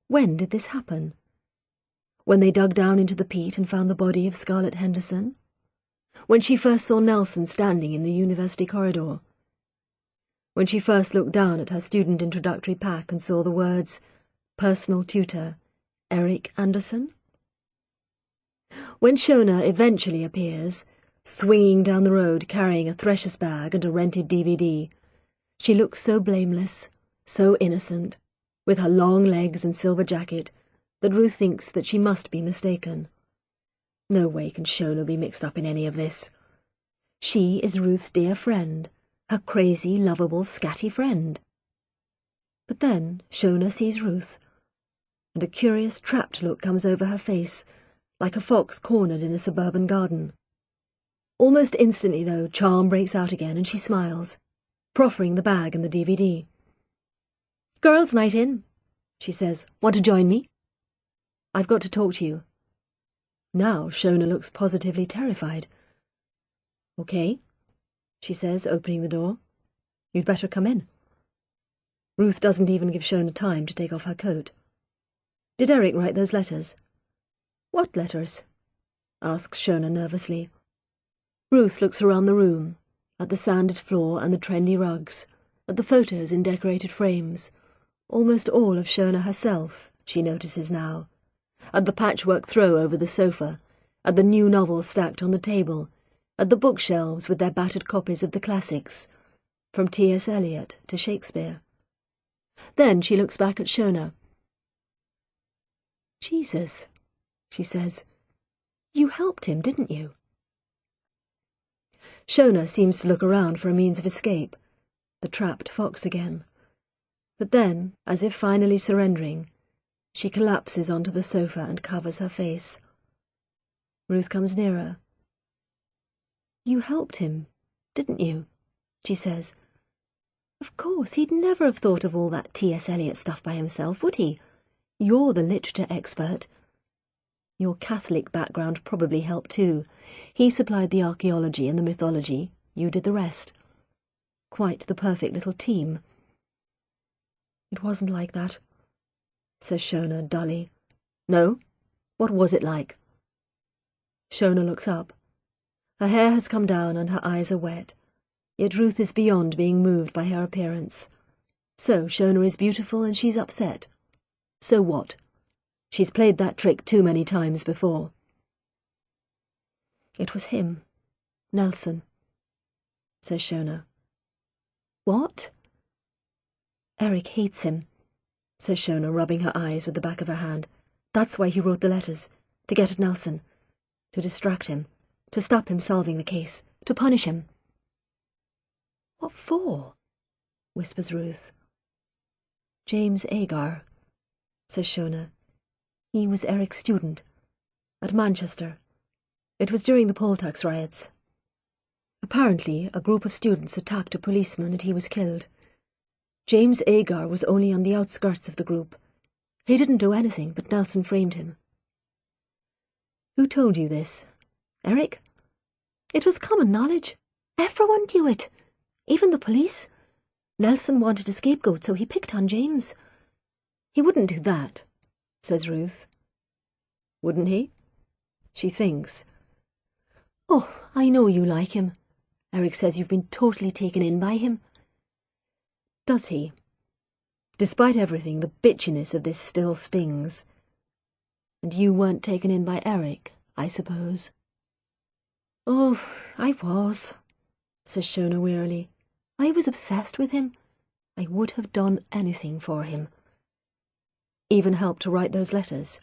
When did this happen? When they dug down into the peat and found the body of Scarlett Henderson? When she first saw Nelson standing in the university corridor? When she first looked down at her student introductory pack and saw the words, Personal Tutor, Eric Anderson? When Shona eventually appears, swinging down the road carrying a thresher's bag and a rented DVD, she looks so blameless, so innocent, with her long legs and silver jacket, that Ruth thinks that she must be mistaken. No way can Shona be mixed up in any of this. She is Ruth's dear friend, her crazy, lovable, scatty friend. But then Shona sees Ruth, and a curious trapped look comes over her face, like a fox cornered in a suburban garden. Almost instantly, though, charm breaks out again and she smiles, proffering the bag and the DVD. "Girls' night in," she says. "Want to join me? I've got to talk to you." Now Shona looks positively terrified. "Okay," she says, opening the door. "You'd better come in." Ruth doesn't even give Shona time to take off her coat. "Did Eric write those letters?" "What letters?" asks Shona nervously. Ruth looks around the room, at the sanded floor and the trendy rugs, at the photos in decorated frames, almost all of Shona herself, she notices now, at the patchwork throw over the sofa, at the new novels stacked on the table, at the bookshelves with their battered copies of the classics, from T.S. Eliot to Shakespeare. Then she looks back at Shona. "Jesus," she says, "you helped him, didn't you?" Shona seems to look around for a means of escape, the trapped fox again. But then, as if finally surrendering, she collapses onto the sofa and covers her face. Ruth comes nearer. "You helped him, didn't you?" she says. "Of course, he'd never have thought of all that T.S. Eliot stuff by himself, would he? You're the literature expert. Your Catholic background probably helped too. He supplied the archaeology and the mythology, you did the rest. Quite the perfect little team." "It wasn't like that," says Shona dully. "No? What was it like?" Shona looks up. Her hair has come down and her eyes are wet, yet Ruth is beyond being moved by her appearance. So Shona is beautiful and she's upset. So what? She's played that trick too many times before. "It was him, Nelson," says Shona. "What?" "Eric hates him," says Shona, rubbing her eyes with the back of her hand. "That's why he wrote the letters, to get at Nelson, to distract him, to stop him solving the case, to punish him." "What for?" whispers Ruth. "James Agar," says Shona. "He was Eric's student, at Manchester. It was during the poll tax riots. Apparently, a group of students attacked a policeman and he was killed. James Agar was only on the outskirts of the group. He didn't do anything, but Nelson framed him." "Who told you this? Eric?" "It was common knowledge. Everyone knew it. Even the police. Nelson wanted a scapegoat, so he picked on James." "He wouldn't do that," says Ruth. "Wouldn't he?" She thinks. "Oh, I know you like him. Eric says you've been totally taken in by him." "Does he? Despite everything, the bitchiness of this still stings. And you weren't taken in by Eric, I suppose?" "Oh, I was," says Shona wearily. "I was obsessed with him. I would have done anything for him." "Even helped to write those letters?"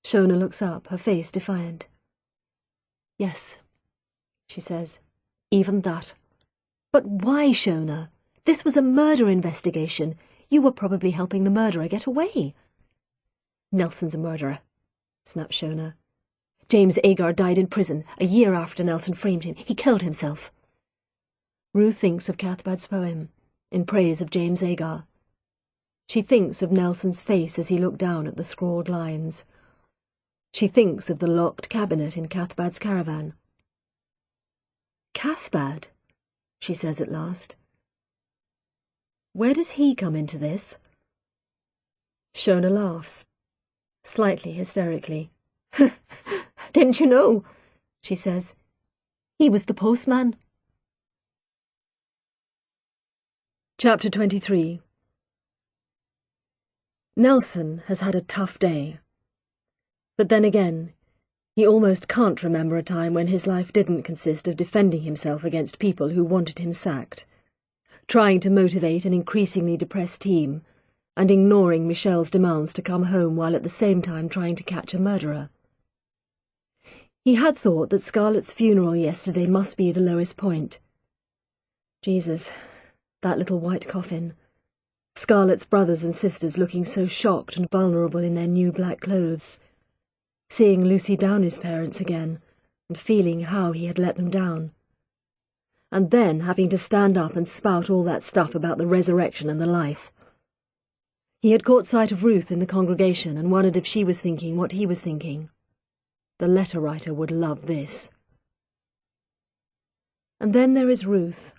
Shona looks up, her face defiant. "Yes," she says, "even that." "But why, Shona? This was a murder investigation. You were probably helping the murderer get away." "Nelson's a murderer," snapped Shona. "James Agar died in prison a year after Nelson framed him. He killed himself." Ruth thinks of Cathbad's poem, in praise of James Agar. She thinks of Nelson's face as he looked down at the scrawled lines. She thinks of the locked cabinet in Cathbad's caravan. "Cathbad," she says at last. Where does he come into this? Shona laughs, slightly hysterically. Didn't you know? She says. He was the postman. Chapter 23. Nelson has had a tough day. But then again, he almost can't remember a time when his life didn't consist of defending himself against people who wanted him sacked, trying to motivate an increasingly depressed team, and ignoring Michelle's demands to come home while at the same time trying to catch a murderer. He had thought that Scarlett's funeral yesterday must be the lowest point. Jesus, that little white coffin. Scarlett's brothers and sisters looking so shocked and vulnerable in their new black clothes. Seeing Lucy Downey's parents again, and feeling how he had let them down. And then having to stand up and spout all that stuff about the resurrection and the life. He had caught sight of Ruth in the congregation and wondered if she was thinking what he was thinking. The letter writer would love this. And then there is Ruth.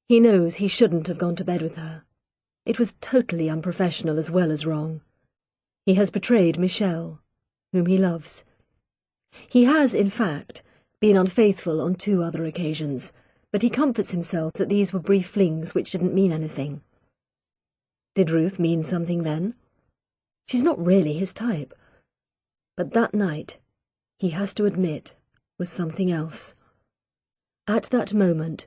He knows he shouldn't have gone to bed with her. It was totally unprofessional as well as wrong. He has betrayed Michelle, whom he loves. He has, in fact, been unfaithful on 2 other occasions, but he comforts himself that these were brief flings which didn't mean anything. Did Ruth mean something then? She's not really his type. But that night, he has to admit, was something else. At that moment,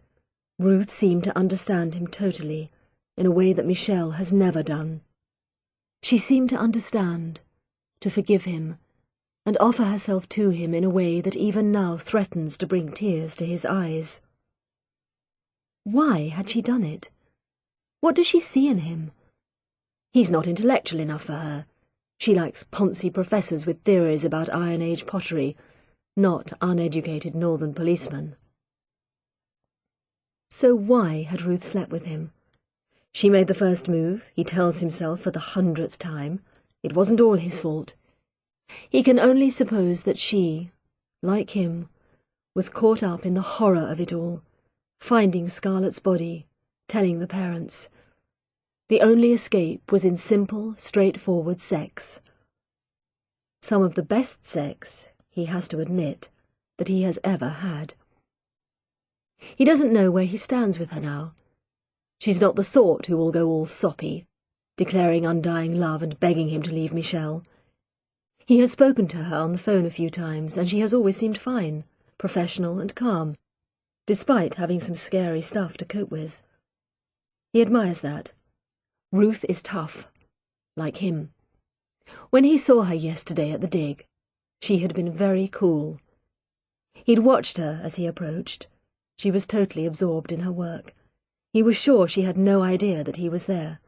Ruth seemed to understand him totally, in a way that Michelle has never done. She seemed to understand, to forgive him, and offer herself to him in a way that even now threatens to bring tears to his eyes. Why had she done it? What does she see in him? He's not intellectual enough for her. She likes poncy professors with theories about Iron Age pottery, not uneducated northern policemen. So why had Ruth slept with him? She made the first move, he tells himself for the 100th time. It wasn't all his fault. He can only suppose that she, like him, was caught up in the horror of it all, finding Scarlett's body, telling the parents. The only escape was in simple, straightforward sex. Some of the best sex, he has to admit, that he has ever had. He doesn't know where he stands with her now. She's not the sort who will go all soppy, declaring undying love and begging him to leave Michelle. He has spoken to her on the phone a few times, and she has always seemed fine, professional and calm, despite having some scary stuff to cope with. He admires that. Ruth is tough, like him. When he saw her yesterday at the dig, she had been very cool. He'd watched her as he approached. She was totally absorbed in her work. He was sure she had no idea that he was there.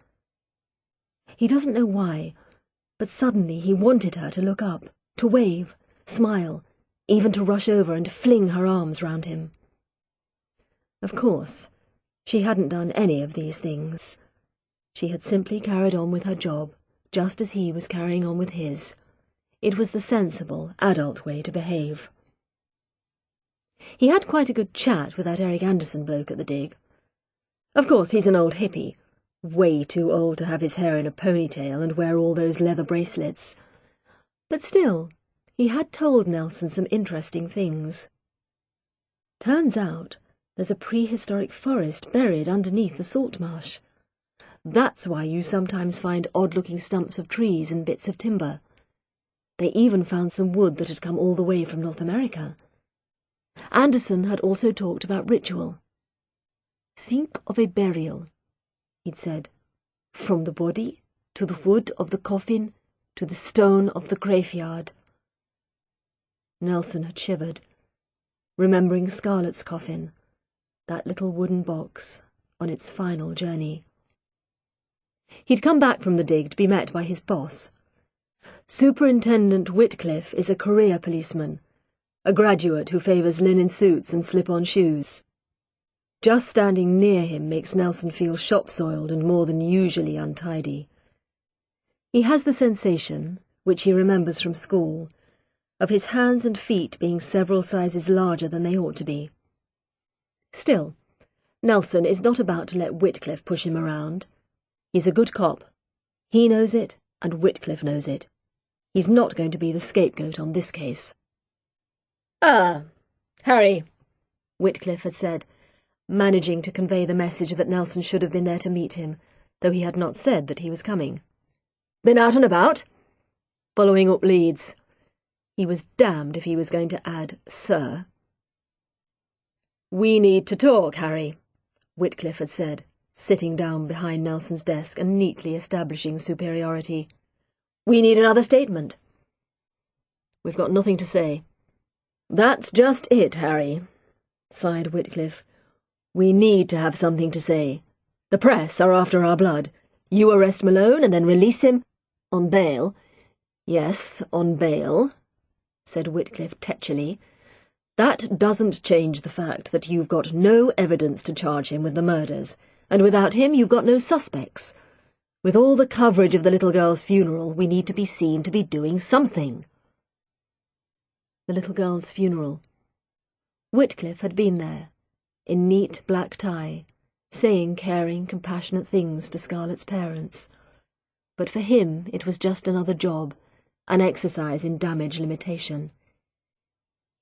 He doesn't know why, but suddenly he wanted her to look up, to wave, smile, even to rush over and fling her arms round him. Of course, she hadn't done any of these things. She had simply carried on with her job, just as he was carrying on with his. It was the sensible, adult way to behave. He had quite a good chat with that Eric Anderson bloke at the dig. Of course, he's an old hippie, way too old to have his hair in a ponytail and wear all those leather bracelets. But still, he had told Nelson some interesting things. Turns out, there's a prehistoric forest buried underneath the salt marsh. That's why you sometimes find odd-looking stumps of trees and bits of timber. They even found some wood that had come all the way from North America. Anderson had also talked about ritual. Think of a burial, he'd said. From the body, to the wood of the coffin, to the stone of the graveyard. Nelson had shivered, remembering Scarlett's coffin, that little wooden box, on its final journey. He'd come back from the dig to be met by his boss. Superintendent Whitcliffe is a career policeman, a graduate who favours linen suits and slip-on shoes. Just standing near him makes Nelson feel shop-soiled and more than usually untidy. He has the sensation, which he remembers from school, of his hands and feet being several sizes larger than they ought to be. Still, Nelson is not about to let Whitcliffe push him around. He's a good cop. He knows it, and Whitcliffe knows it. He's not going to be the scapegoat on this case. "Ah, Harry," Whitcliffe had said, managing to convey the message that Nelson should have been there to meet him, though he had not said that he was coming. "Been out and about?" Following up leads. He was damned if he was going to add "sir." "We need to talk, Harry," Whitcliffe had said, sitting down behind Nelson's desk and neatly establishing superiority. "We need another statement." "We've got nothing to say." "That's just it, Harry," sighed Whitcliffe. "We need to have something to say. The press are after our blood. You arrest Malone and then release him on bail." "Yes, on bail," said Whitcliffe tetchily. "That doesn't change the fact that you've got no evidence to charge him with the murders, and without him you've got no suspects. With all the coverage of the little girl's funeral, we need to be seen to be doing something." The little girl's funeral. Whitcliffe had been there, in neat black tie, saying caring, compassionate things to Scarlett's parents. But for him it was just another job, an exercise in damage limitation.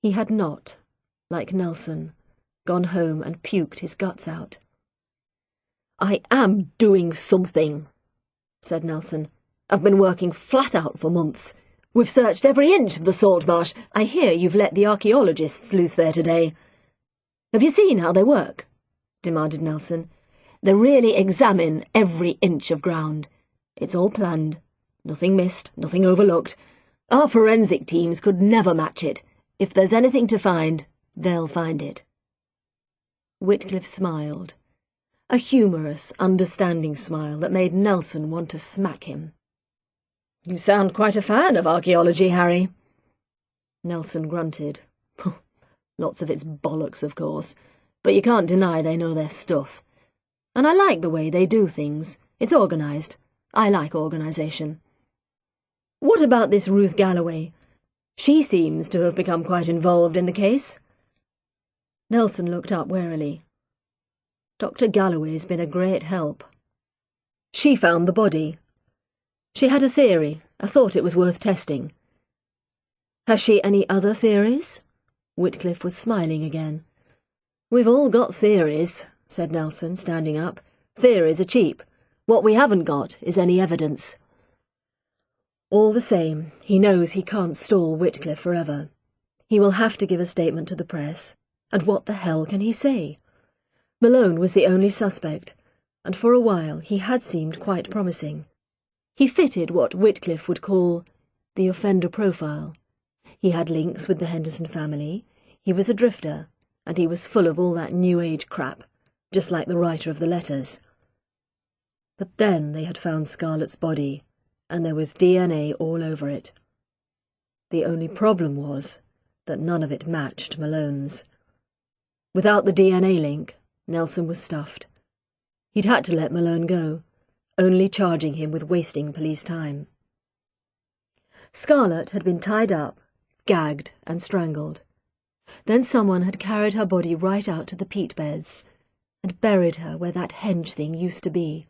He had not, like Nelson, gone home and puked his guts out. "I am doing something," said Nelson. "I've been working flat out for months. We've searched every inch of the salt marsh. I hear you've let the archaeologists loose there today." "Have you seen how they work?" demanded Nelson. "They really examine every inch of ground. It's all planned. Nothing missed, nothing overlooked. Our forensic teams could never match it. If there's anything to find, they'll find it." Whitcliffe smiled, a humorous, understanding smile that made Nelson want to smack him. "You sound quite a fan of archaeology, Harry." Nelson grunted. Lots of it's bollocks, of course, but you can't deny they know their stuff. And I like the way they do things. It's organised. I like organisation. "What about this Ruth Galloway? She seems to have become quite involved in the case." Nelson looked up warily. Dr. Galloway's been a great help. "She found the body. She had a theory. I thought it was worth testing." "Has she any other theories?" Whitcliffe was smiling again. "We've all got theories," said Nelson, standing up. "Theories are cheap. What we haven't got is any evidence." All the same, he knows he can't stall Whitcliffe forever. He will have to give a statement to the press, and what the hell can he say? Malone was the only suspect, and for a while he had seemed quite promising. He fitted what Whitcliffe would call the offender profile. He had links with the Henderson family, he was a drifter, and he was full of all that New Age crap, just like the writer of the letters. But then they had found Scarlett's body, and there was DNA all over it. The only problem was that none of it matched Malone's. Without the DNA link, Nelson was stuffed. He'd had to let Malone go, only charging him with wasting police time. Scarlett had been tied up, gagged and strangled. Then someone had carried her body right out to the peat beds and buried her where that henge thing used to be.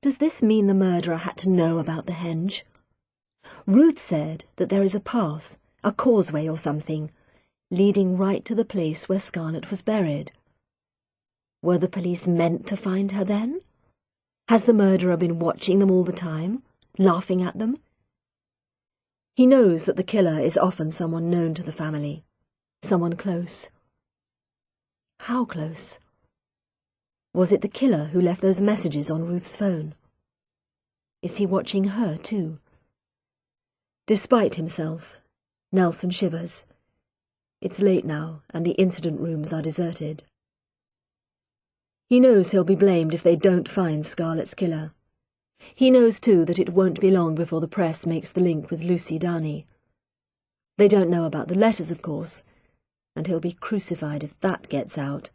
Does this mean the murderer had to know about the henge? Ruth said that there is a path, a causeway or something, leading right to the place where Scarlett was buried. Were the police meant to find her then? Has the murderer been watching them all the time, laughing at them? He knows that the killer is often someone known to the family, someone close. How close? Was it the killer who left those messages on Ruth's phone? Is he watching her too? Despite himself, Nelson shivers. It's late now, and the incident rooms are deserted. He knows he'll be blamed if they don't find Scarlett's killer. He knows too that it won't be long before the press makes the link with Lucy Downey. They don't know about the letters, of course, and he'll be crucified if that gets out.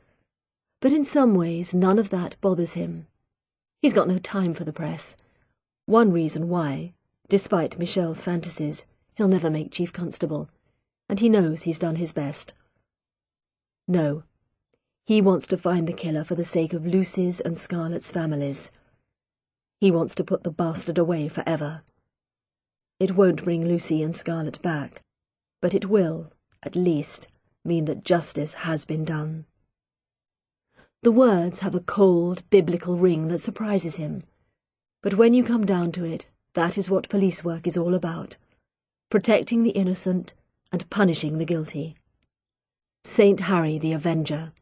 But in some ways none of that bothers him. He's got no time for the press. One reason why, despite Michelle's fantasies, he'll never make Chief Constable, and he knows he's done his best. No, He wants to find the killer for the sake of Lucy's and Scarlett's families. He wants to put the bastard away forever. It won't bring Lucy and Scarlett back, but it will, at least, mean that justice has been done. The words have a cold, biblical ring that surprises him. But when you come down to it, that is what police work is all about. Protecting the innocent and punishing the guilty. Saint Harry the Avenger.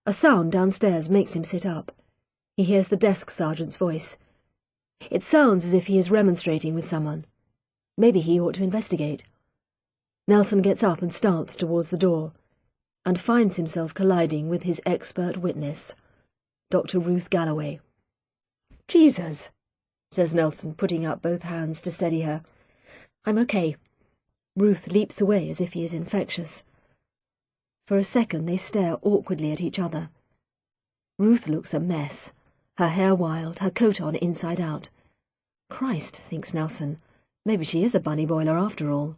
A sound downstairs makes him sit up. He hears the desk sergeant's voice. It sounds as if he is remonstrating with someone. Maybe he ought to investigate. Nelson gets up and starts towards the door, and finds himself colliding with his expert witness, Dr. Ruth Galloway. "Jesus," says Nelson, putting up both hands to steady her. "I'm okay." Ruth leaps away as if he is infectious. For a second they stare awkwardly at each other. Ruth looks a mess, her hair wild, her coat on inside out. Christ, thinks Nelson, maybe she is a bunny boiler after all.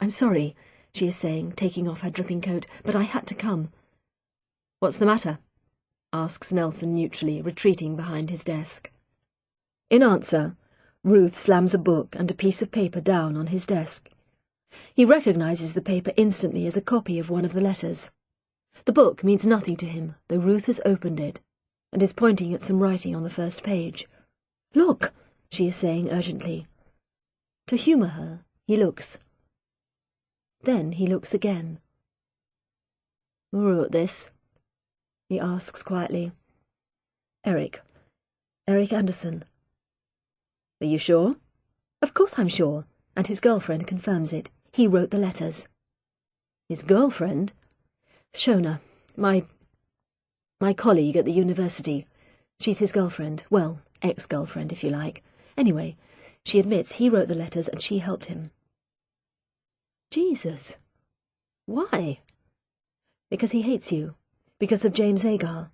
"I'm sorry," she is saying, taking off her dripping coat, "but I had to come." "What's the matter?" asks Nelson neutrally, retreating behind his desk. In answer, Ruth slams a book and a piece of paper down on his desk. He recognizes the paper instantly as a copy of one of the letters. The book means nothing to him, though Ruth has opened it, and is pointing at some writing on the first page. "Look," she is saying urgently. To humour her, he looks. Then he looks again. "Who wrote this?" he asks quietly. "Eric. Eric Anderson." "Are you sure?" "Of course I'm sure," and his girlfriend confirms it. He wrote the letters. "His girlfriend?" "Shona, my colleague at the university. She's his girlfriend. Well, ex-girlfriend, if you like. Anyway, she admits he wrote the letters and she helped him." "Jesus. Why?" "Because he hates you. Because of James Agar."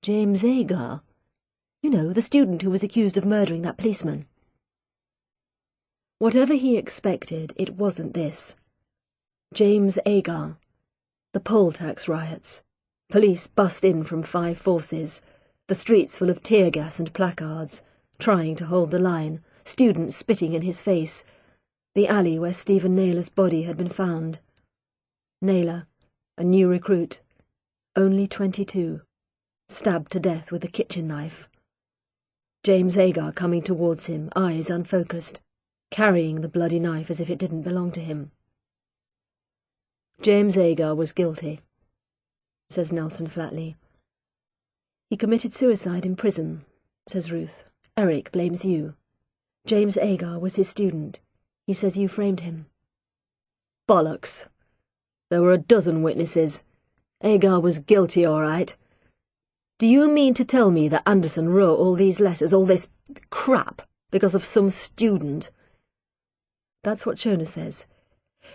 "James Agar? You know, the student who was accused of murdering that policeman." Whatever he expected, it wasn't this. James Agar. The poll tax riots. Police bust in from 5 forces. The streets full of tear gas and placards, trying to hold the line. Students spitting in his face. The alley where Stephen Naylor's body had been found. Naylor, a new recruit, only 22, stabbed to death with a kitchen knife. James Agar coming towards him, eyes unfocused, carrying the bloody knife as if it didn't belong to him. "James Agar was guilty," says Nelson flatly. "He committed suicide in prison," says Ruth. "Eric blames you. James Agar was his student. He says you framed him." "Bollocks. There were a dozen witnesses. Agar was guilty, all right. Do you mean to tell me that Anderson wrote all these letters, all this crap, because of some student?" "That's what Shona says.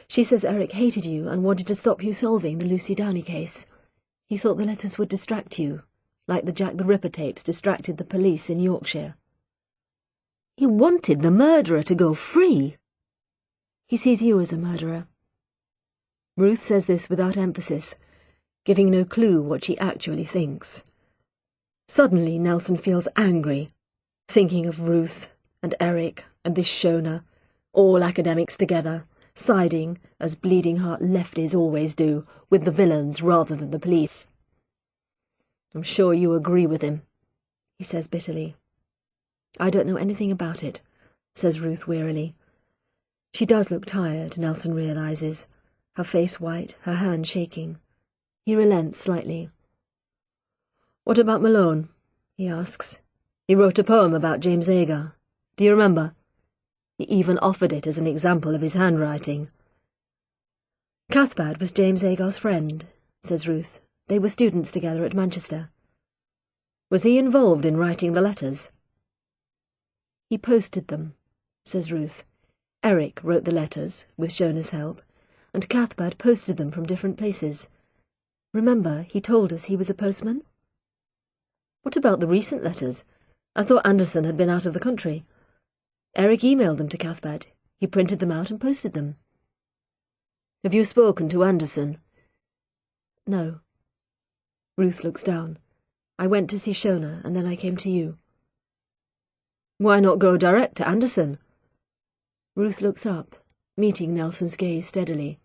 She says Eric hated you and wanted to stop you solving the Lucy Downey case. He thought the letters would distract you, like the Jack the Ripper tapes distracted the police in Yorkshire." "He wanted the murderer to go free." "He sees you as a murderer." Ruth says this without emphasis, giving no clue what she actually thinks. Suddenly Nelson feels angry, thinking of Ruth and Eric and this Shona, all academics together, siding, as bleeding heart lefties always do, with the villains rather than the police. "I'm sure you agree with him," he says bitterly. "I don't know anything about it," says Ruth wearily. She does look tired, Nelson realizes, her face white, her hand shaking. He relents slightly. "What about Malone?" he asks. "He wrote a poem about James Agar. Do you remember? He even offered it as an example of his handwriting." "Cathbad was James Agar's friend," says Ruth. "They were students together at Manchester." "Was he involved in writing the letters?" "He posted them," says Ruth. "Eric wrote the letters, with Shona's help, and Cathbad posted them from different places. Remember, he told us he was a postman?" "What about the recent letters? I thought Anderson had been out of the country." "Eric emailed them to Cathbad. He printed them out and posted them." Have you spoken to Anderson? No. Ruth looks down. I went to see Shona, and then I came to you. Why not go direct to Anderson? Ruth looks up, meeting Nelson's gaze steadily.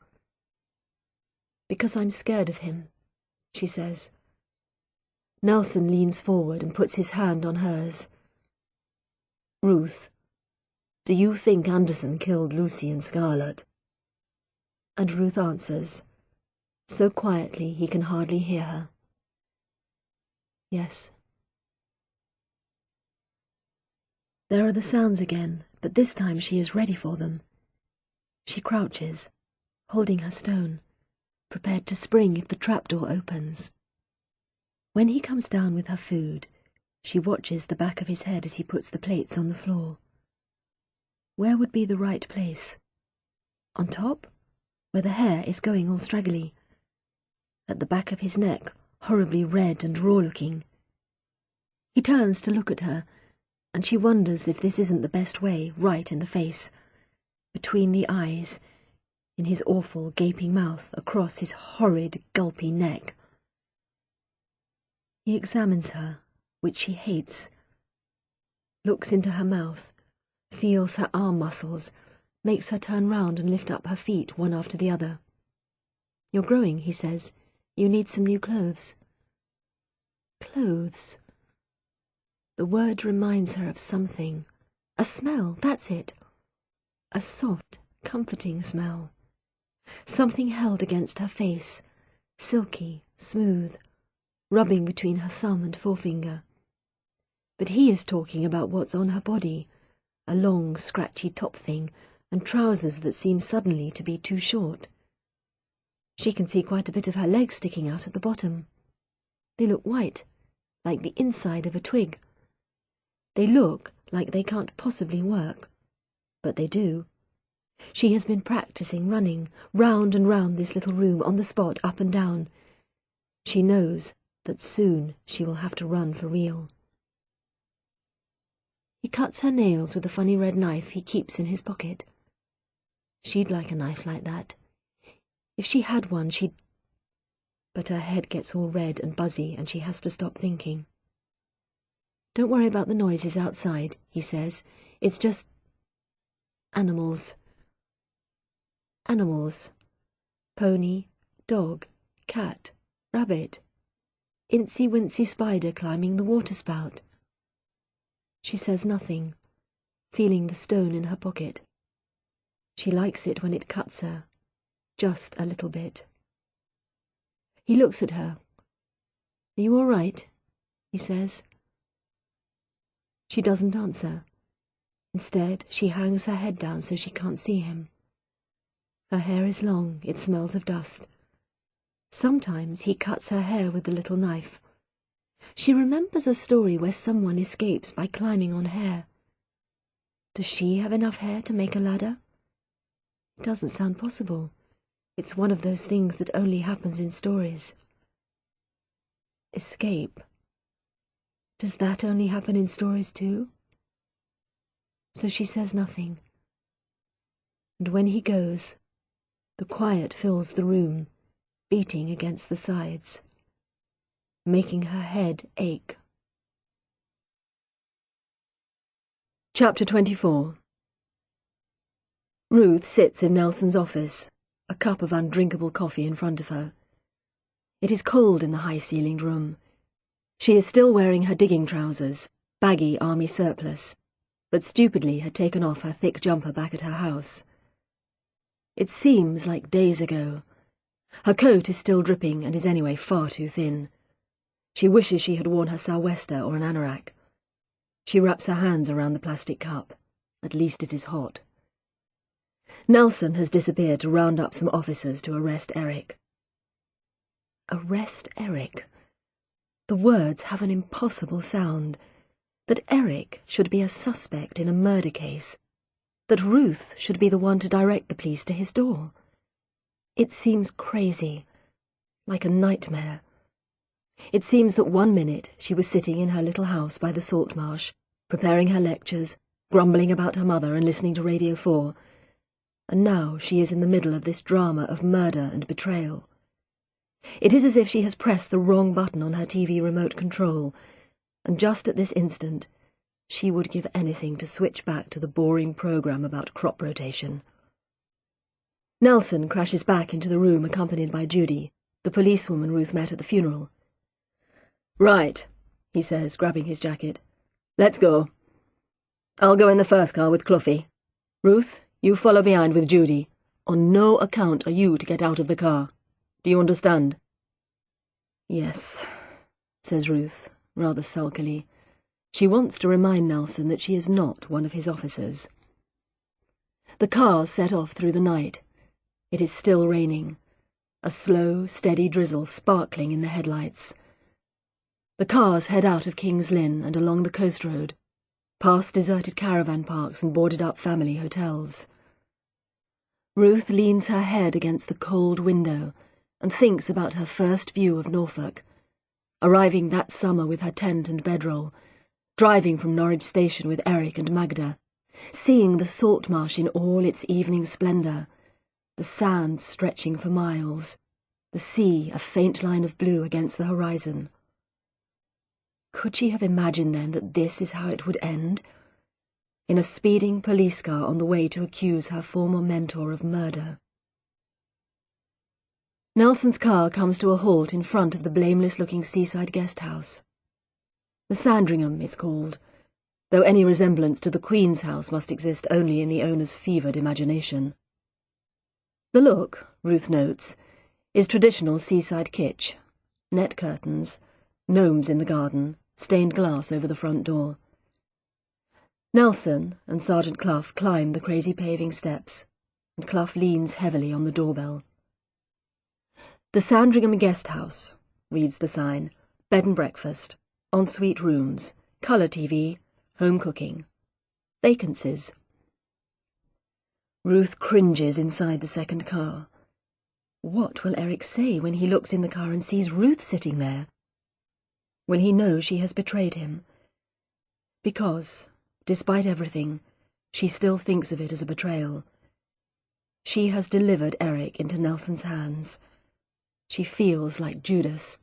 Because I'm scared of him, she says. Nelson leans forward and puts his hand on hers. Ruth, do you think Anderson killed Lucy and Scarlett? And Ruth answers, so quietly he can hardly hear her. Yes. There are the sounds again, but this time she is ready for them. She crouches, holding her stone, prepared to spring if the trapdoor opens. When he comes down with her food, she watches the back of his head as he puts the plates on the floor. Where would be the right place? On top, where the hair is going all straggly. At the back of his neck, horribly red and raw-looking. He turns to look at her, and she wonders if this isn't the best way, right in the face, between the eyes, in his awful gaping mouth, across his horrid gulpy neck. He examines her, which she hates, looks into her mouth, feels her arm muscles, makes her turn round and lift up her feet one after the other. You're growing, he says. You need some new clothes. Clothes. The word reminds her of something. A smell, that's it. A soft, comforting smell. Something held against her face, silky, smooth, rubbing between her thumb and forefinger. But he is talking about what's on her body, a long, scratchy top thing, and trousers that seem suddenly to be too short. She can see quite a bit of her legs sticking out at the bottom. They look white, like the inside of a twig. They look like they can't possibly work, but they do. She has been practicing running, round and round this little room, on the spot, up and down. She knows that soon she will have to run for real. He cuts her nails with a funny red knife he keeps in his pocket. She'd like a knife like that. If she had one, she'd... But her head gets all red and buzzy, and she has to stop thinking. Don't worry about the noises outside, he says. It's just... animals. Animals. Pony, dog, cat, rabbit. Incy-wincy spider climbing the waterspout. She says nothing, feeling the stone in her pocket. She likes it when it cuts her, just a little bit. He looks at her. Are you all right? He says. She doesn't answer. Instead, she hangs her head down so she can't see him. Her hair is long, it smells of dust. Sometimes he cuts her hair with the little knife. She remembers a story where someone escapes by climbing on hair. Does she have enough hair to make a ladder? It doesn't sound possible. It's one of those things that only happens in stories. Escape. Does that only happen in stories too? So she says nothing. And when he goes, the quiet fills the room, beating against the sides, making her head ache. Chapter 24. Ruth sits in Nelson's office, a cup of undrinkable coffee in front of her. It is cold in the high-ceilinged room. She is still wearing her digging trousers, baggy army surplice, but stupidly had taken off her thick jumper back at her house. It seems like days ago. Her coat is still dripping and is anyway far too thin. She wishes she had worn her sou'wester or an anorak. She wraps her hands around the plastic cup. At least it is hot. Nelson has disappeared to round up some officers to arrest Eric. Arrest Eric. The words have an impossible sound. That Eric should be a suspect in a murder case. That Ruth should be the one to direct the police to his door. It seems crazy, like a nightmare. It seems that one minute she was sitting in her little house by the salt marsh, preparing her lectures, grumbling about her mother and listening to Radio 4. and now she is in the middle of this drama of murder and betrayal. It is as if she has pressed the wrong button on her TV remote control, and just at this instant, she would give anything to switch back to the boring program about crop rotation. Nelson crashes back into the room accompanied by Judy, the policewoman Ruth met at the funeral. "Right," he says, grabbing his jacket. "Let's go. I'll go in the first car with Cluffy. Ruth, you follow behind with Judy. On no account are you to get out of the car. Do you understand?" "Yes," says Ruth, rather sulkily. She wants to remind Nelson that she is not one of his officers. The cars set off through the night. It is still raining, a slow, steady drizzle sparkling in the headlights. The cars head out of King's Lynn and along the coast road, past deserted caravan parks and boarded-up family hotels. Ruth leans her head against the cold window and thinks about her first view of Norfolk, arriving that summer with her tent and bedroll, driving from Norwich Station with Eric and Magda, seeing the salt marsh in all its evening splendour, the sand stretching for miles, the sea a faint line of blue against the horizon. Could she have imagined then that this is how it would end? In a speeding police car on the way to accuse her former mentor of murder. Nelson's car comes to a halt in front of the blameless-looking seaside guest house. The Sandringham, it's called, though any resemblance to the Queen's house must exist only in the owner's fevered imagination. The look, Ruth notes, is traditional seaside kitsch. Net curtains, gnomes in the garden, stained glass over the front door. Nelson and Sergeant Clough climb the crazy paving steps, and Clough leans heavily on the doorbell. "The Sandringham Guest House," reads the sign, "bed and breakfast, ensuite rooms, colour TV, home cooking. Vacancies." Ruth cringes inside the second car. What will Eric say when he looks in the car and sees Ruth sitting there? Will he know she has betrayed him? Because, despite everything, she still thinks of it as a betrayal. She has delivered Eric into Nelson's hands. She feels like Judas.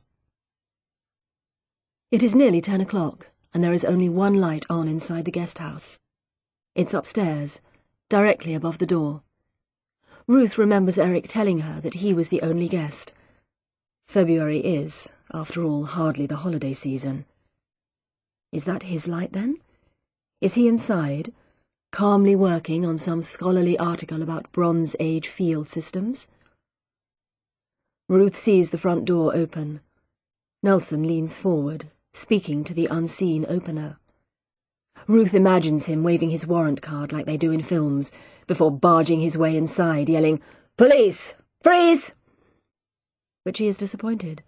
It is nearly 10 o'clock, and there is only one light on inside the guest house. It's upstairs, directly above the door. Ruth remembers Eric telling her that he was the only guest. February is, after all, hardly the holiday season. Is that his light, then? Is he inside, calmly working on some scholarly article about Bronze Age field systems? Ruth sees the front door open. Nelson leans forward, speaking to the unseen opener. Ruth imagines him waving his warrant card like they do in films, before barging his way inside, yelling, "Police! Freeze!" But she is disappointed.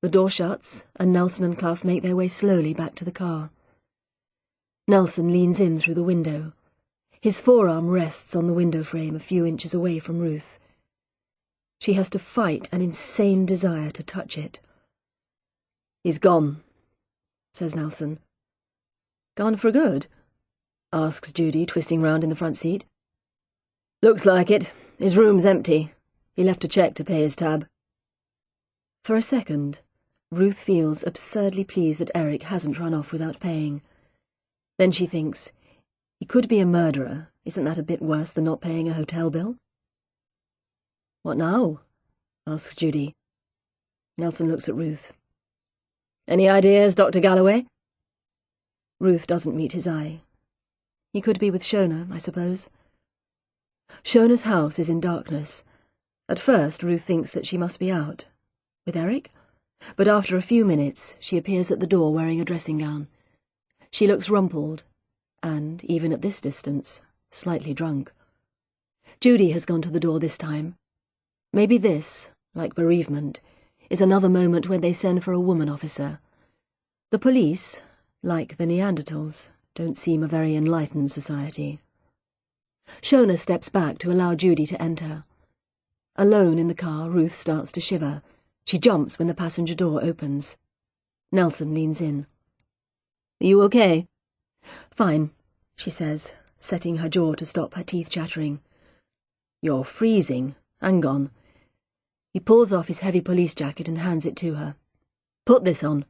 The door shuts, and Nelson and Clough make their way slowly back to the car. Nelson leans in through the window. His forearm rests on the window frame a few inches away from Ruth. She has to fight an insane desire to touch it. "He's gone," says Nelson. "Gone for good?" asks Judy, twisting round in the front seat. "Looks like it. His room's empty. He left a cheque to pay his tab." For a second, Ruth feels absurdly pleased that Eric hasn't run off without paying. Then she thinks, he could be a murderer. Isn't that a bit worse than not paying a hotel bill? "What now?" asks Judy. Nelson looks at Ruth. "Any ideas, Dr. Galloway?" Ruth doesn't meet his eye. He could be with Shona, I suppose. Shona's house is in darkness. At first, Ruth thinks that she must be out. With Eric? But after a few minutes, she appears at the door wearing a dressing gown. She looks rumpled, and, even at this distance, slightly drunk. Judy has gone to the door this time. Maybe this, like bereavement, is another moment when they send for a woman officer. The police, like the Neanderthals, don't seem a very enlightened society. Shona steps back to allow Judy to enter. Alone in the car, Ruth starts to shiver. She jumps when the passenger door opens. Nelson leans in. "Are you okay?" "Fine," she says, setting her jaw to stop her teeth chattering. You're freezing. Hang on. He pulls off his heavy police jacket and hands it to her. Put this on.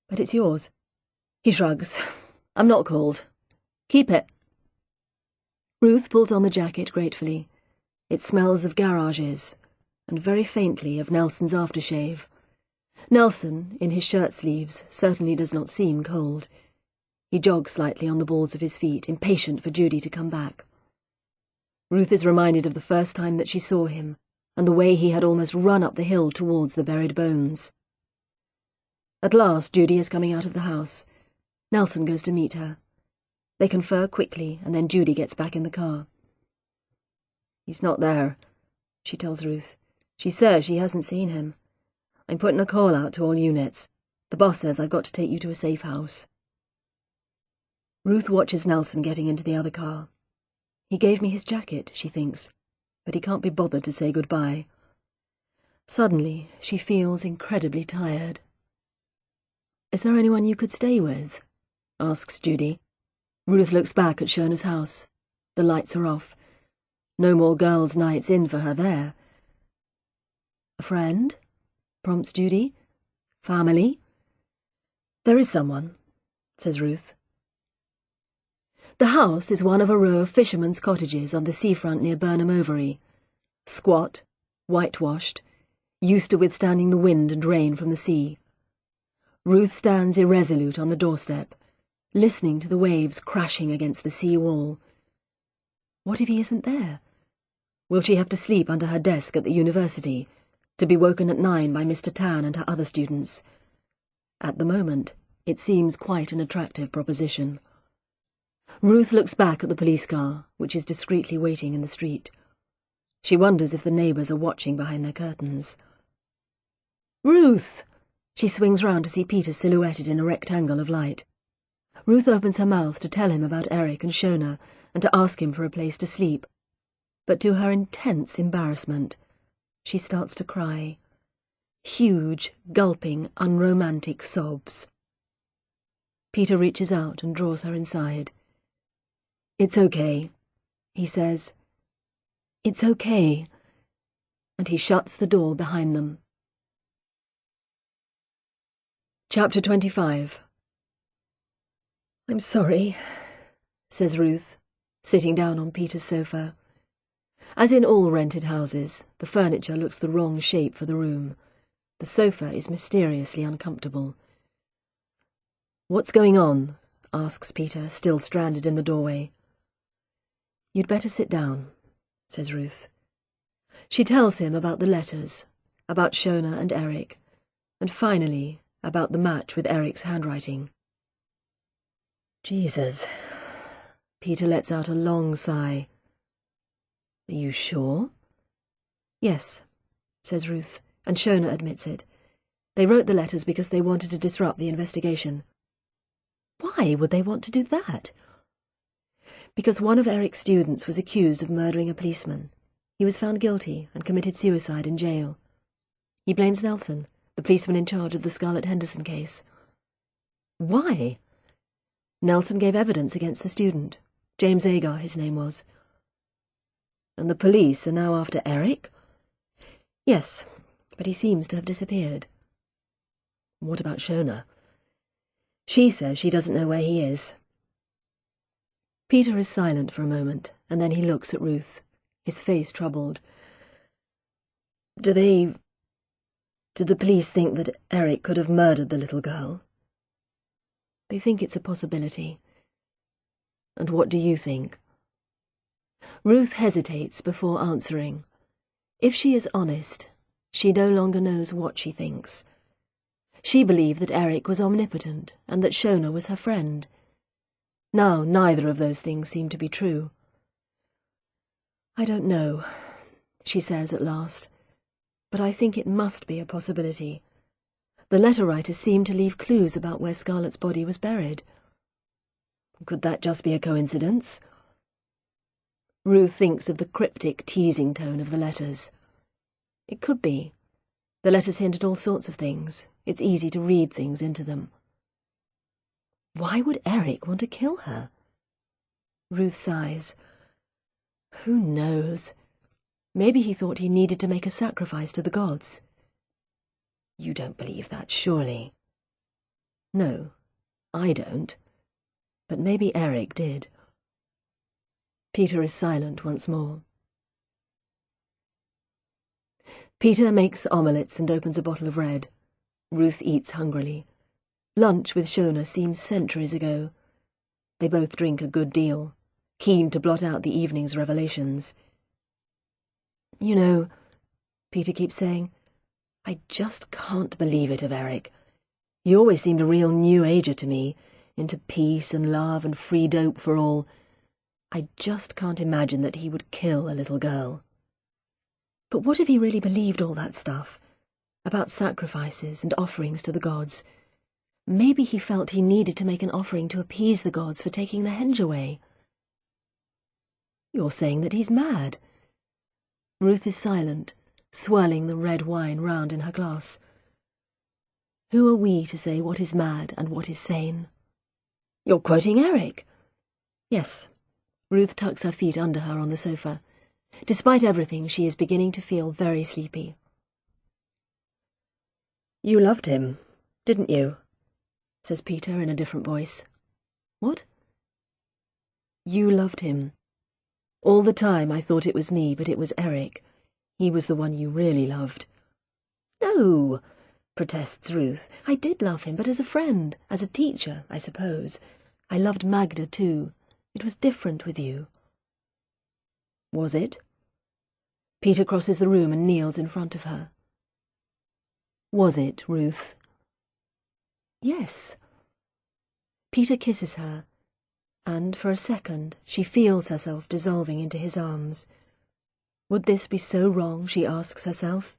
But it's yours. He shrugs. I'm not cold. Keep it. Ruth pulls on the jacket gratefully. It smells of garages, and very faintly of Nelson's aftershave. Nelson, in his shirt sleeves, certainly does not seem cold. He jogs slightly on the balls of his feet, impatient for Judy to come back. Ruth is reminded of the first time that she saw him, and the way he had almost run up the hill towards the buried bones. At last, Judy is coming out of the house. Nelson goes to meet her. They confer quickly, and then Judy gets back in the car. He's not there, she tells Ruth. She says she hasn't seen him. I'm putting a call out to all units. The boss says I've got to take you to a safe house. Ruth watches Nelson getting into the other car. He gave me his jacket, she thinks, but he can't be bothered to say goodbye. Suddenly, she feels incredibly tired. Is there anyone you could stay with? Asks Judy. Ruth looks back at Shona's house. The lights are off. No more girls' nights in for her there. A friend? Prompts Judy. Family? There is someone, says Ruth. The house is one of a row of fishermen's cottages on the seafront near Burnham Overy. Squat, whitewashed, used to withstanding the wind and rain from the sea. Ruth stands irresolute on the doorstep, listening to the waves crashing against the sea wall. What if he isn't there? Will she have to sleep under her desk at the university, to be woken at 9 by Mr. Tan and her other students? At the moment, it seems quite an attractive proposition. Ruth looks back at the police car, which is discreetly waiting in the street. She wonders if the neighbours are watching behind their curtains. Ruth! She swings round to see Peter silhouetted in a rectangle of light. Ruth opens her mouth to tell him about Eric and Shona and to ask him for a place to sleep. But to her intense embarrassment, she starts to cry. Huge, gulping, unromantic sobs. Peter reaches out and draws her inside. It's okay, he says. It's okay. And he shuts the door behind them. Chapter 25. I'm sorry, says Ruth, sitting down on Peter's sofa. As in all rented houses, the furniture looks the wrong shape for the room. The sofa is mysteriously uncomfortable. What's going on? Asks Peter, still stranded in the doorway. You'd better sit down, says Ruth. She tells him about the letters, about Shona and Eric, and finally about the match with Eric's handwriting. Jesus. Peter lets out a long sigh. Are you sure? Yes, says Ruth, and Shona admits it. They wrote the letters because they wanted to disrupt the investigation. Why would they want to do that? Because one of Eric's students was accused of murdering a policeman. He was found guilty and committed suicide in jail. He blames Nelson, the policeman in charge of the Scarlett Henderson case. Why? Nelson gave evidence against the student. James Agar, his name was. And the police are now after Eric? Yes, but he seems to have disappeared. What about Shona? She says she doesn't know where he is. Peter is silent for a moment, and then he looks at Ruth, his face troubled. Do the police think that Eric could have murdered the little girl? They think it's a possibility. And what do you think? Ruth hesitates before answering. If she is honest, she no longer knows what she thinks. She believed that Eric was omnipotent and that Shona was her friend. Now neither of those things seem to be true. I don't know, she says at last, but I think it must be a possibility. The letter writers seem to leave clues about where Scarlett's body was buried. Could that just be a coincidence? Ruth thinks of the cryptic, teasing tone of the letters. It could be. The letters hint at all sorts of things. It's easy to read things into them. Why would Eric want to kill her? Ruth sighs. Who knows? Maybe he thought he needed to make a sacrifice to the gods. You don't believe that, surely? No, I don't. But maybe Eric did. Peter is silent once more. Peter makes omelettes and opens a bottle of red. Ruth eats hungrily. Lunch with Shona seems centuries ago. They both drink a good deal, keen to blot out the evening's revelations. You know, Peter keeps saying, I just can't believe it of Eric. He always seemed a real new ager to me, into peace and love and free dope for all. I just can't imagine that he would kill a little girl. But what if he really believed all that stuff, about sacrifices and offerings to the gods? Maybe he felt he needed to make an offering to appease the gods for taking the henge away. You're saying that he's mad. Ruth is silent, swirling the red wine round in her glass. Who are we to say what is mad and what is sane? You're quoting Eric. Yes. Ruth tucks her feet under her on the sofa. Despite everything, she is beginning to feel very sleepy. You loved him, didn't you? Says Peter in a different voice. What? You loved him. All the time I thought it was me, but it was Eric. He was the one you really loved. No, protests Ruth. I did love him, but as a friend, as a teacher, I suppose. I loved Magda too. It was different with you. Was it? Peter crosses the room and kneels in front of her. Was it, Ruth? Yes. Peter kisses her, and for a second she feels herself dissolving into his arms. Would this be so wrong, she asks herself?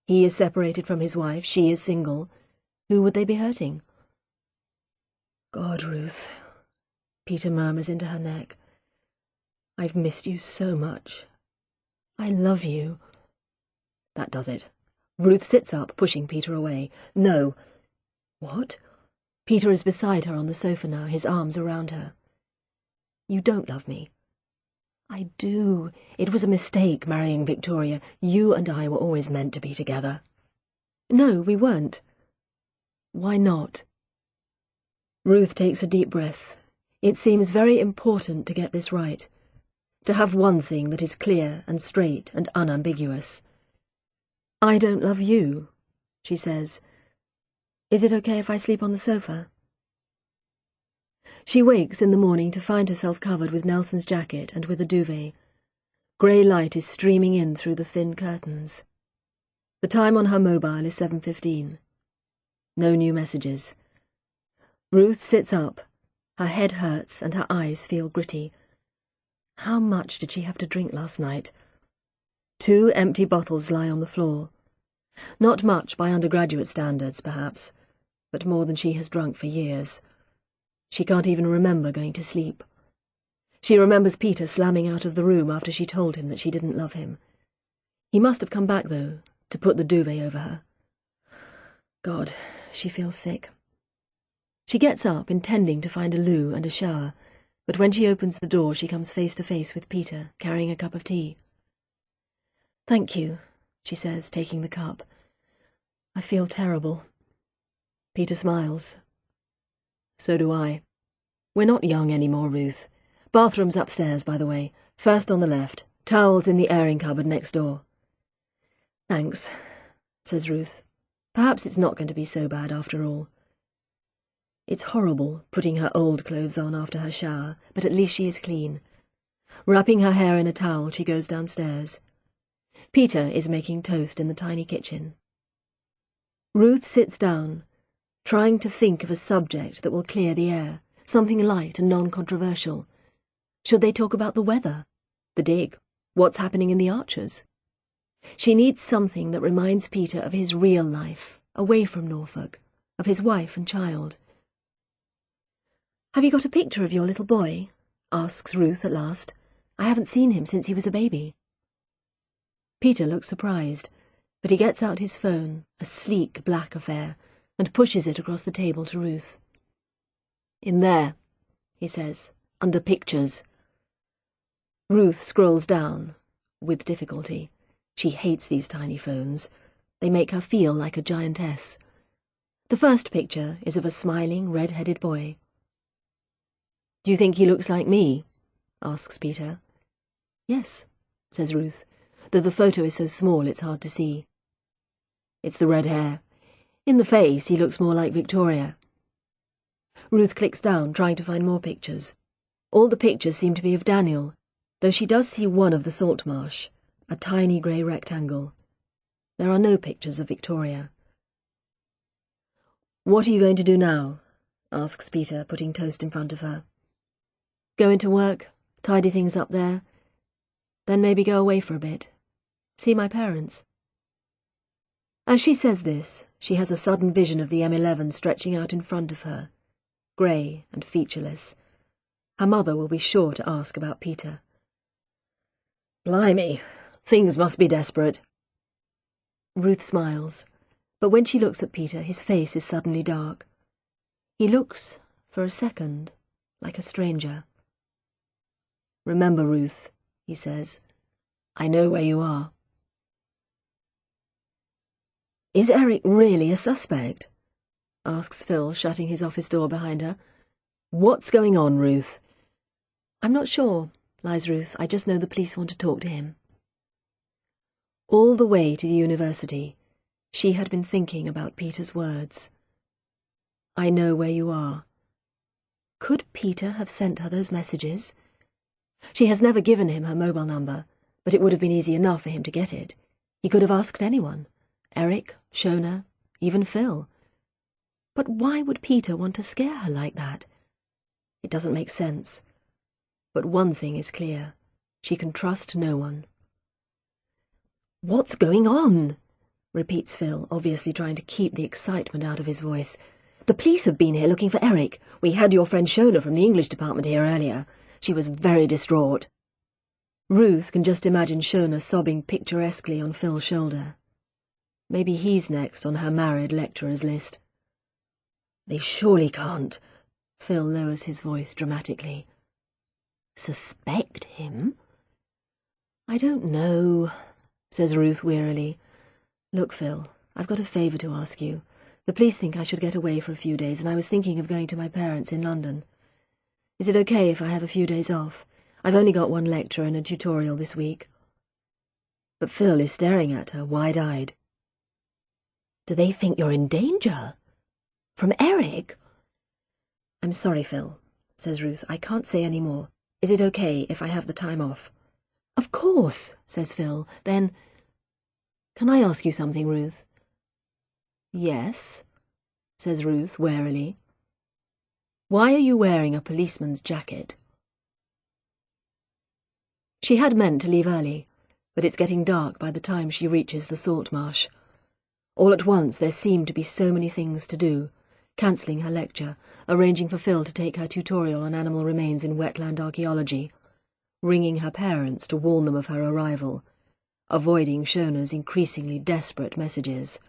He is separated from his wife, she is single. Who would they be hurting? God, Ruth, Peter murmurs into her neck. I've missed you so much. I love you. That does it. Ruth sits up, pushing Peter away. No. What? Peter is beside her on the sofa now, his arms around her. You don't love me. I do. It was a mistake marrying Victoria. You and I were always meant to be together. No, we weren't. Why not? Ruth takes a deep breath. It seems very important to get this right. To have one thing that is clear and straight and unambiguous. I don't love you, she says. Is it okay if I sleep on the sofa? She wakes in the morning to find herself covered with Nelson's jacket and with a duvet. Grey light is streaming in through the thin curtains. The time on her mobile is 7:15. No new messages. Ruth sits up. Her head hurts and her eyes feel gritty. How much did she have to drink last night? 2 empty bottles lie on the floor. Not much by undergraduate standards, perhaps, but more than she has drunk for years. She can't even remember going to sleep. She remembers Peter slamming out of the room after she told him that she didn't love him. He must have come back, though, to put the duvet over her. God, she feels sick. She gets up, intending to find a loo and a shower, but when she opens the door she comes face to face with Peter, carrying a cup of tea. Thank you, she says, taking the cup. I feel terrible. Peter smiles. So do I. We're not young anymore, Ruth. Bathroom's upstairs, by the way. First on the left. Towels in the airing cupboard next door. Thanks, says Ruth. Perhaps it's not going to be so bad after all. It's horrible putting her old clothes on after her shower, but at least she is clean. Wrapping her hair in a towel, she goes downstairs. Peter is making toast in the tiny kitchen. Ruth sits down, trying to think of a subject that will clear the air, something light and non-controversial. Should they talk about the weather, the dig, what's happening in the Archers? She needs something that reminds Peter of his real life, away from Norfolk, of his wife and child. Have you got a picture of your little boy? Asks Ruth at last. I haven't seen him since he was a baby. Peter looks surprised, but he gets out his phone, a sleek black affair, and pushes it across the table to Ruth. In there, he says, under pictures. Ruth scrolls down. with difficulty. She hates these tiny phones. They make her feel like a giantess. The first picture is of a smiling, red-headed boy. "Do you think he looks like me?" asks Peter. "Yes," says Ruth, though the photo is so small it's hard to see. "It's the red hair. In the face, he looks more like Victoria." Ruth clicks down, trying to find more pictures. All the pictures seem to be of Daniel, though she does see one of the salt marsh, a tiny grey rectangle. There are no pictures of Victoria. "What are you going to do now?" asks Peter, putting toast in front of her. "Go into work, tidy things up there, then maybe go away for a bit. See my parents." As she says this, she has a sudden vision of the M11 stretching out in front of her, grey and featureless. Her mother will be sure to ask about Peter. "Blimey, things must be desperate." Ruth smiles, but when she looks at Peter, his face is suddenly dark. He looks, for a second, like a stranger. "Remember, Ruth," he says, "I know where you are." "Is Eric really a suspect?" asks Phil, shutting his office door behind her. "What's going on, Ruth?" "I'm not sure," lies Ruth. "I just know the police want to talk to him." All the way to the university, she had been thinking about Peter's words. "I know where you are." Could Peter have sent her those messages? She has never given him her mobile number, but it would have been easy enough for him to get it. He could have asked anyone. Eric, Shona, even Phil. But why would Peter want to scare her like that? It doesn't make sense. But one thing is clear. She can trust no one. "What's going on?" repeats Phil, obviously trying to keep the excitement out of his voice. "The police have been here looking for Eric. We had your friend Shona from the English department here earlier. She was very distraught." Ruth can just imagine Shona sobbing picturesquely on Phil's shoulder. Maybe he's next on her married lecturers list. "They surely can't." Phil lowers his voice dramatically. "Suspect him?" "I don't know," says Ruth wearily. "Look, Phil, I've got a favour to ask you. The police think I should get away for a few days, and I was thinking of going to my parents in London. Is it okay if I have a few days off? I've only got one lecture and a tutorial this week." But Phil is staring at her, wide-eyed. "Do they think you're in danger? From Eric?" "I'm sorry, Phil," says Ruth. "I can't say any more. Is it okay if I have the time off?" "Of course," says Phil. Then, "Can I ask you something, Ruth?" "Yes," says Ruth warily. "Why are you wearing a policeman's jacket?" She had meant to leave early, but it's getting dark by the time she reaches the salt marsh. All at once there seem to be so many things to do. Cancelling her lecture, arranging for Phil to take her tutorial on animal remains in wetland archaeology, ringing her parents to warn them of her arrival, avoiding Shona's increasingly desperate messages.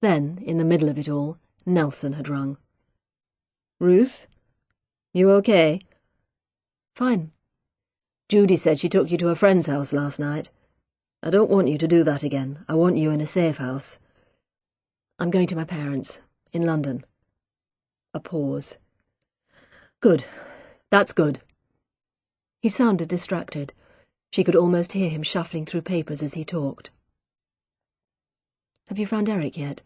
Then, in the middle of it all, Nelson had rung. "Ruth? You okay?" "Fine." "Judy said she took you to a friend's house last night. I don't want you to do that again. I want you in a safe house." "I'm going to my parents, in London." A pause. "Good. That's good." He sounded distracted. She could almost hear him shuffling through papers as he talked. "Have you found Eric yet?"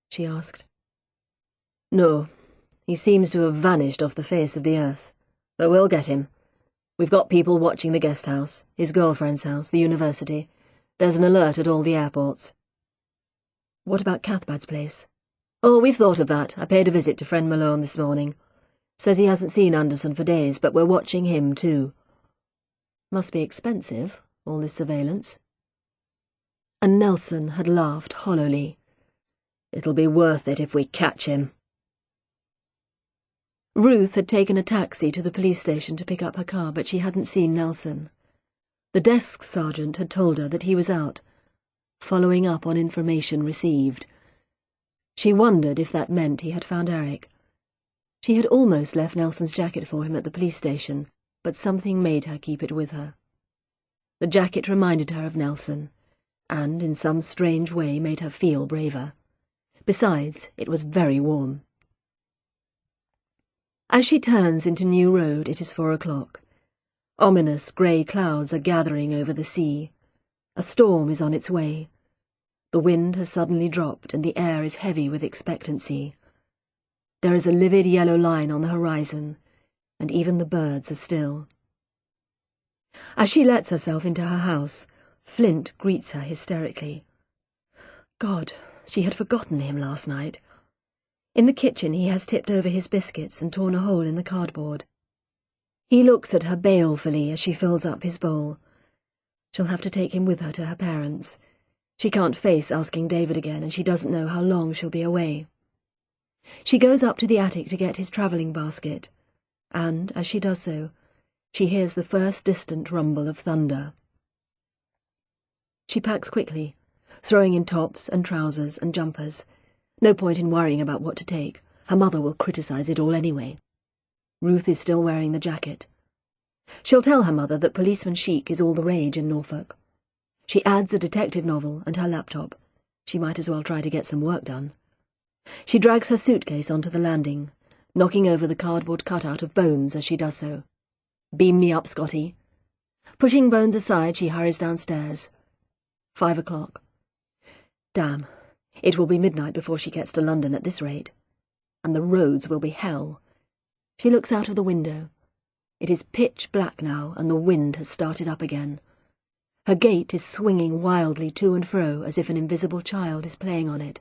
she asked. "No. He seems to have vanished off the face of the earth. But we'll get him. We've got people watching the guest house, his girlfriend's house, the university. There's an alert at all the airports." "What about Cathbad's place?" "Oh, we've thought of that. I paid a visit to friend Malone this morning. Says he hasn't seen Anderson for days, but we're watching him too." "Must be expensive, all this surveillance." And Nelson had laughed hollowly. "It'll be worth it if we catch him." Ruth had taken a taxi to the police station to pick up her car, but she hadn't seen Nelson. The desk sergeant had told her that he was out, following up on information received. She wondered if that meant he had found Eric. She had almost left Nelson's jacket for him at the police station, but something made her keep it with her. The jacket reminded her of Nelson, and in some strange way made her feel braver. Besides, it was very warm. As she turns into New Road, it is 4 o'clock. Ominous grey clouds are gathering over the sea. A storm is on its way. The wind has suddenly dropped and the air is heavy with expectancy. There is a livid yellow line on the horizon, and even the birds are still. As she lets herself into her house, Flint greets her hysterically. God, she had forgotten him last night. In the kitchen he has tipped over his biscuits and torn a hole in the cardboard. He looks at her balefully as she fills up his bowl. She'll have to take him with her to her parents. She can't face asking David again, and she doesn't know how long she'll be away. She goes up to the attic to get his travelling basket, and, as she does so, she hears the first distant rumble of thunder. She packs quickly, throwing in tops and trousers and jumpers. No point in worrying about what to take. Her mother will criticize it all anyway. Ruth is still wearing the jacket. She'll tell her mother that policeman chic is all the rage in Norfolk. She adds a detective novel and her laptop. She might as well try to get some work done. She drags her suitcase onto the landing, knocking over the cardboard cutout of Bones as she does so. Beam me up, Scotty. Pushing Bones aside, she hurries downstairs. 5 o'clock. Damn, it will be midnight before she gets to London at this rate. And the roads will be hell. She looks out of the window. It is pitch black now, and the wind has started up again. Her gait is swinging wildly to and fro as if an invisible child is playing on it.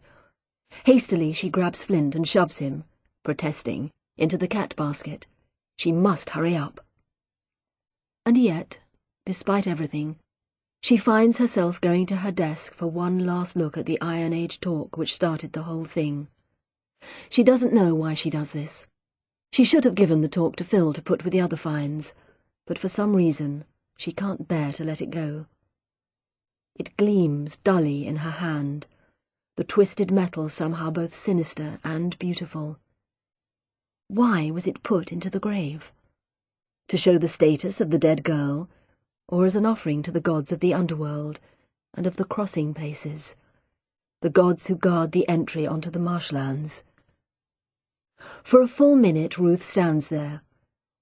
Hastily she grabs Flint and shoves him, protesting, into the cat basket. She must hurry up. And yet, despite everything, she finds herself going to her desk for one last look at the Iron Age talk which started the whole thing. She doesn't know why she does this. She should have given the talk to Phil to put with the other finds, but for some reason she can't bear to let it go. It gleams dully in her hand, the twisted metal somehow both sinister and beautiful. Why was it put into the grave? To show the status of the dead girl, or as an offering to the gods of the underworld and of the crossing places, the gods who guard the entry onto the marshlands? For a full minute Ruth stands there,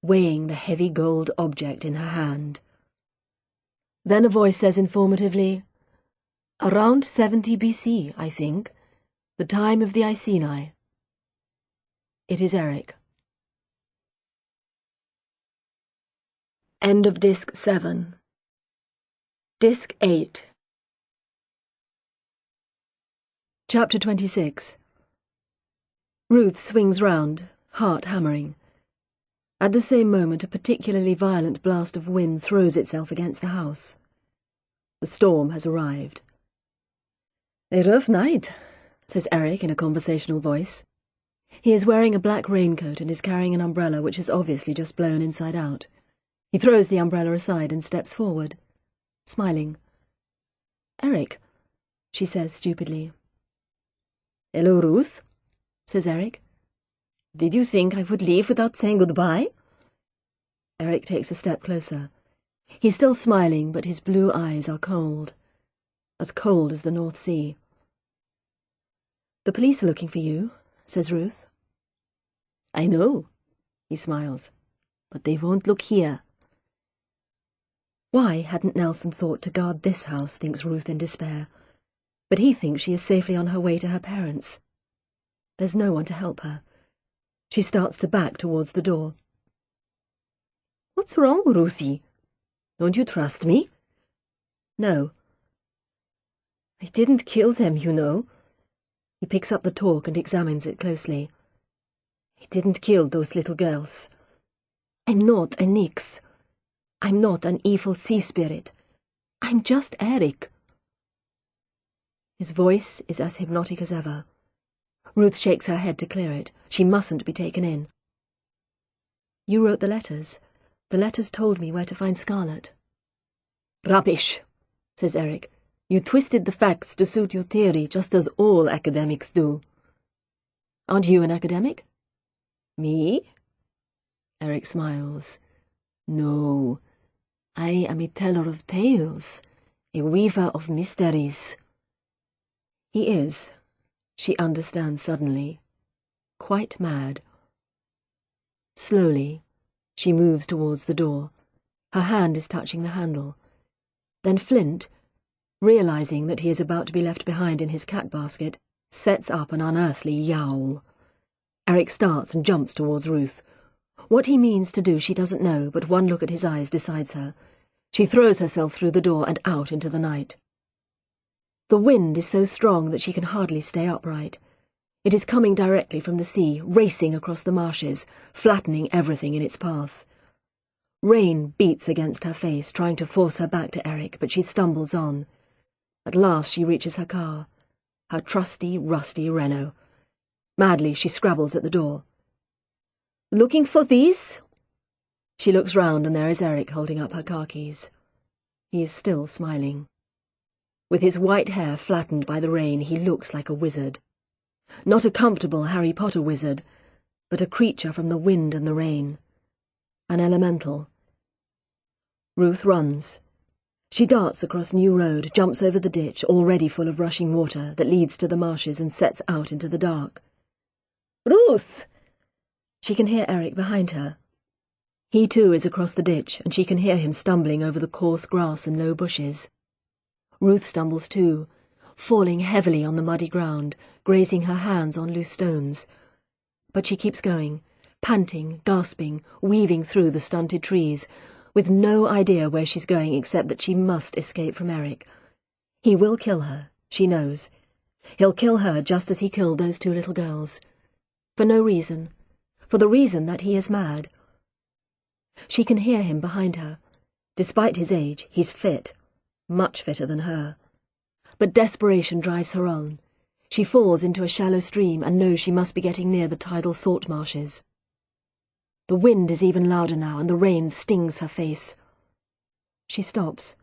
weighing the heavy gold object in her hand. Then a voice says informatively, "Around 70 BC, I think, the time of the Iceni." It is Eric. End of Disc 7. Disc 8. Chapter 26. Ruth swings round, heart hammering. At the same moment, a particularly violent blast of wind throws itself against the house. The storm has arrived. "A rough night," says Eric in a conversational voice. He is wearing a black raincoat and is carrying an umbrella which is obviously just blown inside out. He throws the umbrella aside and steps forward, smiling. "Eric," she says stupidly. "Hello, Ruth," says Eric. "Did you think I would leave without saying goodbye?" Eric takes a step closer. He's still smiling, but his blue eyes are cold. As cold as the North Sea. "The police are looking for you," says Ruth. "I know," he smiles, "but they won't look here." Why hadn't Nelson thought to guard this house, thinks Ruth in despair. But he thinks she is safely on her way to her parents. There's no one to help her. She starts to back towards the door. "What's wrong, Ruthie? Don't you trust me?" "No." "I didn't kill them, you know." He picks up the talk and examines it closely. "I didn't kill those little girls. I'm not a Nyx. I'm not an evil sea spirit. I'm just Eric." His voice is as hypnotic as ever. Ruth shakes her head to clear it. She mustn't be taken in. "You wrote the letters. The letters told me where to find Scarlet." "Rubbish," says Eric. "You twisted the facts to suit your theory, just as all academics do." "Aren't you an academic?" "Me?" Eric smiles. "No. I am a teller of tales, a weaver of mysteries. He is, she understands suddenly, quite mad. Slowly, she moves towards the door. Her hand is touching the handle. Then Flint, realizing that he is about to be left behind in his cat basket, sets up an unearthly yowl. Eric starts and jumps towards Ruth. What he means to do she doesn't know, but one look at his eyes decides her. She throws herself through the door and out into the night. The wind is so strong that she can hardly stay upright. It is coming directly from the sea, racing across the marshes, flattening everything in its path. Rain beats against her face, trying to force her back to Eric, but she stumbles on. At last she reaches her car, her trusty, rusty Renault. Madly she scrabbles at the door. Looking for these? She looks round and there is Eric holding up her car keys. He is still smiling. With his white hair flattened by the rain, he looks like a wizard. Not a comfortable Harry Potter wizard, but a creature from the wind and the rain. An elemental. Ruth runs. She darts across New Road, jumps over the ditch, already full of rushing water, that leads to the marshes and sets out into the dark. Ruth! She can hear Eric behind her. He too is across the ditch, and she can hear him stumbling over the coarse grass and low bushes. Ruth stumbles too, falling heavily on the muddy ground, grazing her hands on loose stones. But she keeps going, panting, gasping, weaving through the stunted trees, with no idea where she's going except that she must escape from Eric. He will kill her, she knows. He'll kill her just as he killed those two little girls. For no reason. For the reason that he is mad. She can hear him behind her. Despite his age, he's fit. Much fitter than her. But desperation drives her on. She falls into a shallow stream and knows she must be getting near the tidal salt marshes. The wind is even louder now and the rain stings her face. She stops.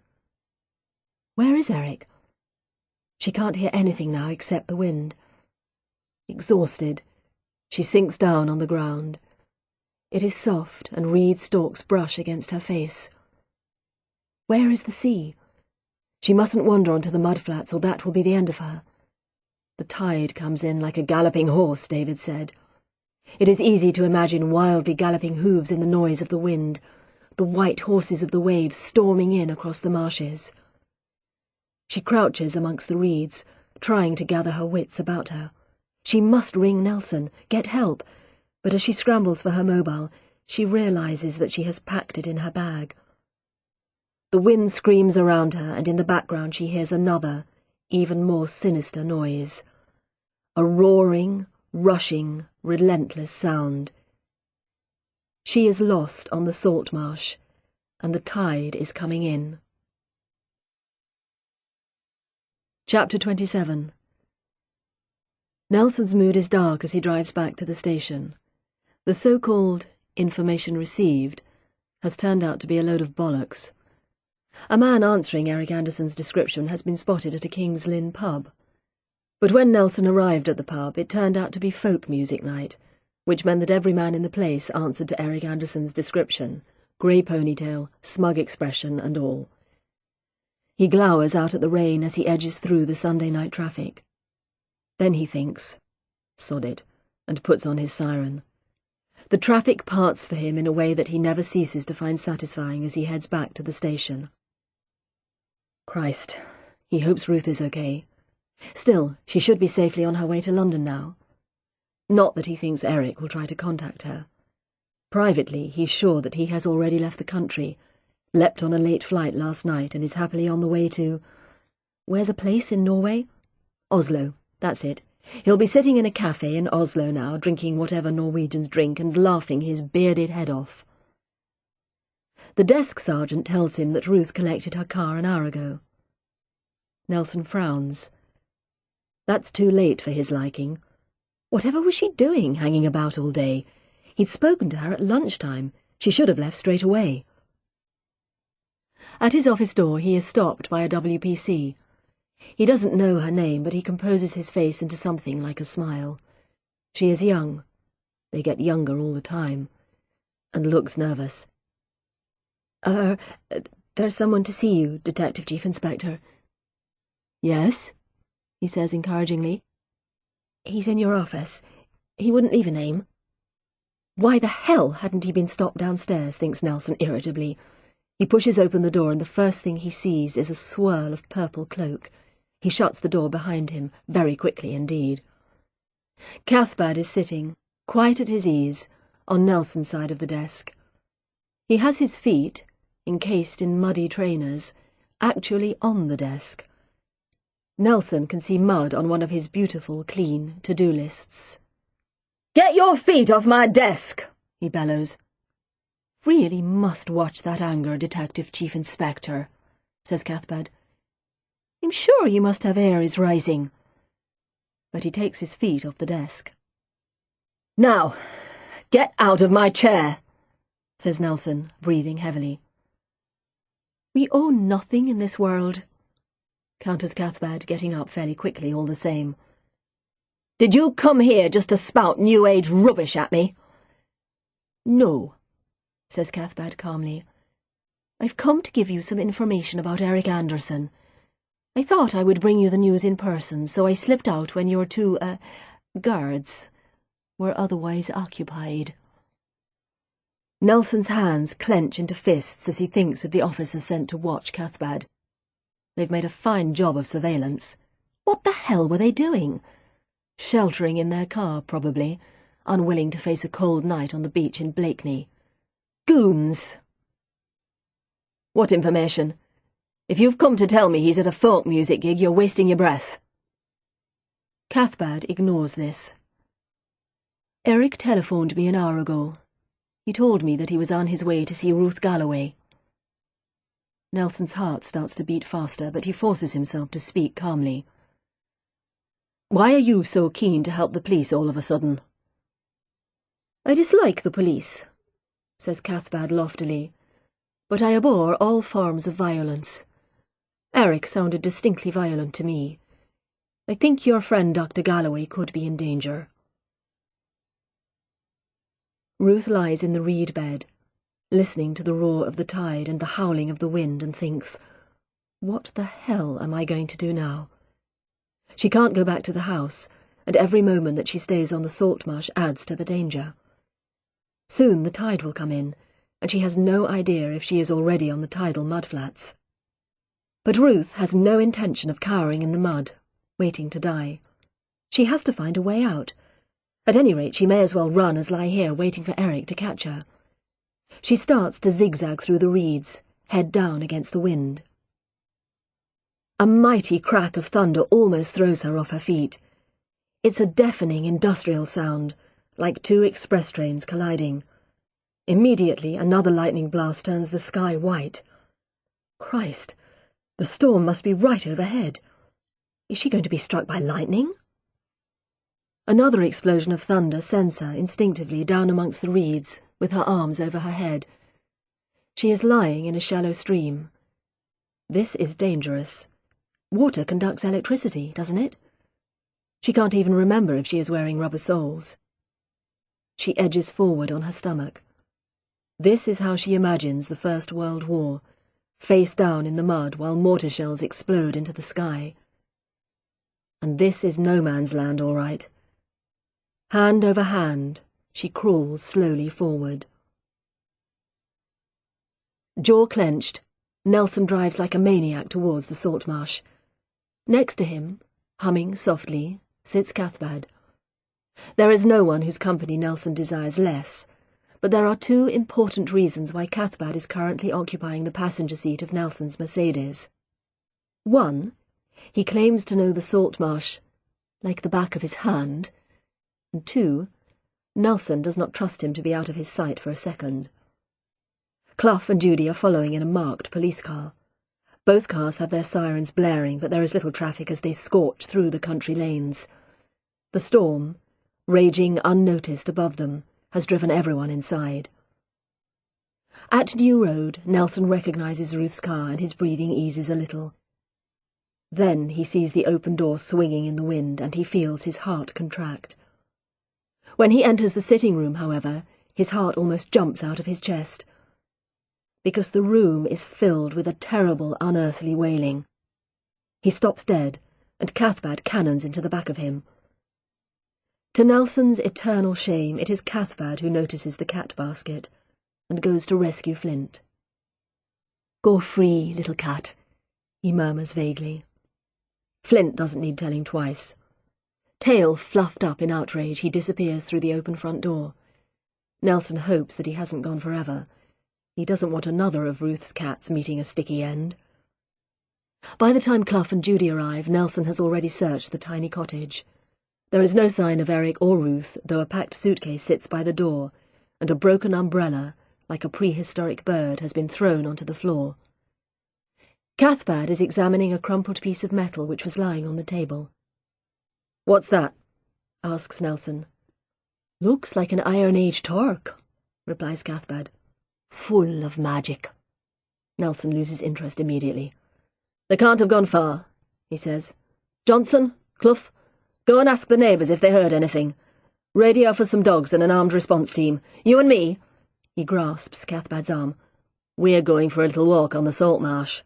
Where is Eric? She can't hear anything now except the wind. Exhausted, she sinks down on the ground. It is soft and reed stalks brush against her face. Where is the sea? She mustn't wander onto the mudflats or that will be the end of her. The tide comes in like a galloping horse, David said. It is easy to imagine wildly galloping hooves in the noise of the wind, the white horses of the waves storming in across the marshes. She crouches amongst the reeds, trying to gather her wits about her. She must ring Nelson, get help, but as she scrambles for her mobile, she realizes that she has packed it in her bag. The wind screams around her, and in the background she hears another, even more sinister noise. A roaring, rushing, relentless sound. She is lost on the salt marsh, and the tide is coming in. Chapter 27. Nelson's mood is dark as he drives back to the station. The so-called information received has turned out to be a load of bollocks. A man answering Eric Anderson's description has been spotted at a King's Lynn pub. But when Nelson arrived at the pub, it turned out to be folk music night, which meant that every man in the place answered to Eric Anderson's description, grey ponytail, smug expression and all. He glowers out at the rain as he edges through the Sunday night traffic. Then he thinks, sod it, and puts on his siren. The traffic parts for him in a way that he never ceases to find satisfying as he heads back to the station. Christ, he hopes Ruth is okay. Still, she should be safely on her way to London now. Not that he thinks Eric will try to contact her. Privately, he's sure that he has already left the country, leapt on a late flight last night and is happily on the way to... Where's a place in Norway? Oslo, that's it. He'll be sitting in a cafe in Oslo now, drinking whatever Norwegians drink and laughing his bearded head off. The desk sergeant tells him that Ruth collected her car an hour ago. Nelson frowns. That's too late for his liking. Whatever was she doing, hanging about all day? He'd spoken to her at lunchtime. She should have left straight away. At his office door he is stopped by a WPC. He doesn't know her name, but he composes his face into something like a smile. She is young. They get younger all the time. And looks nervous. There's someone to see you, Detective Chief Inspector. Yes? He says encouragingly. He's in your office. He wouldn't leave a name. Why the hell hadn't he been stopped downstairs, thinks Nelson irritably. He pushes open the door and the first thing he sees is a swirl of purple cloak. He shuts the door behind him, very quickly indeed. Cathbad is sitting, quite at his ease, on Nelson's side of the desk. He has his feet, encased in muddy trainers, actually on the desk. Nelson can see mud on one of his beautiful, clean to-do lists. "Get your feet off my desk!" he bellows. "Really must watch that anger, Detective Chief Inspector," says Cathbad. "I'm sure you must have air is rising." But he takes his feet off the desk. "Now, get out of my chair," says Nelson, breathing heavily. "We own nothing in this world," counters Cathbad, getting up fairly quickly all the same. "Did you come here just to spout New Age rubbish at me?" "No," says Cathbad calmly. "I've come to give you some information about Eric Anderson. I thought I would bring you the news in person, so I slipped out when your two, guards were otherwise occupied." Nelson's hands clench into fists as he thinks of the officers sent to watch Cathbad. They've made a fine job of surveillance. What the hell were they doing? Sheltering in their car, probably, unwilling to face a cold night on the beach in Blakeney. Goons! "What information? If you've come to tell me he's at a folk music gig, you're wasting your breath." Cathbad ignores this. "Eric telephoned me an hour ago. He told me that he was on his way to see Ruth Galloway." Nelson's heart starts to beat faster, but he forces himself to speak calmly. "Why are you so keen to help the police all of a sudden?" "I dislike the police," says Cathbad loftily, "but I abhor all forms of violence. Eric sounded distinctly violent to me. I think your friend Dr. Galloway could be in danger." Ruth lies in the reed bed, listening to the roar of the tide and the howling of the wind, and thinks, "What the hell am I going to do now?" She can't go back to the house, and every moment that she stays on the salt marsh adds to the danger. Soon the tide will come in, and she has no idea if she is already on the tidal mudflats. But Ruth has no intention of cowering in the mud, waiting to die. She has to find a way out. At any rate, she may as well run as lie here waiting for Eric to catch her. She starts to zigzag through the reeds, head down against the wind. A mighty crack of thunder almost throws her off her feet. It's a deafening industrial sound, like two express trains colliding. Immediately, another lightning blast turns the sky white. Christ, the storm must be right overhead. Is she going to be struck by lightning? Another explosion of thunder sends her instinctively down amongst the reeds, with her arms over her head. She is lying in a shallow stream. This is dangerous. Water conducts electricity, doesn't it? She can't even remember if she is wearing rubber soles. She edges forward on her stomach. This is how she imagines the First World War, face down in the mud while mortar shells explode into the sky. And this is no man's land, all right. Hand over hand, she crawls slowly forward. Jaw clenched, Nelson drives like a maniac towards the salt marsh. Next to him, humming softly, sits Cathbad. There is no one whose company Nelson desires less, but there are two important reasons why Cathbad is currently occupying the passenger seat of Nelson's Mercedes. One, he claims to know the salt marsh like the back of his hand, and two, Nelson does not trust him to be out of his sight for a second. Clough and Judy are following in a marked police car. Both cars have their sirens blaring, but there is little traffic as they scorch through the country lanes. The storm, raging unnoticed above them, has driven everyone inside. At New Road, Nelson recognizes Ruth's car and his breathing eases a little. Then he sees the open door swinging in the wind and he feels his heart contract. When he enters the sitting room, however, his heart almost jumps out of his chest. because the room is filled with a terrible, unearthly wailing. He stops dead, and Cathbad cannons into the back of him. To Nelson's eternal shame, it is Cathbad who notices the cat basket and goes to rescue Flint. "Go free, little cat," he murmurs vaguely. Flint doesn't need telling twice. Tail fluffed up in outrage, he disappears through the open front door. Nelson hopes that he hasn't gone forever. He doesn't want another of Ruth's cats meeting a sticky end. By the time Clough and Judy arrive, Nelson has already searched the tiny cottage. There is no sign of Eric or Ruth, though a packed suitcase sits by the door, and a broken umbrella, like a prehistoric bird, has been thrown onto the floor. Cathbad is examining a crumpled piece of metal which was lying on the table. "What's that?" asks Nelson. "Looks like an Iron Age torque," replies Cathbad. "Full of magic." Nelson loses interest immediately. "They can't have gone far," he says. "Johnson, Clough, go and ask the neighbours if they heard anything. Radio for some dogs and an armed response team. You and me," he grasps Cathbad's arm. "We're going for a little walk on the salt marsh."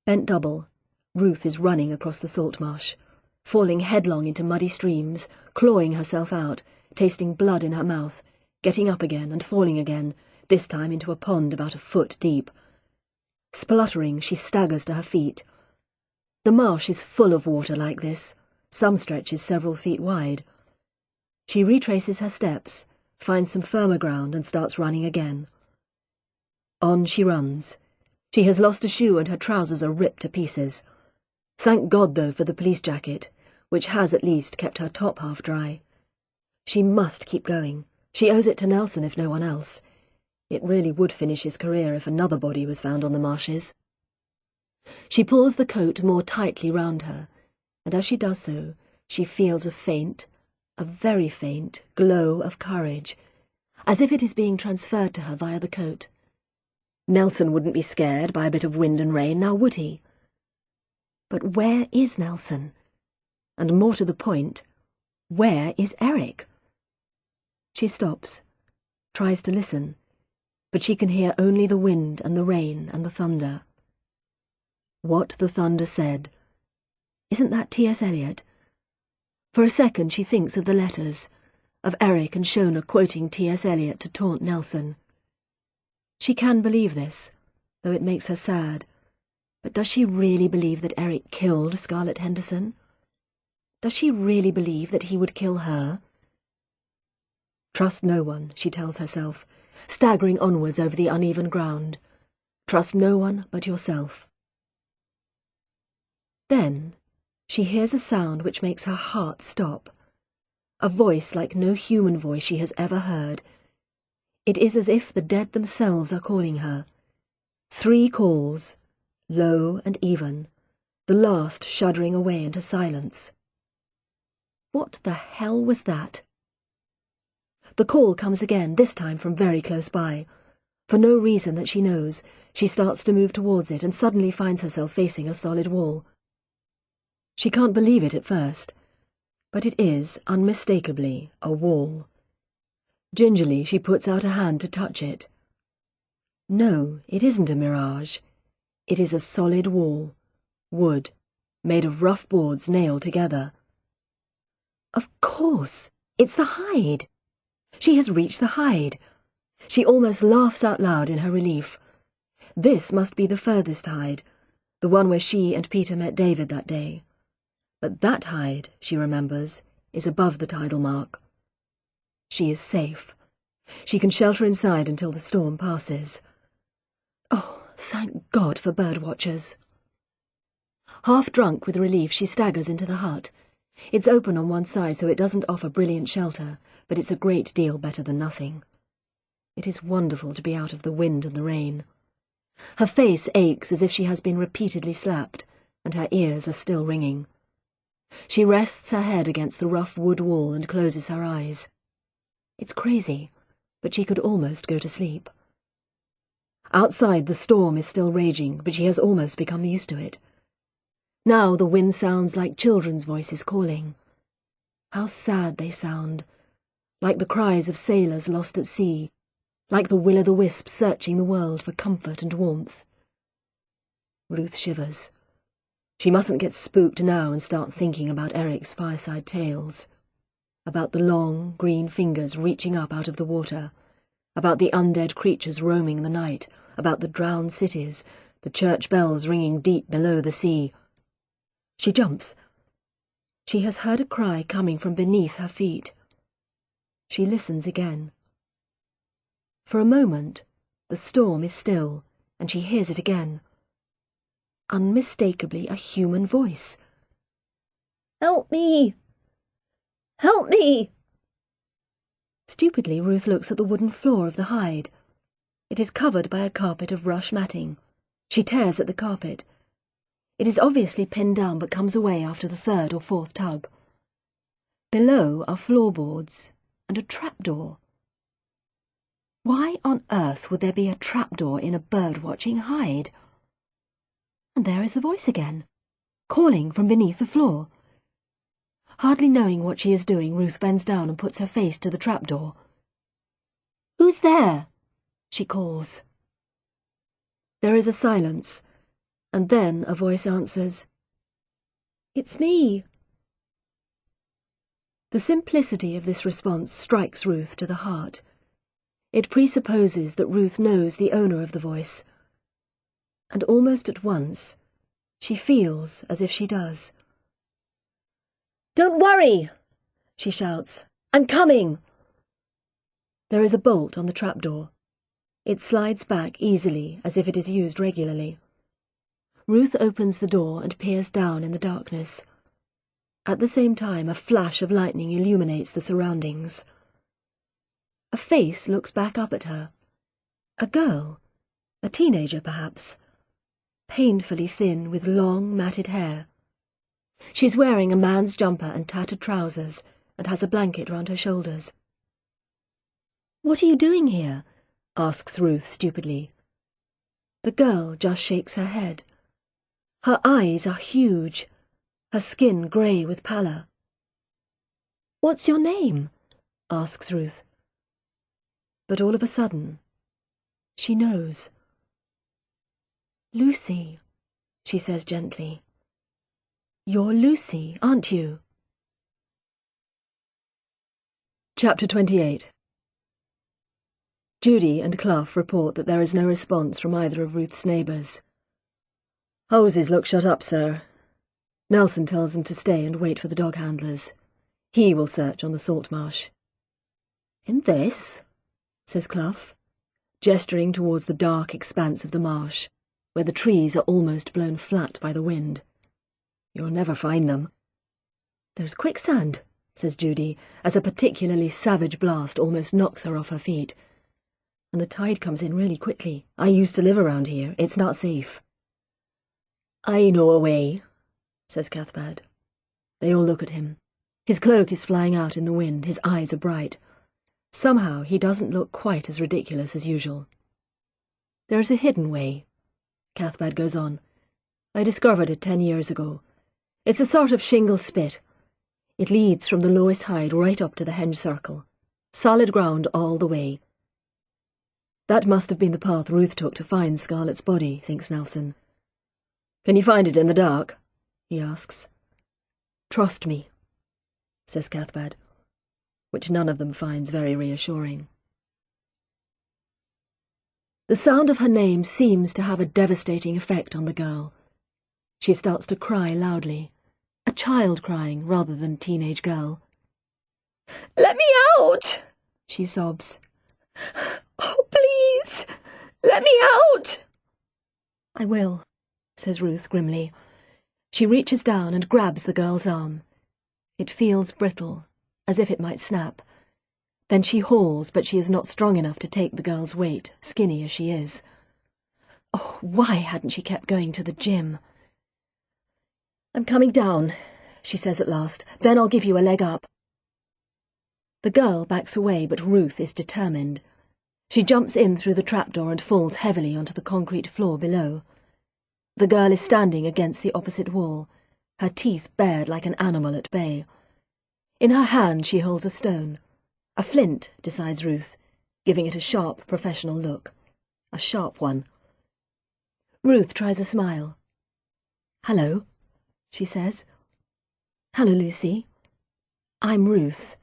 Bent double, Ruth is running across the salt marsh, falling headlong into muddy streams, clawing herself out, tasting blood in her mouth, getting up again and falling again, this time into a pond about a foot deep. Spluttering, she staggers to her feet. The marsh is full of water like this, some stretches several feet wide. She retraces her steps, finds some firmer ground and starts running again. On she runs. She has lost a shoe and her trousers are ripped to pieces. Thank God, though, for the police jacket, which has at least kept her top half dry. She must keep going. She owes it to Nelson if no one else. It really would finish his career if another body was found on the marshes. She pulls the coat more tightly round her, and as she does so, she feels a faint, a very faint, glow of courage, as if it is being transferred to her via the coat. Nelson wouldn't be scared by a bit of wind and rain, now would he? But where is Nelson? And more to the point, where is Eric? She stops, tries to listen, but she can hear only the wind and the rain and the thunder. What the thunder said. Isn't that T.S. Eliot? For a second she thinks of the letters, of Eric and Shona quoting T.S. Eliot to taunt Nelson. She can believe this, though it makes her sad. But does she really believe that Eric killed Scarlett Henderson? Does she really believe that he would kill her? Trust no one, she tells herself, staggering onwards over the uneven ground. Trust no one but yourself. Then she hears a sound which makes her heart stop. A voice like no human voice she has ever heard. It is as if the dead themselves are calling her. 3 calls, low and even, the last shuddering away into silence. What the hell was that? The call comes again, this time from very close by. For no reason that she knows, she starts to move towards it and suddenly finds herself facing a solid wall. She can't believe it at first, but it is, unmistakably, a wall. Gingerly, she puts out a hand to touch it. No, it isn't a mirage. It is a solid wall, wood, made of rough boards nailed together. Of course, it's the hide. She has reached the hide. She almost laughs out loud in her relief. This must be the furthest hide, the one where she and Peter met David that day. But that hide, she remembers, is above the tidal mark. She is safe. She can shelter inside until the storm passes. Oh, thank God for bird-watchers. Half drunk with relief, she staggers into the hut. It's open on one side, so it doesn't offer brilliant shelter, but it's a great deal better than nothing. It is wonderful to be out of the wind and the rain. Her face aches as if she has been repeatedly slapped, and her ears are still ringing. She rests her head against the rough wood wall and closes her eyes. It's crazy, but she could almost go to sleep. Outside, the storm is still raging, but she has almost become used to it. Now the wind sounds like children's voices calling. How sad they sound, like the cries of sailors lost at sea, like the will-o'-the-wisp searching the world for comfort and warmth. Ruth shivers. She mustn't get spooked now and start thinking about Eric's fireside tales. About the long, green fingers reaching up out of the water. About the undead creatures roaming the night. About the drowned cities, the church bells ringing deep below the sea. She jumps. She has heard a cry coming from beneath her feet. She listens again. For a moment, the storm is still, and she hears it again. Unmistakably a human voice. "Help me! Help me!" Stupidly, Ruth looks at the wooden floor of the hide. It is covered by a carpet of rush matting. She tears at the carpet. It is obviously pinned down but comes away after the third or fourth tug. Below are floorboards and a trapdoor. Why on earth would there be a trapdoor in a bird-watching hide? And there is the voice again, calling from beneath the floor. Hardly knowing what she is doing, Ruth bends down and puts her face to the trapdoor. "Who's there?" she calls. There is a silence, and then a voice answers, "It's me." The simplicity of this response strikes Ruth to the heart. It presupposes that Ruth knows the owner of the voice, and almost at once she feels as if she does. "Don't worry," she shouts. "I'm coming." There is a bolt on the trapdoor. It slides back easily as if it is used regularly. Ruth opens the door and peers down in the darkness. At the same time, a flash of lightning illuminates the surroundings. A face looks back up at her. A girl, a teenager perhaps. Painfully thin with long, matted hair. She's wearing a man's jumper and tattered trousers and has a blanket round her shoulders. "What are you doing here?" asks Ruth stupidly. The girl just shakes her head. Her eyes are huge, her skin grey with pallor. "What's your name?" asks Ruth. But all of a sudden, she knows. "Lucy," she says gently. "You're Lucy, aren't you?" Chapter 28. Judy and Clough report that there is no response from either of Ruth's neighbours. "Houses look shut up, sir." Nelson tells them to stay and wait for the dog handlers. He will search on the salt marsh. "In this?" says Clough, gesturing towards the dark expanse of the marsh, where the trees are almost blown flat by the wind. "You'll never find them." "There's quicksand," says Judy, as a particularly savage blast almost knocks her off her feet. "And the tide comes in really quickly. I used to live around here. It's not safe." "I know a way," says Cathbad. They all look at him. His cloak is flying out in the wind. His eyes are bright. Somehow he doesn't look quite as ridiculous as usual. "There is a hidden way," Cathbad goes on. "I discovered it 10 years ago. It's a sort of shingle spit. It leads from the lowest hide right up to the henge circle. Solid ground all the way." That must have been the path Ruth took to find Scarlett's body, thinks Nelson. "Can you find it in the dark?" he asks. "Trust me," says Cathbad, which none of them finds very reassuring. The sound of her name seems to have a devastating effect on the girl. She starts to cry loudly, a child crying rather than a teenage girl. "Let me out!" she sobs. "Oh, please, let me out!" "I will," says Ruth grimly. She reaches down and grabs the girl's arm. It feels brittle, as if it might snap. Then she hauls, but she is not strong enough to take the girl's weight, skinny as she is. Oh, why hadn't she kept going to the gym? "I'm coming down," she says at last. "Then I'll give you a leg up." The girl backs away, but Ruth is determined. She jumps in through the trapdoor and falls heavily onto the concrete floor below. The girl is standing against the opposite wall, her teeth bared like an animal at bay. In her hand she holds a stone. A flint, decides Ruth. giving it a sharp professional look. A sharp one. Ruth tries a smile. "Hello," she says. "Hello, Lucy. I'm Ruth."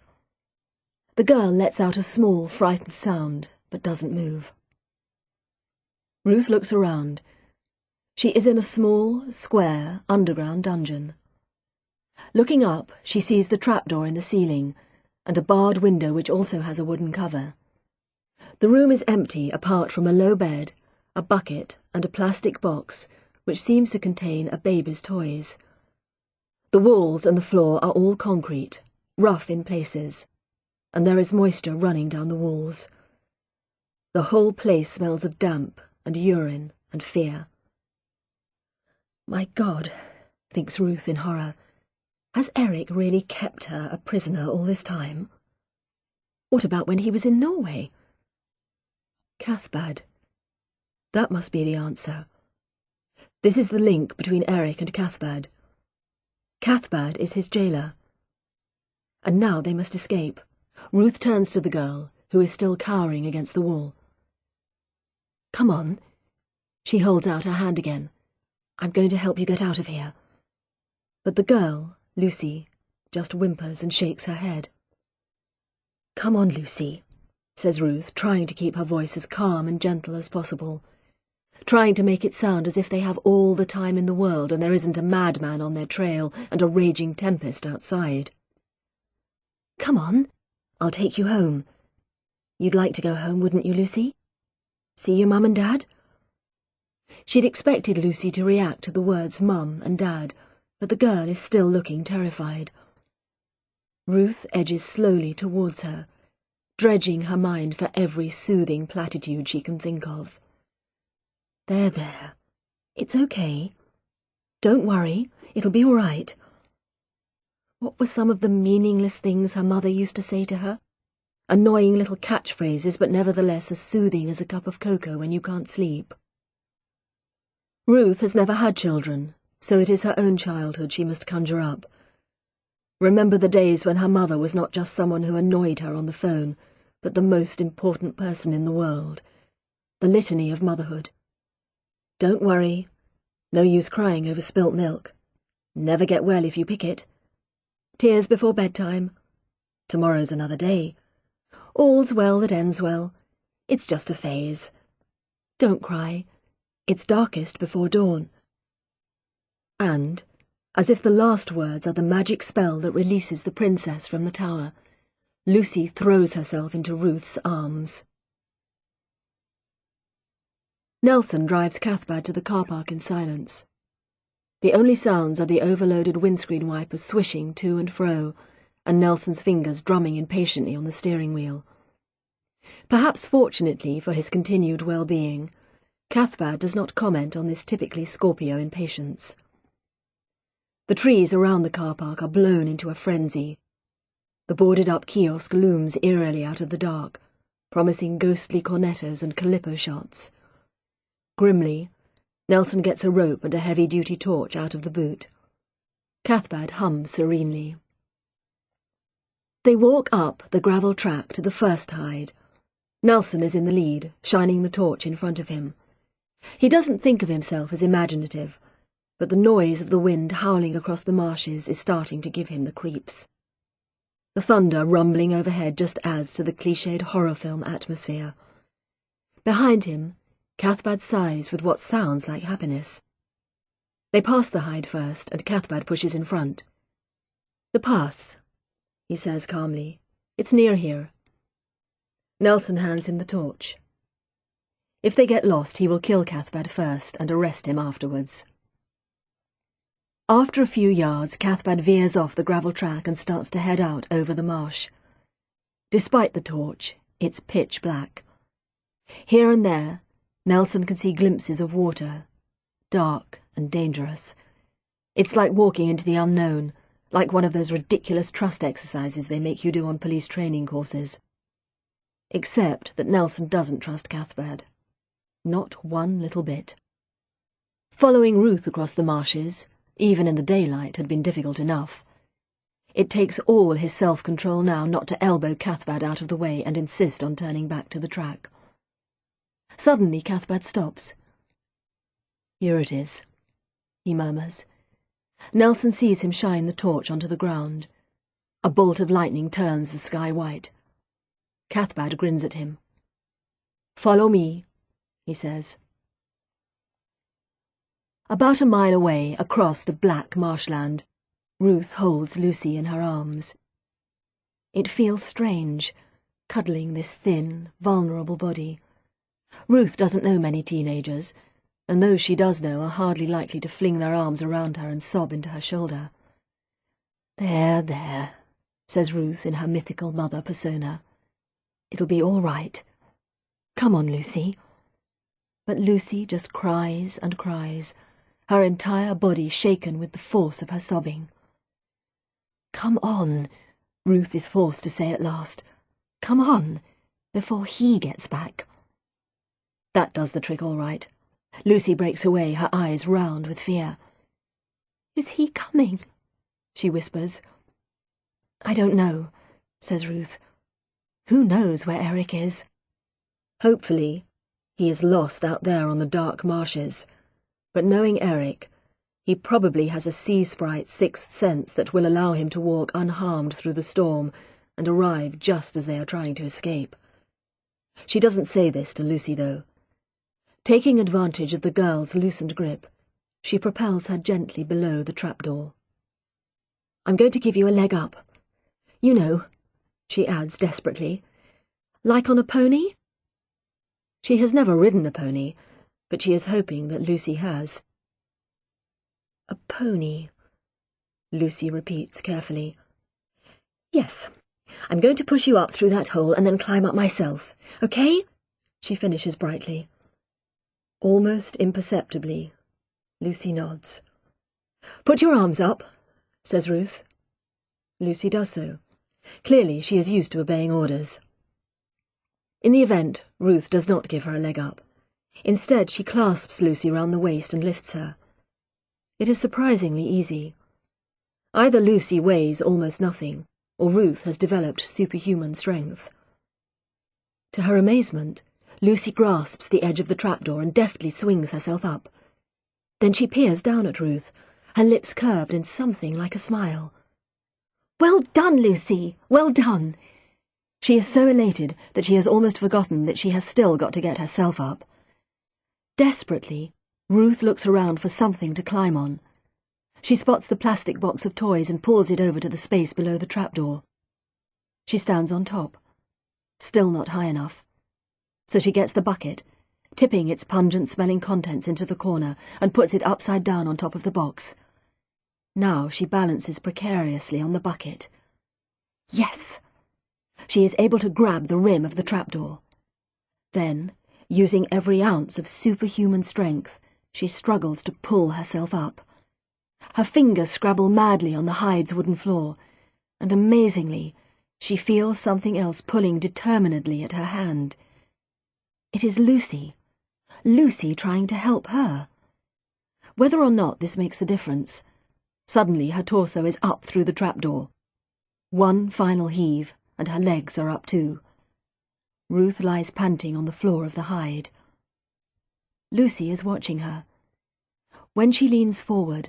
The girl lets out a small, frightened sound, but doesn't move. Ruth looks around. She is in a small, square, underground dungeon. Looking up, she sees the trapdoor in the ceiling, and a barred window which also has a wooden cover. The room is empty apart from a low bed, a bucket, and a plastic box which seems to contain a baby's toys. The walls and the floor are all concrete, rough in places, and there is moisture running down the walls. The whole place smells of damp and urine and fear. My God, thinks Ruth in horror, has Eric really kept her a prisoner all this time? What about when he was in Norway? Cathbad. That must be the answer. This is the link between Eric and Cathbad. Cathbad is his jailer. And now they must escape. Ruth turns to the girl, who is still cowering against the wall. "Come on." She holds out her hand again. "I'm going to help you get out of here." But the girl, Lucy, just whimpers and shakes her head. "Come on, Lucy," says Ruth, trying to keep her voice as calm and gentle as possible, trying to make it sound as if they have all the time in the world and there isn't a madman on their trail and a raging tempest outside. "Come on, I'll take you home. You'd like to go home, wouldn't you, Lucy? See your mum and dad?" She'd expected Lucy to react to the words mum and dad, but the girl is still looking terrified. Ruth edges slowly towards her, dredging her mind for every soothing platitude she can think of. There. It's okay. Don't worry, it'll be all right. What were some of the meaningless things her mother used to say to her? Annoying little catchphrases, but nevertheless as soothing as a cup of cocoa when you can't sleep. Ruth has never had children, so it is her own childhood she must conjure up. Remember the days when her mother was not just someone who annoyed her on the phone, but the most important person in the world. The litany of motherhood. Don't worry. No use crying over spilt milk. Never get well if you pick it. Tears before bedtime. Tomorrow's another day. All's well that ends well. It's just a phase. Don't cry. It's darkest before dawn. And, as if the last words are the magic spell that releases the princess from the tower, Lucy throws herself into Ruth's arms. Nelson drives Cathbad to the car park in silence. The only sounds are the overloaded windscreen wipers swishing to and fro, and Nelson's fingers drumming impatiently on the steering wheel. Perhaps fortunately for his continued well-being, Cathbad does not comment on this typically Scorpio impatience. The trees around the car park are blown into a frenzy. The boarded-up kiosk looms eerily out of the dark, promising ghostly cornetos and calippo shots. Grimly, Nelson gets a rope and a heavy-duty torch out of the boot. Cathbad hums serenely. They walk up the gravel track to the first hide. Nelson is in the lead, shining the torch in front of him. He doesn't think of himself as imaginative, but the noise of the wind howling across the marshes is starting to give him the creeps. The thunder rumbling overhead just adds to the cliched horror film atmosphere. Behind him, Cathbad sighs with what sounds like happiness. They pass the hide first, and Cathbad pushes in front. "The path," he says calmly. "It's near here." Nelson hands him the torch. If they get lost, he will kill Cathbad first and arrest him afterwards. After a few yards, Cathbad veers off the gravel track and starts to head out over the marsh. Despite the torch, it's pitch black. Here and there, Nelson can see glimpses of water, dark and dangerous. It's like walking into the unknown, like one of those ridiculous trust exercises they make you do on police training courses. Except that Nelson doesn't trust Cathbad. Not one little bit. Following Ruth across the marshes, even in the daylight, had been difficult enough. It takes all his self-control now not to elbow Cathbad out of the way and insist on turning back to the track. Suddenly Cathbad stops. "Here it is," he murmurs. Nelson sees him shine the torch onto the ground. A bolt of lightning turns the sky white. Cathbad grins at him. "Follow me," he says. About a mile away, across the black marshland, Ruth holds Lucy in her arms. It feels strange, cuddling this thin, vulnerable body. Ruth doesn't know many teenagers, and those she does know are hardly likely to fling their arms around her and sob into her shoulder. "There, there," says Ruth in her mythical mother persona. "It'll be all right. Come on, Lucy." But Lucy just cries and cries, her entire body shaken with the force of her sobbing. "Come on," Ruth is forced to say at last. "Come on, before he gets back." That does the trick all right. Lucy breaks away, her eyes round with fear. "Is he coming?" she whispers. "I don't know," says Ruth. "Who knows where Eric is?" Hopefully, he is lost out there on the dark marshes. But knowing Eric, he probably has a sea sprite's sixth sense that will allow him to walk unharmed through the storm and arrive just as they are trying to escape. She doesn't say this to Lucy, though. Taking advantage of the girl's loosened grip, she propels her gently below the trapdoor. "I'm going to give you a leg up. You know," she adds desperately, "like on a pony?" She has never ridden a pony, but she is hoping that Lucy has. "A pony," Lucy repeats carefully. "Yes, I'm going to push you up through that hole and then climb up myself, okay?" she finishes brightly. Almost imperceptibly, Lucy nods. "Put your arms up," says Ruth. Lucy does so. Clearly she is used to obeying orders. In the event, Ruth does not give her a leg up. Instead, she clasps Lucy round the waist and lifts her. It is surprisingly easy. Either Lucy weighs almost nothing, or Ruth has developed superhuman strength. To her amazement, Lucy grasps the edge of the trapdoor and deftly swings herself up. Then she peers down at Ruth, her lips curved in something like a smile. "Well done, Lucy! Well done!" She is so elated that she has almost forgotten that she has still got to get herself up. Desperately, Ruth looks around for something to climb on. She spots the plastic box of toys and pulls it over to the space below the trapdoor. She stands on top. Still not high enough. So she gets the bucket, tipping its pungent-smelling contents into the corner, and puts it upside down on top of the box. Now she balances precariously on the bucket. Yes! She is able to grab the rim of the trapdoor. Then, using every ounce of superhuman strength, she struggles to pull herself up. Her fingers scrabble madly on the hide's wooden floor, and amazingly, she feels something else pulling determinedly at her hand. It is Lucy. Lucy trying to help her. Whether or not this makes a difference, suddenly her torso is up through the trapdoor. One final heave, and her legs are up too. Ruth lies panting on the floor of the hide. Lucy is watching her. When she leans forward,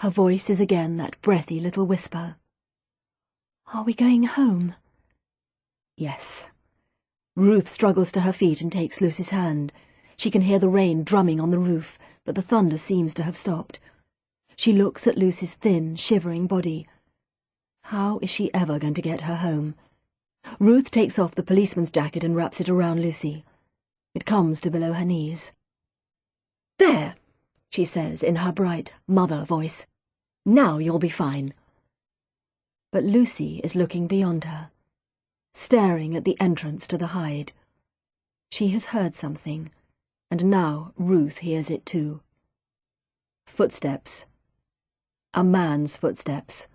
her voice is again that breathy little whisper. "Are we going home?" Yes. Ruth struggles to her feet and takes Lucy's hand. She can hear the rain drumming on the roof, but the thunder seems to have stopped. She looks at Lucy's thin, shivering body. How is she ever going to get her home? Ruth takes off the policeman's jacket and wraps it around Lucy. It comes to below her knees. "There," she says in her bright mother voice. "Now you'll be fine." But Lucy is looking beyond her, staring at the entrance to the hide. She has heard something, and now Ruth hears it too. Footsteps. A man's footsteps.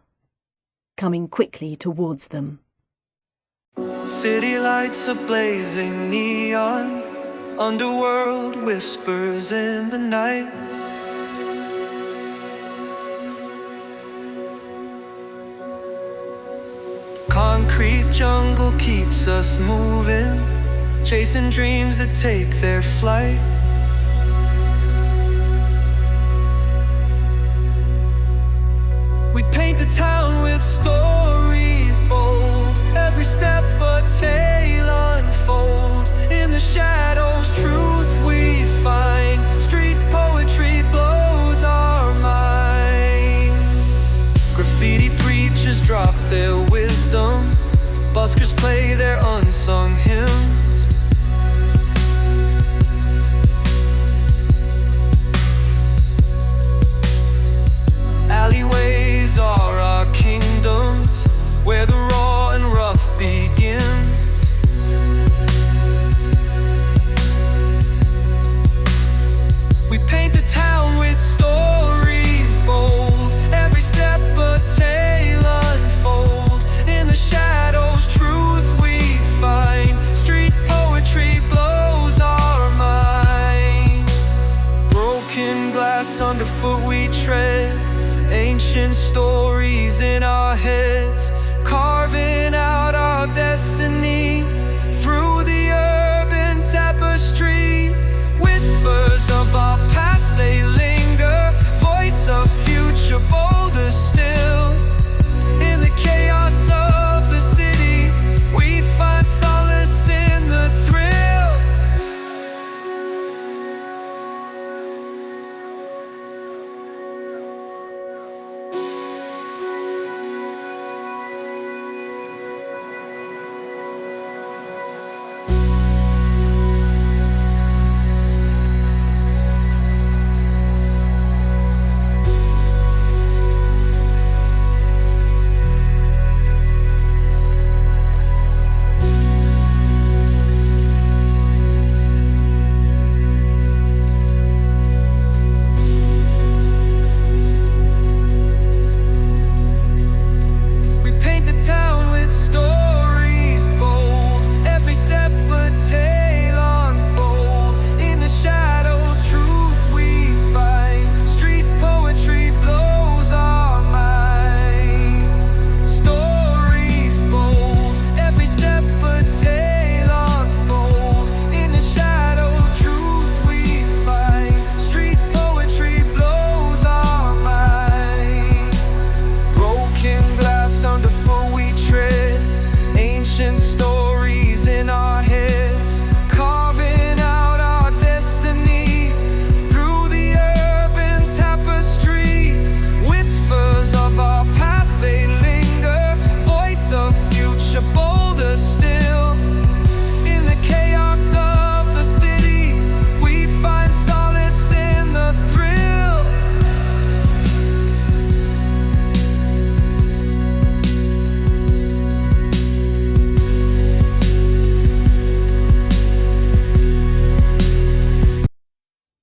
Coming quickly towards them. City lights are blazing neon, underworld whispers in the night. concrete jungle keeps us moving, chasing dreams that take their flight. We paint the town with stories bold, every step a tale unfold. In the shadows, truth we find, street poetry blows our mind. Graffiti preachers drop their wisdom, buskers play their unsung hymns. Alleyways are our kingdoms, where the raw and rough begins. We paint the town with stories bold, every step a tale unfold. In the shadows, truth we find, street poetry blows our mind. Broken glass underfoot we tread, ancient stories in our heads, carving out our destiny through the urban tapestry. Whispers of our past, they linger, voice of future bolder still. In the chaos of the city, we find solace in the thrill.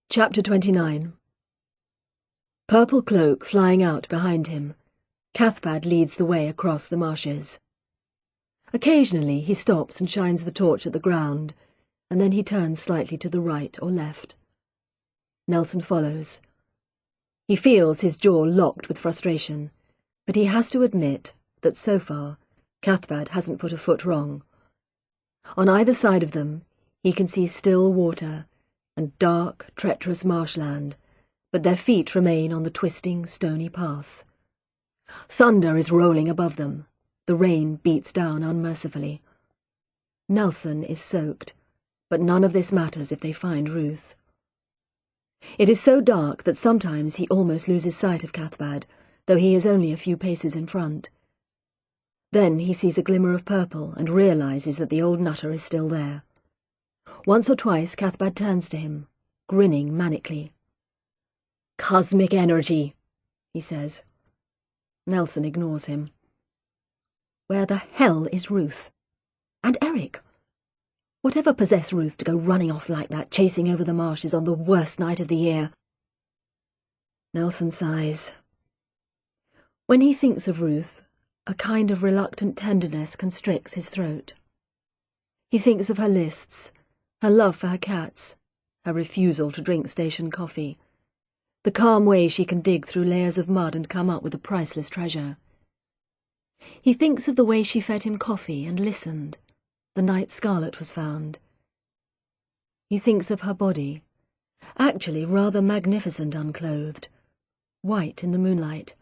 Chapter 29. Purple cloak flying out behind him, Cathbad leads the way across the marshes. Occasionally he stops and shines the torch at the ground, and then he turns slightly to the right or left. Nelson follows. He feels his jaw locked with frustration, but he has to admit that so far Cathbad hasn't put a foot wrong. On either side of them he can see still water and dark, treacherous marshland, but their feet remain on the twisting, stony path. Thunder is rolling above them. The rain beats down unmercifully. Nelson is soaked, but none of this matters if they find Ruth. It is so dark that sometimes he almost loses sight of Cathbad, though he is only a few paces in front. Then he sees a glimmer of purple and realizes that the old nutter is still there. Once or twice Cathbad turns to him, grinning manically. "Cosmic energy," he says. Nelson ignores him. Where the hell is Ruth? And Eric? Whatever possessed Ruth to go running off like that, chasing over the marshes on the worst night of the year? Nelson sighs. When he thinks of Ruth, a kind of reluctant tenderness constricts his throat. He thinks of her lists, her love for her cats, her refusal to drink station coffee, the calm way she can dig through layers of mud and come up with a priceless treasure. He thinks of the way she fed him coffee and listened, the night Scarlet was found. He thinks of her body, actually rather magnificent unclothed, white in the moonlight.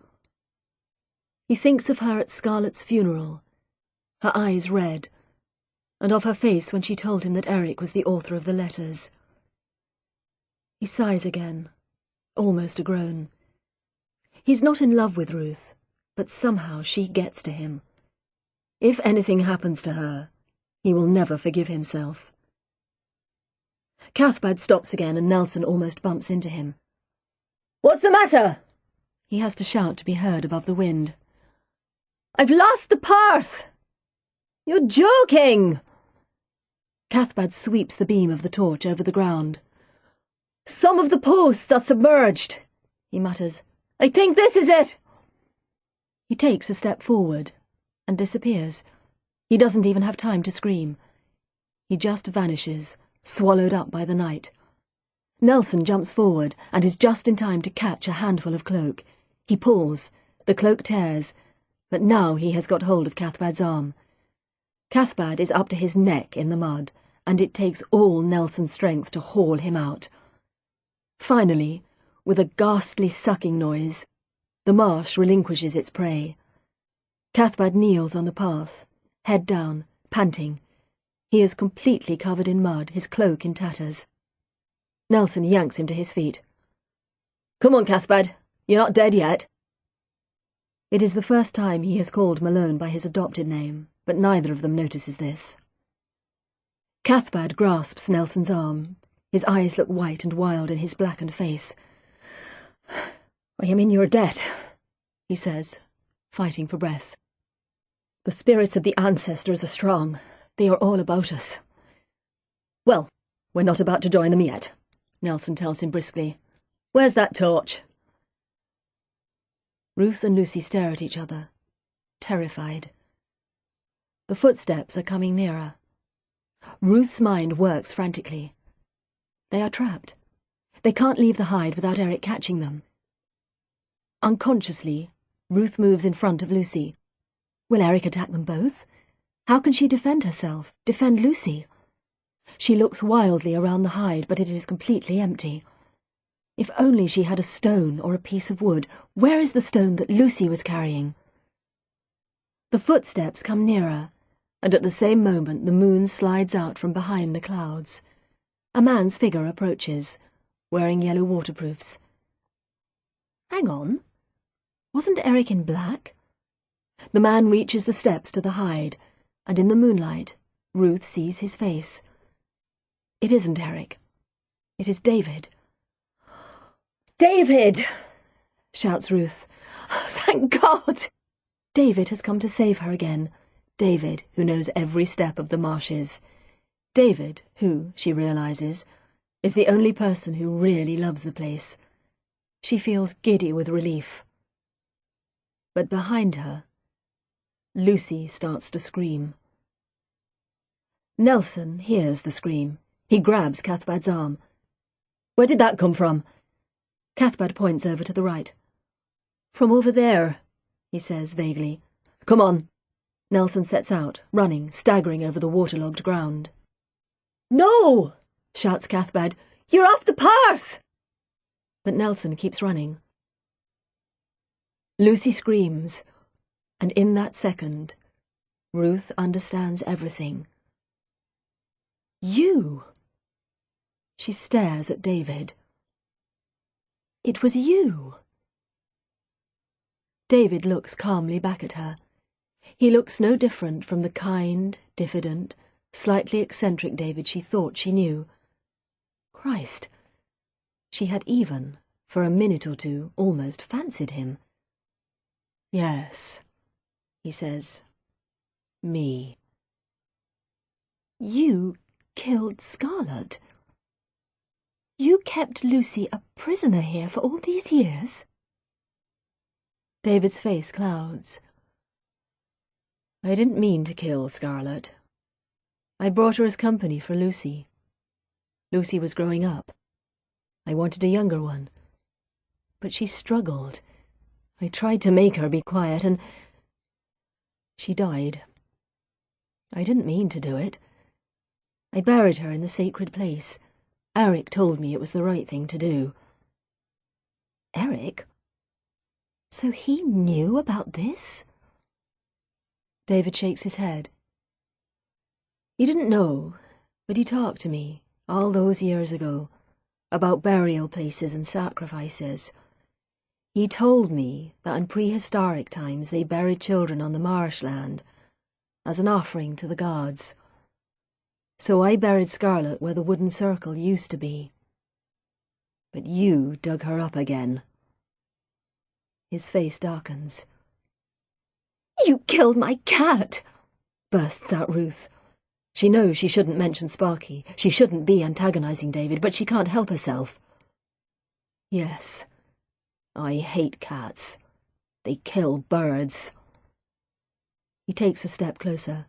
He thinks of her at Scarlet's funeral, her eyes red, and of her face when she told him that Eric was the author of the letters. He sighs again, almost a groan. He's not in love with Ruth, but somehow she gets to him. If anything happens to her, he will never forgive himself. Cathbad stops again and Nelson almost bumps into him. What's the matter? He has to shout to be heard above the wind. I've lost the path! You're joking! Cathbad sweeps the beam of the torch over the ground. Some of the posts are submerged, he mutters. I think this is it. He takes a step forward and disappears. He doesn't even have time to scream. He just vanishes, swallowed up by the night. Nelson jumps forward and is just in time to catch a handful of cloak. He pulls. The cloak tears, but now he has got hold of Cathbad's arm. Cathbad is up to his neck in the mud, and it takes all Nelson's strength to haul him out. Finally, with a ghastly sucking noise, the marsh relinquishes its prey. Cathbad kneels on the path, head down, panting. He is completely covered in mud, his cloak in tatters. Nelson yanks him to his feet. Come on, Cathbad. You're not dead yet. It is the first time he has called Malone by his adopted name, but neither of them notices this. Cathbad grasps Nelson's arm. His eyes look white and wild in his blackened face. I am in your debt, he says, fighting for breath. The spirits of the ancestors are strong. They are all about us. Well, we're not about to join them yet, Nelson tells him briskly. Where's that torch? Ruth and Lucy stare at each other, terrified. The footsteps are coming nearer. Ruth's mind works frantically. They are trapped. They can't leave the hide without Eric catching them. Unconsciously, Ruth moves in front of Lucy. Will Eric attack them both? How can she defend herself, defend Lucy? She looks wildly around the hide, but it is completely empty. If only she had a stone or a piece of wood. Where is the stone that Lucy was carrying? The footsteps come nearer, and at the same moment the moon slides out from behind the clouds. A man's figure approaches, wearing yellow waterproofs. Hang on. Wasn't Eric in black? The man reaches the steps to the hide, and in the moonlight, Ruth sees his face. It isn't Eric. It is David. David! Shouts Ruth. Thank God! David has come to save her again. David, who knows every step of the marshes. David, who, she realizes, is the only person who really loves the place. She feels giddy with relief. But behind her, Lucy starts to scream. Nelson hears the scream. He grabs Cathbad's arm. Where did that come from? Cathbad points over to the right. From over there, he says vaguely. Come on. Nelson sets out, running, staggering over the waterlogged ground. No! Shouts Cathbad. You're off the path! But Nelson keeps running. Lucy screams, and in that second, Ruth understands everything. You! She stares at David. It was you! David looks calmly back at her. He looks no different from the kind, diffident, slightly eccentric David she thought she knew. Christ! She had even, for a minute or two, almost fancied him. Yes, he says. Me. You killed Scarlet. You kept Lucy a prisoner here for all these years? David's face clouds. I didn't mean to kill Scarlet. I brought her as company for Lucy. Lucy was growing up. I wanted a younger one. But she struggled. I tried to make her be quiet, and She died. I didn't mean to do it. I buried her in the sacred place. Eric told me it was the right thing to do. Eric? So he knew about this? David shakes his head. He didn't know, but he talked to me, all those years ago, about burial places and sacrifices. He told me that in prehistoric times they buried children on the marshland as an offering to the gods. So I buried Scarlet where the wooden circle used to be. But you dug her up again. His face darkens. You killed my cat! Bursts out Ruth. She knows she shouldn't mention Sparky. She shouldn't be antagonizing David, but she can't help herself. Yes, I hate cats. They kill birds. He takes a step closer.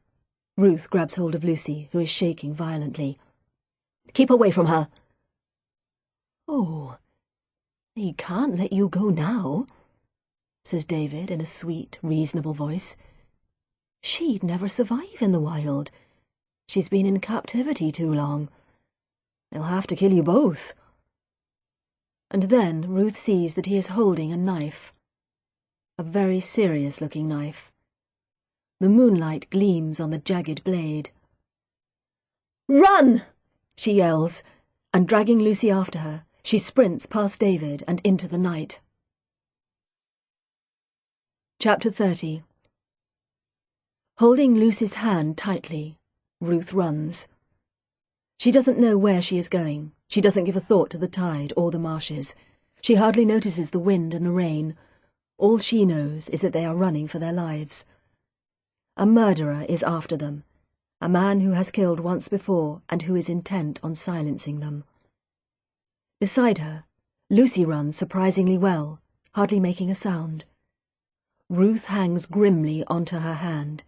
Ruth grabs hold of Lucy, who is shaking violently. Keep away from her. Oh, he can't let you go now, says David in a sweet, reasonable voice. She'd never survive in the wild. She's been in captivity too long. They'll have to kill you both. And then Ruth sees that he is holding a knife. A very serious-looking knife. The moonlight gleams on the jagged blade. Run! She yells, and dragging Lucy after her, she sprints past David and into the night. Chapter 30. Holding Lucy's hand tightly, Ruth runs. She doesn't know where she is going. She doesn't give a thought to the tide or the marshes. She hardly notices the wind and the rain. All she knows is that they are running for their lives. A murderer is after them, a man who has killed once before and who is intent on silencing them. Beside her, Lucy runs surprisingly well, hardly making a sound. Ruth hangs grimly onto her hand.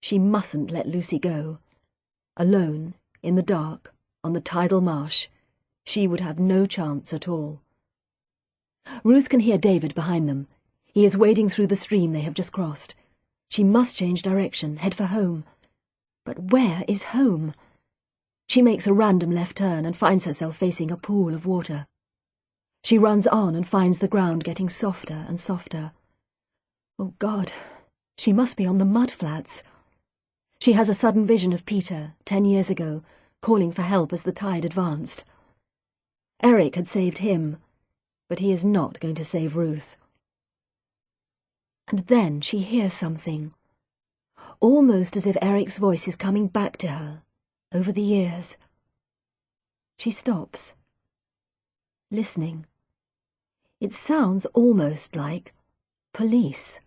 She mustn't let Lucy go. Alone, in the dark, on the tidal marsh, she would have no chance at all. Ruth can hear David behind them. He is wading through the stream they have just crossed. She must change direction, head for home. But where is home? She makes a random left turn and finds herself facing a pool of water. She runs on and finds the ground getting softer and softer. Oh God, she must be on the mud flats. She has a sudden vision of Peter, 10 years ago, calling for help as the tide advanced. Eric had saved him, but he is not going to save Ruth. And then she hears something, almost as if Eric's voice is coming back to her, over the years. She stops, listening. It sounds almost like police.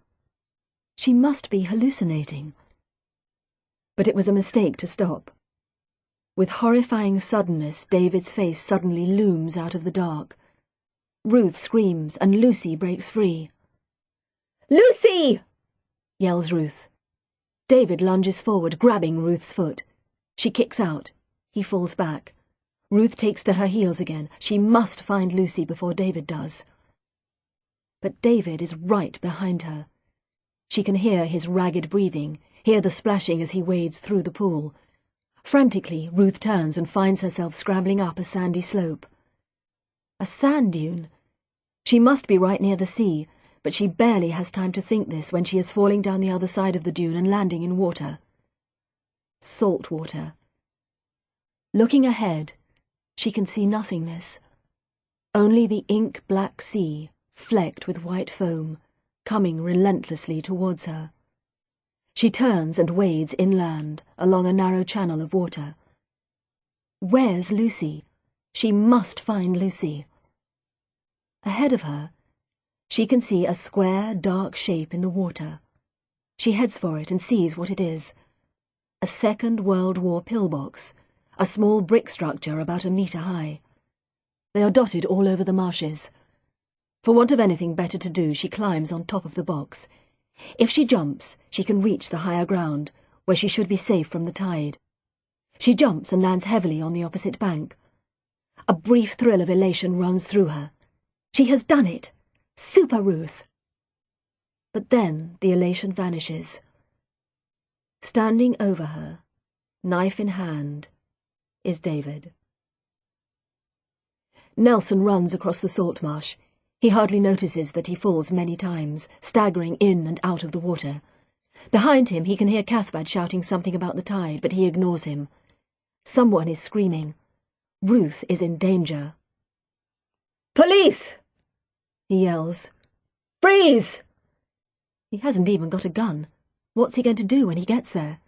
She must be hallucinating. But it was a mistake to stop. With horrifying suddenness, David's face suddenly looms out of the dark. Ruth screams and Lucy breaks free. Lucy! Yells Ruth. David lunges forward, grabbing Ruth's foot. She kicks out. He falls back. Ruth takes to her heels again. She must find Lucy before David does. But David is right behind her. She can hear his ragged breathing, hear the splashing as he wades through the pool. Frantically, Ruth turns and finds herself scrambling up a sandy slope. A sand dune. She must be right near the sea, but she barely has time to think this when she is falling down the other side of the dune and landing in water. Salt water. Looking ahead, she can see nothingness. Only the ink-black sea, flecked with white foam, coming relentlessly towards her. She turns and wades inland, along a narrow channel of water. Where's Lucy? She must find Lucy. Ahead of her, she can see a square, dark shape in the water. She heads for it and sees what it is. A Second World War pillbox, a small brick structure about 1 metre high. They are dotted all over the marshes. For want of anything better to do, she climbs on top of the box. If she jumps, she can reach the higher ground, where she should be safe from the tide. She jumps and lands heavily on the opposite bank. A brief thrill of elation runs through her. She has done it! Super Ruth! But then the elation vanishes. Standing over her, knife in hand, is David. Nelson runs across the salt marsh. He hardly notices that he falls many times, staggering in and out of the water. Behind him he can hear Cathbad shouting something about the tide, but he ignores him. Someone is screaming. Ruth is in danger. "Police!" he yells. "Freeze!" He hasn't even got a gun. What's he going to do when he gets there?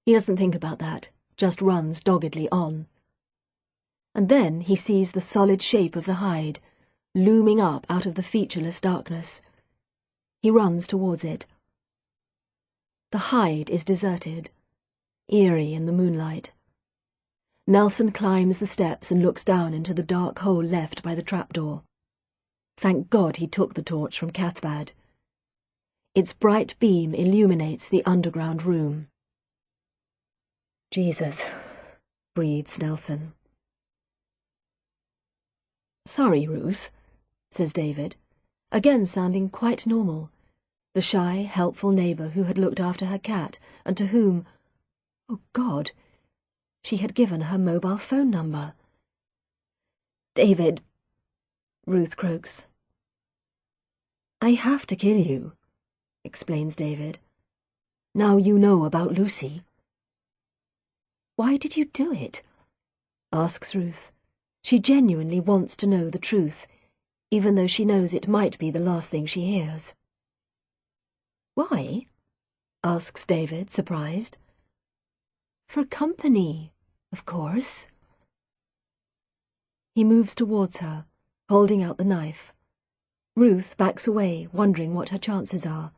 He doesn't think about that, just runs doggedly on. And then he sees the solid shape of the hide, looming up out of the featureless darkness. He runs towards it. The hide is deserted, eerie in the moonlight. Nelson climbs the steps and looks down into the dark hole left by the trapdoor. Thank God he took the torch from Cathbad. Its bright beam illuminates the underground room. "Jesus," breathes Nelson. "Sorry, Ruth," says David, again sounding quite normal, the shy, helpful neighbour who had looked after her cat and to whom, oh God, she had given her mobile phone number. "David," Ruth croaks. "I have to kill you," explains David. "Now you know about Lucy." "Why did you do it?" asks Ruth. She genuinely wants to know the truth, even though she knows it might be the last thing she hears. "Why?" asks David, surprised. "For company, of course." He moves towards her, holding out the knife. Ruth backs away, wondering what her chances are.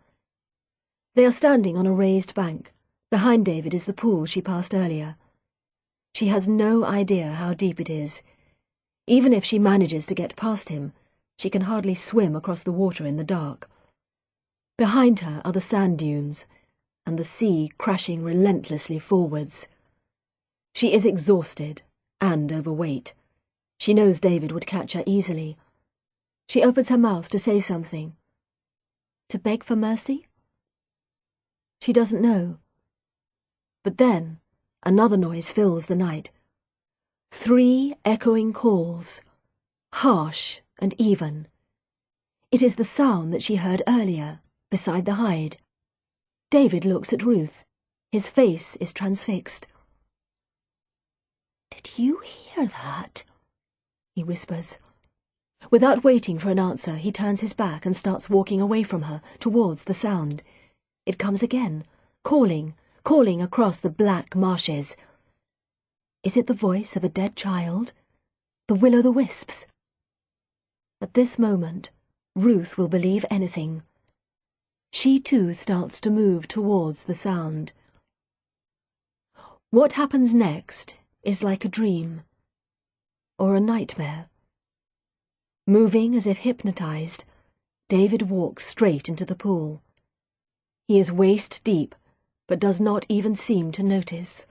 They are standing on a raised bank. Behind David is the pool she passed earlier. She has no idea how deep it is. Even if she manages to get past him, she can hardly swim across the water in the dark. Behind her are the sand dunes, and the sea crashing relentlessly forwards. She is exhausted and overweight. She knows David would catch her easily. She opens her mouth to say something. To beg for mercy? She doesn't know. But then another noise fills the night. 3 echoing calls, harsh and even. It is the sound that she heard earlier, beside the hide. David looks at Ruth. His face is transfixed. "Did you hear that?" he whispers. Without waiting for an answer, he turns his back and starts walking away from her, towards the sound. It comes again, calling across the black marshes. Is it the voice of a dead child? The will-o'-the-wisps? At this moment, Ruth will believe anything. She too starts to move towards the sound. What happens next is like a dream, or a nightmare. Moving as if hypnotized, David walks straight into the pool. He is waist deep, but does not even seem to notice.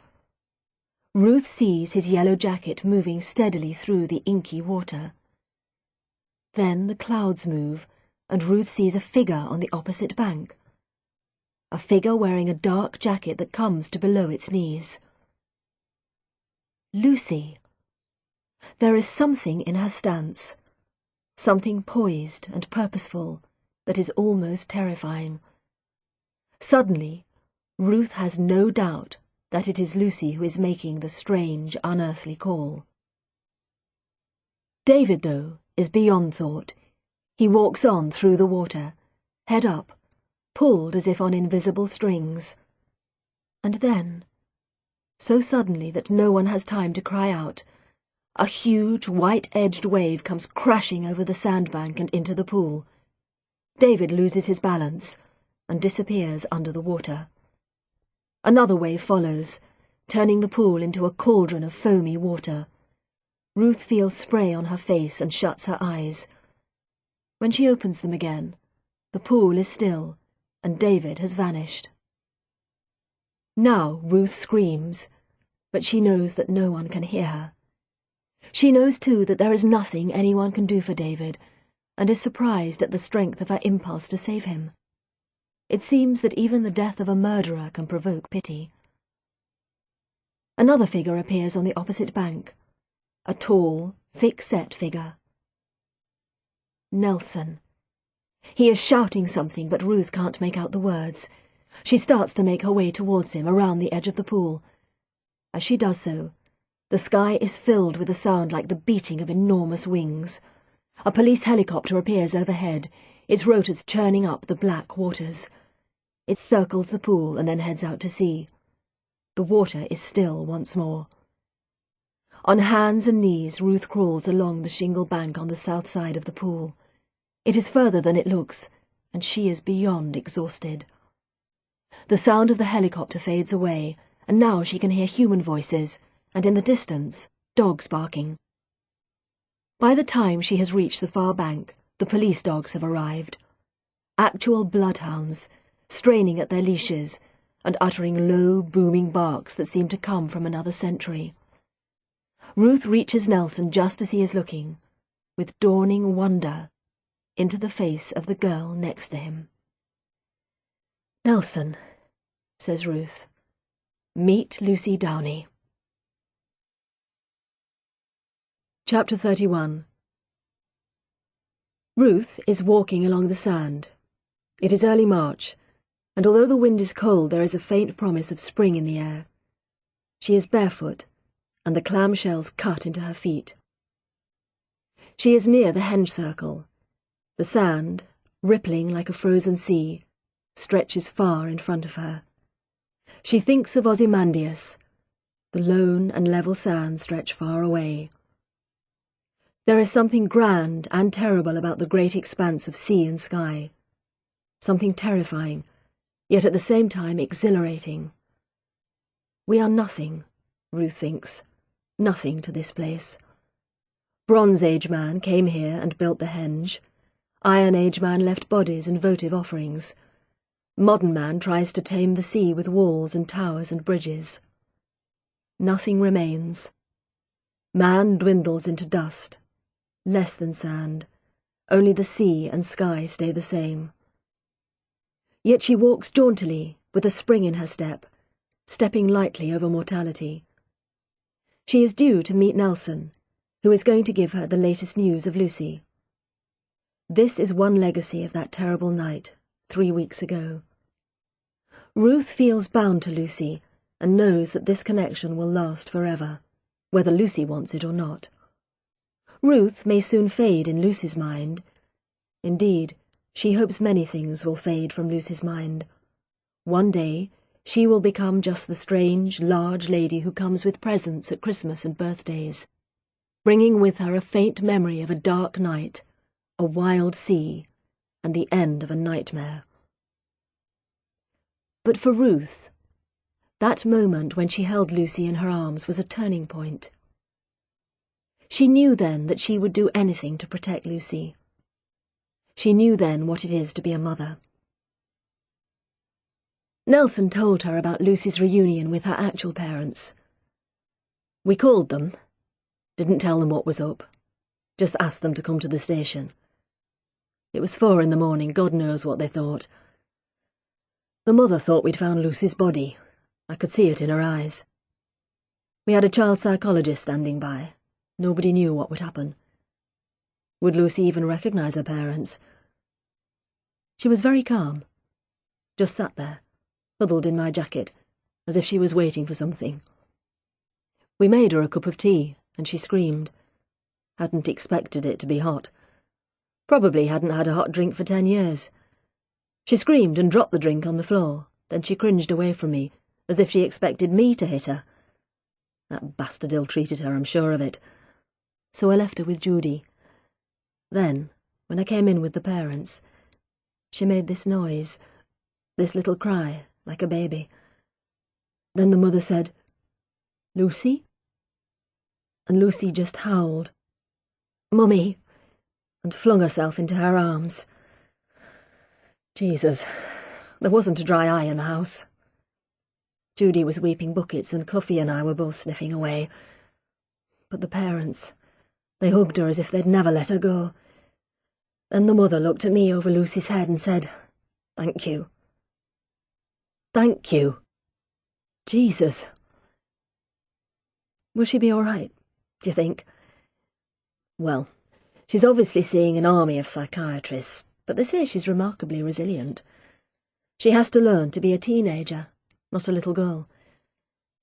Ruth sees his yellow jacket moving steadily through the inky water. Then the clouds move, and Ruth sees a figure on the opposite bank. A figure wearing a dark jacket that comes to below its knees. Lucy. There is something in her stance, something poised and purposeful that is almost terrifying. Suddenly, Ruth has no doubt that it is Lucy who is making the strange, unearthly call. David, though, is beyond thought. He walks on through the water, head up, pulled as if on invisible strings. And then, so suddenly that no one has time to cry out, a huge, white-edged wave comes crashing over the sandbank and into the pool. David loses his balance and disappears under the water. Another wave follows, turning the pool into a cauldron of foamy water. Ruth feels spray on her face and shuts her eyes. When she opens them again, the pool is still, and David has vanished. Now Ruth screams, but she knows that no one can hear her. She knows too that there is nothing anyone can do for David, and is surprised at the strength of her impulse to save him. It seems that even the death of a murderer can provoke pity. Another figure appears on the opposite bank. A tall, thick-set figure. Nelson. He is shouting something, but Ruth can't make out the words. She starts to make her way towards him, around the edge of the pool. As she does so, the sky is filled with a sound like the beating of enormous wings. A police helicopter appears overhead, its rotors churning up the black waters. It circles the pool and then heads out to sea. The water is still once more. On hands and knees, Ruth crawls along the shingle bank on the south side of the pool. It is further than it looks, and she is beyond exhausted. The sound of the helicopter fades away, and now she can hear human voices, and in the distance, dogs barking. By the time she has reached the far bank, the police dogs have arrived. Actual bloodhounds, straining at their leashes, and uttering low, booming barks that seem to come from another century. Ruth reaches Nelson just as he is looking, with dawning wonder, into the face of the girl next to him. "Nelson," says Ruth, "meet Lucy Downey." Chapter 31. Ruth is walking along the sand. It is early March, and although the wind is cold, there is a faint promise of spring in the air. She is barefoot, and the clamshells cut into her feet. She is near the henge circle. The sand, rippling like a frozen sea, stretches far in front of her. She thinks of Ozymandias. The lone and level sands stretch far away. There is something grand and terrible about the great expanse of sea and sky. Something terrifying, yet at the same time exhilarating. We are nothing, Ruth thinks, nothing to this place. Bronze Age man came here and built the henge. Iron Age man left bodies and votive offerings. Modern man tries to tame the sea with walls and towers and bridges. Nothing remains. Man dwindles into dust, less than sand. Only the sea and sky stay the same. Yet she walks jauntily, with a spring in her step, stepping lightly over mortality. She is due to meet Nelson, who is going to give her the latest news of Lucy. This is one legacy of that terrible night, 3 weeks ago. Ruth feels bound to Lucy, and knows that this connection will last forever, whether Lucy wants it or not. Ruth may soon fade in Lucy's mind. Indeed, she hopes many things will fade from Lucy's mind. One day, she will become just the strange, large lady who comes with presents at Christmas and birthdays, bringing with her a faint memory of a dark night, a wild sea, and the end of a nightmare. But for Ruth, that moment when she held Lucy in her arms was a turning point. She knew then that she would do anything to protect Lucy. She knew then what it is to be a mother. Nelson told her about Lucy's reunion with her actual parents. "We called them. Didn't tell them what was up. Just asked them to come to the station. It was 4 in the morning, God knows what they thought. The mother thought we'd found Lucy's body. I could see it in her eyes. We had a child psychologist standing by. Nobody knew what would happen. Would Lucy even recognise her parents? She was very calm. Just sat there, huddled in my jacket, as if she was waiting for something. We made her a cup of tea, and she screamed. Hadn't expected it to be hot. Probably hadn't had a hot drink for 10 years. She screamed and dropped the drink on the floor. Then she cringed away from me, as if she expected me to hit her. That bastard ill-treated her, I'm sure of it. So I left her with Judy. Then, when I came in with the parents, she made this noise, this little cry, like a baby. Then the mother said, 'Lucy?' And Lucy just howled, 'Mummy,' and flung herself into her arms. Jesus, there wasn't a dry eye in the house. Judy was weeping buckets and Cluffy and I were both sniffing away. But the parents, they hugged her as if they'd never let her go. Then the mother looked at me over Lucy's head and said, 'Thank you,' Thank you. Jesus. Will she be all right, do you think? Well, she's obviously seeing an army of psychiatrists, but they say she's remarkably resilient. She has to learn to be a teenager, not a little girl.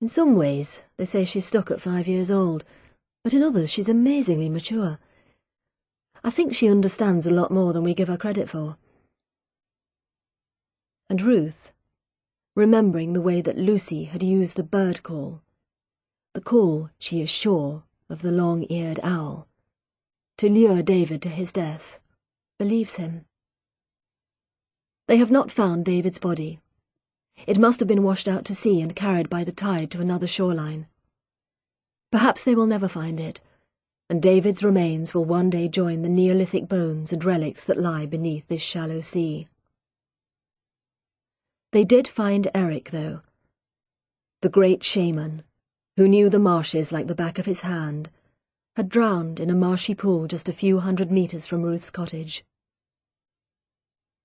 In some ways, they say she's stuck at 5 years old, but in others she's amazingly mature. I think she understands a lot more than we give her credit for. And Ruth, remembering the way that Lucy had used the bird call, the call, she is sure, of the long-eared owl, to lure David to his death, believes him. They have not found David's body. It must have been washed out to sea and carried by the tide to another shoreline. Perhaps they will never find it, and David's remains will one day join the Neolithic bones and relics that lie beneath this shallow sea. They did find Eric, though. The great shaman, who knew the marshes like the back of his hand, had drowned in a marshy pool just a few hundred meters from Ruth's cottage.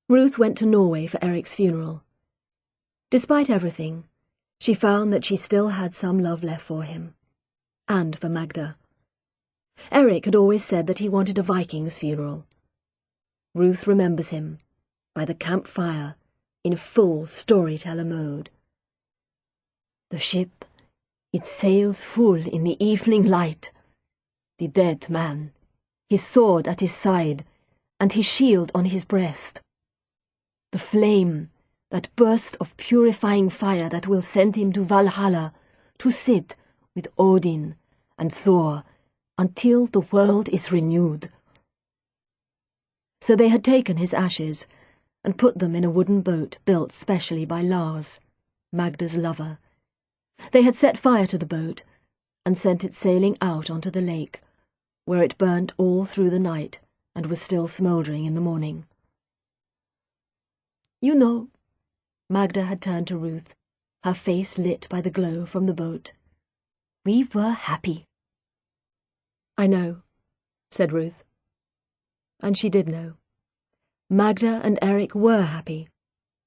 Ruth went to Norway for Eric's funeral. Despite everything, she found that she still had some love left for him, and for Magda. Eric had always said that he wanted a Viking's funeral. Ruth remembers him, by the campfire, in full storyteller mode. The ship, its sails full in the evening light. The dead man, his sword at his side, and his shield on his breast. The flame, that burst of purifying fire that will send him to Valhalla, to sit with Odin and Thor until the world is renewed. So they had taken his ashes and put them in a wooden boat built specially by Lars, Magda's lover. They had set fire to the boat and sent it sailing out onto the lake, where it burnt all through the night and was still smouldering in the morning. You know, Magda had turned to Ruth, her face lit by the glow from the boat. We were happy. I know, said Ruth. And she did know. Magda and Eric were happy,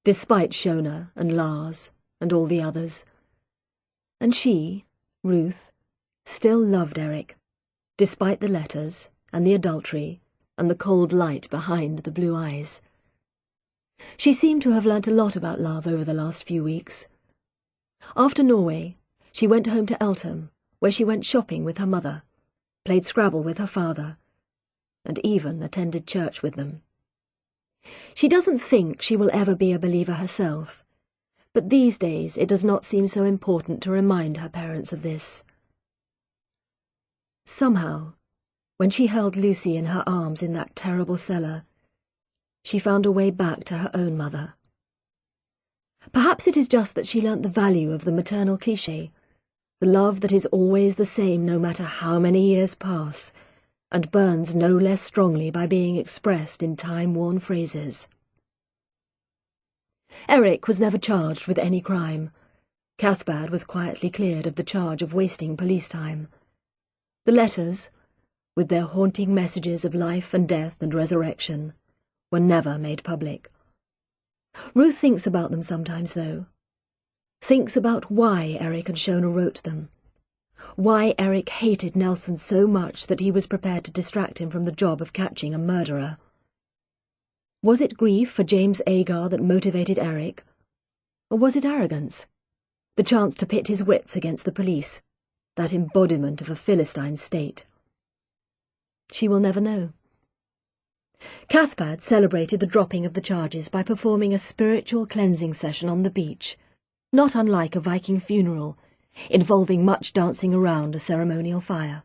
despite Shona and Lars and all the others. And she, Ruth, still loved Eric, despite the letters and the adultery and the cold light behind the blue eyes. She seemed to have learnt a lot about love over the last few weeks. After Norway, she went home to Eltham, where she went shopping with her mother, played Scrabble with her father, and even attended church with them. She doesn't think she will ever be a believer herself, but these days it does not seem so important to remind her parents of this. Somehow, when she held Lucy in her arms in that terrible cellar, she found a way back to her own mother. Perhaps it is just that she learnt the value of the maternal cliché, the love that is always the same no matter how many years pass, and burns no less strongly by being expressed in time-worn phrases. Eric was never charged with any crime. Cathbad was quietly cleared of the charge of wasting police time. The letters, with their haunting messages of life and death and resurrection, were never made public. Ruth thinks about them sometimes, though. Thinks about why Eric and Shona wrote them. Why Eric hated Nelson so much that he was prepared to distract him from the job of catching a murderer. Was it grief for James Agar that motivated Eric? Or was it arrogance? The chance to pit his wits against the police, that embodiment of a Philistine state? She will never know. Cathbad celebrated the dropping of the charges by performing a spiritual cleansing session on the beach, not unlike a Viking funeral, involving much dancing around a ceremonial fire.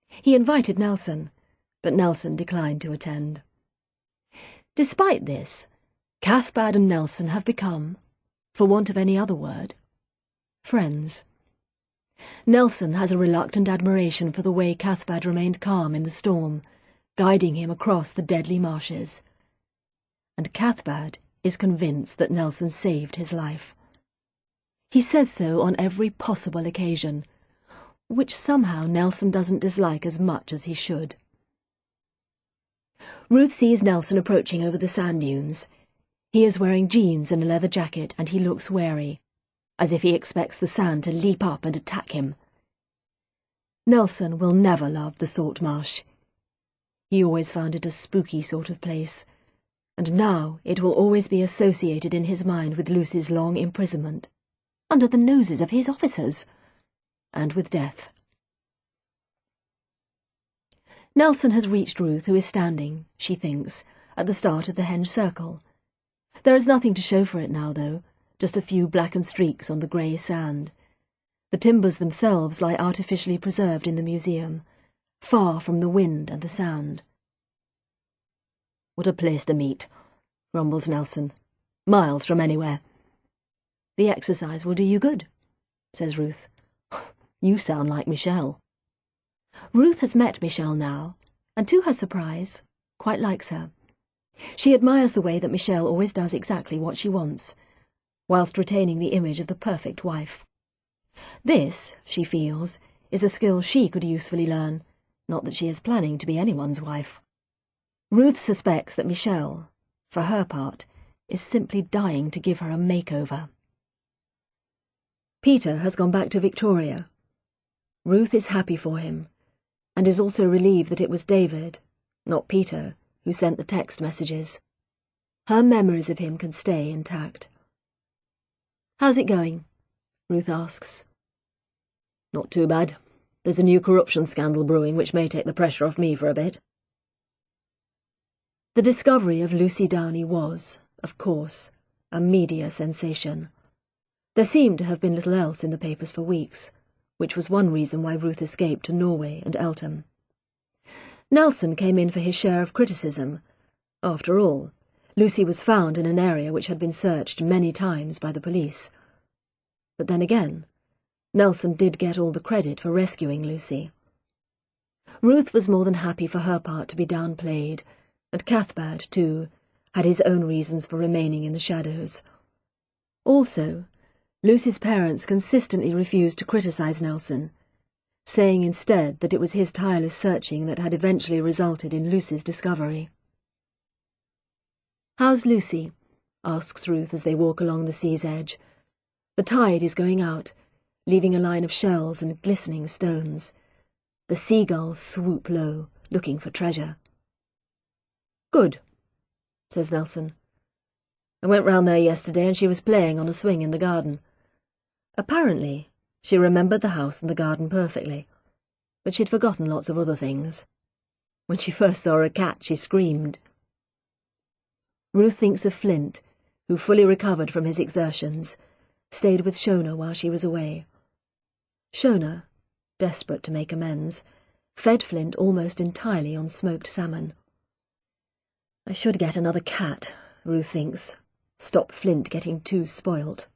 He invited Nelson, but Nelson declined to attend. Despite this, Cathbad and Nelson have become, for want of any other word, friends. Nelson has a reluctant admiration for the way Cathbad remained calm in the storm, guiding him across the deadly marshes. And Cathbad is convinced that Nelson saved his life. He says so on every possible occasion, which somehow Nelson doesn't dislike as much as he should. Ruth sees Nelson approaching over the sand dunes. He is wearing jeans and a leather jacket, and he looks wary, as if he expects the sand to leap up and attack him. Nelson will never love the salt marsh. He always found it a spooky sort of place, and now it will always be associated in his mind with Lucy's long imprisonment, under the noses of his officers, and with death. Nelson has reached Ruth, who is standing, she thinks, at the start of the henge circle. There is nothing to show for it now, though, just a few blackened streaks on the grey sand. The timbers themselves lie artificially preserved in the museum, far from the wind and the sand. "What a place to meet," grumbles Nelson. "Miles from anywhere." "The exercise will do you good," says Ruth. "You sound like Michelle." Ruth has met Michelle now, and to her surprise, quite likes her. She admires the way that Michelle always does exactly what she wants, whilst retaining the image of the perfect wife. This, she feels, is a skill she could usefully learn, not that she is planning to be anyone's wife. Ruth suspects that Michelle, for her part, is simply dying to give her a makeover. Peter has gone back to Victoria. Ruth is happy for him, and is also relieved that it was David, not Peter, who sent the text messages. Her memories of him can stay intact. "How's it going?" Ruth asks. "Not too bad. There's a new corruption scandal brewing which may take the pressure off me for a bit." The discovery of Lucy Downey was, of course, a media sensation. There seemed to have been little else in the papers for weeks, which was one reason why Ruth escaped to Norway and Eltham. Nelson came in for his share of criticism. After all, Lucy was found in an area which had been searched many times by the police. But then again, Nelson did get all the credit for rescuing Lucy. Ruth was more than happy for her part to be downplayed, and Cathbad, too, had his own reasons for remaining in the shadows. Also, Lucy's parents consistently refused to criticize Nelson, saying instead that it was his tireless searching that had eventually resulted in Lucy's discovery. "How's Lucy?" asks Ruth as they walk along the sea's edge. The tide is going out, leaving a line of shells and glistening stones. The seagulls swoop low, looking for treasure. "Good," says Nelson. "I went round there yesterday and she was playing on a swing in the garden. Apparently, she remembered the house and the garden perfectly, but she'd forgotten lots of other things. When she first saw a cat, she screamed." Ruth thinks of Flint, who, fully recovered from his exertions, stayed with Shona while she was away. Shona, desperate to make amends, fed Flint almost entirely on smoked salmon. "I should get another cat," Ruth thinks. "Stop Flint getting too spoilt."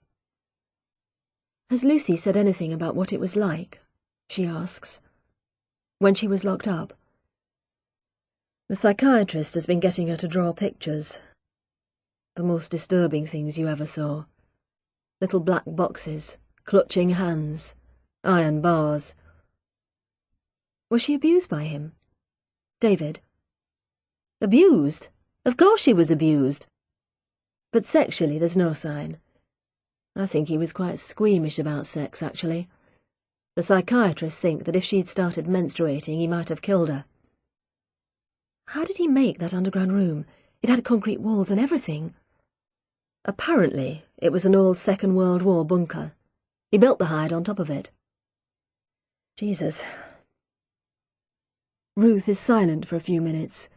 "Has Lucy said anything about what it was like?" she asks. "When she was locked up?" "The psychiatrist has been getting her to draw pictures. The most disturbing things you ever saw. Little black boxes, clutching hands, iron bars." "Was she abused by him? David?" "Abused? Of course she was abused. But sexually there's no sign. I think he was quite squeamish about sex, actually. The psychiatrists think that if she'd started menstruating, he might have killed her." "How did he make that underground room? It had concrete walls and everything." "Apparently, it was an old Second World War bunker. He built the hide on top of it." Jesus. Ruth is silent for a few minutes,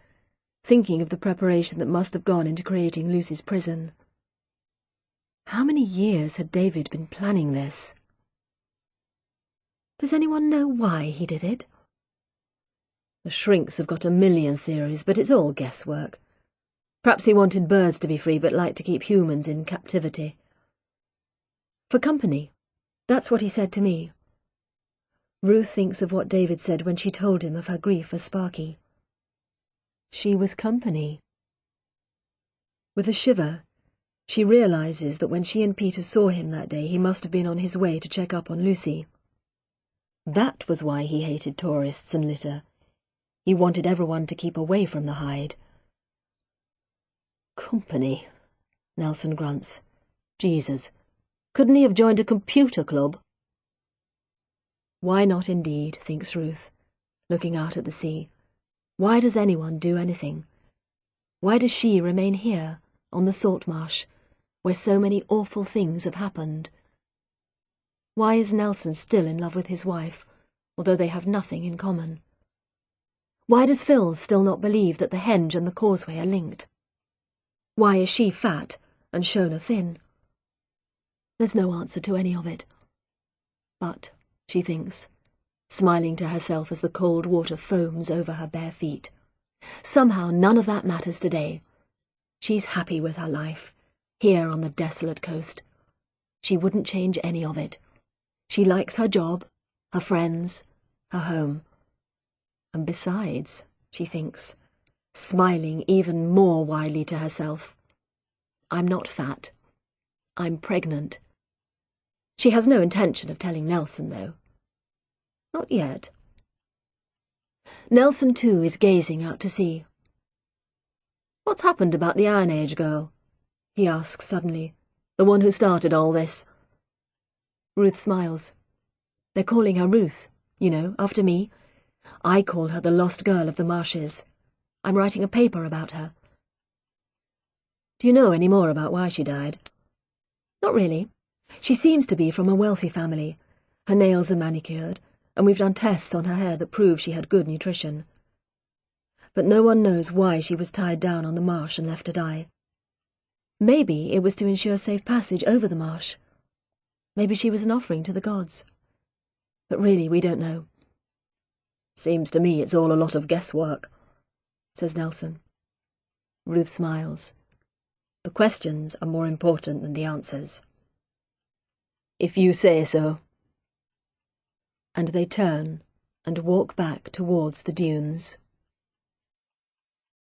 thinking of the preparation that must have gone into creating Lucy's prison. How many years had David been planning this? Does anyone know why he did it? The shrinks have got a million theories, but it's all guesswork. Perhaps he wanted birds to be free but liked to keep humans in captivity. For company. That's what he said to me. Ruth thinks of what David said when she told him of her grief for Sparky. She was company. With a shiver, she realizes that when she and Peter saw him that day, he must have been on his way to check up on Lucy. That was why he hated tourists and litter. He wanted everyone to keep away from the hide. Company. Nelson grunts. Jesus, couldn't he have joined a computer club? Why not indeed, thinks Ruth, looking out at the sea. Why does anyone do anything? Why does she remain here, on the salt marsh, where so many awful things have happened? Why is Nelson still in love with his wife, although they have nothing in common? Why does Phil still not believe that the henge and the causeway are linked? Why is she fat and Shona thin? There's no answer to any of it. But, she thinks, smiling to herself as the cold water foams over her bare feet, somehow none of that matters today. She's happy with her life, here on the desolate coast. She wouldn't change any of it. She likes her job, her friends, her home. And besides, she thinks, smiling even more widely to herself, I'm not fat. I'm pregnant. She has no intention of telling Nelson, though. Not yet. Nelson, too, is gazing out to sea. What's happened about the Iron Age girl? He asks suddenly, the one who started all this. Ruth smiles. They're calling her Ruth, you know, after me. I call her the lost girl of the marshes. I'm writing a paper about her. Do you know any more about why she died? Not really. She seems to be from a wealthy family. Her nails are manicured, and we've done tests on her hair that prove she had good nutrition. But no one knows why she was tied down on the marsh and left to die. Maybe it was to ensure safe passage over the marsh. Maybe she was an offering to the gods. But really, we don't know. Seems to me it's all a lot of guesswork, says Nelson. Ruth smiles. The questions are more important than the answers. If you say so. And they turn and walk back towards the dunes.